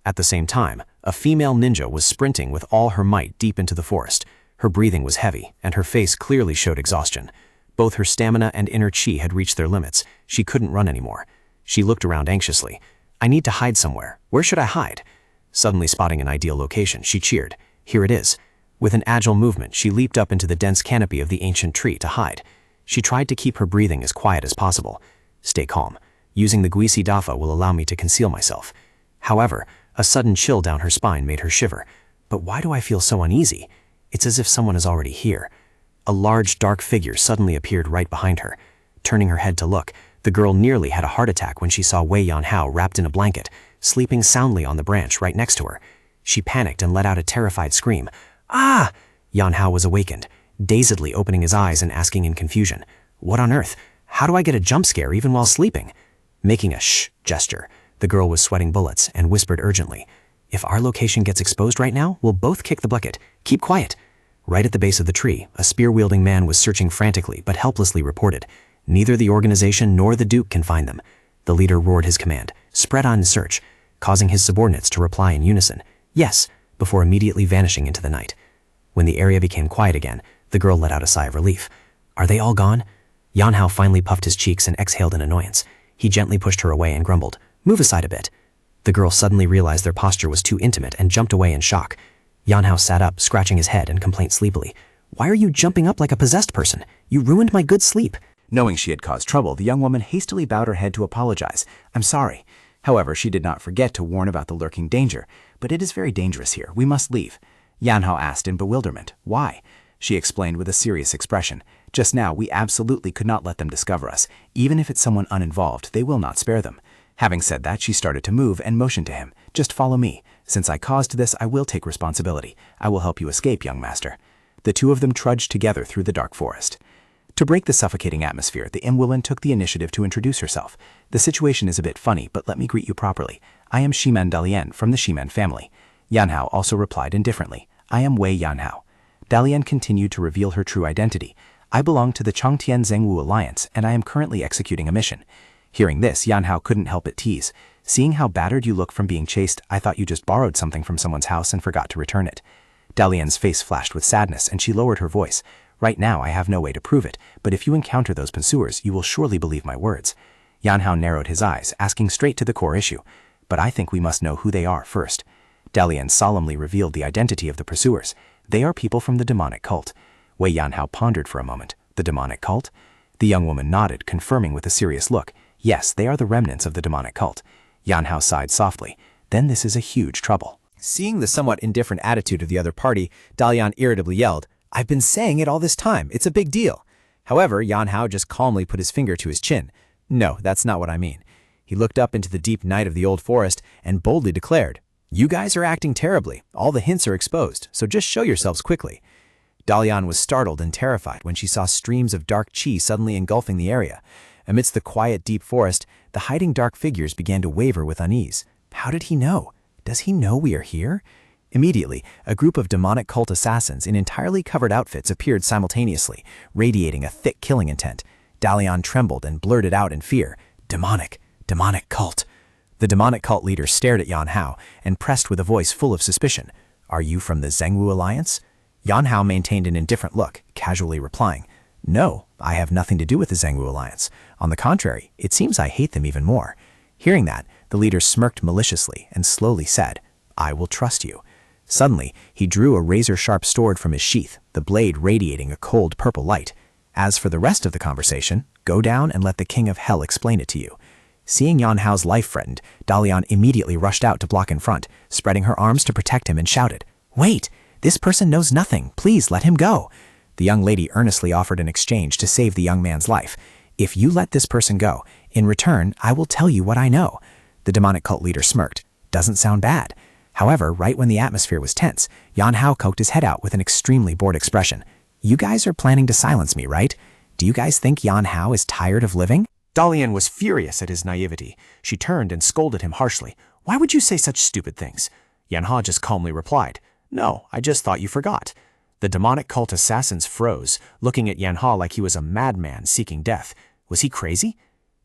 At the same time, a female ninja was sprinting with all her might deep into the forest. Her breathing was heavy, and her face clearly showed exhaustion. Both her stamina and inner chi had reached their limits. She couldn't run anymore. She looked around anxiously. I need to hide somewhere. Where should I hide? Suddenly spotting an ideal location, she cheered. Here it is. With an agile movement, she leaped up into the dense canopy of the ancient tree to hide. She tried to keep her breathing as quiet as possible. Stay calm. Using the Guisi Dafa will allow me to conceal myself. However, a sudden chill down her spine made her shiver. But why do I feel so uneasy? It's as if someone is already here. A large, dark figure suddenly appeared right behind her. Turning her head to look, the girl nearly had a heart attack when she saw Wei Yanhao wrapped in a blanket, sleeping soundly on the branch right next to her. She panicked and let out a terrified scream. Ah! Yanhao was awakened, dazedly opening his eyes and asking in confusion, What on earth? How do I get a jump scare even while sleeping? Making a shh gesture, the girl was sweating bullets and whispered urgently, If our location gets exposed right now, we'll both kick the bucket. Keep quiet. Right at the base of the tree, a spear-wielding man was searching frantically but helplessly reported. Neither the organization nor the Duke can find them. The leader roared his command, Spread on and search, causing his subordinates to reply in unison, Yes, before immediately vanishing into the night. When the area became quiet again, the girl let out a sigh of relief. Are they all gone? Yanhao finally puffed his cheeks and exhaled in annoyance. He gently pushed her away and grumbled, Move aside a bit. The girl suddenly realized their posture was too intimate and jumped away in shock. Yanhao sat up, scratching his head and complained sleepily, Why are you jumping up like a possessed person? You ruined my good sleep. Knowing she had caused trouble, the young woman hastily bowed her head to apologize. I'm sorry. However, she did not forget to warn about the lurking danger. But it is very dangerous here. We must leave. Yanhao asked in bewilderment. Why? She explained with a serious expression. Just now, we absolutely could not let them discover us. Even if it's someone uninvolved, they will not spare them. Having said that, she started to move and motioned to him. Just follow me. Since I caused this, I will take responsibility. I will help you escape, young master. The two of them trudged together through the dark forest. To break the suffocating atmosphere, the Imwoman took the initiative to introduce herself. The situation is a bit funny, but let me greet you properly. I am Shimen Dalian from the Shimen family. Yanhao also replied indifferently. I am Wei Yanhao. Dalian continued to reveal her true identity. I belong to the Changtian Zhengwu Alliance, and I am currently executing a mission. Hearing this, Yanhao couldn't help but tease. Seeing how battered you look from being chased, I thought you just borrowed something from someone's house and forgot to return it. Dalian's face flashed with sadness, and she lowered her voice. Right now, I have no way to prove it, but if you encounter those pursuers, you will surely believe my words. Yanhao narrowed his eyes, asking straight to the core issue. But I think we must know who they are first. Dalian solemnly revealed the identity of the pursuers. They are people from the demonic cult. Wei Yanhao pondered for a moment. The demonic cult? The young woman nodded, confirming with a serious look. Yes, they are the remnants of the demonic cult. Yanhao sighed softly. Then this is a huge trouble. Seeing the somewhat indifferent attitude of the other party, Dalian irritably yelled, I've been saying it all this time. It's a big deal. However, Yanhao just calmly put his finger to his chin. No, that's not what I mean. He looked up into the deep night of the old forest and boldly declared, You guys are acting terribly. All the hints are exposed, so just show yourselves quickly. Dalian was startled and terrified when she saw streams of dark chi suddenly engulfing the area. Amidst the quiet, deep forest, the hiding dark figures began to waver with unease. How did he know? Does he know we are here? Immediately, a group of demonic cult assassins in entirely covered outfits appeared simultaneously, radiating a thick killing intent. Dalian trembled and blurted out in fear, Demonic cult. The demonic cult leader stared at Yanhao and pressed with a voice full of suspicion, Are you from the Zhengwu Alliance? Yanhao maintained an indifferent look, casually replying, No, I have nothing to do with the Zhengwu Alliance. On the contrary, it seems I hate them even more. Hearing that, the leader smirked maliciously and slowly said, "I will trust you." Suddenly, he drew a razor-sharp sword from his sheath, the blade radiating a cold purple light. As for the rest of the conversation, go down and let the King of Hell explain it to you. Seeing Yan Hao's life threatened, Dalian immediately rushed out to block in front, spreading her arms to protect him and shouted, "Wait! This person knows nothing. Please let him go." The young lady earnestly offered an exchange to save the young man's life. "If you let this person go, in return, I will tell you what I know." The demonic cult leader smirked. Doesn't sound bad. However, right when the atmosphere was tense, Yan Hao poked his head out with an extremely bored expression. "You guys are planning to silence me, right? Do you guys think Yan Hao is tired of living?" Dalian was furious at his naivety. She turned and scolded him harshly. "Why would you say such stupid things?" Yan Hao just calmly replied, "No, I just thought you forgot." The demonic cult assassins froze, looking at Yan Hao like he was a madman seeking death. Was he crazy?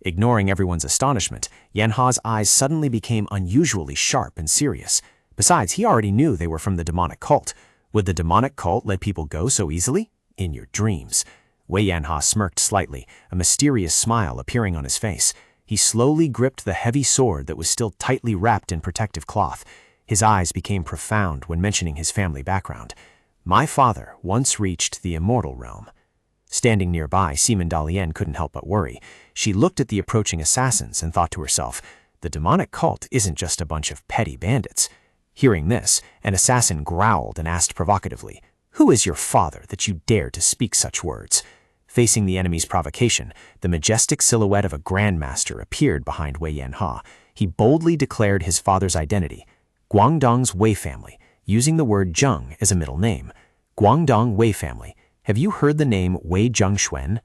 Ignoring everyone's astonishment, Yan Hao's eyes suddenly became unusually sharp and serious. Besides, he already knew they were from the demonic cult. Would the demonic cult let people go so easily? In your dreams. Wei Yanha smirked slightly, a mysterious smile appearing on his face. He slowly gripped the heavy sword that was still tightly wrapped in protective cloth. His eyes became profound when mentioning his family background. "My father once reached the immortal realm." Standing nearby, Seaman Dalian couldn't help but worry. She looked at the approaching assassins and thought to herself, the demonic cult isn't just a bunch of petty bandits. Hearing this, an assassin growled and asked provocatively, "Who is your father that you dare to speak such words?" Facing the enemy's provocation, the majestic silhouette of a grandmaster appeared behind Wei Yanha. He boldly declared his father's identity, Guangdong's Wei family, using the word Zheng as a middle name. Guangdong Wei family. Have you heard the name Wei Zhengxuan?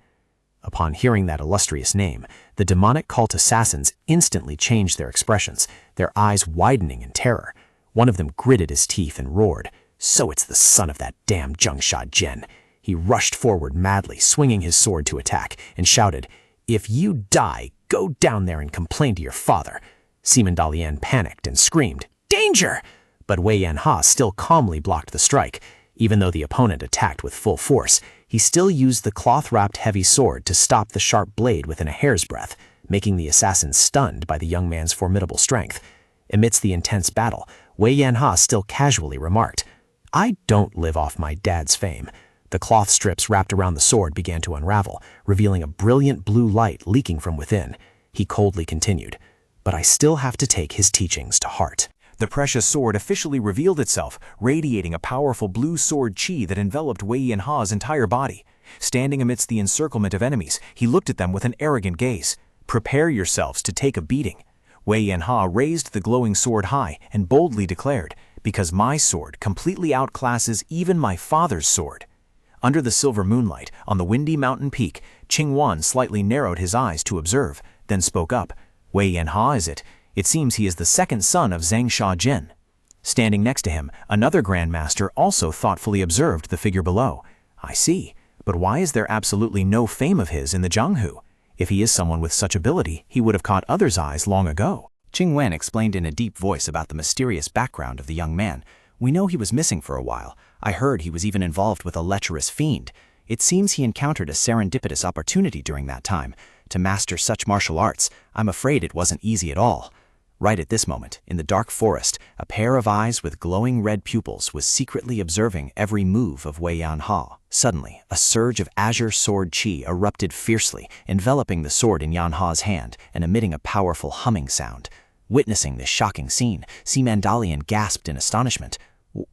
Upon hearing that illustrious name, the demonic cult assassins instantly changed their expressions, their eyes widening in terror. One of them gritted his teeth and roared, "So it's the son of that damn Zhengsha Jian." He rushed forward madly, swinging his sword to attack, and shouted, "If you die, go down there and complain to your father." Seaman Dalian panicked and screamed, "Danger!" But Wei Yanha still calmly blocked the strike. Even though the opponent attacked with full force, he still used the cloth-wrapped heavy sword to stop the sharp blade within a hair's breadth, making the assassin stunned by the young man's formidable strength. Amidst the intense battle, Wei Yanha still casually remarked, "I don't live off my dad's fame." The cloth strips wrapped around the sword began to unravel, revealing a brilliant blue light leaking from within. He coldly continued, "But I still have to take his teachings to heart." The precious sword officially revealed itself, radiating a powerful blue sword chi that enveloped Wei Yanha's entire body. Standing amidst the encirclement of enemies, he looked at them with an arrogant gaze. "Prepare yourselves to take a beating." Wei Yanha raised the glowing sword high and boldly declared, "Because my sword completely outclasses even my father's sword." Under the silver moonlight, on the windy mountain peak, Qingwan slightly narrowed his eyes to observe, then spoke up. "Wei Yanha, is it? It seems he is the second son of Zhengsha Jian." Standing next to him, another grandmaster also thoughtfully observed the figure below. "I see. But why is there absolutely no fame of his in the Jianghu? If he is someone with such ability, he would have caught others' eyes long ago." Qing Wen explained in a deep voice about the mysterious background of the young man. "We know he was missing for a while. I heard he was even involved with a lecherous fiend. It seems he encountered a serendipitous opportunity during that time. To master such martial arts, I'm afraid it wasn't easy at all." Right at this moment, in the dark forest, a pair of eyes with glowing red pupils was secretly observing every move of Wei Yanha. Suddenly, a surge of azure sword chi erupted fiercely, enveloping the sword in Yanha's hand and emitting a powerful humming sound. Witnessing this shocking scene, Seaman Dalian gasped in astonishment.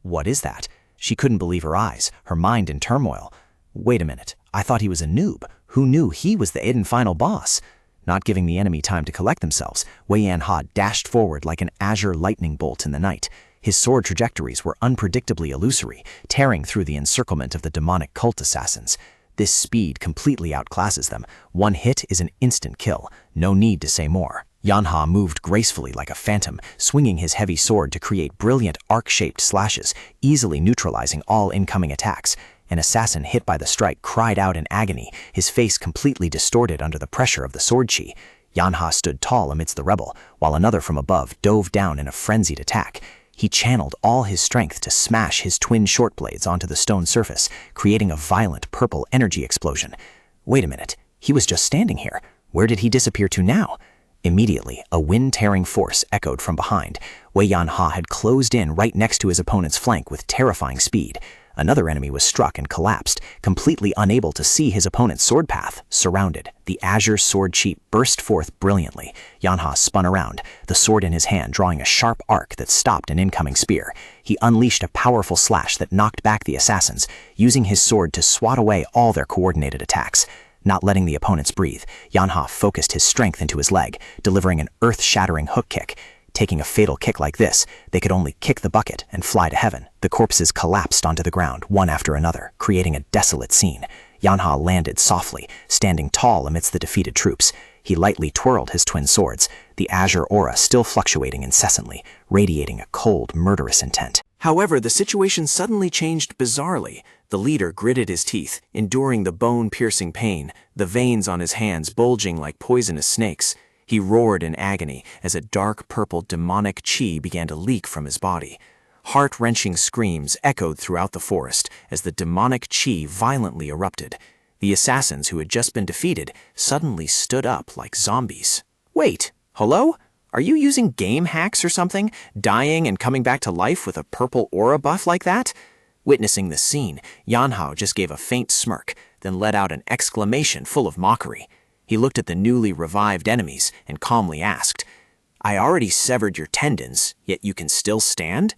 "What is that?" She couldn't believe her eyes, her mind in turmoil. "Wait a minute, I thought he was a noob. Who knew he was the hidden final boss?" Not giving the enemy time to collect themselves, Wei Yanha dashed forward like an azure lightning bolt in the night. His sword trajectories were unpredictably illusory, tearing through the encirclement of the demonic cult assassins. This speed completely outclasses them. One hit is an instant kill. No need to say more. Yanha moved gracefully like a phantom, swinging his heavy sword to create brilliant arc-shaped slashes, easily neutralizing all incoming attacks. An assassin hit by the strike cried out in agony, his face completely distorted under the pressure of the sword chi. Yanha stood tall amidst the rebel, while another from above dove down in a frenzied attack. He channeled all his strength to smash his twin short blades onto the stone surface, creating a violent purple energy explosion. Wait a minute, he was just standing here. Where did he disappear to now? Immediately, a wind-tearing force echoed from behind. Wei Yanha had closed in right next to his opponent's flank with terrifying speed. Another enemy was struck and collapsed, completely unable to see his opponent's sword path. Surrounded, the azure sword chi burst forth brilliantly. Yanha spun around, the sword in his hand drawing a sharp arc that stopped an incoming spear. He unleashed a powerful slash that knocked back the assassins, using his sword to swat away all their coordinated attacks. Not letting the opponents breathe, Yanha focused his strength into his leg, delivering an earth-shattering hook kick. Taking a fatal kick like this, they could only kick the bucket and fly to heaven. The corpses collapsed onto the ground, one after another, creating a desolate scene. Yanha landed softly, standing tall amidst the defeated troops. He lightly twirled his twin swords, the azure aura still fluctuating incessantly, radiating a cold, murderous intent. However, the situation suddenly changed bizarrely. The leader gritted his teeth, enduring the bone-piercing pain, the veins on his hands bulging like poisonous snakes. He roared in agony as a dark purple demonic chi began to leak from his body. Heart-wrenching screams echoed throughout the forest as the demonic chi violently erupted. The assassins who had just been defeated suddenly stood up like zombies. Wait, hello? Are you using game hacks or something? Dying and coming back to life with a purple aura buff like that? Witnessing the scene, Yanhao just gave a faint smirk, then let out an exclamation full of mockery. He looked at the newly revived enemies and calmly asked, "I already severed your tendons, yet you can still stand?"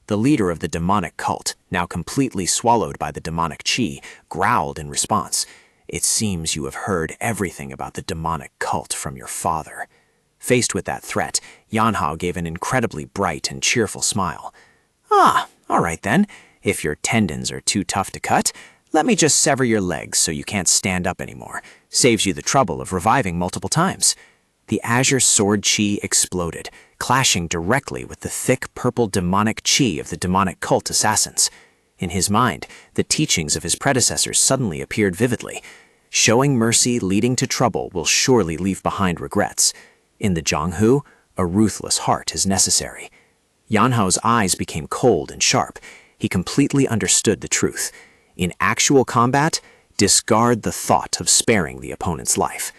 The leader of the demonic cult, now completely swallowed by the demonic chi, growled in response, "It seems you have heard everything about the demonic cult from your father." Faced with that threat, Yanhao gave an incredibly bright and cheerful smile. "Ah, all right then. If your tendons are too tough to cut, let me just sever your legs so you can't stand up anymore. Saves you the trouble of reviving multiple times." The azure sword chi exploded, clashing directly with the thick purple demonic chi of the demonic cult assassins. In his mind, the teachings of his predecessors suddenly appeared vividly. Showing mercy leading to trouble will surely leave behind regrets. In the Zhanghu, a ruthless heart is necessary. Yanhao's eyes became cold and sharp. He completely understood the truth. In actual combat, discard the thought of sparing the opponent's life.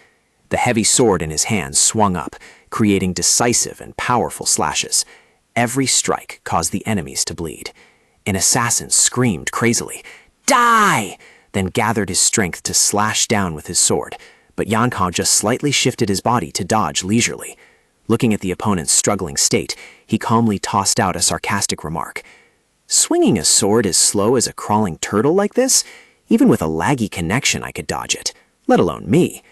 The heavy sword in his hand swung up, creating decisive and powerful slashes. Every strike caused the enemies to bleed. An assassin screamed crazily, "Die!" then gathered his strength to slash down with his sword, but Yanhao just slightly shifted his body to dodge leisurely. Looking at the opponent's struggling state, he calmly tossed out a sarcastic remark. "Swinging a sword as slow as a crawling turtle like this? Even with a laggy connection I could dodge it, let alone me."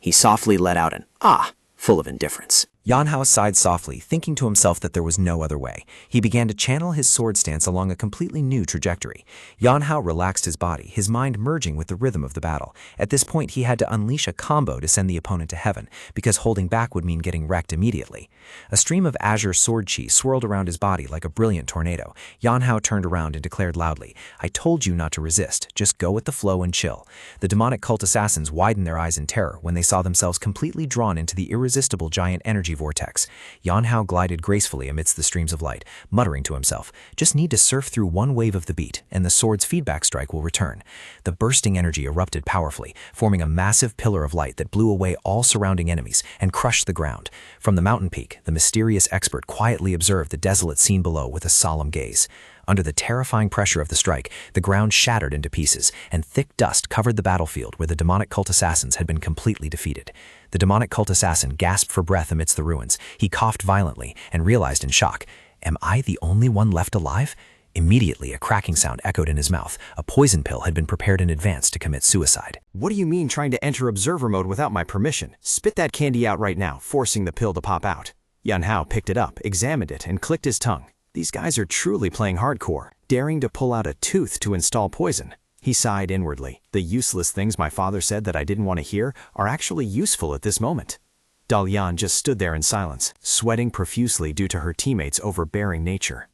He softly let out an "ah," full of indifference. Yanhao sighed softly, thinking to himself that there was no other way. He began to channel his sword stance along a completely new trajectory. Yanhao relaxed his body, his mind merging with the rhythm of the battle. At this point, he had to unleash a combo to send the opponent to heaven, because holding back would mean getting wrecked immediately. A stream of azure sword chi swirled around his body like a brilliant tornado. Yanhao turned around and declared loudly, "I told you not to resist. Just go with the flow and chill." The demonic cult assassins widened their eyes in terror when they saw themselves completely drawn into the irresistible giant energy vortex. Yanhao glided gracefully amidst the streams of light, muttering to himself, "Just need to surf through one wave of the beat, and the sword's feedback strike will return." The bursting energy erupted powerfully, forming a massive pillar of light that blew away all surrounding enemies and crushed the ground. From the mountain peak, the mysterious expert quietly observed the desolate scene below with a solemn gaze. Under the terrifying pressure of the strike, the ground shattered into pieces, and thick dust covered the battlefield where the demonic cult assassins had been completely defeated. The demonic cult assassin gasped for breath amidst the ruins. He coughed violently and realized in shock, "Am I the only one left alive?" Immediately, a cracking sound echoed in his mouth. A poison pill had been prepared in advance to commit suicide. What do you mean trying to enter observer mode without my permission? Spit that candy out right now, forcing the pill to pop out. Yanhao picked it up, examined it, and clicked his tongue. These guys are truly playing hardcore, daring to pull out a tooth to install poison. He sighed inwardly. The useless things my father said that I didn't want to hear are actually useful at this moment. Dalian just stood there in silence, sweating profusely due to her teammates' overbearing nature.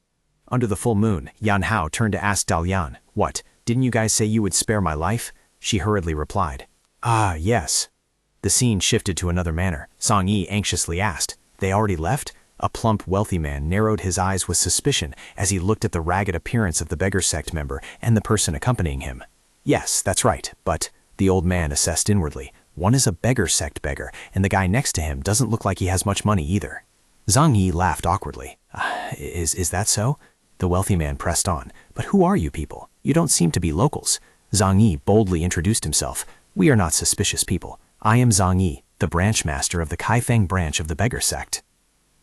Under the full moon, Yanhao turned to ask Dalian, "What, didn't you guys say you would spare my life?" She hurriedly replied, "Ah, yes." The scene shifted to another manner. Song Yi anxiously asked, "They already left?" A plump, wealthy man narrowed his eyes with suspicion as he looked at the ragged appearance of the Beggar sect member and the person accompanying him. "Yes, that's right, but," the old man assessed inwardly, One is a beggar sect beggar, and the guy next to him doesn't look like he has much money either. Zhang Yi laughed awkwardly. Is that so? The wealthy man pressed on. But who are you people? You don't seem to be locals. Zhang Yi boldly introduced himself. We are not suspicious people. I am Zhang Yi, the branch master of the Kaifeng branch of the beggar sect.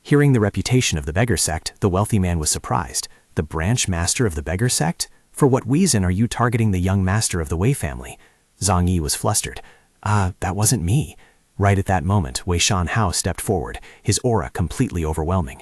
Hearing the reputation of the beggar sect, the wealthy man was surprised. The branch master of the beggar sect? For what reason are you targeting the young master of the Wei family? Zhang Yi was flustered. That wasn't me. Right at that moment, Wei Shanhao stepped forward, his aura completely overwhelming.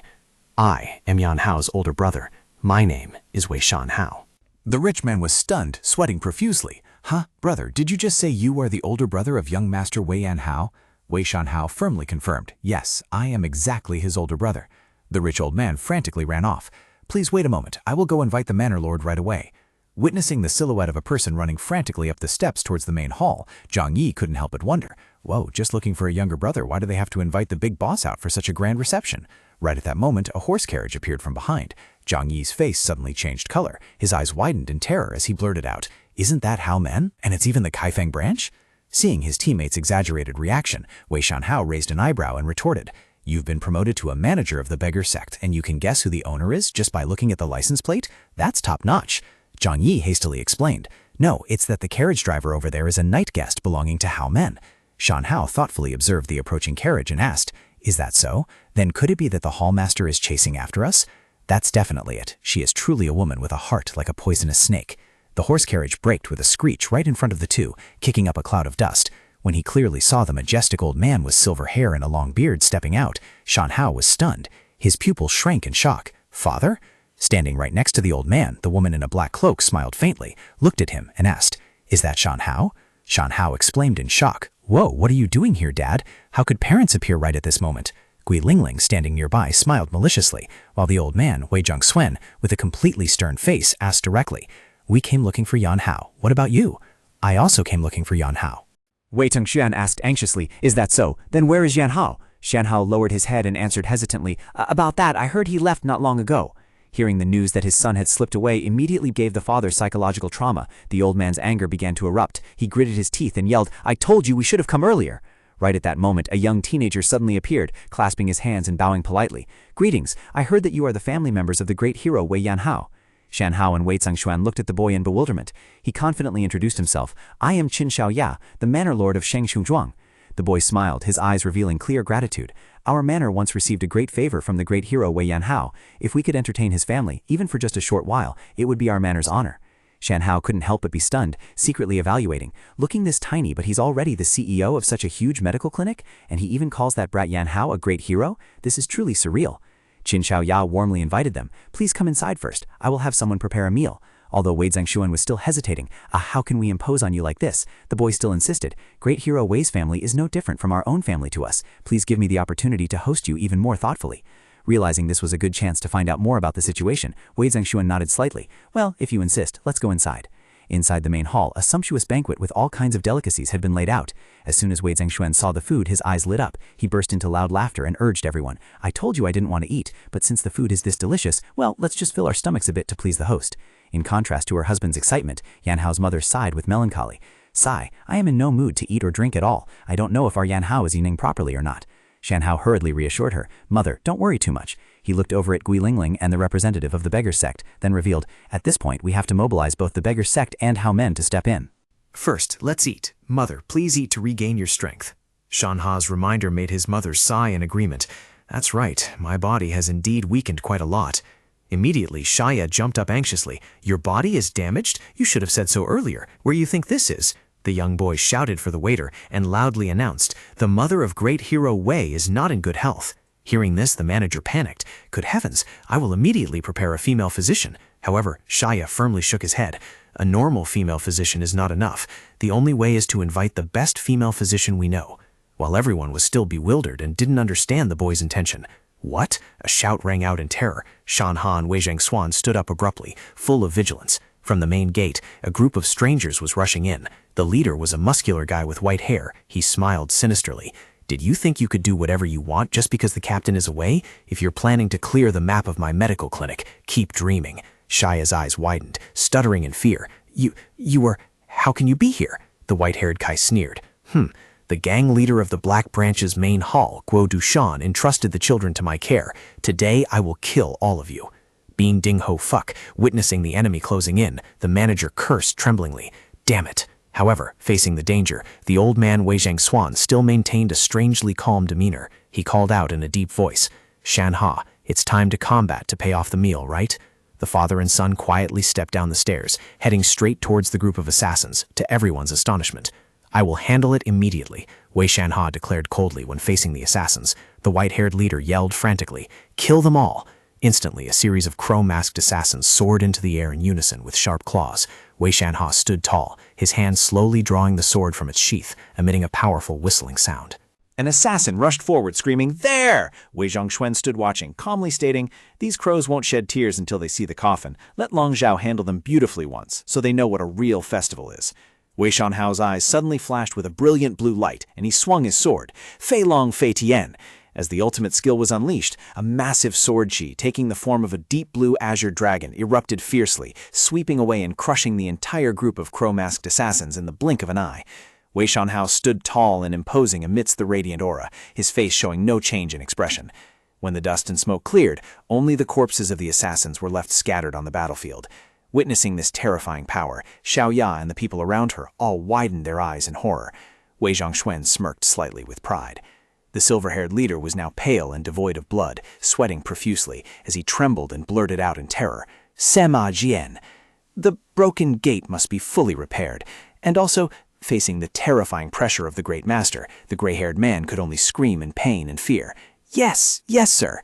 I am Yan Hao's older brother. My name is Wei Shanhao. The rich man was stunned, sweating profusely. Huh, brother, did you just say you are the older brother of young master Wei Yanhao? Wei Shanhao firmly confirmed, yes, I am exactly his older brother. The rich old man frantically ran off. Please wait a moment, I will go invite the manor lord right away. Witnessing the silhouette of a person running frantically up the steps towards the main hall, Zhang Yi couldn't help but wonder, whoa, just looking for a younger brother, why do they have to invite the big boss out for such a grand reception? Right at that moment, a horse carriage appeared from behind. Zhang Yi's face suddenly changed color. His eyes widened in terror as he blurted out, isn't that Hao Men? And it's even the Kaifeng branch? Seeing his teammate's exaggerated reaction, Wei Shanhao raised an eyebrow and retorted, you've been promoted to a manager of the beggar sect, and you can guess who the owner is just by looking at the license plate? That's top-notch. Zhang Yi hastily explained, no, it's that the carriage driver over there is a night guest belonging to Hao Men. Shanhao thoughtfully observed the approaching carriage and asked, is that so? Then could it be that the hallmaster is chasing after us? That's definitely it. She is truly a woman with a heart like a poisonous snake. The horse carriage braked with a screech right in front of the two, kicking up a cloud of dust. When he clearly saw the majestic old man with silver hair and a long beard stepping out, Shanhao was stunned. His pupils shrank in shock. Father? Standing right next to the old man, the woman in a black cloak smiled faintly, looked at him, and asked, is that Shanhao? Shanhao exclaimed in shock, whoa, what are you doing here, Dad? How could parents appear right at this moment? Gui Lingling, standing nearby, smiled maliciously, while the old man, Wei Zhengsuen, with a completely stern face, asked directly, we came looking for Yan Hao. What about you? I also came looking for Yan Hao. Wei Tengxuan asked anxiously, is that so? Then where is Yan Hao? Shanhao lowered his head and answered hesitantly, about that, I heard he left not long ago. Hearing the news that his son had slipped away immediately gave the father psychological trauma. The old man's anger began to erupt. He gritted his teeth and yelled, I told you we should have come earlier. Right at that moment, a young teenager suddenly appeared, clasping his hands and bowing politely. Greetings, I heard that you are the family members of the great hero Wei Yanhao. Shanhao and Wei Zhengshuan looked at the boy in bewilderment. He confidently introduced himself. I am Qin Xiaoya, the manor lord of Shengshuzhuang. The boy smiled, his eyes revealing clear gratitude. Our manor once received a great favor from the great hero Wei Yanhao. If we could entertain his family, even for just a short while, it would be our manor's honor. Shanhao couldn't help but be stunned, secretly evaluating. Looking this tiny, but he's already the CEO of such a huge medical clinic, and he even calls that brat Yanhao a great hero? This is truly surreal. Qin Xiaoya warmly invited them. Please come inside first. I will have someone prepare a meal. Although Wei Zhengshuan was still hesitating, how can we impose on you like this? The boy still insisted. Great hero Wei's family is no different from our own family to us. Please give me the opportunity to host you even more thoughtfully. Realizing this was a good chance to find out more about the situation, Wei Zhengshuan nodded slightly. Well, if you insist, let's go inside. Inside the main hall, a sumptuous banquet with all kinds of delicacies had been laid out. As soon as Wei Zhengshuan saw the food, his eyes lit up. He burst into loud laughter and urged everyone, I told you I didn't want to eat, but since the food is this delicious, well, let's just fill our stomachs a bit to please the host. In contrast to her husband's excitement, Yanhao's mother sighed with melancholy. Sigh, I am in no mood to eat or drink at all. I don't know if our Yanhao is eating properly or not. Shanhao hurriedly reassured her, Mother, don't worry too much. He looked over at Gui Lingling and the representative of the beggar sect, then revealed, at this point we have to mobilize both the beggar sect and Hao Men to step in. First, let's eat. Mother, please eat to regain your strength. Shanha's reminder made his mother sigh in agreement. That's right, my body has indeed weakened quite a lot. Immediately, Shaya jumped up anxiously. Your body is damaged? You should have said so earlier. Where you think this is? The young boy shouted for the waiter and loudly announced, the mother of great hero Wei is not in good health. Hearing this, the manager panicked. Good heavens, I will immediately prepare a female physician. However, Shaya firmly shook his head. A normal female physician is not enough. The only way is to invite the best female physician we know. While everyone was still bewildered and didn't understand the boy's intention. What? A shout rang out in terror. Shanha and Wei Zhengshuan stood up abruptly, full of vigilance. From the main gate, a group of strangers was rushing in. The leader was a muscular guy with white hair. He smiled sinisterly. Did you think you could do whatever you want just because the captain is away? If you're planning to clear the map of my medical clinic, keep dreaming. Shaya's eyes widened, stuttering in fear. You were... How can you be here? The white-haired guy sneered. The The gang leader of the Black Branch's main hall, Guo Dushan, entrusted the children to my care. Today I will kill all of you. Being Ding Ho Fuck, witnessing the enemy closing in, the manager cursed tremblingly. Damn it. However, facing the danger, the old man Wei Zhang Xuan still maintained a strangely calm demeanor. He called out in a deep voice, "Shan Ha, it's time to combat to pay off the meal, right?" The father and son quietly stepped down the stairs, heading straight towards the group of assassins, to everyone's astonishment. "I will handle it immediately," Wei Shanha declared coldly when facing the assassins. The white-haired leader yelled frantically, "Kill them all!" Instantly, a series of crow-masked assassins soared into the air in unison with sharp claws. Wei Shanha stood tall, his hand slowly drawing the sword from its sheath, emitting a powerful whistling sound. An assassin rushed forward, screaming, "There!" Wei Zhongxuan stood watching, calmly stating, "These crows won't shed tears until they see the coffin. Let Long Zhao handle them beautifully once, so they know what a real festival is." Wei Shanhao's eyes suddenly flashed with a brilliant blue light, and he swung his sword, Fei Long Fei Tian. As the ultimate skill was unleashed, a massive sword chi, taking the form of a deep blue azure dragon, erupted fiercely, sweeping away and crushing the entire group of crow-masked assassins in the blink of an eye. Wei Shanhao stood tall and imposing amidst the radiant aura, his face showing no change in expression. When the dust and smoke cleared, only the corpses of the assassins were left scattered on the battlefield. Witnessing this terrifying power, Xiao Ya and the people around her all widened their eyes in horror. Wei Zhongxuan smirked slightly with pride. The silver-haired leader was now pale and devoid of blood, sweating profusely as he trembled and blurted out in terror, "Sema Jian! The broken gate must be fully repaired, and also..." Facing the terrifying pressure of the Great Master, the gray-haired man could only scream in pain and fear. "Yes, yes, sir."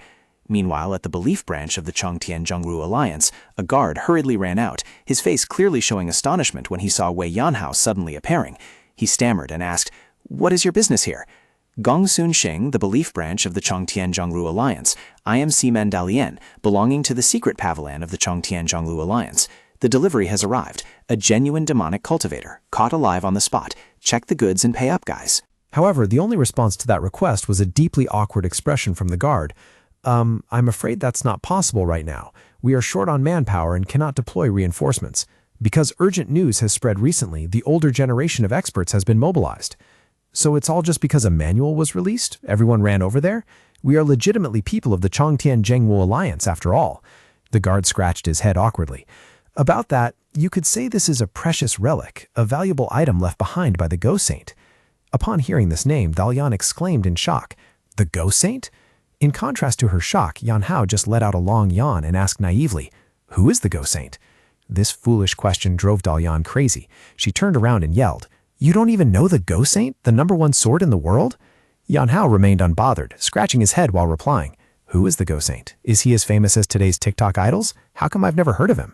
Meanwhile, at the belief branch of the Chongtian Zhongru Alliance, a guard hurriedly ran out, his face clearly showing astonishment when he saw Wei Yanhao suddenly appearing. He stammered and asked, "What is your business here?" "Gong Sun Xing, the belief branch of the Chongtian Zhongru Alliance. I am Siman Dalian, belonging to the secret pavilion of the Chongtian Zhongru Alliance. The delivery has arrived. A genuine demonic cultivator, caught alive on the spot. Check the goods and pay up, guys." However, the only response to that request was a deeply awkward expression from the guard. I'm afraid that's not possible right now. We are short on manpower and cannot deploy reinforcements. Because urgent news has spread recently, the older generation of experts has been mobilized. So it's all just because a manual was released? Everyone ran over there? We are legitimately people of the Chongtian Zhengwu Alliance, after all. The guard scratched his head awkwardly. About that, you could say this is a precious relic, a valuable item left behind by the Ghost Saint. Upon hearing this name, Dalian exclaimed in shock, "The Ghost Saint?" In contrast to her shock, Yan Hao just let out a long yawn and asked naively, "Who is the Ghost Saint?" This foolish question drove Dalian crazy. She turned around and yelled, "You don't even know the Ghost Saint, the #1 sword in the world?" Yan Hao remained unbothered, scratching his head while replying, "Who is the Ghost Saint? Is he as famous as today's TikTok idols? How come I've never heard of him?"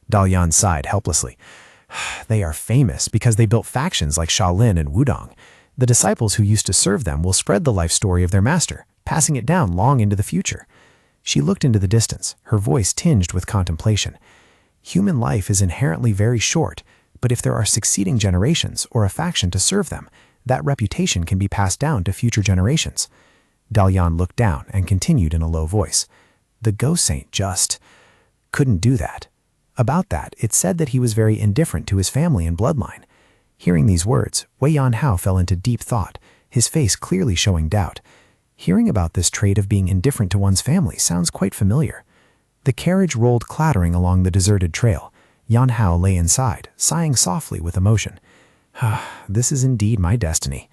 Dalian sighed helplessly. "They are famous because they built factions like Shaolin and Wudong. The disciples who used to serve them will spread the life story of their master, passing it down long into the future." She looked into the distance, her voice tinged with contemplation. Human life is inherently very short, but if there are succeeding generations or a faction to serve them, that reputation can be passed down to future generations. Dalian looked down and continued in a low voice. "The Ghost Saint just couldn't do that. About that, it said that he was very indifferent to his family and bloodline." Hearing these words, Wei Yanhao fell into deep thought, his face clearly showing doubt. Hearing about this trait of being indifferent to one's family sounds quite familiar. The carriage rolled clattering along the deserted trail. Yanhao lay inside, sighing softly with emotion. "This is indeed my destiny.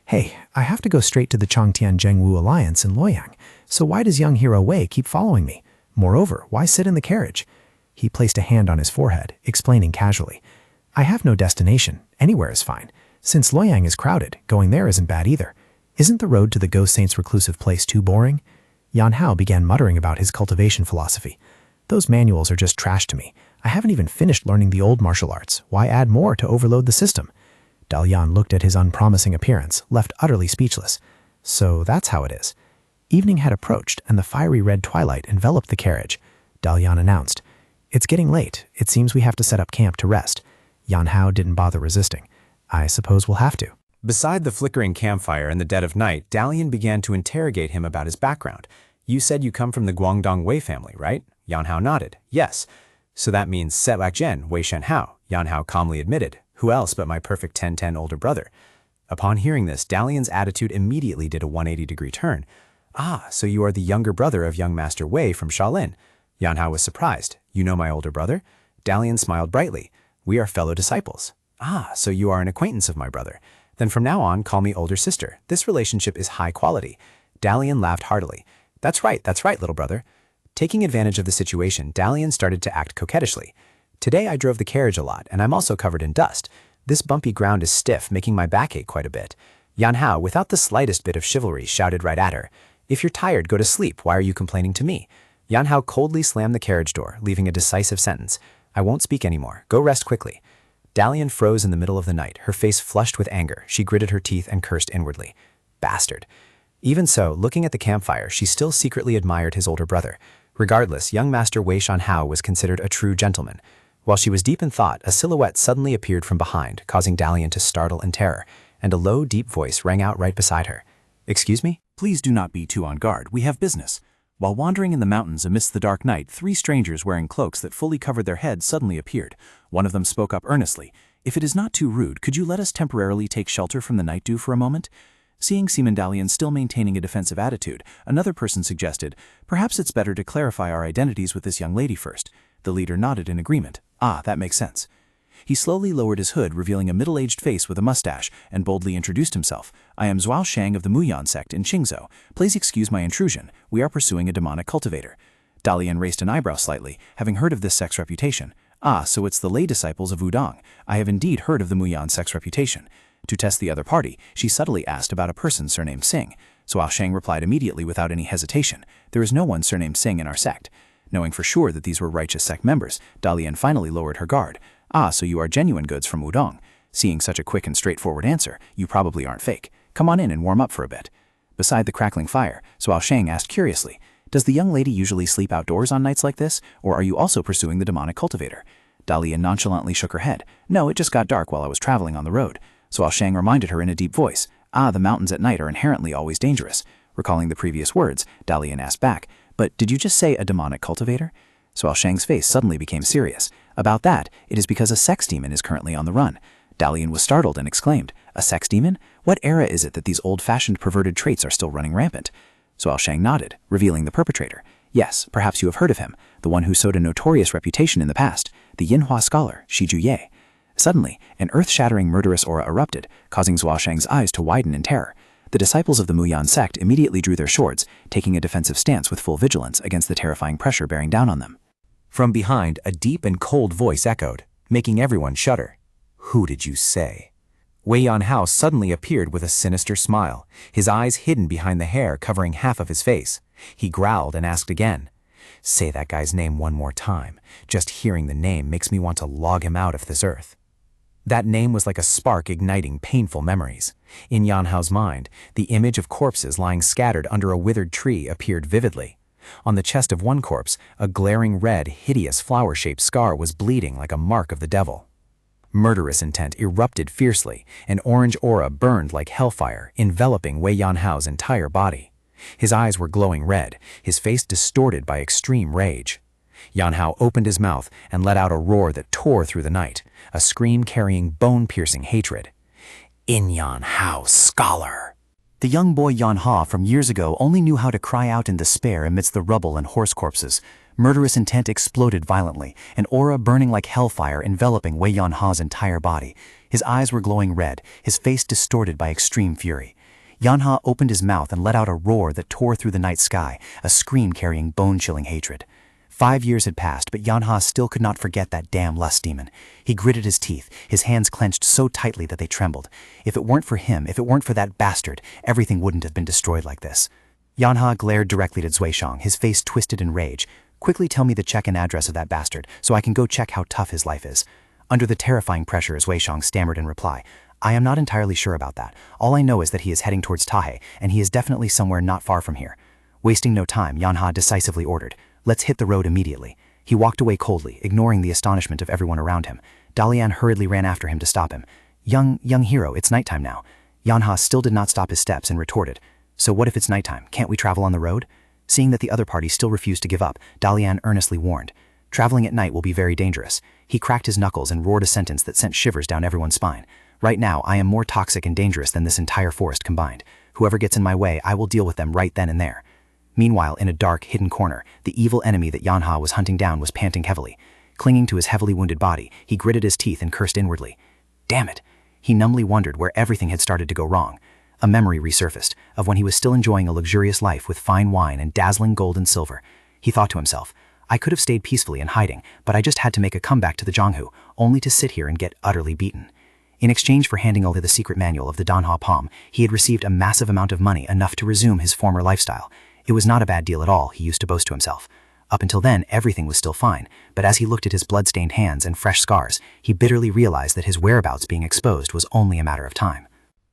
Hey, I have to go straight to the Chongtian Zhengwu Alliance in Luoyang, so why does young hero Wei keep following me? Moreover, why sit in the carriage?" He placed a hand on his forehead, explaining casually, "I have no destination. Anywhere is fine. Since Luoyang is crowded, going there isn't bad either. Isn't the road to the Ghost Saint's reclusive place too boring?" Yan Hao began muttering about his cultivation philosophy. "Those manuals are just trash to me. I haven't even finished learning the old martial arts. Why add more to overload the system?" Dalian looked at his unpromising appearance, left utterly speechless. So that's how it is. Evening had approached, and the fiery red twilight enveloped the carriage. Dalian announced, "It's getting late. It seems we have to set up camp to rest." Yan Hao didn't bother resisting. "I suppose we'll have to." Beside the flickering campfire in the dead of night, Dalian began to interrogate him about his background. "You said you come from the Guangdong Wei family, right?" Yan Hao nodded. "Yes." "So that means Set Wak Jen, Wei Shen Hao," Yan Hao calmly admitted. "Who else but my perfect 10-10 older brother?" Upon hearing this, Dalian's attitude immediately did a 180-degree turn. Ah, so you are the younger brother of young Master Wei from Shaolin. Yanhao was surprised. You know my older brother? Dalian smiled brightly. We are fellow disciples. Ah, so you are an acquaintance of my brother. Then from now on, call me older sister. This relationship is high quality. Dalian laughed heartily. That's right, little brother. Taking advantage of the situation, Dalian started to act coquettishly. Today I drove the carriage a lot, and I'm also covered in dust. This bumpy ground is stiff, making my back ache quite a bit. Yanhao, without the slightest bit of chivalry, shouted right at her. If you're tired, go to sleep. Why are you complaining to me? Yanhao coldly slammed the carriage door, leaving a decisive sentence. I won't speak anymore. Go rest quickly. Dalian froze in the middle of the night, her face flushed with anger. She gritted her teeth and cursed inwardly. Bastard. Even so, looking at the campfire, she still secretly admired his older brother. Regardless, young Master Wei Shanhao was considered a true gentleman. While she was deep in thought, a silhouette suddenly appeared from behind, causing Dalian to startle in terror, and a low, deep voice rang out right beside her. Excuse me? Please do not be too on guard. We have business. While wandering in the mountains amidst the dark night, 3 strangers wearing cloaks that fully covered their heads suddenly appeared. One of them spoke up earnestly. If it is not too rude, could you let us temporarily take shelter from the night dew for a moment? Seeing Seaman Dalian still maintaining a defensive attitude, another person suggested, perhaps it's better to clarify our identities with this young lady first. The leader nodded in agreement. Ah, that makes sense. He slowly lowered his hood, revealing a middle-aged face with a mustache, and boldly introduced himself. I am Zhuao Shang of the Muyan sect in Qingzhou. Please excuse my intrusion. We are pursuing a demonic cultivator. Dalian raised an eyebrow slightly, having heard of this sect's reputation. Ah, so it's the lay disciples of Wudong. I have indeed heard of the Muyan sect's reputation. To test the other party, she subtly asked about a person surnamed Singh. Zhuao Shang replied immediately without any hesitation. There is no one surnamed Singh in our sect. Knowing for sure that these were righteous sect members, Dalian finally lowered her guard. Ah, so you are genuine goods from Wudong. Seeing such a quick and straightforward answer, you probably aren't fake. Come on in and warm up for a bit. Beside the crackling fire, Zhuao Shang asked curiously, does the young lady usually sleep outdoors on nights like this, or are you also pursuing the demonic cultivator? Dalian nonchalantly shook her head. No, it just got dark while I was traveling on the road. Zhuao Shang reminded her in a deep voice. Ah, the mountains at night are inherently always dangerous. Recalling the previous words, Dalian asked back, but did you just say a demonic cultivator? Zhuao Shang's face suddenly became serious. About that, it is because a sex demon is currently on the run. Dalian was startled and exclaimed, a sex demon? What era is it that these old-fashioned perverted traits are still running rampant? Zhuao Shang nodded, revealing the perpetrator. Yes, perhaps you have heard of him, the one who sowed a notorious reputation in the past, the Yinhua scholar, Shi Juye. Suddenly, an earth-shattering murderous aura erupted, causing Zhuao Shang's eyes to widen in terror. The disciples of the Muyan sect immediately drew their swords, taking a defensive stance with full vigilance against the terrifying pressure bearing down on them. From behind, a deep and cold voice echoed, making everyone shudder. Who did you say? Wei Yanhao suddenly appeared with a sinister smile, his eyes hidden behind the hair covering half of his face. He growled and asked again, say that guy's name one more time. Just hearing the name makes me want to log him out of this earth. That name was like a spark igniting painful memories. In Yanhao's mind, the image of corpses lying scattered under a withered tree appeared vividly. On the chest of one corpse, a glaring red, hideous flower-shaped scar was bleeding like a mark of the devil. Murderous intent erupted fiercely, an orange aura burned like hellfire, enveloping Wei Yanhao's entire body. His eyes were glowing red, his face distorted by extreme rage. Yanhao opened his mouth and let out a roar that tore through the night, a scream carrying bone-piercing hatred. In Yanhao, scholar! The young boy Yanha from years ago only knew how to cry out in despair amidst the rubble and horse corpses. Murderous intent exploded violently, an aura burning like hellfire enveloping Wei Yanha's entire body. His eyes were glowing red, his face distorted by extreme fury. Yanha opened his mouth and let out a roar that tore through the night sky, a scream carrying bone-chilling hatred. 5 years had passed, but Yanha still could not forget that damn lust demon. He gritted his teeth, his hands clenched so tightly that they trembled. If it weren't for him, if it weren't for that bastard, everything wouldn't have been destroyed like this. Yanha glared directly at Zuishang, his face twisted in rage. Quickly tell me the check-in address of that bastard, so I can go check how tough his life is. Under the terrifying pressure, Zuishang stammered in reply. I am not entirely sure about that. All I know is that he is heading towards Tahe, and he is definitely somewhere not far from here. Wasting no time, Yanha decisively ordered, let's hit the road immediately. He walked away coldly, ignoring the astonishment of everyone around him. Dalian hurriedly ran after him to stop him. Young hero, it's nighttime now. Yanha still did not stop his steps and retorted, so what if it's nighttime? Can't we travel on the road? Seeing that the other party still refused to give up, Dalian earnestly warned, traveling at night will be very dangerous. He cracked his knuckles and roared a sentence that sent shivers down everyone's spine. Right now, I am more toxic and dangerous than this entire forest combined. Whoever gets in my way, I will deal with them right then and there. Meanwhile, in a dark, hidden corner, the evil enemy that Yanha was hunting down was panting heavily. Clinging to his heavily wounded body, he gritted his teeth and cursed inwardly. Damn it! He numbly wondered where everything had started to go wrong. A memory resurfaced of when he was still enjoying a luxurious life with fine wine and dazzling gold and silver. He thought to himself, I could have stayed peacefully in hiding, but I just had to make a comeback to the Zhonghu, only to sit here and get utterly beaten. In exchange for handing over the secret manual of the Danhua palm, he had received a massive amount of money, enough to resume his former lifestyle. It was not a bad deal at all, he used to boast to himself. Up until then, everything was still fine, but as he looked at his blood-stained hands and fresh scars, he bitterly realized that his whereabouts being exposed was only a matter of time.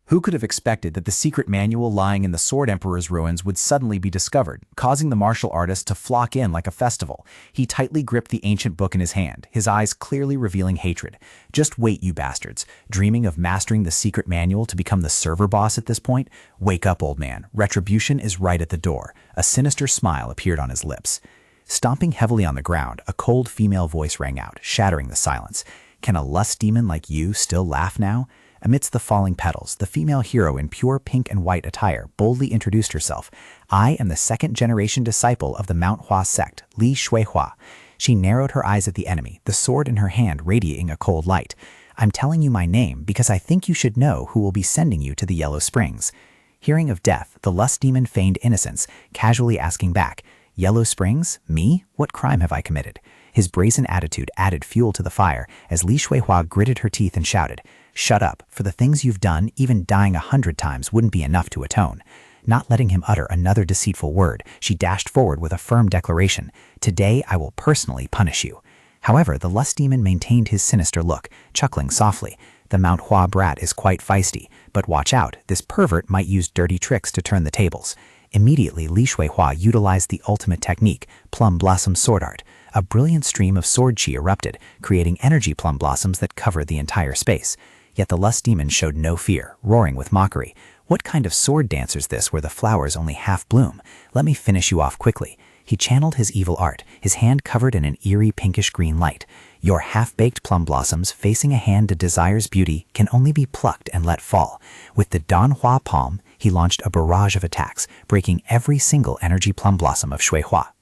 Who could have expected that the secret manual lying in the Sword Emperor's ruins would suddenly be discovered, causing the martial artist to flock in like a festival? He tightly gripped the ancient book in his hand, his eyes clearly revealing hatred. Just wait, you bastards. Dreaming of mastering the secret manual to become the server boss at this point? Wake up, old man. Retribution is right at the door. A sinister smile appeared on his lips. Stomping heavily on the ground, a cold female voice rang out, shattering the silence. Can a lust demon like you still laugh now? Amidst the falling petals, the female hero in pure pink and white attire boldly introduced herself. I am the second-generation disciple of the Manhwa sect, Li Shuihua. She narrowed her eyes at the enemy, the sword in her hand radiating a cold light. I'm telling you my name because I think you should know who will be sending you to the Yellow Springs. Hearing of death, the lust demon feigned innocence, casually asking back, Yellow Springs? Me? What crime have I committed? His brazen attitude added fuel to the fire as Li Shuihua gritted her teeth and shouted, Shut up. For the things you've done, even dying 100 times wouldn't be enough to atone. Not letting him utter another deceitful word, she dashed forward with a firm declaration. Today I will personally punish you. However, the lust demon maintained his sinister look, chuckling softly. The Mount Hua brat is quite feisty, but watch out, this pervert might use dirty tricks to turn the tables. Immediately, Li Shuihua utilized the ultimate technique, Plum Blossom Sword Art. A brilliant stream of sword chi erupted, creating energy plum blossoms that covered the entire space. Yet the lust demon showed no fear, roaring with mockery. What kind of sword dancer's this where the flowers only half bloom? Let me finish you off quickly. He channeled his evil art, his hand covered in an eerie pinkish-green light. Your half-baked plum blossoms facing a hand that desires beauty can only be plucked and let fall. With the Danhua palm, he launched a barrage of attacks, breaking every single energy plum blossom of Shuihua.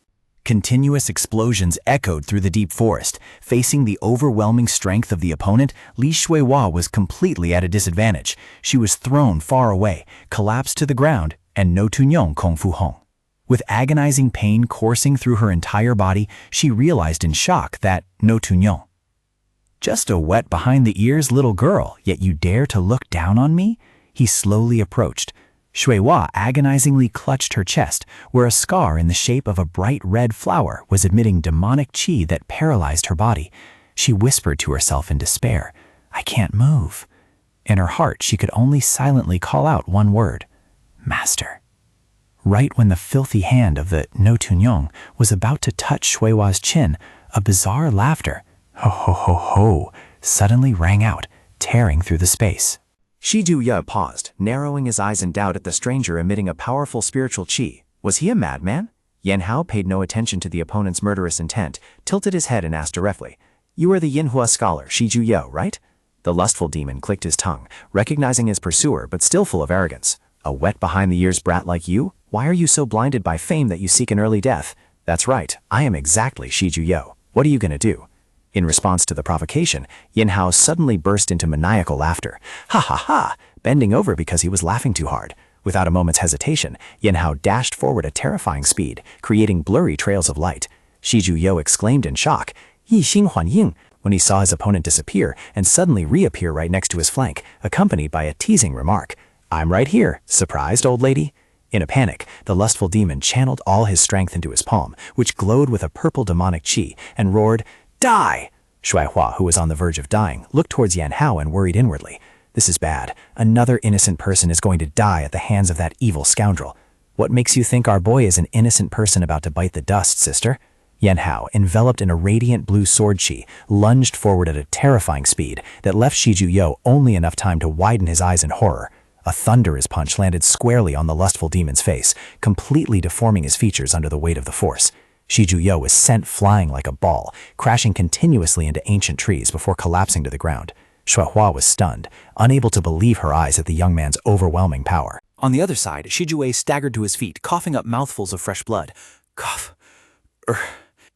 Continuous explosions echoed through the deep forest. Facing the overwhelming strength of the opponent, Li Shuihua was completely at a disadvantage. She was thrown far away, collapsed to the ground, and no tunyong kung fu hong. With agonizing pain coursing through her entire body, she realized in shock that no tunyong. Just a wet behind the ears little girl, yet you dare to look down on me? He slowly approached. Shuihua agonizingly clutched her chest, where a scar in the shape of a bright red flower was emitting demonic chi that paralyzed her body. She whispered to herself in despair, I can't move. In her heart, she could only silently call out one word, Master. Right when the filthy hand of the No Tunyong was about to touch Shuihua's chin, a bizarre laughter, ho ho ho ho, suddenly rang out, tearing through the space. Shi Juye paused, narrowing his eyes in doubt at the stranger emitting a powerful spiritual chi. Was he a madman? Yan Hao paid no attention to the opponent's murderous intent, tilted his head and asked directly, You are the Yinhua scholar, Shi Juye, right? The lustful demon clicked his tongue, recognizing his pursuer but still full of arrogance. A wet behind-the-ears brat like you? Why are you so blinded by fame that you seek an early death? That's right, I am exactly Shi Juye. What are you gonna do? In response to the provocation, Yin Hao suddenly burst into maniacal laughter. Ha ha ha! Bending over because he was laughing too hard. Without a moment's hesitation, Yin Hao dashed forward at terrifying speed, creating blurry trails of light. Shi Juye exclaimed in shock, Yi Xing Huan Ying, when he saw his opponent disappear and suddenly reappear right next to his flank, accompanied by a teasing remark. I'm right here, surprised, old lady? In a panic, the lustful demon channeled all his strength into his palm, which glowed with a purple demonic chi, and roared, Die! Shuihua, who was on the verge of dying, looked towards Yan Hao and worried inwardly. This is bad. Another innocent person is going to die at the hands of that evil scoundrel. What makes you think our boy is an innocent person about to bite the dust, sister? Yan Hao, enveloped in a radiant blue sword chi, lunged forward at a terrifying speed that left Shi Juye only enough time to widen his eyes in horror. A thunderous punch landed squarely on the lustful demon's face, completely deforming his features under the weight of the force. Shi Juye was sent flying like a ball, crashing continuously into ancient trees before collapsing to the ground. Shuihua was stunned, unable to believe her eyes at the young man's overwhelming power. On the other side, Shijue staggered to his feet, coughing up mouthfuls of fresh blood. Cough.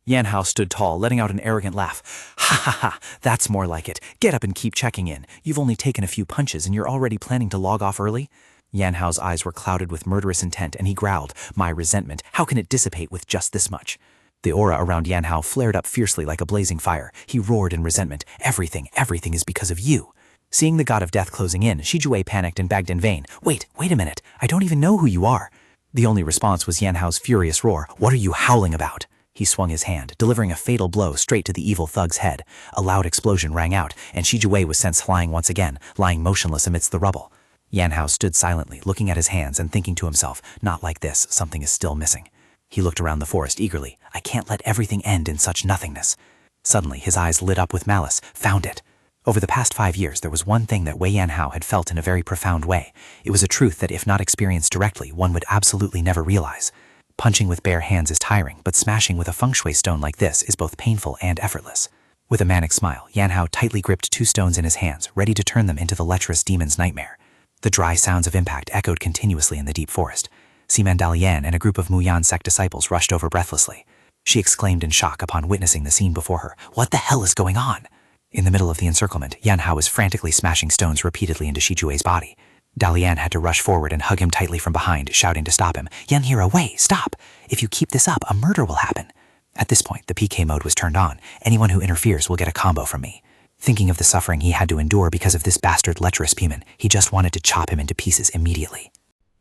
Yanhao stood tall, letting out an arrogant laugh. Ha ha ha, that's more like it. Get up and keep checking in. You've only taken a few punches and you're already planning to log off early? Yanhao's eyes were clouded with murderous intent and he growled, my resentment, how can it dissipate with just this much? The aura around Yanhao flared up fiercely like a blazing fire. He roared in resentment, everything is because of you. Seeing the god of death closing in, Shijue panicked and begged in vain. Wait a minute, I don't even know who you are. The only response was Yanhao's furious roar. What are you howling about? He swung his hand, delivering a fatal blow straight to the evil thug's head. A loud explosion rang out, and Shijue was sent flying once again, lying motionless amidst the rubble. Yanhao stood silently, looking at his hands and thinking to himself, not like this, something is still missing. He looked around the forest eagerly. I can't let everything end in such nothingness. Suddenly, his eyes lit up with malice. Found it. Over the past 5 years, there was one thing that Wei Yanhao had felt in a very profound way. It was a truth that if not experienced directly, one would absolutely never realize. Punching with bare hands is tiring, but smashing with a feng shui stone like this is both painful and effortless. With a manic smile, Yanhao tightly gripped 2 stones in his hands, ready to turn them into the lecherous demon's nightmare. The dry sounds of impact echoed continuously in the deep forest. Siman Dalian and a group of Muyan sect disciples rushed over breathlessly. She exclaimed in shock upon witnessing the scene before her. What the hell is going on? In the middle of the encirclement, Yanhao was frantically smashing stones repeatedly into Shijue's body. Dalian had to rush forward and hug him tightly from behind, shouting to stop him. Yanhiro, wait, stop! If you keep this up, a murder will happen. At this point, the PK mode was turned on. Anyone who interferes will get a combo from me. Thinking of the suffering he had to endure because of this bastard lecherous Piman, he just wanted to chop him into pieces immediately.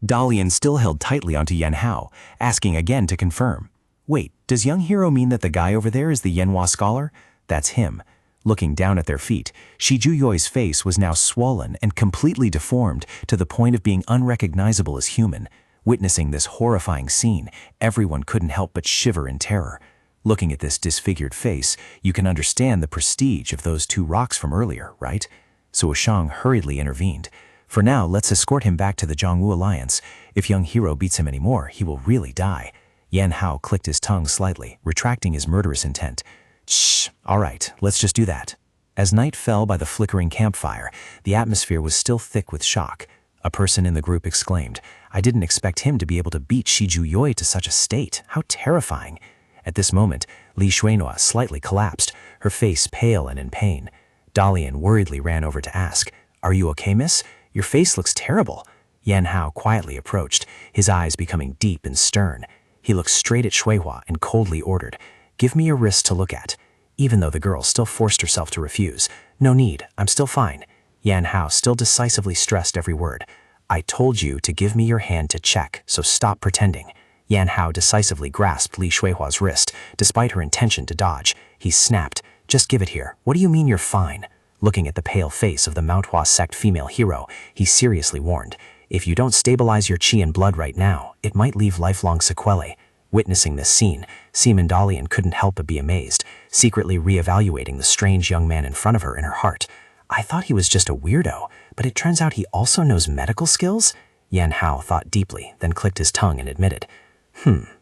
Dalian still held tightly onto Yanhao, asking again to confirm. Wait, does young hero mean that the guy over there is the Yanhua scholar? That's him. Looking down at their feet, Shijuyoi's face was now swollen and completely deformed to the point of being unrecognizable as human. Witnessing this horrifying scene, everyone couldn't help but shiver in terror. Looking at this disfigured face, you can understand the prestige of those 2 rocks from earlier, right? So Ashang hurriedly intervened. For now, let's escort him back to the Zhongwu Alliance. If young hero beats him anymore, he will really die. Yanhao clicked his tongue slightly, retracting his murderous intent. Shh, all right, let's just do that. As night fell by the flickering campfire, the atmosphere was still thick with shock. A person in the group exclaimed, I didn't expect him to be able to beat Shijuyoi to such a state. How terrifying. At this moment, Li Shuinhua slightly collapsed, her face pale and in pain. Dalian worriedly ran over to ask, Are you okay, miss? Your face looks terrible. Yanhao quietly approached, his eyes becoming deep and stern. He looked straight at Shuihua and coldly ordered, Give me your wrist to look at. Even though the girl still forced herself to refuse. No need, I'm still fine. Yanhao still decisively stressed every word. I told you to give me your hand to check, so stop pretending. Yanhao decisively grasped Li Shuihua's wrist, despite her intention to dodge. He snapped, Just give it here. What do you mean you're fine? Looking at the pale face of the Manhwa sect female hero, he seriously warned, If you don't stabilize your chi and blood right now, it might leave lifelong sequelae. Witnessing this scene, Siman Dalian couldn't help but be amazed, secretly re-evaluating the strange young man in front of her in her heart. I thought he was just a weirdo, but it turns out he also knows medical skills? Yanhao thought deeply, then clicked his tongue and admitted,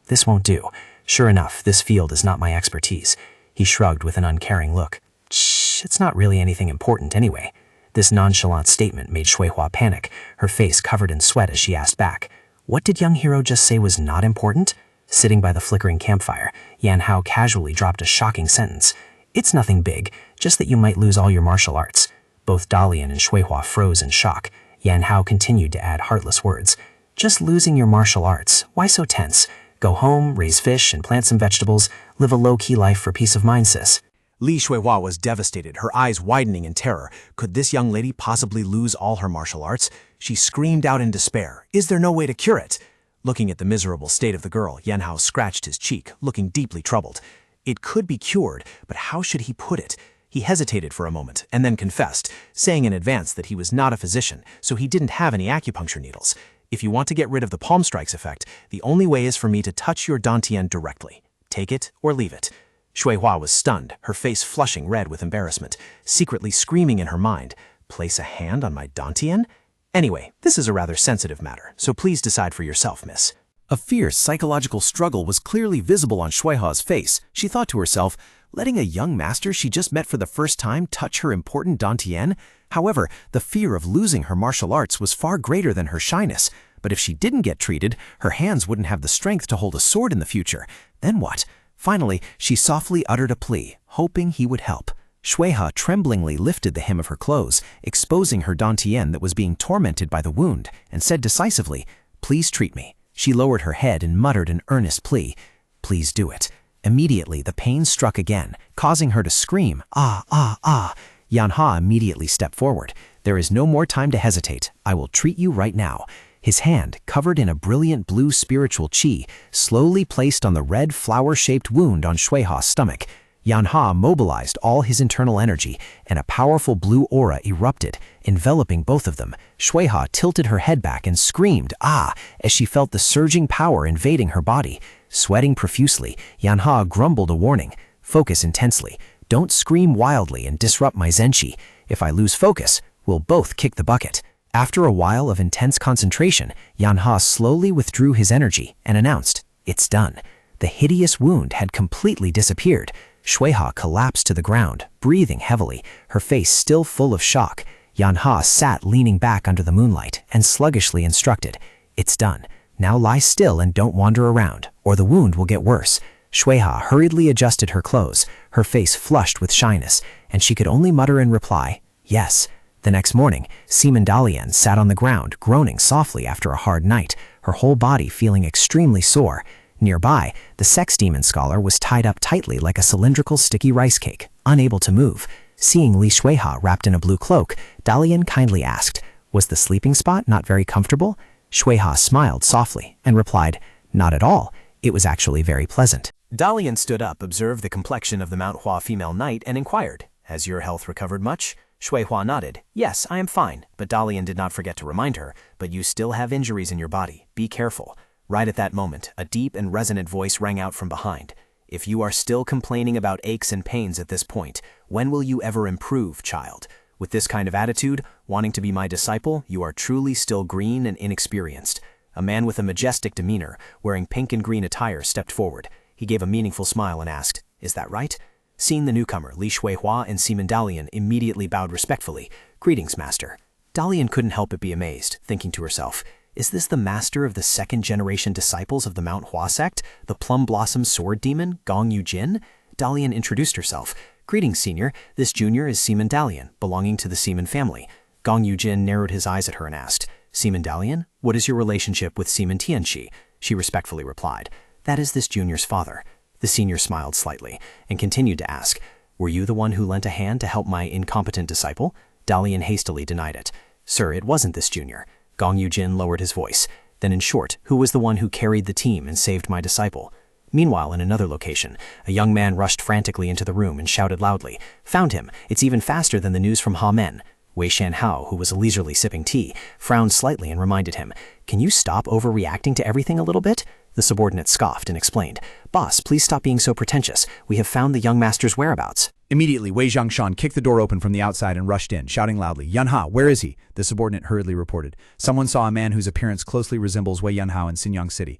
This won't do. Sure enough, this field is not my expertise. He shrugged with an uncaring look. Shh, it's not really anything important anyway. This nonchalant statement made Shuihua panic, her face covered in sweat as she asked back, What did young hero just say was not important? Sitting by the flickering campfire, Yanhao casually dropped a shocking sentence. It's nothing big, just that you might lose all your martial arts. Both Dalian and Shuihua froze in shock. Yanhao continued to add heartless words. Just losing your martial arts, why so tense? Go home, raise fish, and plant some vegetables, live a low-key life for peace of mind, sis. Li Shuihua was devastated, her eyes widening in terror. Could this young lady possibly lose all her martial arts? She screamed out in despair. Is there no way to cure it? Looking at the miserable state of the girl, Yanhao scratched his cheek, looking deeply troubled. It could be cured, but how should he put it? He hesitated for a moment, and then confessed, saying in advance that he was not a physician, so he didn't have any acupuncture needles. If you want to get rid of the palm strikes effect, the only way is for me to touch your dantian directly. Take it or leave it. Shuihua was stunned, her face flushing red with embarrassment, secretly screaming in her mind, Place a hand on my dantian? Anyway, this is a rather sensitive matter, so please decide for yourself, miss. A fierce psychological struggle was clearly visible on Shuihua's face. She thought to herself, letting a young master she just met for the first time touch her important dantian? However, the fear of losing her martial arts was far greater than her shyness. But if she didn't get treated, her hands wouldn't have the strength to hold a sword in the future. Then what? Finally, she softly uttered a plea, hoping he would help. Shueha tremblingly lifted the hem of her clothes, exposing her dantian that was being tormented by the wound, and said decisively, "Please treat me." She lowered her head and muttered an earnest plea. "Please do it." Immediately, the pain struck again, causing her to scream, "Ah, ah, ah." Yanha immediately stepped forward. "There is no more time to hesitate. I will treat you right now." His hand, covered in a brilliant blue spiritual chi, slowly placed on the red flower-shaped wound on Shueha's stomach. Yanha mobilized all his internal energy, and a powerful blue aura erupted, enveloping both of them. Shueha tilted her head back and screamed, "Ah!" as she felt the surging power invading her body. Sweating profusely, Yanha grumbled a warning. "Focus intensely. Don't scream wildly and disrupt my zenshi. If I lose focus, we'll both kick the bucket." After a while of intense concentration, Yanha slowly withdrew his energy and announced, "It's done." The hideous wound had completely disappeared. Shueha collapsed to the ground, breathing heavily, her face still full of shock. Yanha sat leaning back under the moonlight and sluggishly instructed, "It's done. Now lie still and don't wander around, or the wound will get worse." Shueha hurriedly adjusted her clothes, her face flushed with shyness, and she could only mutter in reply, "Yes." The next morning, Seaman Dalian sat on the ground, groaning softly after a hard night, her whole body feeling extremely sore. Nearby, the sex demon scholar was tied up tightly like a cylindrical sticky rice cake, unable to move. Seeing Li Shueha wrapped in a blue cloak, Dalian kindly asked, "Was the sleeping spot not very comfortable?" Shueha smiled softly and replied, "Not at all. It was actually very pleasant." Dalian stood up, observed the complexion of the Manhwa female knight, and inquired, "Has your health recovered much?" Shueha nodded. "Yes, I am fine," but Dalian did not forget to remind her, "But you still have injuries in your body. Be careful." Right at that moment, a deep and resonant voice rang out from behind. "If you are still complaining about aches and pains at this point, when will you ever improve, child? With this kind of attitude, wanting to be my disciple, you are truly still green and inexperienced." A man with a majestic demeanor, wearing pink and green attire, stepped forward. He gave a meaningful smile and asked, "Is that right?" Seeing the newcomer, Li Shueha and Seaman Dalian immediately bowed respectfully. "Greetings, master." Dalian couldn't help but be amazed, thinking to herself, "Is this the master of the second-generation disciples of the Mount Hua sect, the Plum Blossom Sword Demon, Gong Yu Jin?" Dalian introduced herself. "Greetings, senior. This junior is Seaman Dalian, belonging to the Seaman family." Gong Yu Jin narrowed his eyes at her and asked, "Seaman Dalian, what is your relationship with Seaman Tianxi?" She respectfully replied, "That is this junior's father." The senior smiled slightly and continued to ask, "Were you the one who lent a hand to help my incompetent disciple?" Dalian hastily denied it. "Sir, it wasn't this junior." Gong Yu Jin lowered his voice. "Then in short, who was the one who carried the team and saved my disciple?" Meanwhile, in another location, a young man rushed frantically into the room and shouted loudly, "Found him! It's even faster than the news from Ha Men." Wei Shanhao, who was leisurely sipping tea, frowned slightly and reminded him, "Can you stop overreacting to everything a little bit?" The subordinate scoffed and explained, "Boss, please stop being so pretentious. We have found the young master's whereabouts." Immediately, Wei Zhangshan kicked the door open from the outside and rushed in, shouting loudly, "Yanha, where is he?" The subordinate hurriedly reported, "Someone saw a man whose appearance closely resembles Wei Yanhao in Xinyang City."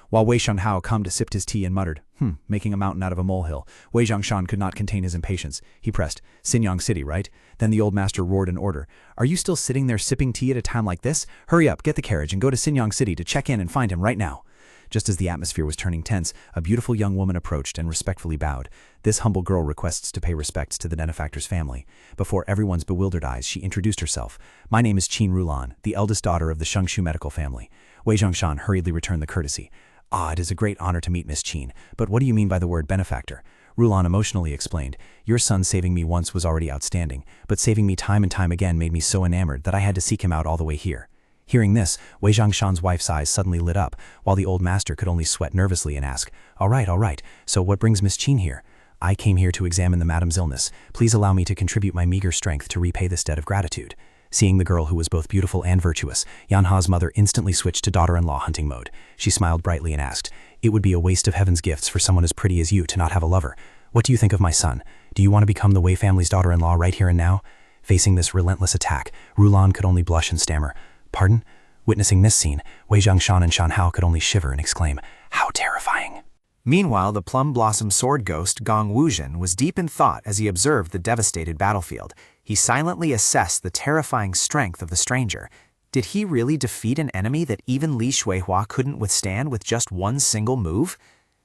While Wei Shanhao calmly sipped his tea and muttered, making a mountain out of a molehill, Wei Zhangshan could not contain his impatience. He pressed, "Xinyang City, right?" Then the old master roared an order. "Are you still sitting there sipping tea at a time like this? Hurry up, get the carriage, and go to Xinyang City to check in and find him right now." Just as the atmosphere was turning tense, a beautiful young woman approached and respectfully bowed. This humble girl requests to pay respects to the benefactor's family. Before everyone's bewildered eyes, she introduced herself. "My name is Qin Rulan, the eldest daughter of the Shengshu medical family." Wei Zhangshan hurriedly returned the courtesy. "Ah, it is a great honor to meet Miss Qin, but what do you mean by the word benefactor?" Rulan emotionally explained, "Your son saving me once was already outstanding, but saving me time and time again made me so enamored that I had to seek him out all the way here." Hearing this, Wei Zhangshan's wife's eyes suddenly lit up, while the old master could only sweat nervously and ask, all right, so what brings Miss Qin here?" "I came here to examine the madam's illness. Please allow me to contribute my meager strength to repay this debt of gratitude." Seeing the girl who was both beautiful and virtuous, Yanha's mother instantly switched to daughter-in-law hunting mode. She smiled brightly and asked, "It would be a waste of heaven's gifts for someone as pretty as you to not have a lover. What do you think of my son? Do you want to become the Wei family's daughter-in-law right here and now?" Facing this relentless attack, Rulan could only blush and stammer, "Pardon?" Witnessing this scene, Wei Zhangshan and Shanhao could only shiver and exclaim, "How terrifying!" Meanwhile, the plum blossom sword ghost Gong Wuzhen was deep in thought as he observed the devastated battlefield. He silently assessed the terrifying strength of the stranger. Did he really defeat an enemy that even Li Shuihua couldn't withstand with just one single move?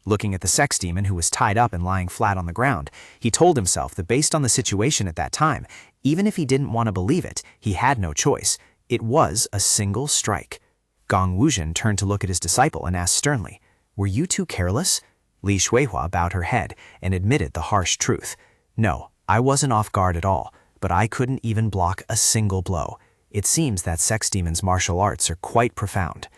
Looking at the sex demon who was tied up and lying flat on the ground, he told himself that based on the situation at that time, even if he didn't want to believe it, he had no choice. It was a single strike. Gong Wuzhen turned to look at his disciple and asked sternly, "Were you too careless?" Li Shuihua bowed her head and admitted the harsh truth. "No, I wasn't off guard at all, but I couldn't even block a single blow. It seems that sex demon's martial arts are quite profound."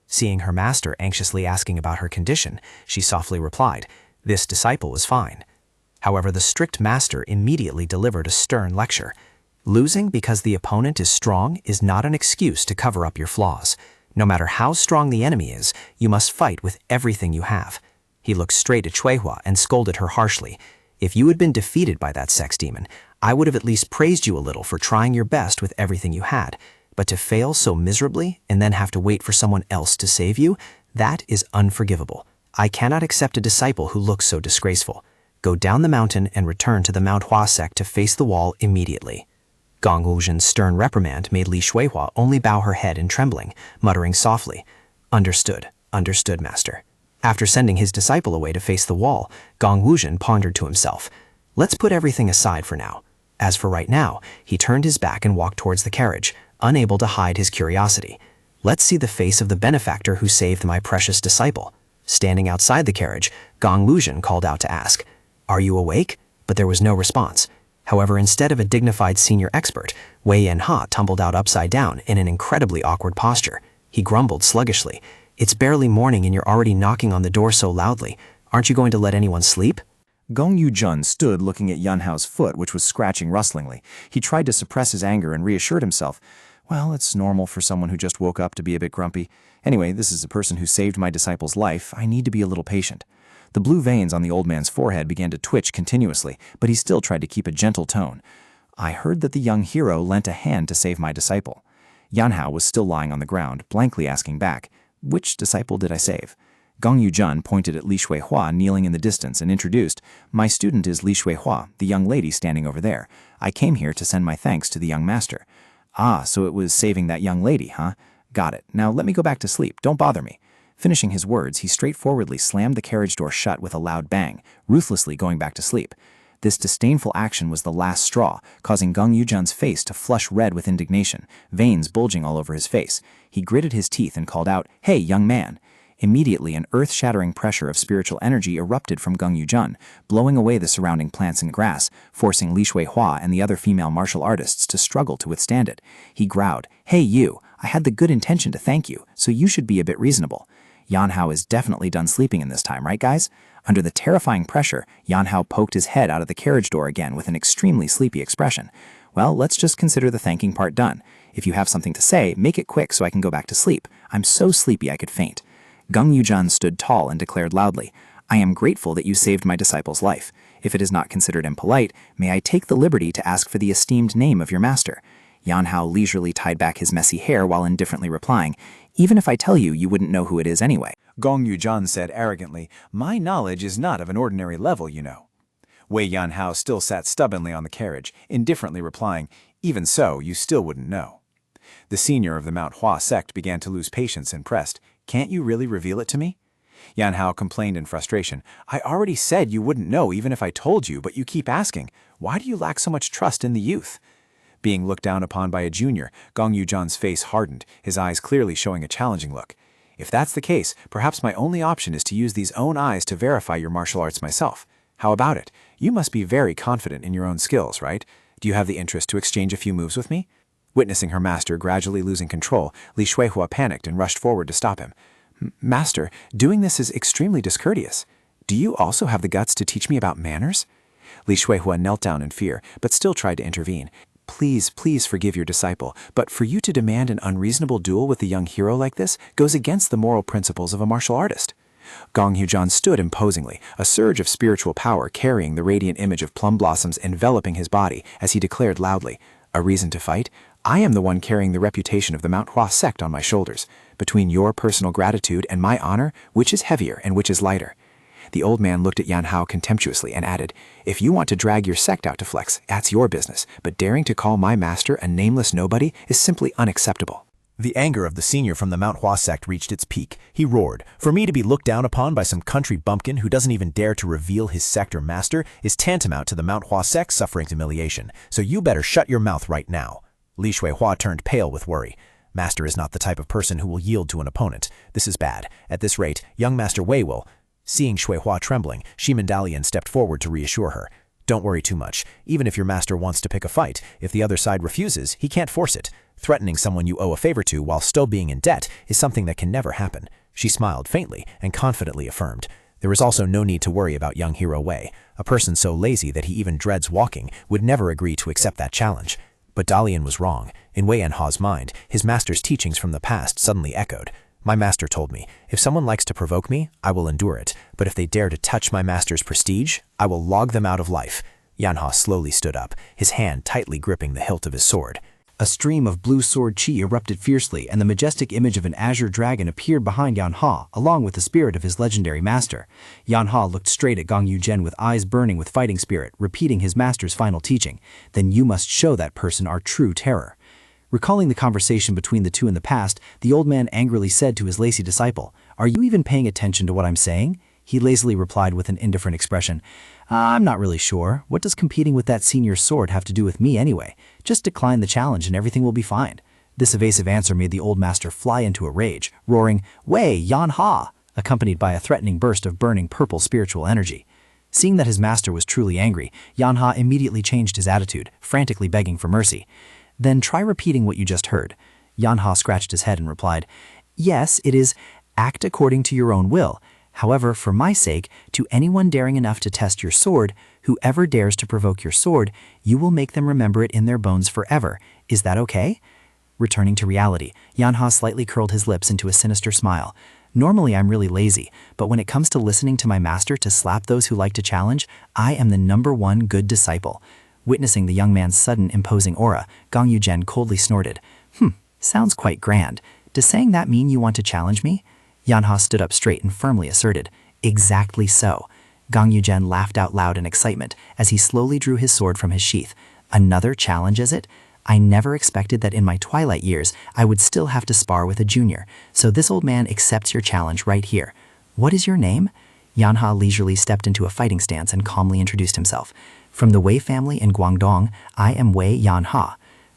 Seeing her master anxiously asking about her condition, she softly replied, "This disciple was fine." However, the strict master immediately delivered a stern lecture. Losing because the opponent is strong is not an excuse to cover up your flaws. No matter how strong the enemy is, you must fight with everything you have. He looked straight at Shuihua and scolded her harshly. "If you had been defeated by that sex demon, I would have at least praised you a little for trying your best with everything you had. But to fail so miserably and then have to wait for someone else to save you, that is unforgivable. I cannot accept a disciple who looks so disgraceful. Go down the mountain and return to the Manhwa sect to face the wall immediately." Gong Wuzhen's stern reprimand made Li Shuihua only bow her head in trembling, muttering softly, "Understood, understood, master." After sending his disciple away to face the wall, Gong Wuzhen pondered to himself, "Let's put everything aside for now." As for right now, he turned his back and walked towards the carriage, unable to hide his curiosity. "Let's see the face of the benefactor who saved my precious disciple." Standing outside the carriage, Gong Wuzhen called out to ask, "Are you awake?" But there was no response. However, instead of a dignified senior expert, Wei Yanha tumbled out upside down in an incredibly awkward posture. He grumbled sluggishly, "It's barely morning and you're already knocking on the door so loudly. Aren't you going to let anyone sleep?" Gong Yujun stood looking at Yunhao's foot, which was scratching rustlingly. He tried to suppress his anger and reassured himself, "Well, it's normal for someone who just woke up to be a bit grumpy. Anyway, this is a person who saved my disciple's life. I need to be a little patient." The blue veins on the old man's forehead began to twitch continuously, but he still tried to keep a gentle tone. "I heard that the young hero lent a hand to save my disciple." Yanhao was still lying on the ground, blankly asking back, "Which disciple did I save?" Gong Yujun pointed at Li Shuihua kneeling in the distance and introduced, "My student is Li Shuihua, the young lady standing over there. I came here to send my thanks to the young master." "Ah, so it was saving that young lady, huh? Got it. Now let me go back to sleep. Don't bother me." Finishing his words, he straightforwardly slammed the carriage door shut with a loud bang, ruthlessly going back to sleep. This disdainful action was the last straw, causing Gong Yujun's face to flush red with indignation, veins bulging all over his face. He gritted his teeth and called out, "Hey, young man!" Immediately, an earth-shattering pressure of spiritual energy erupted from Gong Yujun, blowing away the surrounding plants and grass, forcing Li Shuihua and the other female martial artists to struggle to withstand it. He growled, "Hey you, I had the good intention to thank you, so you should be a bit reasonable." Yanhao is definitely done sleeping in this time, right guys? Under the terrifying pressure, Yanhao poked his head out of the carriage door again with an extremely sleepy expression. "Well, let's just consider the thanking part done. If you have something to say, make it quick so I can go back to sleep. I'm so sleepy I could faint." Gong Yujun stood tall and declared loudly, "I am grateful that you saved my disciple's life. If it is not considered impolite, may I take the liberty to ask for the esteemed name of your master?" Yanhao leisurely tied back his messy hair while indifferently replying, "Even if I tell you, you wouldn't know who it is anyway." Gong Yujun said arrogantly, "My knowledge is not of an ordinary level, you know." Wei Yanhao still sat stubbornly on the carriage, indifferently replying, "Even so, you still wouldn't know." The senior of the Mount Hua sect began to lose patience and pressed, "Can't you really reveal it to me?" Yanhao complained in frustration, "I already said you wouldn't know even if I told you, but you keep asking. Why do you lack so much trust in the youth?" Being looked down upon by a junior, Gong Yujun's face hardened, his eyes clearly showing a challenging look. "If that's the case, perhaps my only option is to use these own eyes to verify your martial arts myself. How about it? You must be very confident in your own skills, right? Do you have the interest to exchange a few moves with me?" Witnessing her master gradually losing control, Li Shuihua panicked and rushed forward to stop him. "Master, doing this is extremely discourteous. Do you also have the guts to teach me about manners?" Li Shuihua knelt down in fear, but still tried to intervene. "Please, please forgive your disciple, but for you to demand an unreasonable duel with a young hero like this goes against the moral principles of a martial artist." Gong Yujun stood imposingly, a surge of spiritual power carrying the radiant image of plum blossoms enveloping his body as he declared loudly, "A reason to fight? I am the one carrying the reputation of the Mount Hua sect on my shoulders. Between your personal gratitude and my honor, which is heavier and which is lighter?" The old man looked at Yan Hao contemptuously and added, "If you want to drag your sect out to flex, that's your business, but daring to call my master a nameless nobody is simply unacceptable." The anger of the senior from the Manhwa sect reached its peak. He roared, "For me to be looked down upon by some country bumpkin who doesn't even dare to reveal his sect or master is tantamount to the Manhwa sect suffering humiliation, so you better shut your mouth right now." Li Shuihua turned pale with worry. Master is not the type of person who will yield to an opponent. This is bad. At this rate, young Master Wei will... Seeing Shuihua trembling, Shiman Dalian stepped forward to reassure her. "Don't worry too much. Even if your master wants to pick a fight, if the other side refuses, he can't force it. Threatening someone you owe a favor to while still being in debt is something that can never happen." She smiled faintly and confidently affirmed. There is also no need to worry about young hero Wei. A person so lazy that he even dreads walking would never agree to accept that challenge. But Dalian was wrong. In Wei Yanha's mind, his master's teachings from the past suddenly echoed. "My master told me, if someone likes to provoke me, I will endure it. But if they dare to touch my master's prestige, I will log them out of life." Yanha slowly stood up, his hand tightly gripping the hilt of his sword. A stream of blue sword chi erupted fiercely, and the majestic image of an azure dragon appeared behind Yanha, along with the spirit of his legendary master. Yanha looked straight at Gong Yu-jen with eyes burning with fighting spirit, repeating his master's final teaching. "Then you must show that person our true terror." Recalling the conversation between the two in the past, the old man angrily said to his lazy disciple, "Are you even paying attention to what I'm saying?" He lazily replied with an indifferent expression, "I'm not really sure. What does competing with that senior sword have to do with me anyway? Just decline the challenge and everything will be fine." This evasive answer made the old master fly into a rage, roaring, "Wei, Yan Ha!" accompanied by a threatening burst of burning purple spiritual energy. Seeing that his master was truly angry, Yan Ha immediately changed his attitude, frantically begging for mercy. "Then try repeating what you just heard." Yan Ha scratched his head and replied, "Yes, it is act according to your own will. However, for my sake, to anyone daring enough to test your sword, whoever dares to provoke your sword, you will make them remember it in their bones forever. Is that okay?" Returning to reality, Yanha slightly curled his lips into a sinister smile. "Normally I'm really lazy, but when it comes to listening to my master to slap those who like to challenge, I am the #1 good disciple." Witnessing the young man's sudden imposing aura, Gong Yu-jen coldly snorted. Sounds quite grand. Does saying that mean you want to challenge me?" Yanha stood up straight and firmly asserted, "Exactly so." Gong Yu-jen laughed out loud in excitement as he slowly drew his sword from his sheath. "Another challenge, is it? I never expected that in my twilight years I would still have to spar with a junior, so this old man accepts your challenge right here. What is your name?" Yanha leisurely stepped into a fighting stance and calmly introduced himself. "From the Wei family in Guangdong, I am Wei Yanha."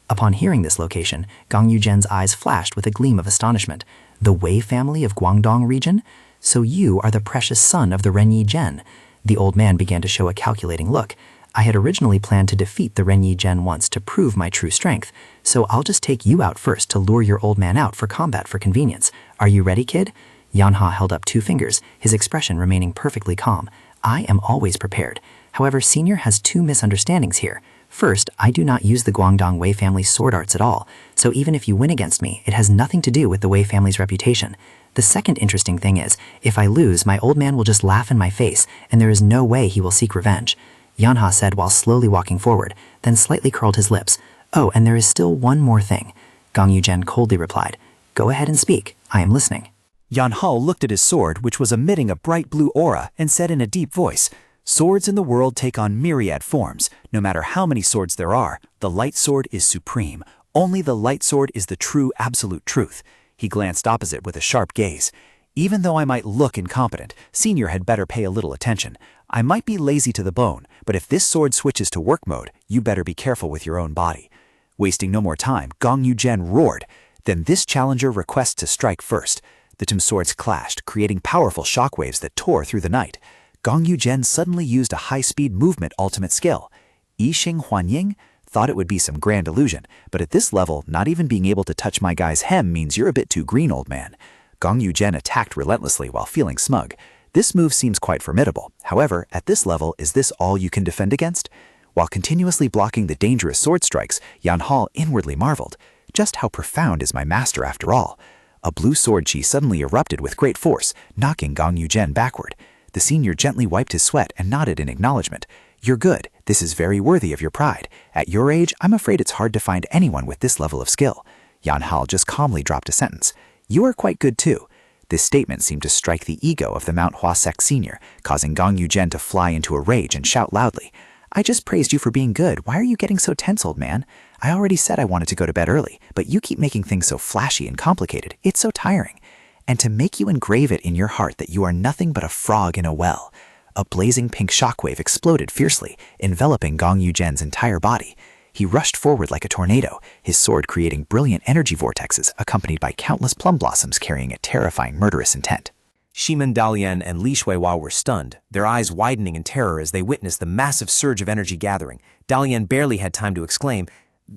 Upon hearing this location, Gong Yu-jen's eyes flashed with a gleam of astonishment. "The Wei family of Guangdong region? So you are the precious son of the Renyi Gen." The old man began to show a calculating look. "I had originally planned to defeat the Renyi Gen once to prove my true strength, so I'll just take you out first to lure your old man out for combat for convenience. Are you ready, kid?" Yanha held up 2 fingers, his expression remaining perfectly calm. "I am always prepared. However, Senior has 2 misunderstandings here. First, I do not use the Guangdong Wei family's sword arts at all, so even if you win against me, it has nothing to do with the Wei family's reputation. The second interesting thing is, if I lose, my old man will just laugh in my face, and there is no way he will seek revenge." Yanha said while slowly walking forward, then slightly curled his lips. "Oh, and there is still one more thing." Gong Yu-jen coldly replied, "Go ahead and speak. I am listening." Yanha looked at his sword, which was emitting a bright blue aura, and said in a deep voice, "Swords in the world take on myriad forms. No matter how many swords there are, the light sword is supreme. Only the light sword is the true absolute truth." He glanced opposite with a sharp gaze. "Even though I might look incompetent, Senior had better pay a little attention. I might be lazy to the bone, but if this sword switches to work mode, you better be careful with your own body." Wasting no more time, Gong Yu-jen roared. "Then this challenger requests to strike first." The 2 swords clashed, creating powerful shockwaves that tore through the night. Gong Yu-jen suddenly used a high-speed movement ultimate skill. Yixing Huanying? Thought it would be some grand illusion, but at this level, not even being able to touch my guy's hem means you're a bit too green, old man. Gong Yu-jen attacked relentlessly while feeling smug. This move seems quite formidable. However, at this level, is this all you can defend against? While continuously blocking the dangerous sword strikes, Yan Hao inwardly marveled. Just how profound is my master after all? A blue sword chi suddenly erupted with great force, knocking Gong Yu-jen backward. The senior gently wiped his sweat and nodded in acknowledgement. "You're good. This is very worthy of your pride. At your age, I'm afraid it's hard to find anyone with this level of skill." Yan Hao just calmly dropped a sentence. "You are quite good too." This statement seemed to strike the ego of the Manhwa sect senior, causing Gong Yujen to fly into a rage and shout loudly, "I just praised you for being good. Why are you getting so tense, old man? I already said I wanted to go to bed early, but you keep making things so flashy and complicated. It's so tiring. And to make you engrave it in your heart that you are nothing but a frog in a well." A blazing pink shockwave exploded fiercely, enveloping Gong Yujen's entire body. He rushed forward like a tornado, his sword creating brilliant energy vortexes accompanied by countless plum blossoms carrying a terrifying murderous intent. Shimen, Dalian, and Li Shuihua were stunned, their eyes widening in terror as they witnessed the massive surge of energy gathering. Dalian barely had time to exclaim,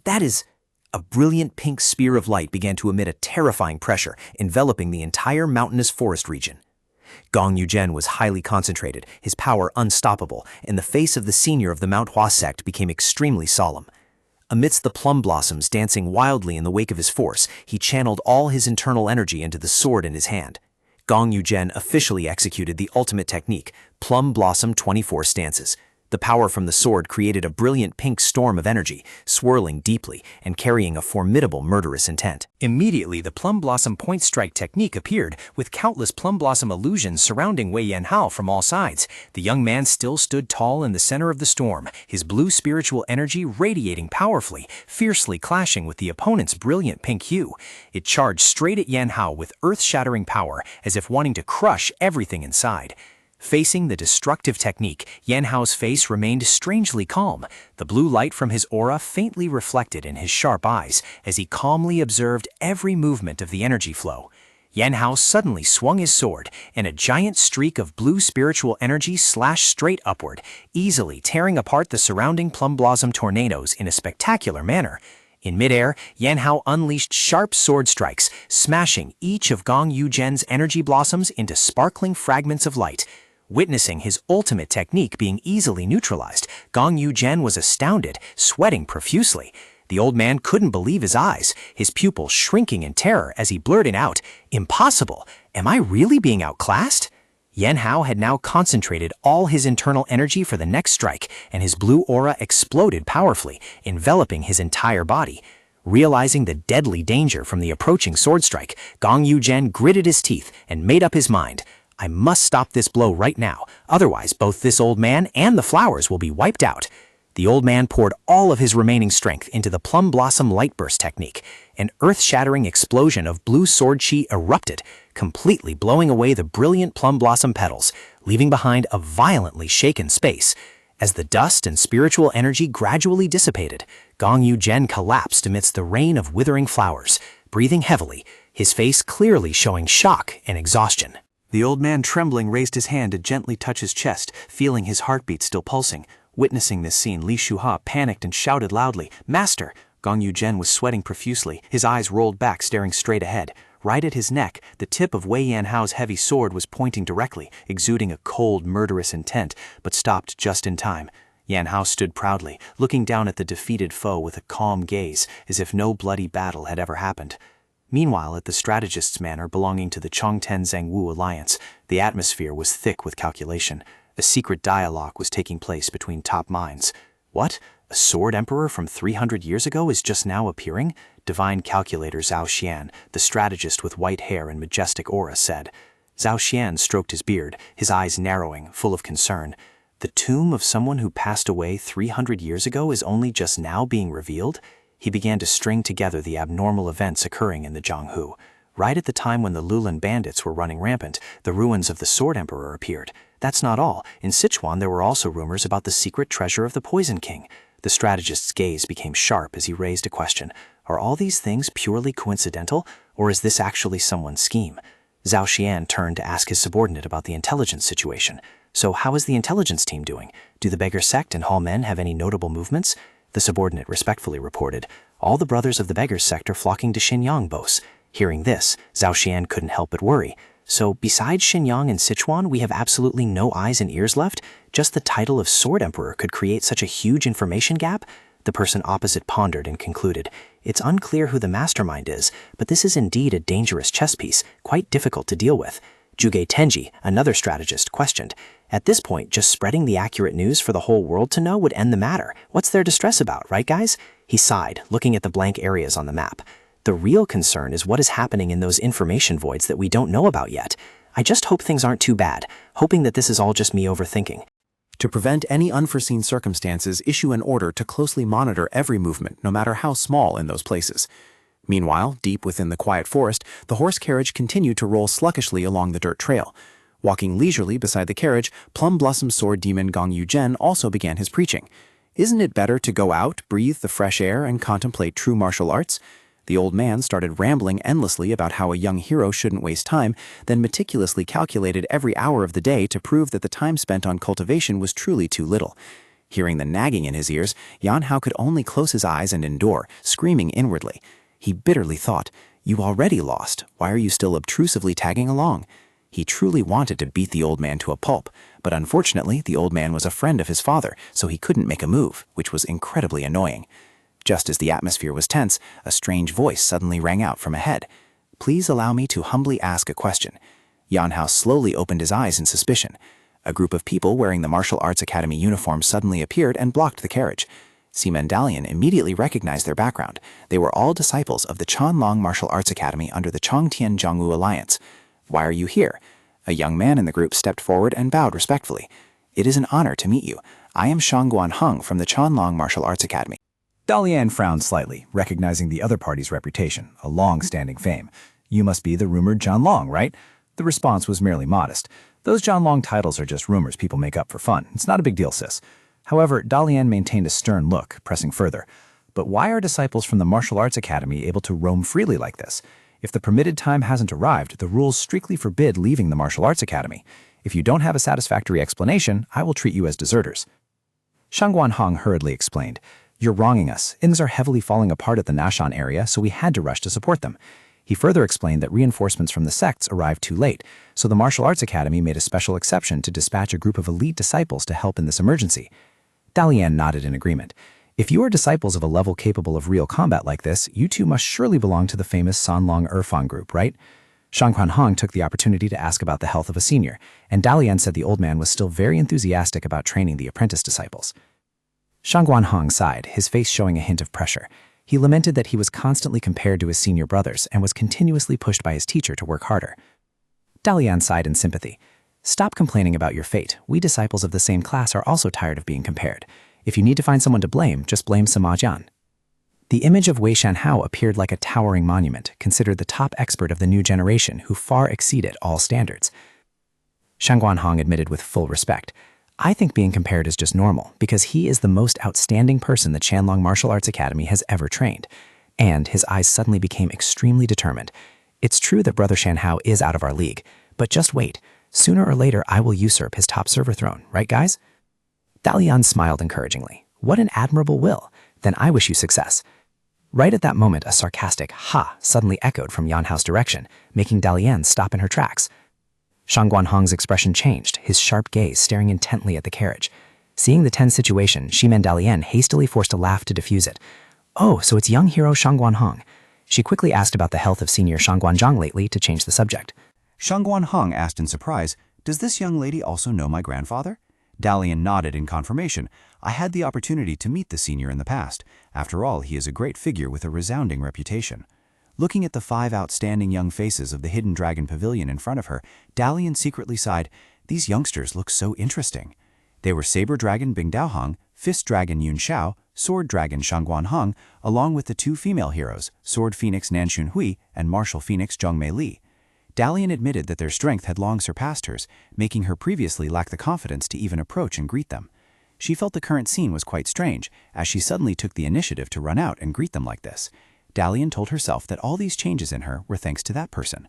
"That is—" A brilliant pink spear of light began to emit a terrifying pressure, enveloping the entire mountainous forest region. Gong Yujen was highly concentrated, his power unstoppable, and the face of the senior of the Manhwa sect became extremely solemn. Amidst the plum blossoms dancing wildly in the wake of his force, he channeled all his internal energy into the sword in his hand. Gong Yujen officially executed the ultimate technique, Plum Blossom 24 stances. The power from the sword created a brilliant pink storm of energy, swirling deeply and carrying a formidable murderous intent. Immediately, the Plum Blossom point strike technique appeared, with countless Plum Blossom illusions surrounding Wei Yanhao from all sides. The young man still stood tall in the center of the storm, his blue spiritual energy radiating powerfully, fiercely clashing with the opponent's brilliant pink hue. It charged straight at Yanhao with earth-shattering power, as if wanting to crush everything inside. Facing the destructive technique, Yanhao's face remained strangely calm, the blue light from his aura faintly reflected in his sharp eyes as he calmly observed every movement of the energy flow. Yanhao suddenly swung his sword, and a giant streak of blue spiritual energy slashed straight upward, easily tearing apart the surrounding plum blossom tornadoes in a spectacular manner. In midair, Yanhao unleashed sharp sword strikes, smashing each of Gong Yujen's energy blossoms into sparkling fragments of light. Witnessing his ultimate technique being easily neutralized, Gong Yujen was astounded, sweating profusely. The old man couldn't believe his eyes, his pupils shrinking in terror as he blurted out, "Impossible! Am I really being outclassed?" Yanhao had now concentrated all his internal energy for the next strike, and his blue aura exploded powerfully, enveloping his entire body. Realizing the deadly danger from the approaching sword strike, Gong Yujen gritted his teeth and made up his mind. "I must stop this blow right now, otherwise both this old man and the flowers will be wiped out." The old man poured all of his remaining strength into the Plum Blossom Light Burst technique. An earth-shattering explosion of blue sword chi erupted, completely blowing away the brilliant plum blossom petals, leaving behind a violently shaken space. As the dust and spiritual energy gradually dissipated, Gong Yujen collapsed amidst the rain of withering flowers, breathing heavily, his face clearly showing shock and exhaustion. The old man, trembling, raised his hand to gently touch his chest, feeling his heartbeat still pulsing. Witnessing this scene, Li Shuihua panicked and shouted loudly, "Master!" Gong Yujen was sweating profusely, his eyes rolled back, staring straight ahead. Right at his neck, the tip of Wei Yanhao's heavy sword was pointing directly, exuding a cold, murderous intent, but stopped just in time. Yanhao stood proudly, looking down at the defeated foe with a calm gaze, as if no bloody battle had ever happened. Meanwhile, at the strategist's manor belonging to the Chongten Zhengwu alliance, the atmosphere was thick with calculation. A secret dialogue was taking place between top minds. What? A sword emperor from 300 years ago is just now appearing? Divine calculator Zhao Xian, the strategist with white hair and majestic aura, said. Zhao Xian stroked his beard, his eyes narrowing, full of concern. The tomb of someone who passed away 300 years ago is only just now being revealed? He began to string together the abnormal events occurring in the Jianghu. Right at the time when the Lulan bandits were running rampant, the ruins of the Sword Emperor appeared. That's not all. In Sichuan, there were also rumors about the secret treasure of the Poison King. The strategist's gaze became sharp as he raised a question. Are all these things purely coincidental, or is this actually someone's scheme? Zhao Xian turned to ask his subordinate about the intelligence situation. So how is the intelligence team doing? Do the Beggar sect and Hall Men have any notable movements? The subordinate respectfully reported, "All the brothers of the Beggar's sect are flocking to Xinyang, boss." Hearing this, Zhao Xian couldn't help but worry. So besides Xinyang and Sichuan, we have absolutely no eyes and ears left? Just the title of Sword Emperor could create such a huge information gap? The person opposite pondered and concluded, "It's unclear who the mastermind is, but this is indeed a dangerous chess piece, quite difficult to deal with." Juge Tenji, another strategist, questioned, "At this point, just spreading the accurate news for the whole world to know would end the matter. What's there to stress about, right guys?" He sighed, looking at the blank areas on the map. The real concern is what is happening in those information voids that we don't know about yet. I just hope things aren't too bad, hoping that this is all just me overthinking. To prevent any unforeseen circumstances, issue an order to closely monitor every movement, no matter how small, in those places. Meanwhile, deep within the quiet forest, the horse carriage continued to roll sluggishly along the dirt trail. Walking leisurely beside the carriage, Plum Blossom Sword Demon Gong Yu Zhen also began his preaching. Isn't it better to go out, breathe the fresh air, and contemplate true martial arts? The old man started rambling endlessly about how a young hero shouldn't waste time, then meticulously calculated every hour of the day to prove that the time spent on cultivation was truly too little. Hearing the nagging in his ears, Yan Hao could only close his eyes and endure, screaming inwardly. He bitterly thought, "You already lost. Why are you still obtrusively tagging along?" He truly wanted to beat the old man to a pulp, but unfortunately the old man was a friend of his father, so he couldn't make a move, which was incredibly annoying. Just as the atmosphere was tense, a strange voice suddenly rang out from ahead. "Please allow me to humbly ask a question." Yan Hao slowly opened his eyes in suspicion. A group of people wearing the Martial Arts Academy uniform suddenly appeared and blocked the carriage. Seaman Dalian immediately recognized their background. They were all disciples of the Chanlong Martial Arts Academy under the Chongtian Zhongwu Alliance. "Why are you here?" A young man in the group stepped forward and bowed respectfully. "It is an honor to meet you. I am Shangguan Heng from the Chanlong Martial Arts Academy." Dalian frowned slightly, recognizing the other party's reputation, a long-standing fame. "You must be the rumored John Long, right?" The response was merely modest. "Those John Long titles are just rumors people make up for fun. It's not a big deal, sis." However, Dalian maintained a stern look, pressing further. "But why are disciples from the Martial Arts Academy able to roam freely like this? If the permitted time hasn't arrived, the rules strictly forbid leaving the Martial Arts Academy. If you don't have a satisfactory explanation, I will treat you as deserters." Shangguan Heng hurriedly explained, "You're wronging us. Things are heavily falling apart at the Nashan area, so we had to rush to support them." He further explained that reinforcements from the sects arrived too late, so the Martial Arts Academy made a special exception to dispatch a group of elite disciples to help in this emergency. Dalian nodded in agreement. "If you are disciples of a level capable of real combat like this, you two must surely belong to the famous Sanlong Erfang group, right?" Shangguan Heng took the opportunity to ask about the health of a senior, and Dalian said the old man was still very enthusiastic about training the apprentice disciples. Shangguan Heng sighed, his face showing a hint of pressure. He lamented that he was constantly compared to his senior brothers and was continuously pushed by his teacher to work harder. Dalian sighed in sympathy. "Stop complaining about your fate. We disciples of the same class are also tired of being compared. If you need to find someone to blame, just blame Sima Jian." The image of Wei Shanhao appeared like a towering monument, considered the top expert of the new generation who far exceeded all standards. Shangguan Heng admitted with full respect, "I think being compared is just normal, because he is the most outstanding person the Chanlong Martial Arts Academy has ever trained." And his eyes suddenly became extremely determined. "It's true that Brother Shanhao is out of our league, but just wait. Sooner or later I will usurp his top server throne, right guys?" Dalian smiled encouragingly. "What an admirable will. Then I wish you success." Right at that moment, a sarcastic "ha" suddenly echoed from Yan Hao's direction, making Dalian stop in her tracks. Shangguan Heng's expression changed, his sharp gaze staring intently at the carriage. Seeing the tense situation, Shimen Dalian hastily forced a laugh to diffuse it. "Oh, so it's young hero Shangguan Heng." She quickly asked about the health of senior Shangguan Zhang lately to change the subject. Shangguan Heng asked in surprise, "Does this young lady also know my grandfather?" Dalian nodded in confirmation. "I had the opportunity to meet the senior in the past. After all, he is a great figure with a resounding reputation." Looking at the 5 outstanding young faces of the Hidden Dragon Pavilion in front of her, Dalian secretly sighed, "These youngsters look so interesting." They were Saber Dragon Bing Dao Heng, Fist Dragon Yun Xiao, Sword Dragon Shangguan Heng, along with the 2 female heroes, Sword Phoenix Nanxun Hui and Martial Phoenix Zhongmei Li. Dalian admitted that their strength had long surpassed hers, making her previously lack the confidence to even approach and greet them. She felt the current scene was quite strange, as she suddenly took the initiative to run out and greet them like this. Dalian told herself that all these changes in her were thanks to that person.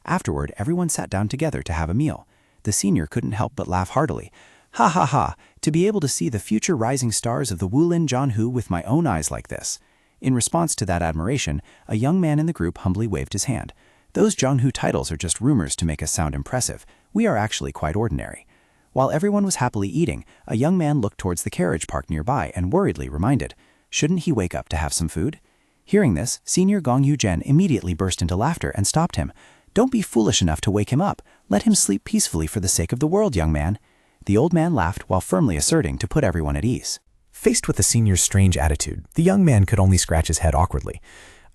Afterward, everyone sat down together to have a meal. The senior couldn't help but laugh heartily. "Ha ha ha, to be able to see the future rising stars of the Wulin Zhanhu with my own eyes like this." In response to that admiration, a young man in the group humbly waved his hand. "Those Zhanhu titles are just rumors to make us sound impressive. We are actually quite ordinary." While everyone was happily eating, a young man looked towards the carriage parked nearby and worriedly reminded, "Shouldn't he wake up to have some food?" Hearing this, Senior Gong Yu Zhen immediately burst into laughter and stopped him. "Don't be foolish enough to wake him up. Let him sleep peacefully for the sake of the world, young man." The old man laughed while firmly asserting to put everyone at ease. Faced with the senior's strange attitude, the young man could only scratch his head awkwardly.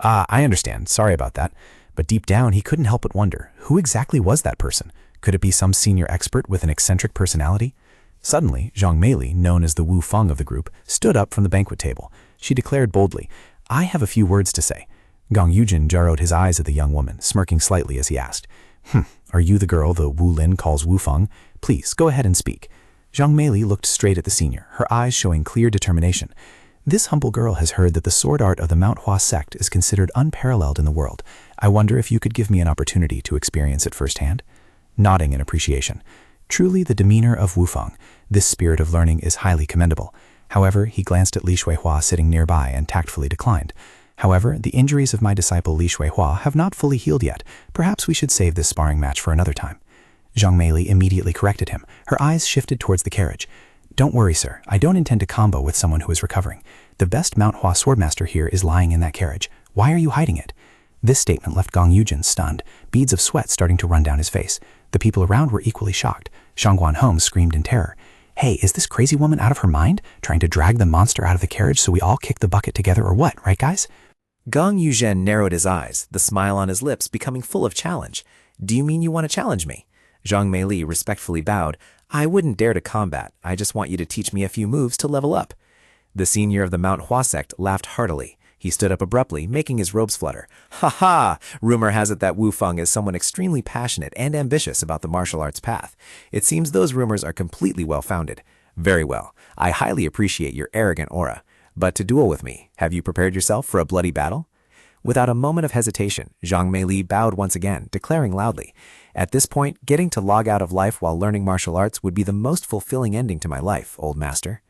I understand. Sorry about that. But deep down, he couldn't help but wonder, who exactly was that person? Could it be some senior expert with an eccentric personality? Suddenly, Zhang Meili, known as the Wu Feng of the group, stood up from the banquet table. She declared boldly, I have a few words to say. Gong Yujin narrowed his eyes at the young woman, smirking slightly as he asked, are you the girl the Wu Lin calls Wu Feng? Please, go ahead and speak. Zhang Meili looked straight at the senior, her eyes showing clear determination. This humble girl has heard that the sword art of the Manhwa sect is considered unparalleled in the world. I wonder if you could give me an opportunity to experience it firsthand? Nodding in appreciation. Truly the demeanor of Wu Feng. This spirit of learning is highly commendable. However, he glanced at Li Shuihua sitting nearby and tactfully declined. However, the injuries of my disciple Li Shuihua have not fully healed yet. Perhaps we should save this sparring match for another time. Zhang Meili immediately corrected him. Her eyes shifted towards the carriage. Don't worry, sir. I don't intend to combo with someone who is recovering. The best Manhwa swordmaster here is lying in that carriage. Why are you hiding it? This statement left Gong Yujin stunned, beads of sweat starting to run down his face. The people around were equally shocked. Shangguan Home screamed in terror. Hey, is this crazy woman out of her mind? Trying to drag the monster out of the carriage so we all kick the bucket together or what, right guys? Gong Yuzhen narrowed his eyes, the smile on his lips becoming full of challenge. Do you mean you want to challenge me? Zhang Meili respectfully bowed. I wouldn't dare to combat. I just want you to teach me a few moves to level up. The senior of the Manhwa sect laughed heartily. He stood up abruptly, making his robes flutter. Ha ha! Rumor has it that Wu Feng is someone extremely passionate and ambitious about the martial arts path. It seems those rumors are completely well-founded. Very well. I highly appreciate your arrogant aura. But to duel with me, have you prepared yourself for a bloody battle? Without a moment of hesitation, Zhang Meili bowed once again, declaring loudly, At this point, getting to log out of life while learning martial arts would be the most fulfilling ending to my life, old master.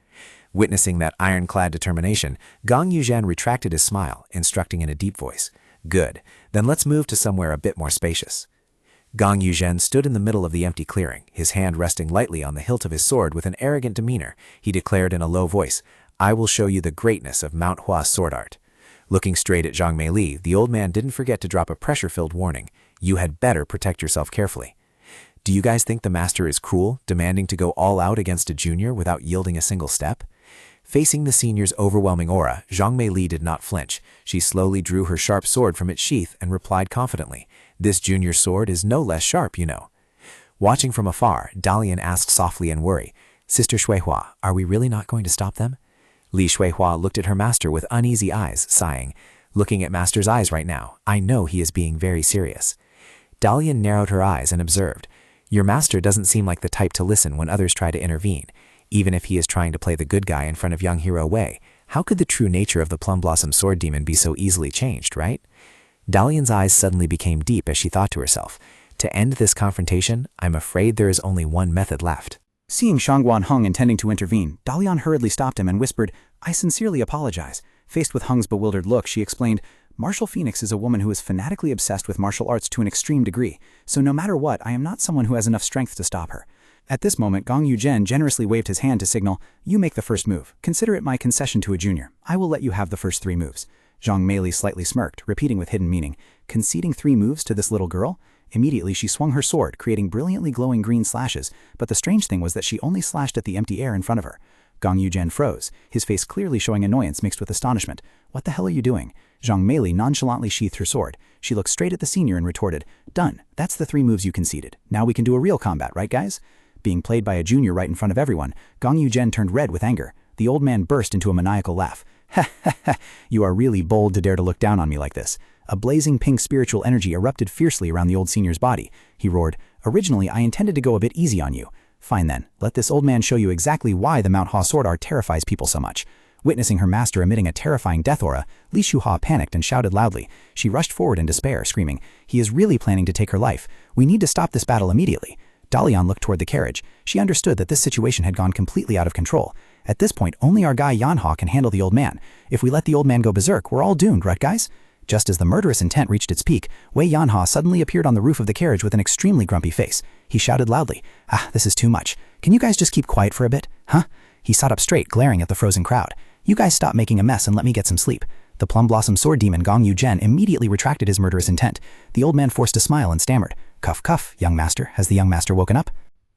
Witnessing that ironclad determination, Gong Yuzhen retracted his smile, instructing in a deep voice. Good, then let's move to somewhere a bit more spacious. Gong Yuzhen stood in the middle of the empty clearing, his hand resting lightly on the hilt of his sword with an arrogant demeanor. He declared in a low voice, I will show you the greatness of Manhwa sword art. Looking straight at Zhang Meili, the old man didn't forget to drop a pressure-filled warning. You had better protect yourself carefully. Do you guys think the master is cruel, demanding to go all out against a junior without yielding a single step? Facing the senior's overwhelming aura, Zhang Meili did not flinch. She slowly drew her sharp sword from its sheath and replied confidently, This junior sword is no less sharp, you know. Watching from afar, Dalian asked softly in worry, Sister Shuihua, are we really not going to stop them? Li Shuihua looked at her master with uneasy eyes, sighing, Looking at master's eyes right now, I know he is being very serious. Dalian narrowed her eyes and observed, Your master doesn't seem like the type to listen when others try to intervene. Even if he is trying to play the good guy in front of young hero Wei, how could the true nature of the Plum Blossom Sword Demon be so easily changed, right? Dalian's eyes suddenly became deep as she thought to herself, To end this confrontation, I'm afraid there is only one method left. Seeing Shangguan Heng intending to intervene, Dalian hurriedly stopped him and whispered, I sincerely apologize. Faced with Heng's bewildered look, she explained, Martial Phoenix is a woman who is fanatically obsessed with martial arts to an extreme degree, so no matter what, I am not someone who has enough strength to stop her. At this moment, Gong Yuzhen generously waved his hand to signal, You make the first move. Consider it my concession to a junior. I will let you have the first 3 moves. Zhang Meili slightly smirked, repeating with hidden meaning, Conceding 3 moves to this little girl? Immediately she swung her sword, creating brilliantly glowing green slashes, but the strange thing was that she only slashed at the empty air in front of her. Gong Yuzhen froze, his face clearly showing annoyance mixed with astonishment. What the hell are you doing? Zhang Meili nonchalantly sheathed her sword. She looked straight at the senior and retorted, Done. That's the 3 moves you conceded. Now we can do a real combat, right guys? Being played by a junior right in front of everyone, Gong Yuzhen turned red with anger. The old man burst into a maniacal laugh. Ha ha ha, you are really bold to dare to look down on me like this. A blazing pink spiritual energy erupted fiercely around the old senior's body. He roared, Originally, I intended to go a bit easy on you. Fine then, let this old man show you exactly why the Manhwa sword art terrifies people so much. Witnessing her master emitting a terrifying death aura, Li Shuihua panicked and shouted loudly. She rushed forward in despair, screaming, He is really planning to take her life. We need to stop this battle immediately. Dalian looked toward the carriage. She understood that this situation had gone completely out of control. At this point, only our guy Yanhua can handle the old man. If we let the old man go berserk, we're all doomed, right guys? Just as the murderous intent reached its peak, Wei Yanhua suddenly appeared on the roof of the carriage with an extremely grumpy face. He shouted loudly, This is too much. Can you guys just keep quiet for a bit? Huh? He sat up straight, glaring at the frozen crowd. You guys stop making a mess and let me get some sleep. The Plum Blossom Sword Demon Gong Yuzhen immediately retracted his murderous intent. The old man forced a smile and stammered, Cuff, cuff, young master. Has the young master woken up?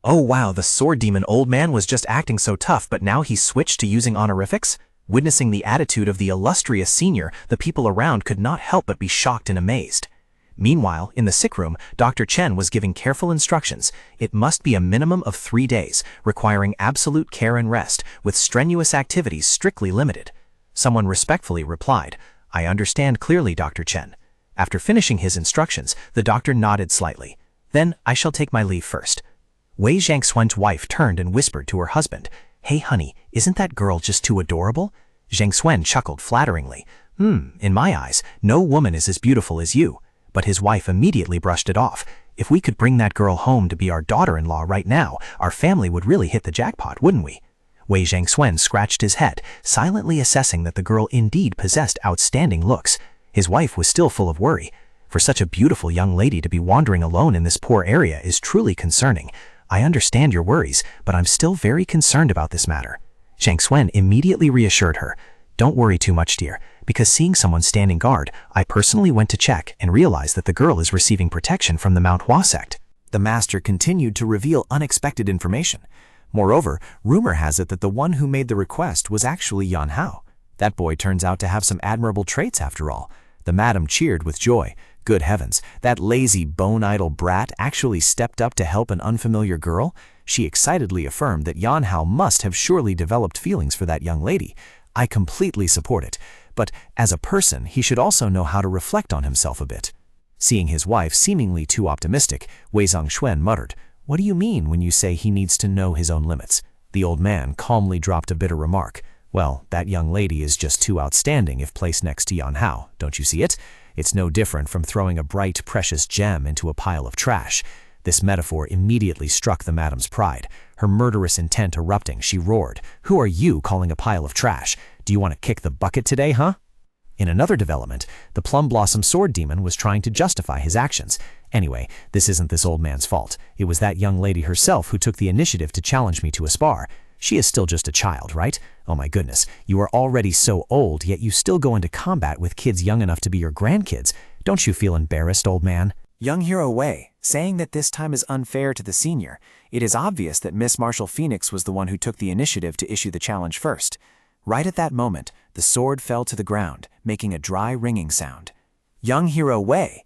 Oh wow, the sword demon old man was just acting so tough, but now he's switched to using honorifics? Witnessing the attitude of the illustrious senior, the people around could not help but be shocked and amazed. Meanwhile, in the sick room, Dr. Chen was giving careful instructions. It must be a minimum of 3 days, requiring absolute care and rest, with strenuous activities strictly limited. Someone respectfully replied, "I understand clearly, Dr. Chen." After finishing his instructions, the doctor nodded slightly. "Then I shall take my leave first." Wei Zhangxuan's wife turned and whispered to her husband, "Hey honey, isn't that girl just too adorable?" Zhangxuan chuckled flatteringly. In my eyes, no woman is as beautiful as you." But his wife immediately brushed it off. "If we could bring that girl home to be our daughter-in-law right now, our family would really hit the jackpot, wouldn't we?" Wei Zhangxuan scratched his head, silently assessing that the girl indeed possessed outstanding looks. His wife was still full of worry. For such a beautiful young lady to be wandering alone in this poor area is truly concerning. "I understand your worries, but I'm still very concerned about this matter." Zhangxuan immediately reassured her. "Don't worry too much, dear, because seeing someone standing guard, I personally went to check and realized that the girl is receiving protection from the Manhwa sect." The master continued to reveal unexpected information. Moreover, rumor has it that the one who made the request was actually Yan Hao. That boy turns out to have some admirable traits after all. The madam cheered with joy. Good heavens, that lazy, bone-idle brat actually stepped up to help an unfamiliar girl? She excitedly affirmed that Yan Hao must have surely developed feelings for that young lady. I completely support it. But as a person, he should also know how to reflect on himself a bit. Seeing his wife seemingly too optimistic, Wei Zhangxuan muttered, "What do you mean when you say he needs to know his own limits?" The old man calmly dropped a bitter remark. "Well, that young lady is just too outstanding if placed next to Yan Hao, don't you see it? It's no different from throwing a bright, precious gem into a pile of trash." This metaphor immediately struck the madam's pride. Her murderous intent erupting, she roared, "Who are you calling a pile of trash? Do you want to kick the bucket today, huh?" In another development, the Plum Blossom Sword Demon was trying to justify his actions. Anyway, this isn't this old man's fault. It was that young lady herself who took the initiative to challenge me to a spar. She is still just a child, right? Oh my goodness, you are already so old, yet you still go into combat with kids young enough to be your grandkids. Don't you feel embarrassed, old man? Young hero Wei, saying that this time is unfair to the senior. It is obvious that Miss Marshall Phoenix was the one who took the initiative to issue the challenge first. Right at that moment, the sword fell to the ground, making a dry ringing sound. Young hero Wei!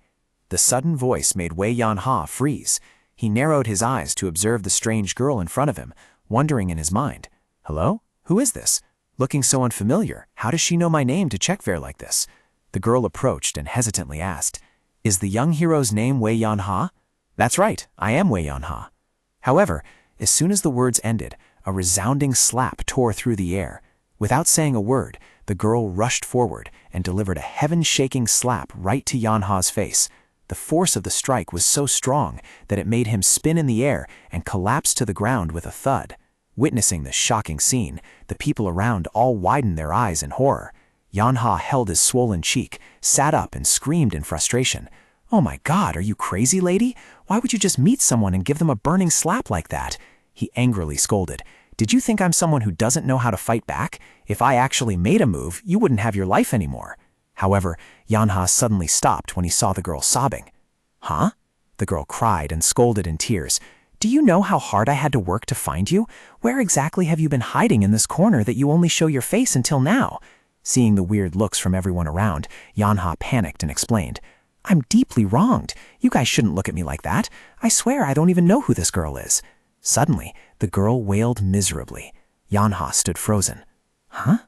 The sudden voice made Wei Yanha freeze. He narrowed his eyes to observe the strange girl in front of him, wondering in his mind, "Hello? Who is this? Looking so unfamiliar, how does she know my name to check fair like this?" The girl approached and hesitantly asked, "Is the young hero's name Wei Yanha?" "That's right, I am Wei Yanha." However, as soon as the words ended, a resounding slap tore through the air. Without saying a word, the girl rushed forward and delivered a heaven-shaking slap right to Yanha's face. The force of the strike was so strong that it made him spin in the air and collapse to the ground with a thud. Witnessing this shocking scene, the people around all widened their eyes in horror. Yanha held his swollen cheek, sat up and screamed in frustration. "Oh my God, are you crazy, lady? Why would you just meet someone and give them a burning slap like that?" He angrily scolded. "Did you think I'm someone who doesn't know how to fight back? If I actually made a move, you wouldn't have your life anymore." However, Yanha suddenly stopped when he saw the girl sobbing. "Huh?" The girl cried and scolded in tears. "Do you know how hard I had to work to find you? Where exactly have you been hiding in this corner that you only show your face until now?" Seeing the weird looks from everyone around, Yanha panicked and explained, "I'm deeply wronged. You guys shouldn't look at me like that. I swear I don't even know who this girl is." Suddenly, the girl wailed miserably. Yanha stood frozen. "Huh?"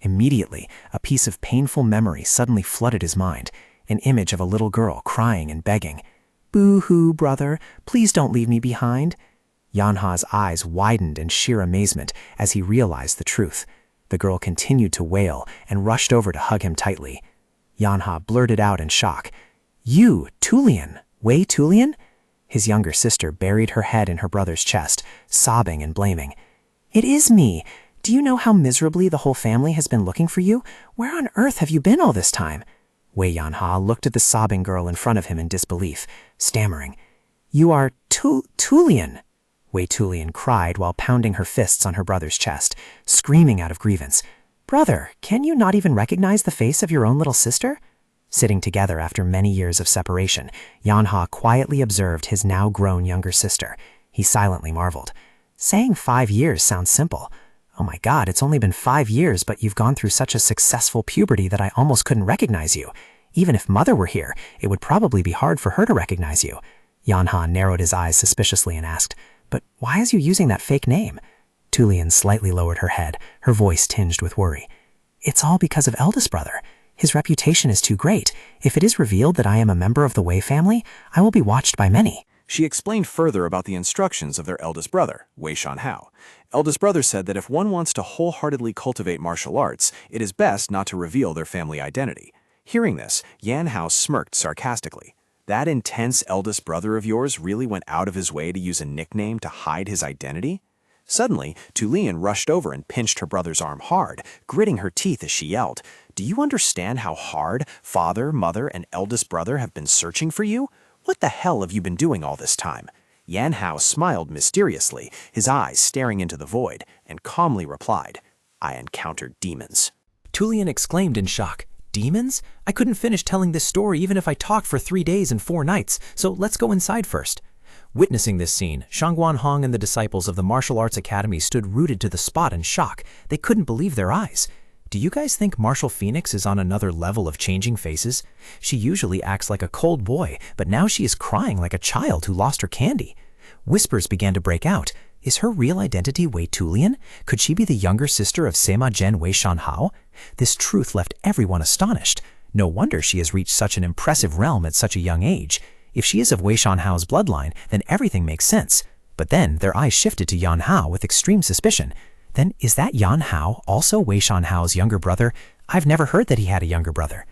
Immediately, a piece of painful memory suddenly flooded his mind, an image of a little girl crying and begging. "Boo-hoo, brother, please don't leave me behind." Yanha's eyes widened in sheer amazement as he realized the truth. The girl continued to wail and rushed over to hug him tightly. Yanha blurted out in shock, "You, Tulian, Wei Tulian?" His younger sister buried her head in her brother's chest, sobbing and blaming. "It is me. Do you know how miserably the whole family has been looking for you? Where on earth have you been all this time?" Wei Yanha looked at the sobbing girl in front of him in disbelief, stammering. "You are Tulian!" Wei Tulian cried while pounding her fists on her brother's chest, screaming out of grievance. "Brother, can you not even recognize the face of your own little sister?" Sitting together after many years of separation, Yanha quietly observed his now grown younger sister. He silently marveled. Saying 5 years sounds simple. Oh my god, it's only been 5 years, but you've gone through such a successful puberty that I almost couldn't recognize you. Even if Mother were here, it would probably be hard for her to recognize you. Yanha narrowed his eyes suspiciously and asked, but why is you using that fake name? Tulian slightly lowered her head, her voice tinged with worry. It's all because of eldest brother. His reputation is too great. If it is revealed that I am a member of the Wei family, I will be watched by many. She explained further about the instructions of their eldest brother, Wei Shanhao. Eldest brother said that if one wants to wholeheartedly cultivate martial arts, it is best not to reveal their family identity. Hearing this, Yan Hao smirked sarcastically. That intense eldest brother of yours really went out of his way to use a nickname to hide his identity? Suddenly, Tulian rushed over and pinched her brother's arm hard, gritting her teeth as she yelled, "Do you understand how hard father, mother, and eldest brother have been searching for you? What the hell have you been doing all this time?" Yan Hao smiled mysteriously, his eyes staring into the void, and calmly replied, "I encountered demons." Tulian exclaimed in shock. Demons? I couldn't finish telling this story even if I talked for 3 days and 4 nights, so let's go inside first. Witnessing this scene, Shangguan Hong and the disciples of the Martial Arts Academy stood rooted to the spot in shock. They couldn't believe their eyes. Do you guys think Martial Phoenix is on another level of changing faces? She usually acts like a cold boy, but now she is crying like a child who lost her candy. Whispers began to break out. Is her real identity Wei Tulian? Could she be the younger sister of Sema Zhen Wei Shanhao? This truth left everyone astonished. No wonder she has reached such an impressive realm at such a young age. If she is of Wei Shanhao's bloodline, then everything makes sense. But then their eyes shifted to Yan Hao with extreme suspicion. Then is that Yan Hao also Wei Shanhao's younger brother? I've never heard that he had a younger brother.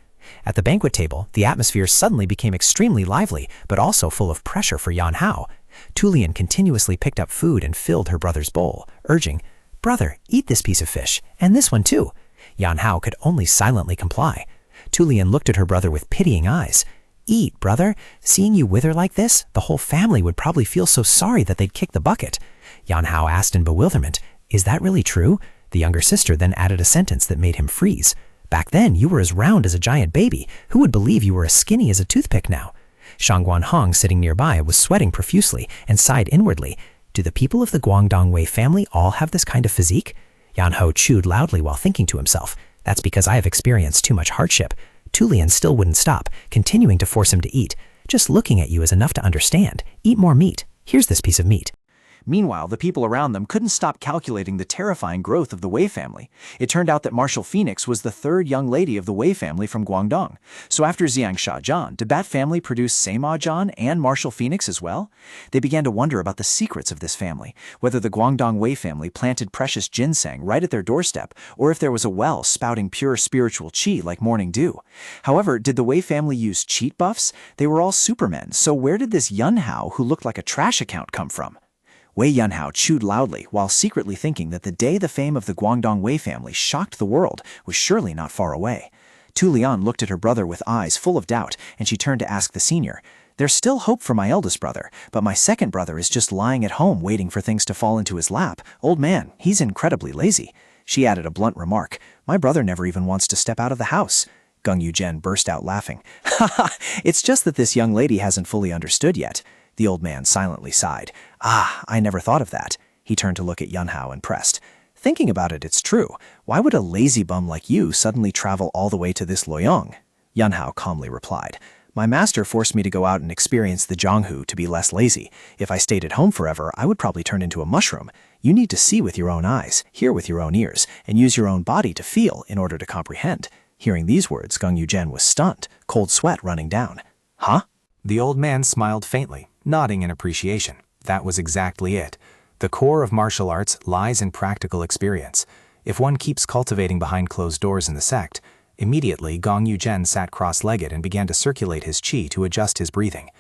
At the banquet table, the atmosphere suddenly became extremely lively, but also full of pressure for Yan Hao. Tulian continuously picked up food and filled her brother's bowl, urging, "Brother, eat this piece of fish, and this one too." Yan Hao could only silently comply. Tulian looked at her brother with pitying eyes. "Eat, brother. Seeing you wither like this, the whole family would probably feel so sorry that they'd kick the bucket." Yan Hao asked in bewilderment, "Is that really true?" The younger sister then added a sentence that made him freeze. "Back then, you were as round as a giant baby. Who would believe you were as skinny as a toothpick now?" Shangguan Hong, sitting nearby, was sweating profusely and sighed inwardly. Do the people of the Guangdong Wei family all have this kind of physique? Yan Ho chewed loudly while thinking to himself, "That's because I have experienced too much hardship." Tulian still wouldn't stop, continuing to force him to eat. "Just looking at you is enough to understand. Eat more meat. Here's this piece of meat." Meanwhile, the people around them couldn't stop calculating the terrifying growth of the Wei family. It turned out that Martial Phoenix was the third young lady of the Wei family from Guangdong. So after Xiang Shajian, did that family produce Sema Zhan and Martial Phoenix as well? They began to wonder about the secrets of this family, whether the Guangdong Wei family planted precious ginseng right at their doorstep, or if there was a well spouting pure spiritual qi like morning dew. However, did the Wei family use cheat buffs? They were all supermen, so where did this Yun Hao, who looked like a trash account, come from? Wei Yunhao chewed loudly while secretly thinking that the day the fame of the Guangdong Wei family shocked the world was surely not far away. Tu Lian looked at her brother with eyes full of doubt, and she turned to ask the senior, "There's still hope for my eldest brother, but my second brother is just lying at home waiting for things to fall into his lap. Old man, he's incredibly lazy." She added a blunt remark, "My brother never even wants to step out of the house." Gung Yuzhen burst out laughing. "Ha ha, it's just that this young lady hasn't fully understood yet." The old man silently sighed. "Ah, I never thought of that." He turned to look at Yunhao and pressed. "Thinking about it, it's true. Why would a lazy bum like you suddenly travel all the way to this Luoyang?" Yunhao calmly replied, "My master forced me to go out and experience the Zhonghu to be less lazy. If I stayed at home forever, I would probably turn into a mushroom. You need to see with your own eyes, hear with your own ears, and use your own body to feel in order to comprehend." Hearing these words, Gung Yuzhen was stunned, cold sweat running down. "Huh?" The old man smiled faintly, nodding in appreciation. That was exactly it. The core of martial arts lies in practical experience. If one keeps cultivating behind closed doors in the sect, immediately Gong Yuzhen sat cross-legged and began to circulate his qi to adjust his breathing.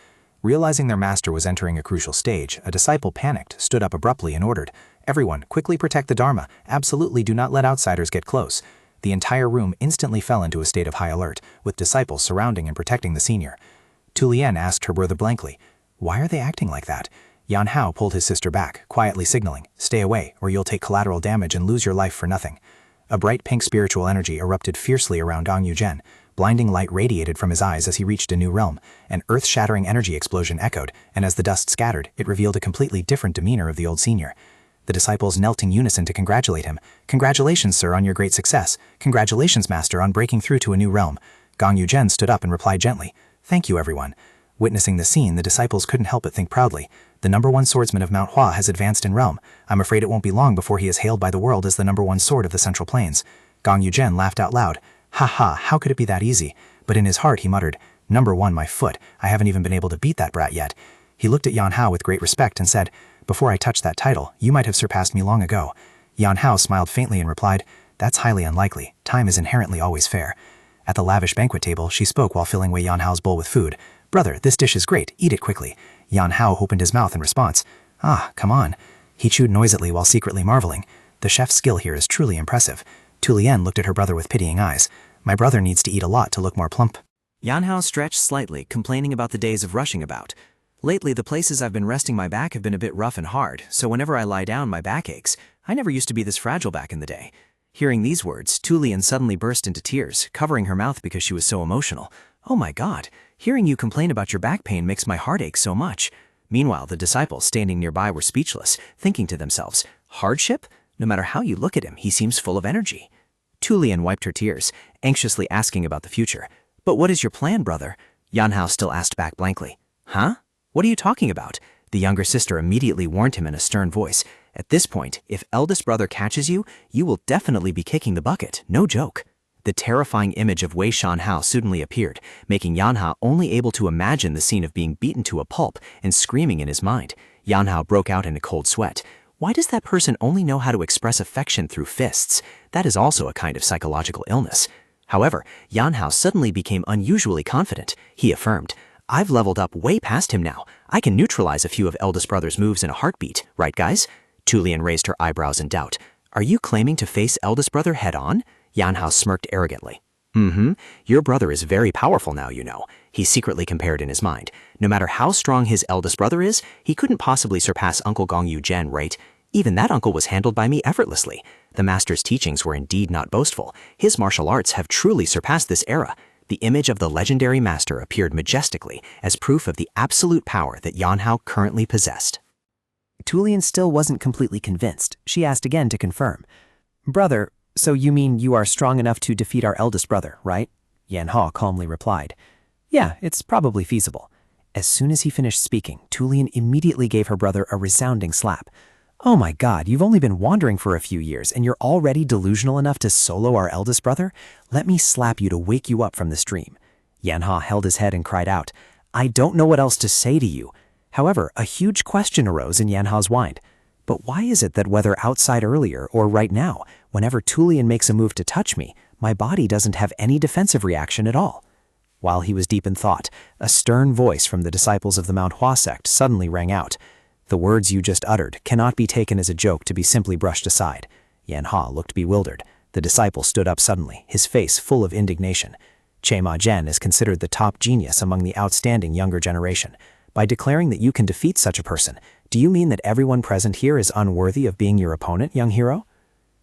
Realizing their master was entering a crucial stage, a disciple panicked, stood up abruptly and ordered, "Everyone, quickly protect the Dharma. Absolutely do not let outsiders get close." The entire room instantly fell into a state of high alert, with disciples surrounding and protecting the senior. Tu Lian asked her brother blankly, "Why are they acting like that?" Yan Hao pulled his sister back, quietly signaling, "Stay away, or you'll take collateral damage and lose your life for nothing." A bright pink spiritual energy erupted fiercely around Gong Yuzhen. Blinding light radiated from his eyes as he reached a new realm. An earth-shattering energy explosion echoed, and as the dust scattered, it revealed a completely different demeanor of the old senior. The disciples knelt in unison to congratulate him. "Congratulations, sir, on your great success. Congratulations, master, on breaking through to a new realm." Gong Yu-jen stood up and replied gently, "Thank you, everyone." Witnessing the scene, the disciples couldn't help but think proudly. "The #1 swordsman of Manhwa has advanced in realm. I'm afraid it won't be long before he is hailed by the world as the #1 sword of the Central Plains." Gong Yu-jen laughed out loud. "Ha ha, how could it be that easy?" But in his heart he muttered, "#1, my foot. I haven't even been able to beat that brat yet." He looked at Yan Hao with great respect and said, "Before I touch that title, you might have surpassed me long ago." Yan Hao smiled faintly and replied, "That's highly unlikely. Time is inherently always fair." At the lavish banquet table, she spoke while filling Wei Yan Hao's bowl with food. "Brother, this dish is great. Eat it quickly." Yan Hao opened his mouth in response. "Ah, come on." He chewed noisily while secretly marveling. The chef's skill here is truly impressive. Tu Lien looked at her brother with pitying eyes. "My brother needs to eat a lot to look more plump." Yan Hao stretched slightly, complaining about the days of rushing about. "Lately, the places I've been resting my back have been a bit rough and hard, so whenever I lie down, my back aches. I never used to be this fragile back in the day." Hearing these words, Tu Lien suddenly burst into tears, covering her mouth because she was so emotional. "Oh my God, hearing you complain about your back pain makes my heart ache so much." Meanwhile, the disciples standing nearby were speechless, thinking to themselves, "Hardship? No matter how you look at him, he seems full of energy." Tu Lien wiped her tears, anxiously asking about the future. "But what is your plan, brother?" Yan Hao still asked back blankly. "Huh? What are you talking about?" The younger sister immediately warned him in a stern voice. "At this point, if eldest brother catches you, you will definitely be kicking the bucket, no joke." The terrifying image of Wei Shan Hao suddenly appeared, making Yan Hao only able to imagine the scene of being beaten to a pulp and screaming in his mind. Yan Hao broke out in a cold sweat. Why does that person only know how to express affection through fists? That is also a kind of psychological illness. However, Yan Hao suddenly became unusually confident. He affirmed, "I've leveled up way past him now. I can neutralize a few of eldest brother's moves in a heartbeat, right guys?" Tu Lien raised her eyebrows in doubt. "Are you claiming to face eldest brother head on?" Yan Hao smirked arrogantly. Your brother is very powerful now, you know," he secretly compared in his mind. "No matter how strong his eldest brother is, he couldn't possibly surpass Uncle Gong Yu-jen, right? Even that uncle was handled by me effortlessly. The master's teachings were indeed not boastful. His martial arts have truly surpassed this era." The image of the legendary master appeared majestically as proof of the absolute power that Yan Hao currently possessed. Tu Lien still wasn't completely convinced. She asked again to confirm. "Brother, so you mean you are strong enough to defeat our eldest brother, right?" Yan Hao calmly replied. "Yeah, it's probably feasible." As soon as he finished speaking, Tu Lien immediately gave her brother a resounding slap. "Oh my God, you've only been wandering for a few years and you're already delusional enough to solo our eldest brother? Let me slap you to wake you up from this dream." Yan Hao held his head and cried out, "I don't know what else to say to you." However, a huge question arose in Yan Hao's mind. But why is it that whether outside earlier or right now, whenever Tu Lien makes a move to touch me, my body doesn't have any defensive reaction at all? While he was deep in thought, a stern voice from the disciples of the Manhua sect suddenly rang out. "The words you just uttered cannot be taken as a joke to be simply brushed aside." Yan Hao looked bewildered. The disciple stood up suddenly, his face full of indignation. "Che Ma Zhen is considered the top genius among the outstanding younger generation. By declaring that you can defeat such a person, do you mean that everyone present here is unworthy of being your opponent, young hero?"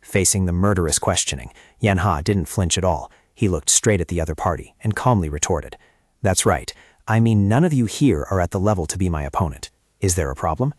Facing the murderous questioning, Yan Hao didn't flinch at all. He looked straight at the other party and calmly retorted, "That's right. I mean, none of you here are at the level to be my opponent. Is there a problem?"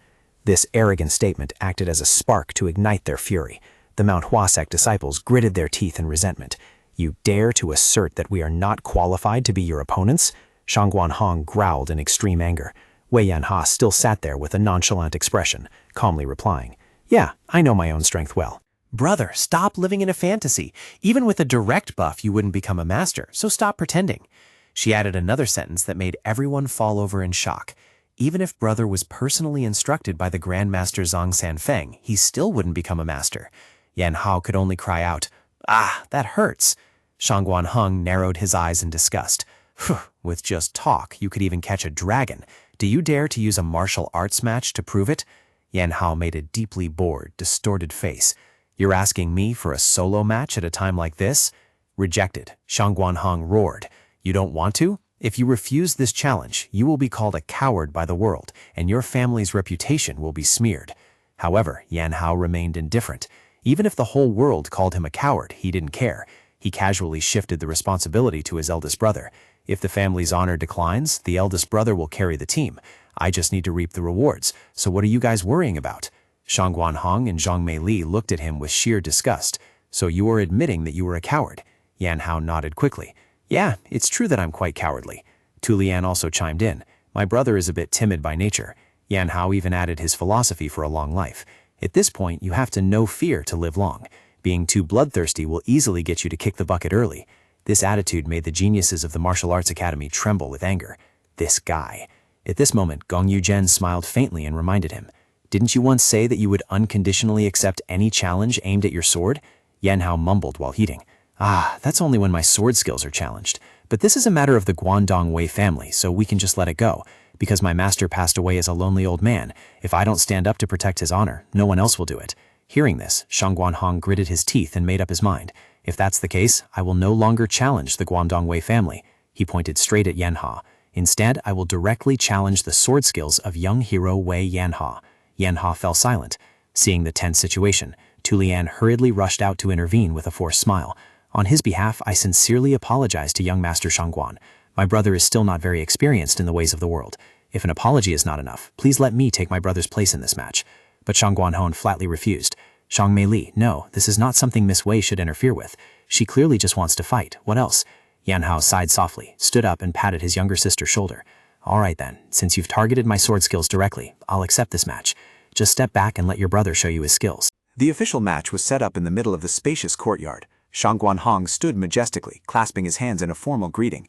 This arrogant statement acted as a spark to ignite their fury. The Manhua sect disciples gritted their teeth in resentment. "You dare to assert that we are not qualified to be your opponents?" Shang Guanhong growled in extreme anger. Wei Yanhao still sat there with a nonchalant expression, calmly replying, "Yeah, I know my own strength well." "Brother, stop living in a fantasy. Even with a direct buff, you wouldn't become a master, so stop pretending." She added another sentence that made everyone fall over in shock. Even if brother was personally instructed by the Grandmaster Zhang Sanfeng, he still wouldn't become a master. Yan Hao could only cry out, "Ah, that hurts." Shang Guanhong narrowed his eyes in disgust. "Phew, with just talk, you could even catch a dragon. Do you dare to use a martial arts match to prove it?" Yan Hao made a deeply bored, distorted face. "You're asking me for a solo match at a time like this?" "Rejected," Shang Guanhong roared. "You don't want to? If you refuse this challenge, you will be called a coward by the world, and your family's reputation will be smeared." However, Yan Hao remained indifferent. Even if the whole world called him a coward, he didn't care. He casually shifted the responsibility to his eldest brother. "If the family's honor declines, the eldest brother will carry the team. I just need to reap the rewards, so what are you guys worrying about?" Shang Guanhong and Zhang Meili looked at him with sheer disgust. So you are admitting that you were a coward? Yan Hao nodded quickly. Yeah, it's true that I'm quite cowardly. Tu Lian also chimed in. My brother is a bit timid by nature. Yan Hao even added his philosophy for a long life. At this point, you have to know fear to live long. Being too bloodthirsty will easily get you to kick the bucket early. This attitude made the geniuses of the Martial Arts Academy tremble with anger. This guy. At this moment, Gong Yuzhen smiled faintly and reminded him. Didn't you once say that you would unconditionally accept any challenge aimed at your sword? Yan Hao mumbled while heating. Ah, that's only when my sword skills are challenged. But this is a matter of the Guangdong Wei family, so we can just let it go. Because my master passed away as a lonely old man, if I don't stand up to protect his honor, no one else will do it. Hearing this, Shang Guanhong gritted his teeth and made up his mind. If that's the case, I will no longer challenge the Guangdong Wei family. He pointed straight at Yanha. Instead, I will directly challenge the sword skills of young hero Wei Yanha. Yanha fell silent. Seeing the tense situation, Tu Lian hurriedly rushed out to intervene with a forced smile. On his behalf, I sincerely apologize to young Master Shangguan. My brother is still not very experienced in the ways of the world. If an apology is not enough, please let me take my brother's place in this match. But Shang Guanhong flatly refused. Shang Meili, no, this is not something Miss Wei should interfere with. She clearly just wants to fight. What else? Yan Hao sighed softly, stood up and patted his younger sister's shoulder. All right then, since you've targeted my sword skills directly, I'll accept this match. Just step back and let your brother show you his skills. The official match was set up in the middle of the spacious courtyard. Shang Guanhong stood majestically, clasping his hands in a formal greeting.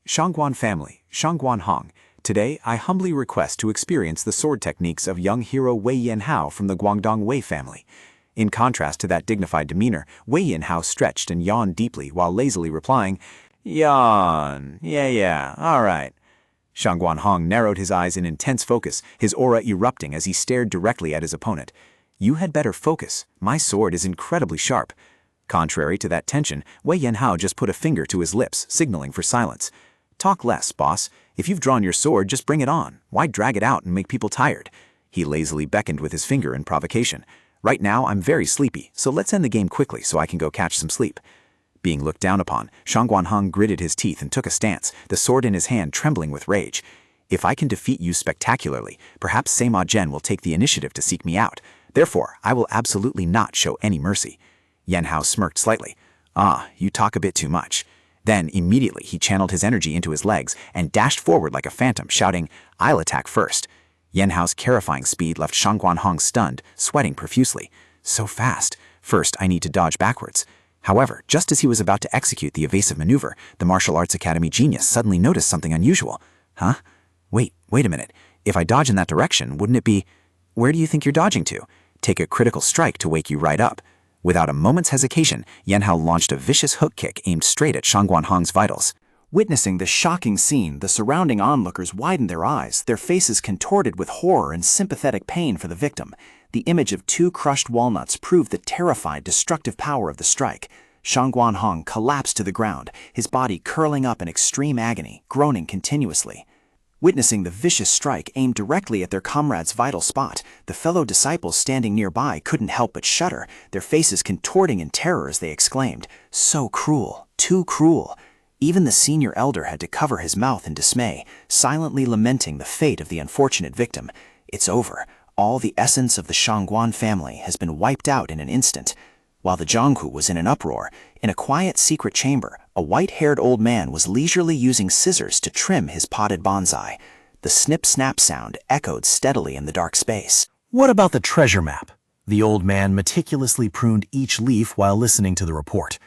Shangguan family, Shang Guanhong, today I humbly request to experience the sword techniques of young hero Wei Yanhao from the Guangdong Wei family. In contrast to that dignified demeanor, Wei Yanhao stretched and yawned deeply while lazily replying, Yawn, yeah, all right. Shang Guanhong narrowed his eyes in intense focus, his aura erupting as he stared directly at his opponent. You had better focus. My sword is incredibly sharp. Contrary to that tension, Wei Yanhao just put a finger to his lips, signaling for silence. Talk less, boss. If you've drawn your sword, just bring it on. Why drag it out and make people tired? He lazily beckoned with his finger in provocation. Right now, I'm very sleepy, so let's end the game quickly so I can go catch some sleep. Being looked down upon, Shang Guanhong gritted his teeth and took a stance, the sword in his hand trembling with rage. If I can defeat you spectacularly, perhaps Sema Zhen will take the initiative to seek me out. Therefore, I will absolutely not show any mercy. Yanhao smirked slightly. Ah, you talk a bit too much. Then, immediately, he channeled his energy into his legs and dashed forward like a phantom, shouting, I'll attack first. Yanhao's terrifying speed left Shang Guanhong stunned, sweating profusely. So fast. First, I need to dodge backwards. However, just as he was about to execute the evasive maneuver, the Martial Arts Academy genius suddenly noticed something unusual. Huh? Wait a minute. If I dodge in that direction, wouldn't it be… Where do you think you're dodging to? Take a critical strike to wake you right up. Without a moment's hesitation, Yanhao launched a vicious hook kick aimed straight at Shang Guanhong's vitals. Witnessing the shocking scene, the surrounding onlookers widened their eyes, their faces contorted with horror and sympathetic pain for the victim. The image of two crushed walnuts proved the terrified, destructive power of the strike. Shang Guanhong collapsed to the ground, his body curling up in extreme agony, groaning continuously. Witnessing the vicious strike aimed directly at their comrade's vital spot, the fellow disciples standing nearby couldn't help but shudder, their faces contorting in terror as they exclaimed, So cruel, too cruel. Even the senior elder had to cover his mouth in dismay, silently lamenting the fate of the unfortunate victim. It's over. All the essence of the Shangguan family has been wiped out in an instant. While the Zhonghu was in an uproar, in a quiet secret chamber, a white-haired old man was leisurely using scissors to trim his potted bonsai. The snip-snap sound echoed steadily in the dark space. What about the treasure map? The old man meticulously pruned each leaf while listening to the report.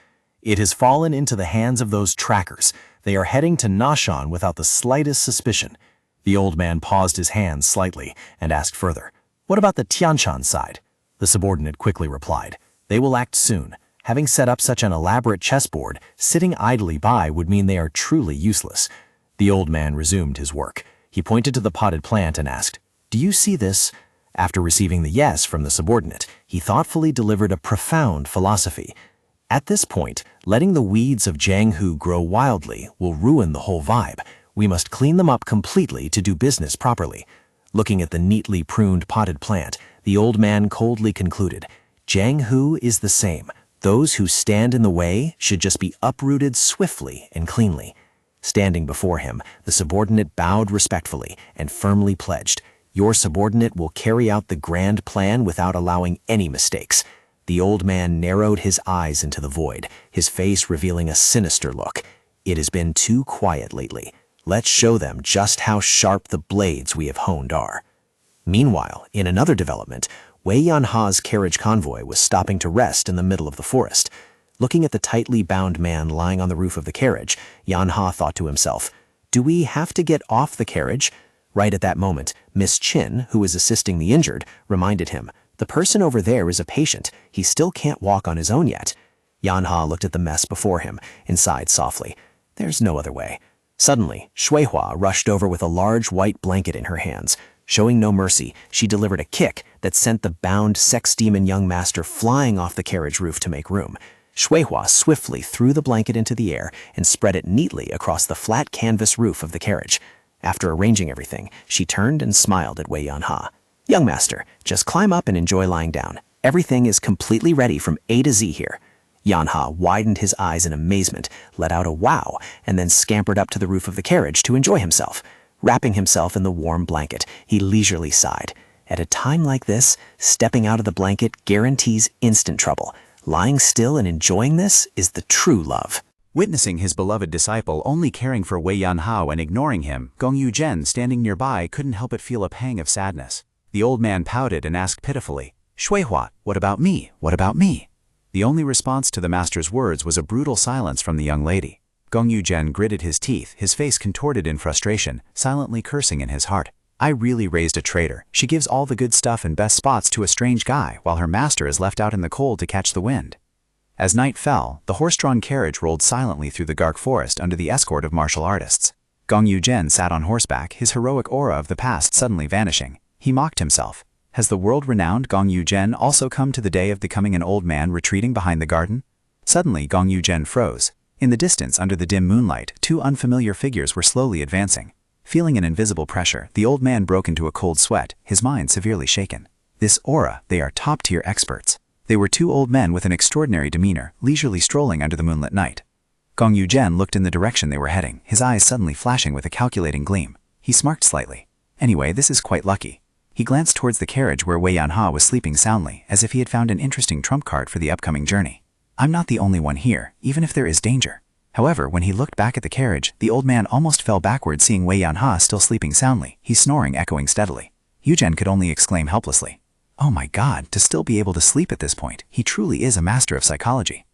It has fallen into the hands of those trackers. They are heading to Nashan without the slightest suspicion. The old man paused his hands slightly and asked further, What about the Tianshan side? The subordinate quickly replied, They will act soon. Having set up such an elaborate chessboard, sitting idly by would mean they are truly useless. The old man resumed his work. He pointed to the potted plant and asked, Do you see this? After receiving the yes from the subordinate, he thoughtfully delivered a profound philosophy. At this point, letting the weeds of Jianghu grow wildly will ruin the whole vibe. We must clean them up completely to do business properly. Looking at the neatly pruned potted plant, the old man coldly concluded, Jianghu is the same. Those who stand in the way should just be uprooted swiftly and cleanly. Standing before him, the subordinate bowed respectfully and firmly pledged, Your subordinate will carry out the grand plan without allowing any mistakes. The old man narrowed his eyes into the void, his face revealing a sinister look. It has been too quiet lately. Let's show them just how sharp the blades we have honed are. Meanwhile, in another development, Wei Yanha's carriage convoy was stopping to rest in the middle of the forest. Looking at the tightly bound man lying on the roof of the carriage, Yanha thought to himself, "Do we have to get off the carriage?" Right at that moment, Miss Chin, who was assisting the injured, reminded him, "The person over there is a patient. He still can't walk on his own yet." Yanha looked at the mess before him and sighed softly. There's no other way. Suddenly, Shuihua rushed over with a large white blanket in her hands. Showing no mercy, she delivered a kick that sent the bound sex-demon young master flying off the carriage roof to make room. Shuihua swiftly threw the blanket into the air and spread it neatly across the flat canvas roof of the carriage. After arranging everything, she turned and smiled at Wei Yanha. "Young master, just climb up and enjoy lying down. Everything is completely ready from A to Z here." Yanha widened his eyes in amazement, let out a wow, and then scampered up to the roof of the carriage to enjoy himself. Wrapping himself in the warm blanket, he leisurely sighed. At a time like this, stepping out of the blanket guarantees instant trouble. Lying still and enjoying this is the true love. Witnessing his beloved disciple only caring for Wei Yanhao and ignoring him, Gong Yuzhen, standing nearby, couldn't help but feel a pang of sadness. The old man pouted and asked pitifully, "Shuihua, what about me? What about me?" The only response to the master's words was a brutal silence from the young lady. Gong Yuzhen gritted his teeth, his face contorted in frustration, silently cursing in his heart. "I really raised a traitor. She gives all the good stuff and best spots to a strange guy, while her master is left out in the cold to catch the wind." As night fell, the horse-drawn carriage rolled silently through the dark forest under the escort of martial artists. Gong Yuzhen sat on horseback, his heroic aura of the past suddenly vanishing. He mocked himself. Has the world-renowned Gong Yuzhen also come to the day of becoming an old man retreating behind the garden? Suddenly, Gong Yuzhen froze. In the distance, under the dim moonlight, two unfamiliar figures were slowly advancing. Feeling an invisible pressure, the old man broke into a cold sweat, his mind severely shaken. This aura, they are top-tier experts. They were two old men with an extraordinary demeanor, leisurely strolling under the moonlit night. Gong Yuzhen looked in the direction they were heading, his eyes suddenly flashing with a calculating gleam. He smirked slightly. Anyway, this is quite lucky. He glanced towards the carriage where Wei Yanha was sleeping soundly, as if he had found an interesting trump card for the upcoming journey. I'm not the only one here, even if there is danger. However, when he looked back at the carriage, the old man almost fell backward seeing Wei Yanha still sleeping soundly, his snoring echoing steadily. Yuzhen could only exclaim helplessly, "Oh my god, to still be able to sleep at this point, he truly is a master of psychology."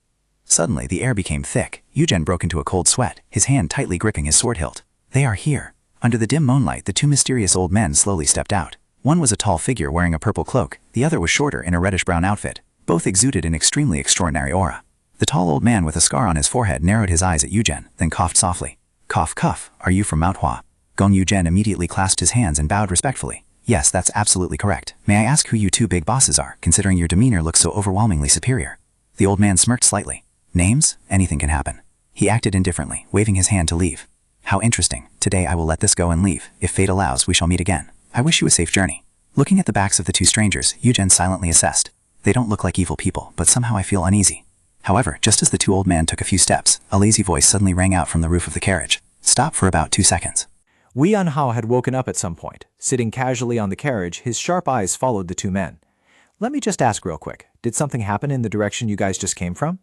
Suddenly, the air became thick. Yuzhen broke into a cold sweat, his hand tightly gripping his sword hilt. They are here. Under the dim moonlight, the two mysterious old men slowly stepped out. One was a tall figure wearing a purple cloak, the other was shorter in a reddish-brown outfit. Both exuded an extremely extraordinary aura. The tall old man with a scar on his forehead narrowed his eyes at Yuzhen, then coughed softly. "Cough, cough, are you from Manhwa?" Gong Yuzhen immediately clasped his hands and bowed respectfully. "Yes, that's absolutely correct. May I ask who you two big bosses are, considering your demeanor looks so overwhelmingly superior?" The old man smirked slightly. "Names? Anything can happen." He acted indifferently, waving his hand to leave. "How interesting. Today I will let this go and leave. If fate allows, we shall meet again. I wish you a safe journey." Looking at the backs of the two strangers, Yuzhen silently assessed. They don't look like evil people, but somehow I feel uneasy. However, just as the two old men took a few steps, a lazy voice suddenly rang out from the roof of the carriage. "Stop for about 2 seconds." Wei Yanhao had woken up at some point. Sitting casually on the carriage, his sharp eyes followed the two men. "Let me just ask real quick, did something happen in the direction you guys just came from?"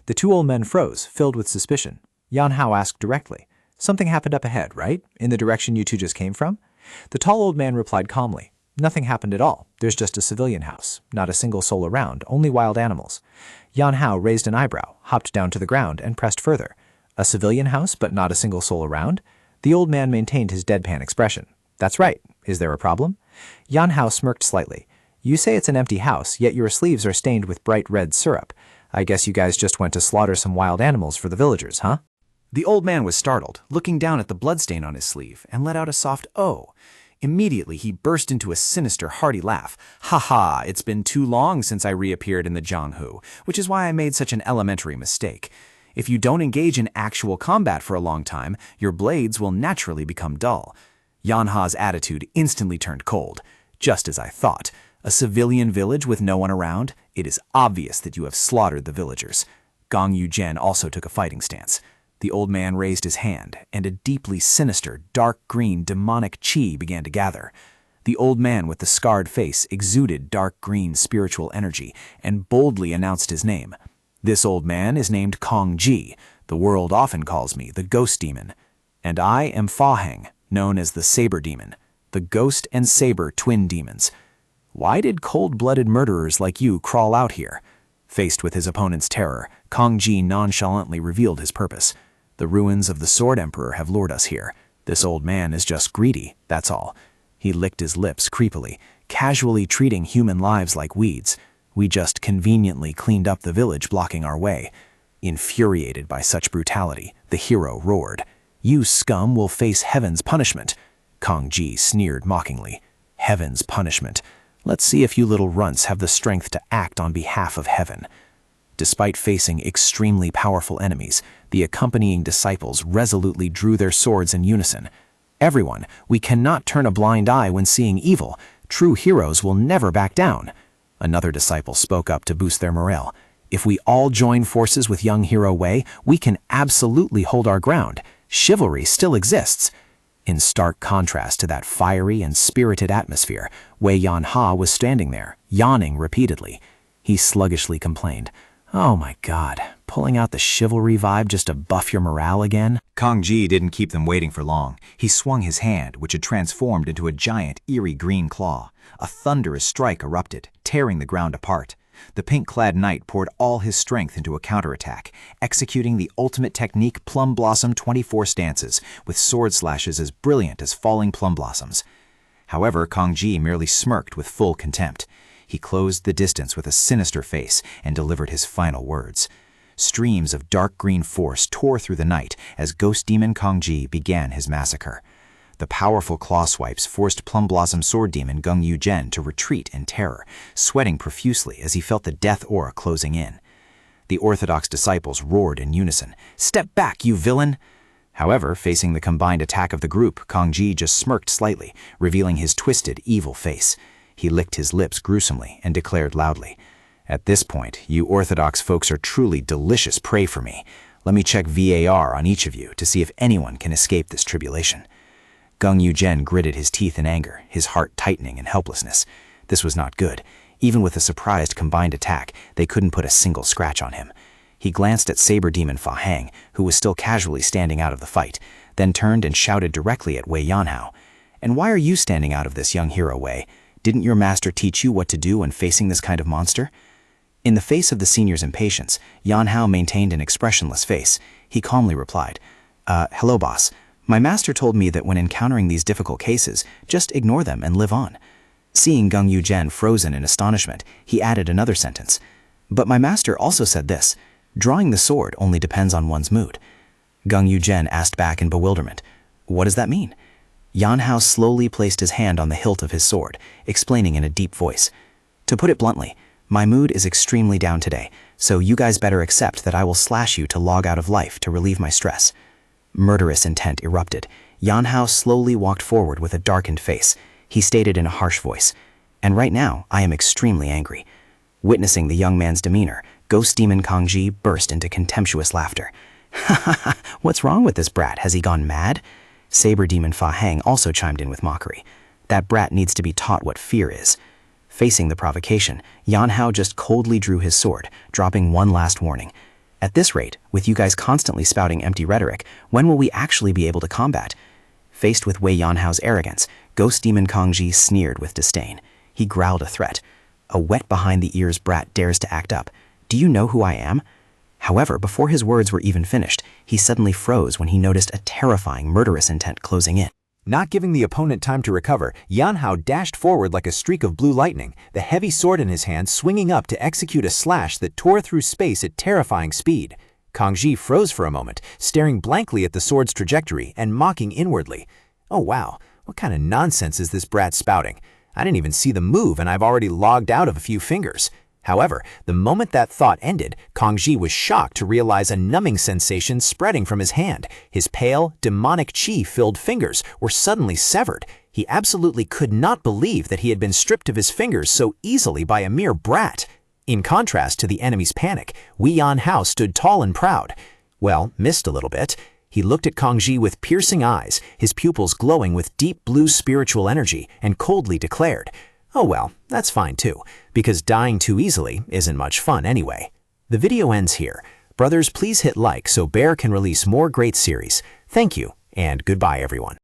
The two old men froze, filled with suspicion. Yanhao asked directly, "Something happened up ahead, right? In the direction you two just came from?" The tall old man replied calmly, "Nothing happened at all. There's just a civilian house. Not a single soul around, only wild animals." Yanhao raised an eyebrow, hopped down to the ground, and pressed further. "A civilian house, but not a single soul around?" The old man maintained his deadpan expression. "That's right. Is there a problem?" Yanhao smirked slightly. "You say it's an empty house, yet your sleeves are stained with bright red syrup. I guess you guys just went to slaughter some wild animals for the villagers, huh?" The old man was startled, looking down at the bloodstain on his sleeve, and let out a soft "oh." Immediately, he burst into a sinister, hearty laugh. "Ha ha, it's been too long since I reappeared in the Jianghu, which is why I made such an elementary mistake. If you don't engage in actual combat for a long time, your blades will naturally become dull." Yanha's attitude instantly turned cold. "Just as I thought. A civilian village with no one around? It is obvious that you have slaughtered the villagers." Gong Yuzhen also took a fighting stance. The old man raised his hand, and a deeply sinister, dark green demonic chi began to gather. The old man with the scarred face exuded dark green spiritual energy and boldly announced his name. This old man is named Kong Ji. The world often calls me the Ghost Demon. And I am Fa Heng, known as the Saber Demon, the Ghost and Saber twin demons. Why did cold-blooded murderers like you crawl out here? Faced with his opponent's terror, Kong Ji nonchalantly revealed his purpose. The ruins of the Sword Emperor have lured us here. This old man is just greedy, that's all. He licked his lips creepily, casually treating human lives like weeds. We just conveniently cleaned up the village blocking our way. Infuriated by such brutality, the hero roared. You scum will face heaven's punishment. Kong Ji sneered mockingly. Heaven's punishment. Let's see if you little runts have the strength to act on behalf of heaven. Despite facing extremely powerful enemies, the accompanying disciples resolutely drew their swords in unison. Everyone, we cannot turn a blind eye when seeing evil. True heroes will never back down. Another disciple spoke up to boost their morale. If we all join forces with young hero Wei, we can absolutely hold our ground. Chivalry still exists. In stark contrast to that fiery and spirited atmosphere, Wei Yanha was standing there, yawning repeatedly. He sluggishly complained, "Oh my God, pulling out the chivalry vibe just to buff your morale again?" Kong Ji didn't keep them waiting for long. He swung his hand, which had transformed into a giant, eerie green claw. A thunderous strike erupted, tearing the ground apart. The pink-clad knight poured all his strength into a counterattack, executing the ultimate technique Plum Blossom 24 stances, with sword slashes as brilliant as falling plum blossoms. However, Kong Ji merely smirked with full contempt. He closed the distance with a sinister face and delivered his final words. Streams of dark green force tore through the night as Ghost Demon Kong Ji began his massacre. The powerful claw swipes forced Plum Blossom Sword Demon Gung Yu Zhen to retreat in terror, sweating profusely as he felt the death aura closing in. The orthodox disciples roared in unison, "Step back, you villain!" However, facing the combined attack of the group, Kong Ji just smirked slightly, revealing his twisted, evil face. He licked his lips gruesomely and declared loudly, "At this point, you orthodox folks are truly delicious prey for me. Let me check VAR on each of you to see if anyone can escape this tribulation." Gung Yu Zhen gritted his teeth in anger, his heart tightening in helplessness. This was not good. Even with a surprised combined attack, they couldn't put a single scratch on him. He glanced at Saber Demon Fa Heng, who was still casually standing out of the fight, then turned and shouted directly at Wei Yanhao. "And why are you standing out of this, young hero Wei? Didn't your master teach you what to do when facing this kind of monster?" In the face of the senior's impatience, Yanhao maintained an expressionless face. He calmly replied, "Hello, boss. My master told me that when encountering these difficult cases, just ignore them and live on." Seeing Gung Yu Zhen frozen in astonishment, he added another sentence. "But my master also said this, drawing the sword only depends on one's mood." Gung Yu Zhen asked back in bewilderment, "What does that mean?" Yanhao slowly placed his hand on the hilt of his sword, explaining in a deep voice, "To put it bluntly, my mood is extremely down today, so you guys better accept that I will slash you to log out of life to relieve my stress." Murderous intent erupted. Yanhao slowly walked forward with a darkened face. He stated in a harsh voice, "And right now, I am extremely angry." Witnessing the young man's demeanor, Ghost Demon Kong Ji burst into contemptuous laughter. "Ha ha ha, what's wrong with this brat? Has he gone mad?" Saber Demon Fa Heng also chimed in with mockery. "That brat needs to be taught what fear is." Facing the provocation, Yanhao just coldly drew his sword, dropping one last warning. "At this rate, with you guys constantly spouting empty rhetoric, when will we actually be able to combat?" Faced with Wei Yanhao's arrogance, Ghost Demon Kong Ji sneered with disdain. He growled a threat. "A wet behind-the-ears brat dares to act up. Do you know who I am?" However, before his words were even finished, he suddenly froze when he noticed a terrifying murderous intent closing in. Not giving the opponent time to recover, Yanhao dashed forward like a streak of blue lightning, the heavy sword in his hand swinging up to execute a slash that tore through space at terrifying speed. Kong Ji froze for a moment, staring blankly at the sword's trajectory and mocking inwardly. "Oh wow, what kind of nonsense is this brat spouting? I didn't even see the move and I've already logged out of a few fingers." However, the moment that thought ended, Kong Ji was shocked to realize a numbing sensation spreading from his hand. His pale, demonic chi-filled fingers were suddenly severed. He absolutely could not believe that he had been stripped of his fingers so easily by a mere brat. In contrast to the enemy's panic, Wei Yanhao stood tall and proud. Well, missed a little bit. He looked at Kongji with piercing eyes, his pupils glowing with deep blue spiritual energy, and coldly declared, "Oh well, that's fine too, because dying too easily isn't much fun anyway." The video ends here. Brothers, please hit like so Bear can release more great series. Thank you, and goodbye everyone.